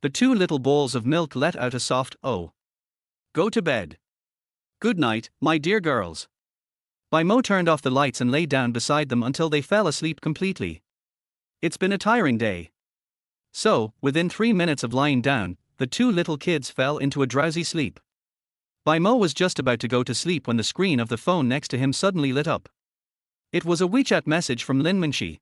The two little bowls of milk let out a soft "oh." Go to bed. Good night, my dear girls. Bai Mo turned off the lights and lay down beside them until they fell asleep completely. It's been a tiring day. So, within 3 minutes of lying down, the two little kids fell into a drowsy sleep. Bai Mo was just about to go to sleep when the screen of the phone next to him suddenly lit up. It was a WeChat message from Lin Mingxi.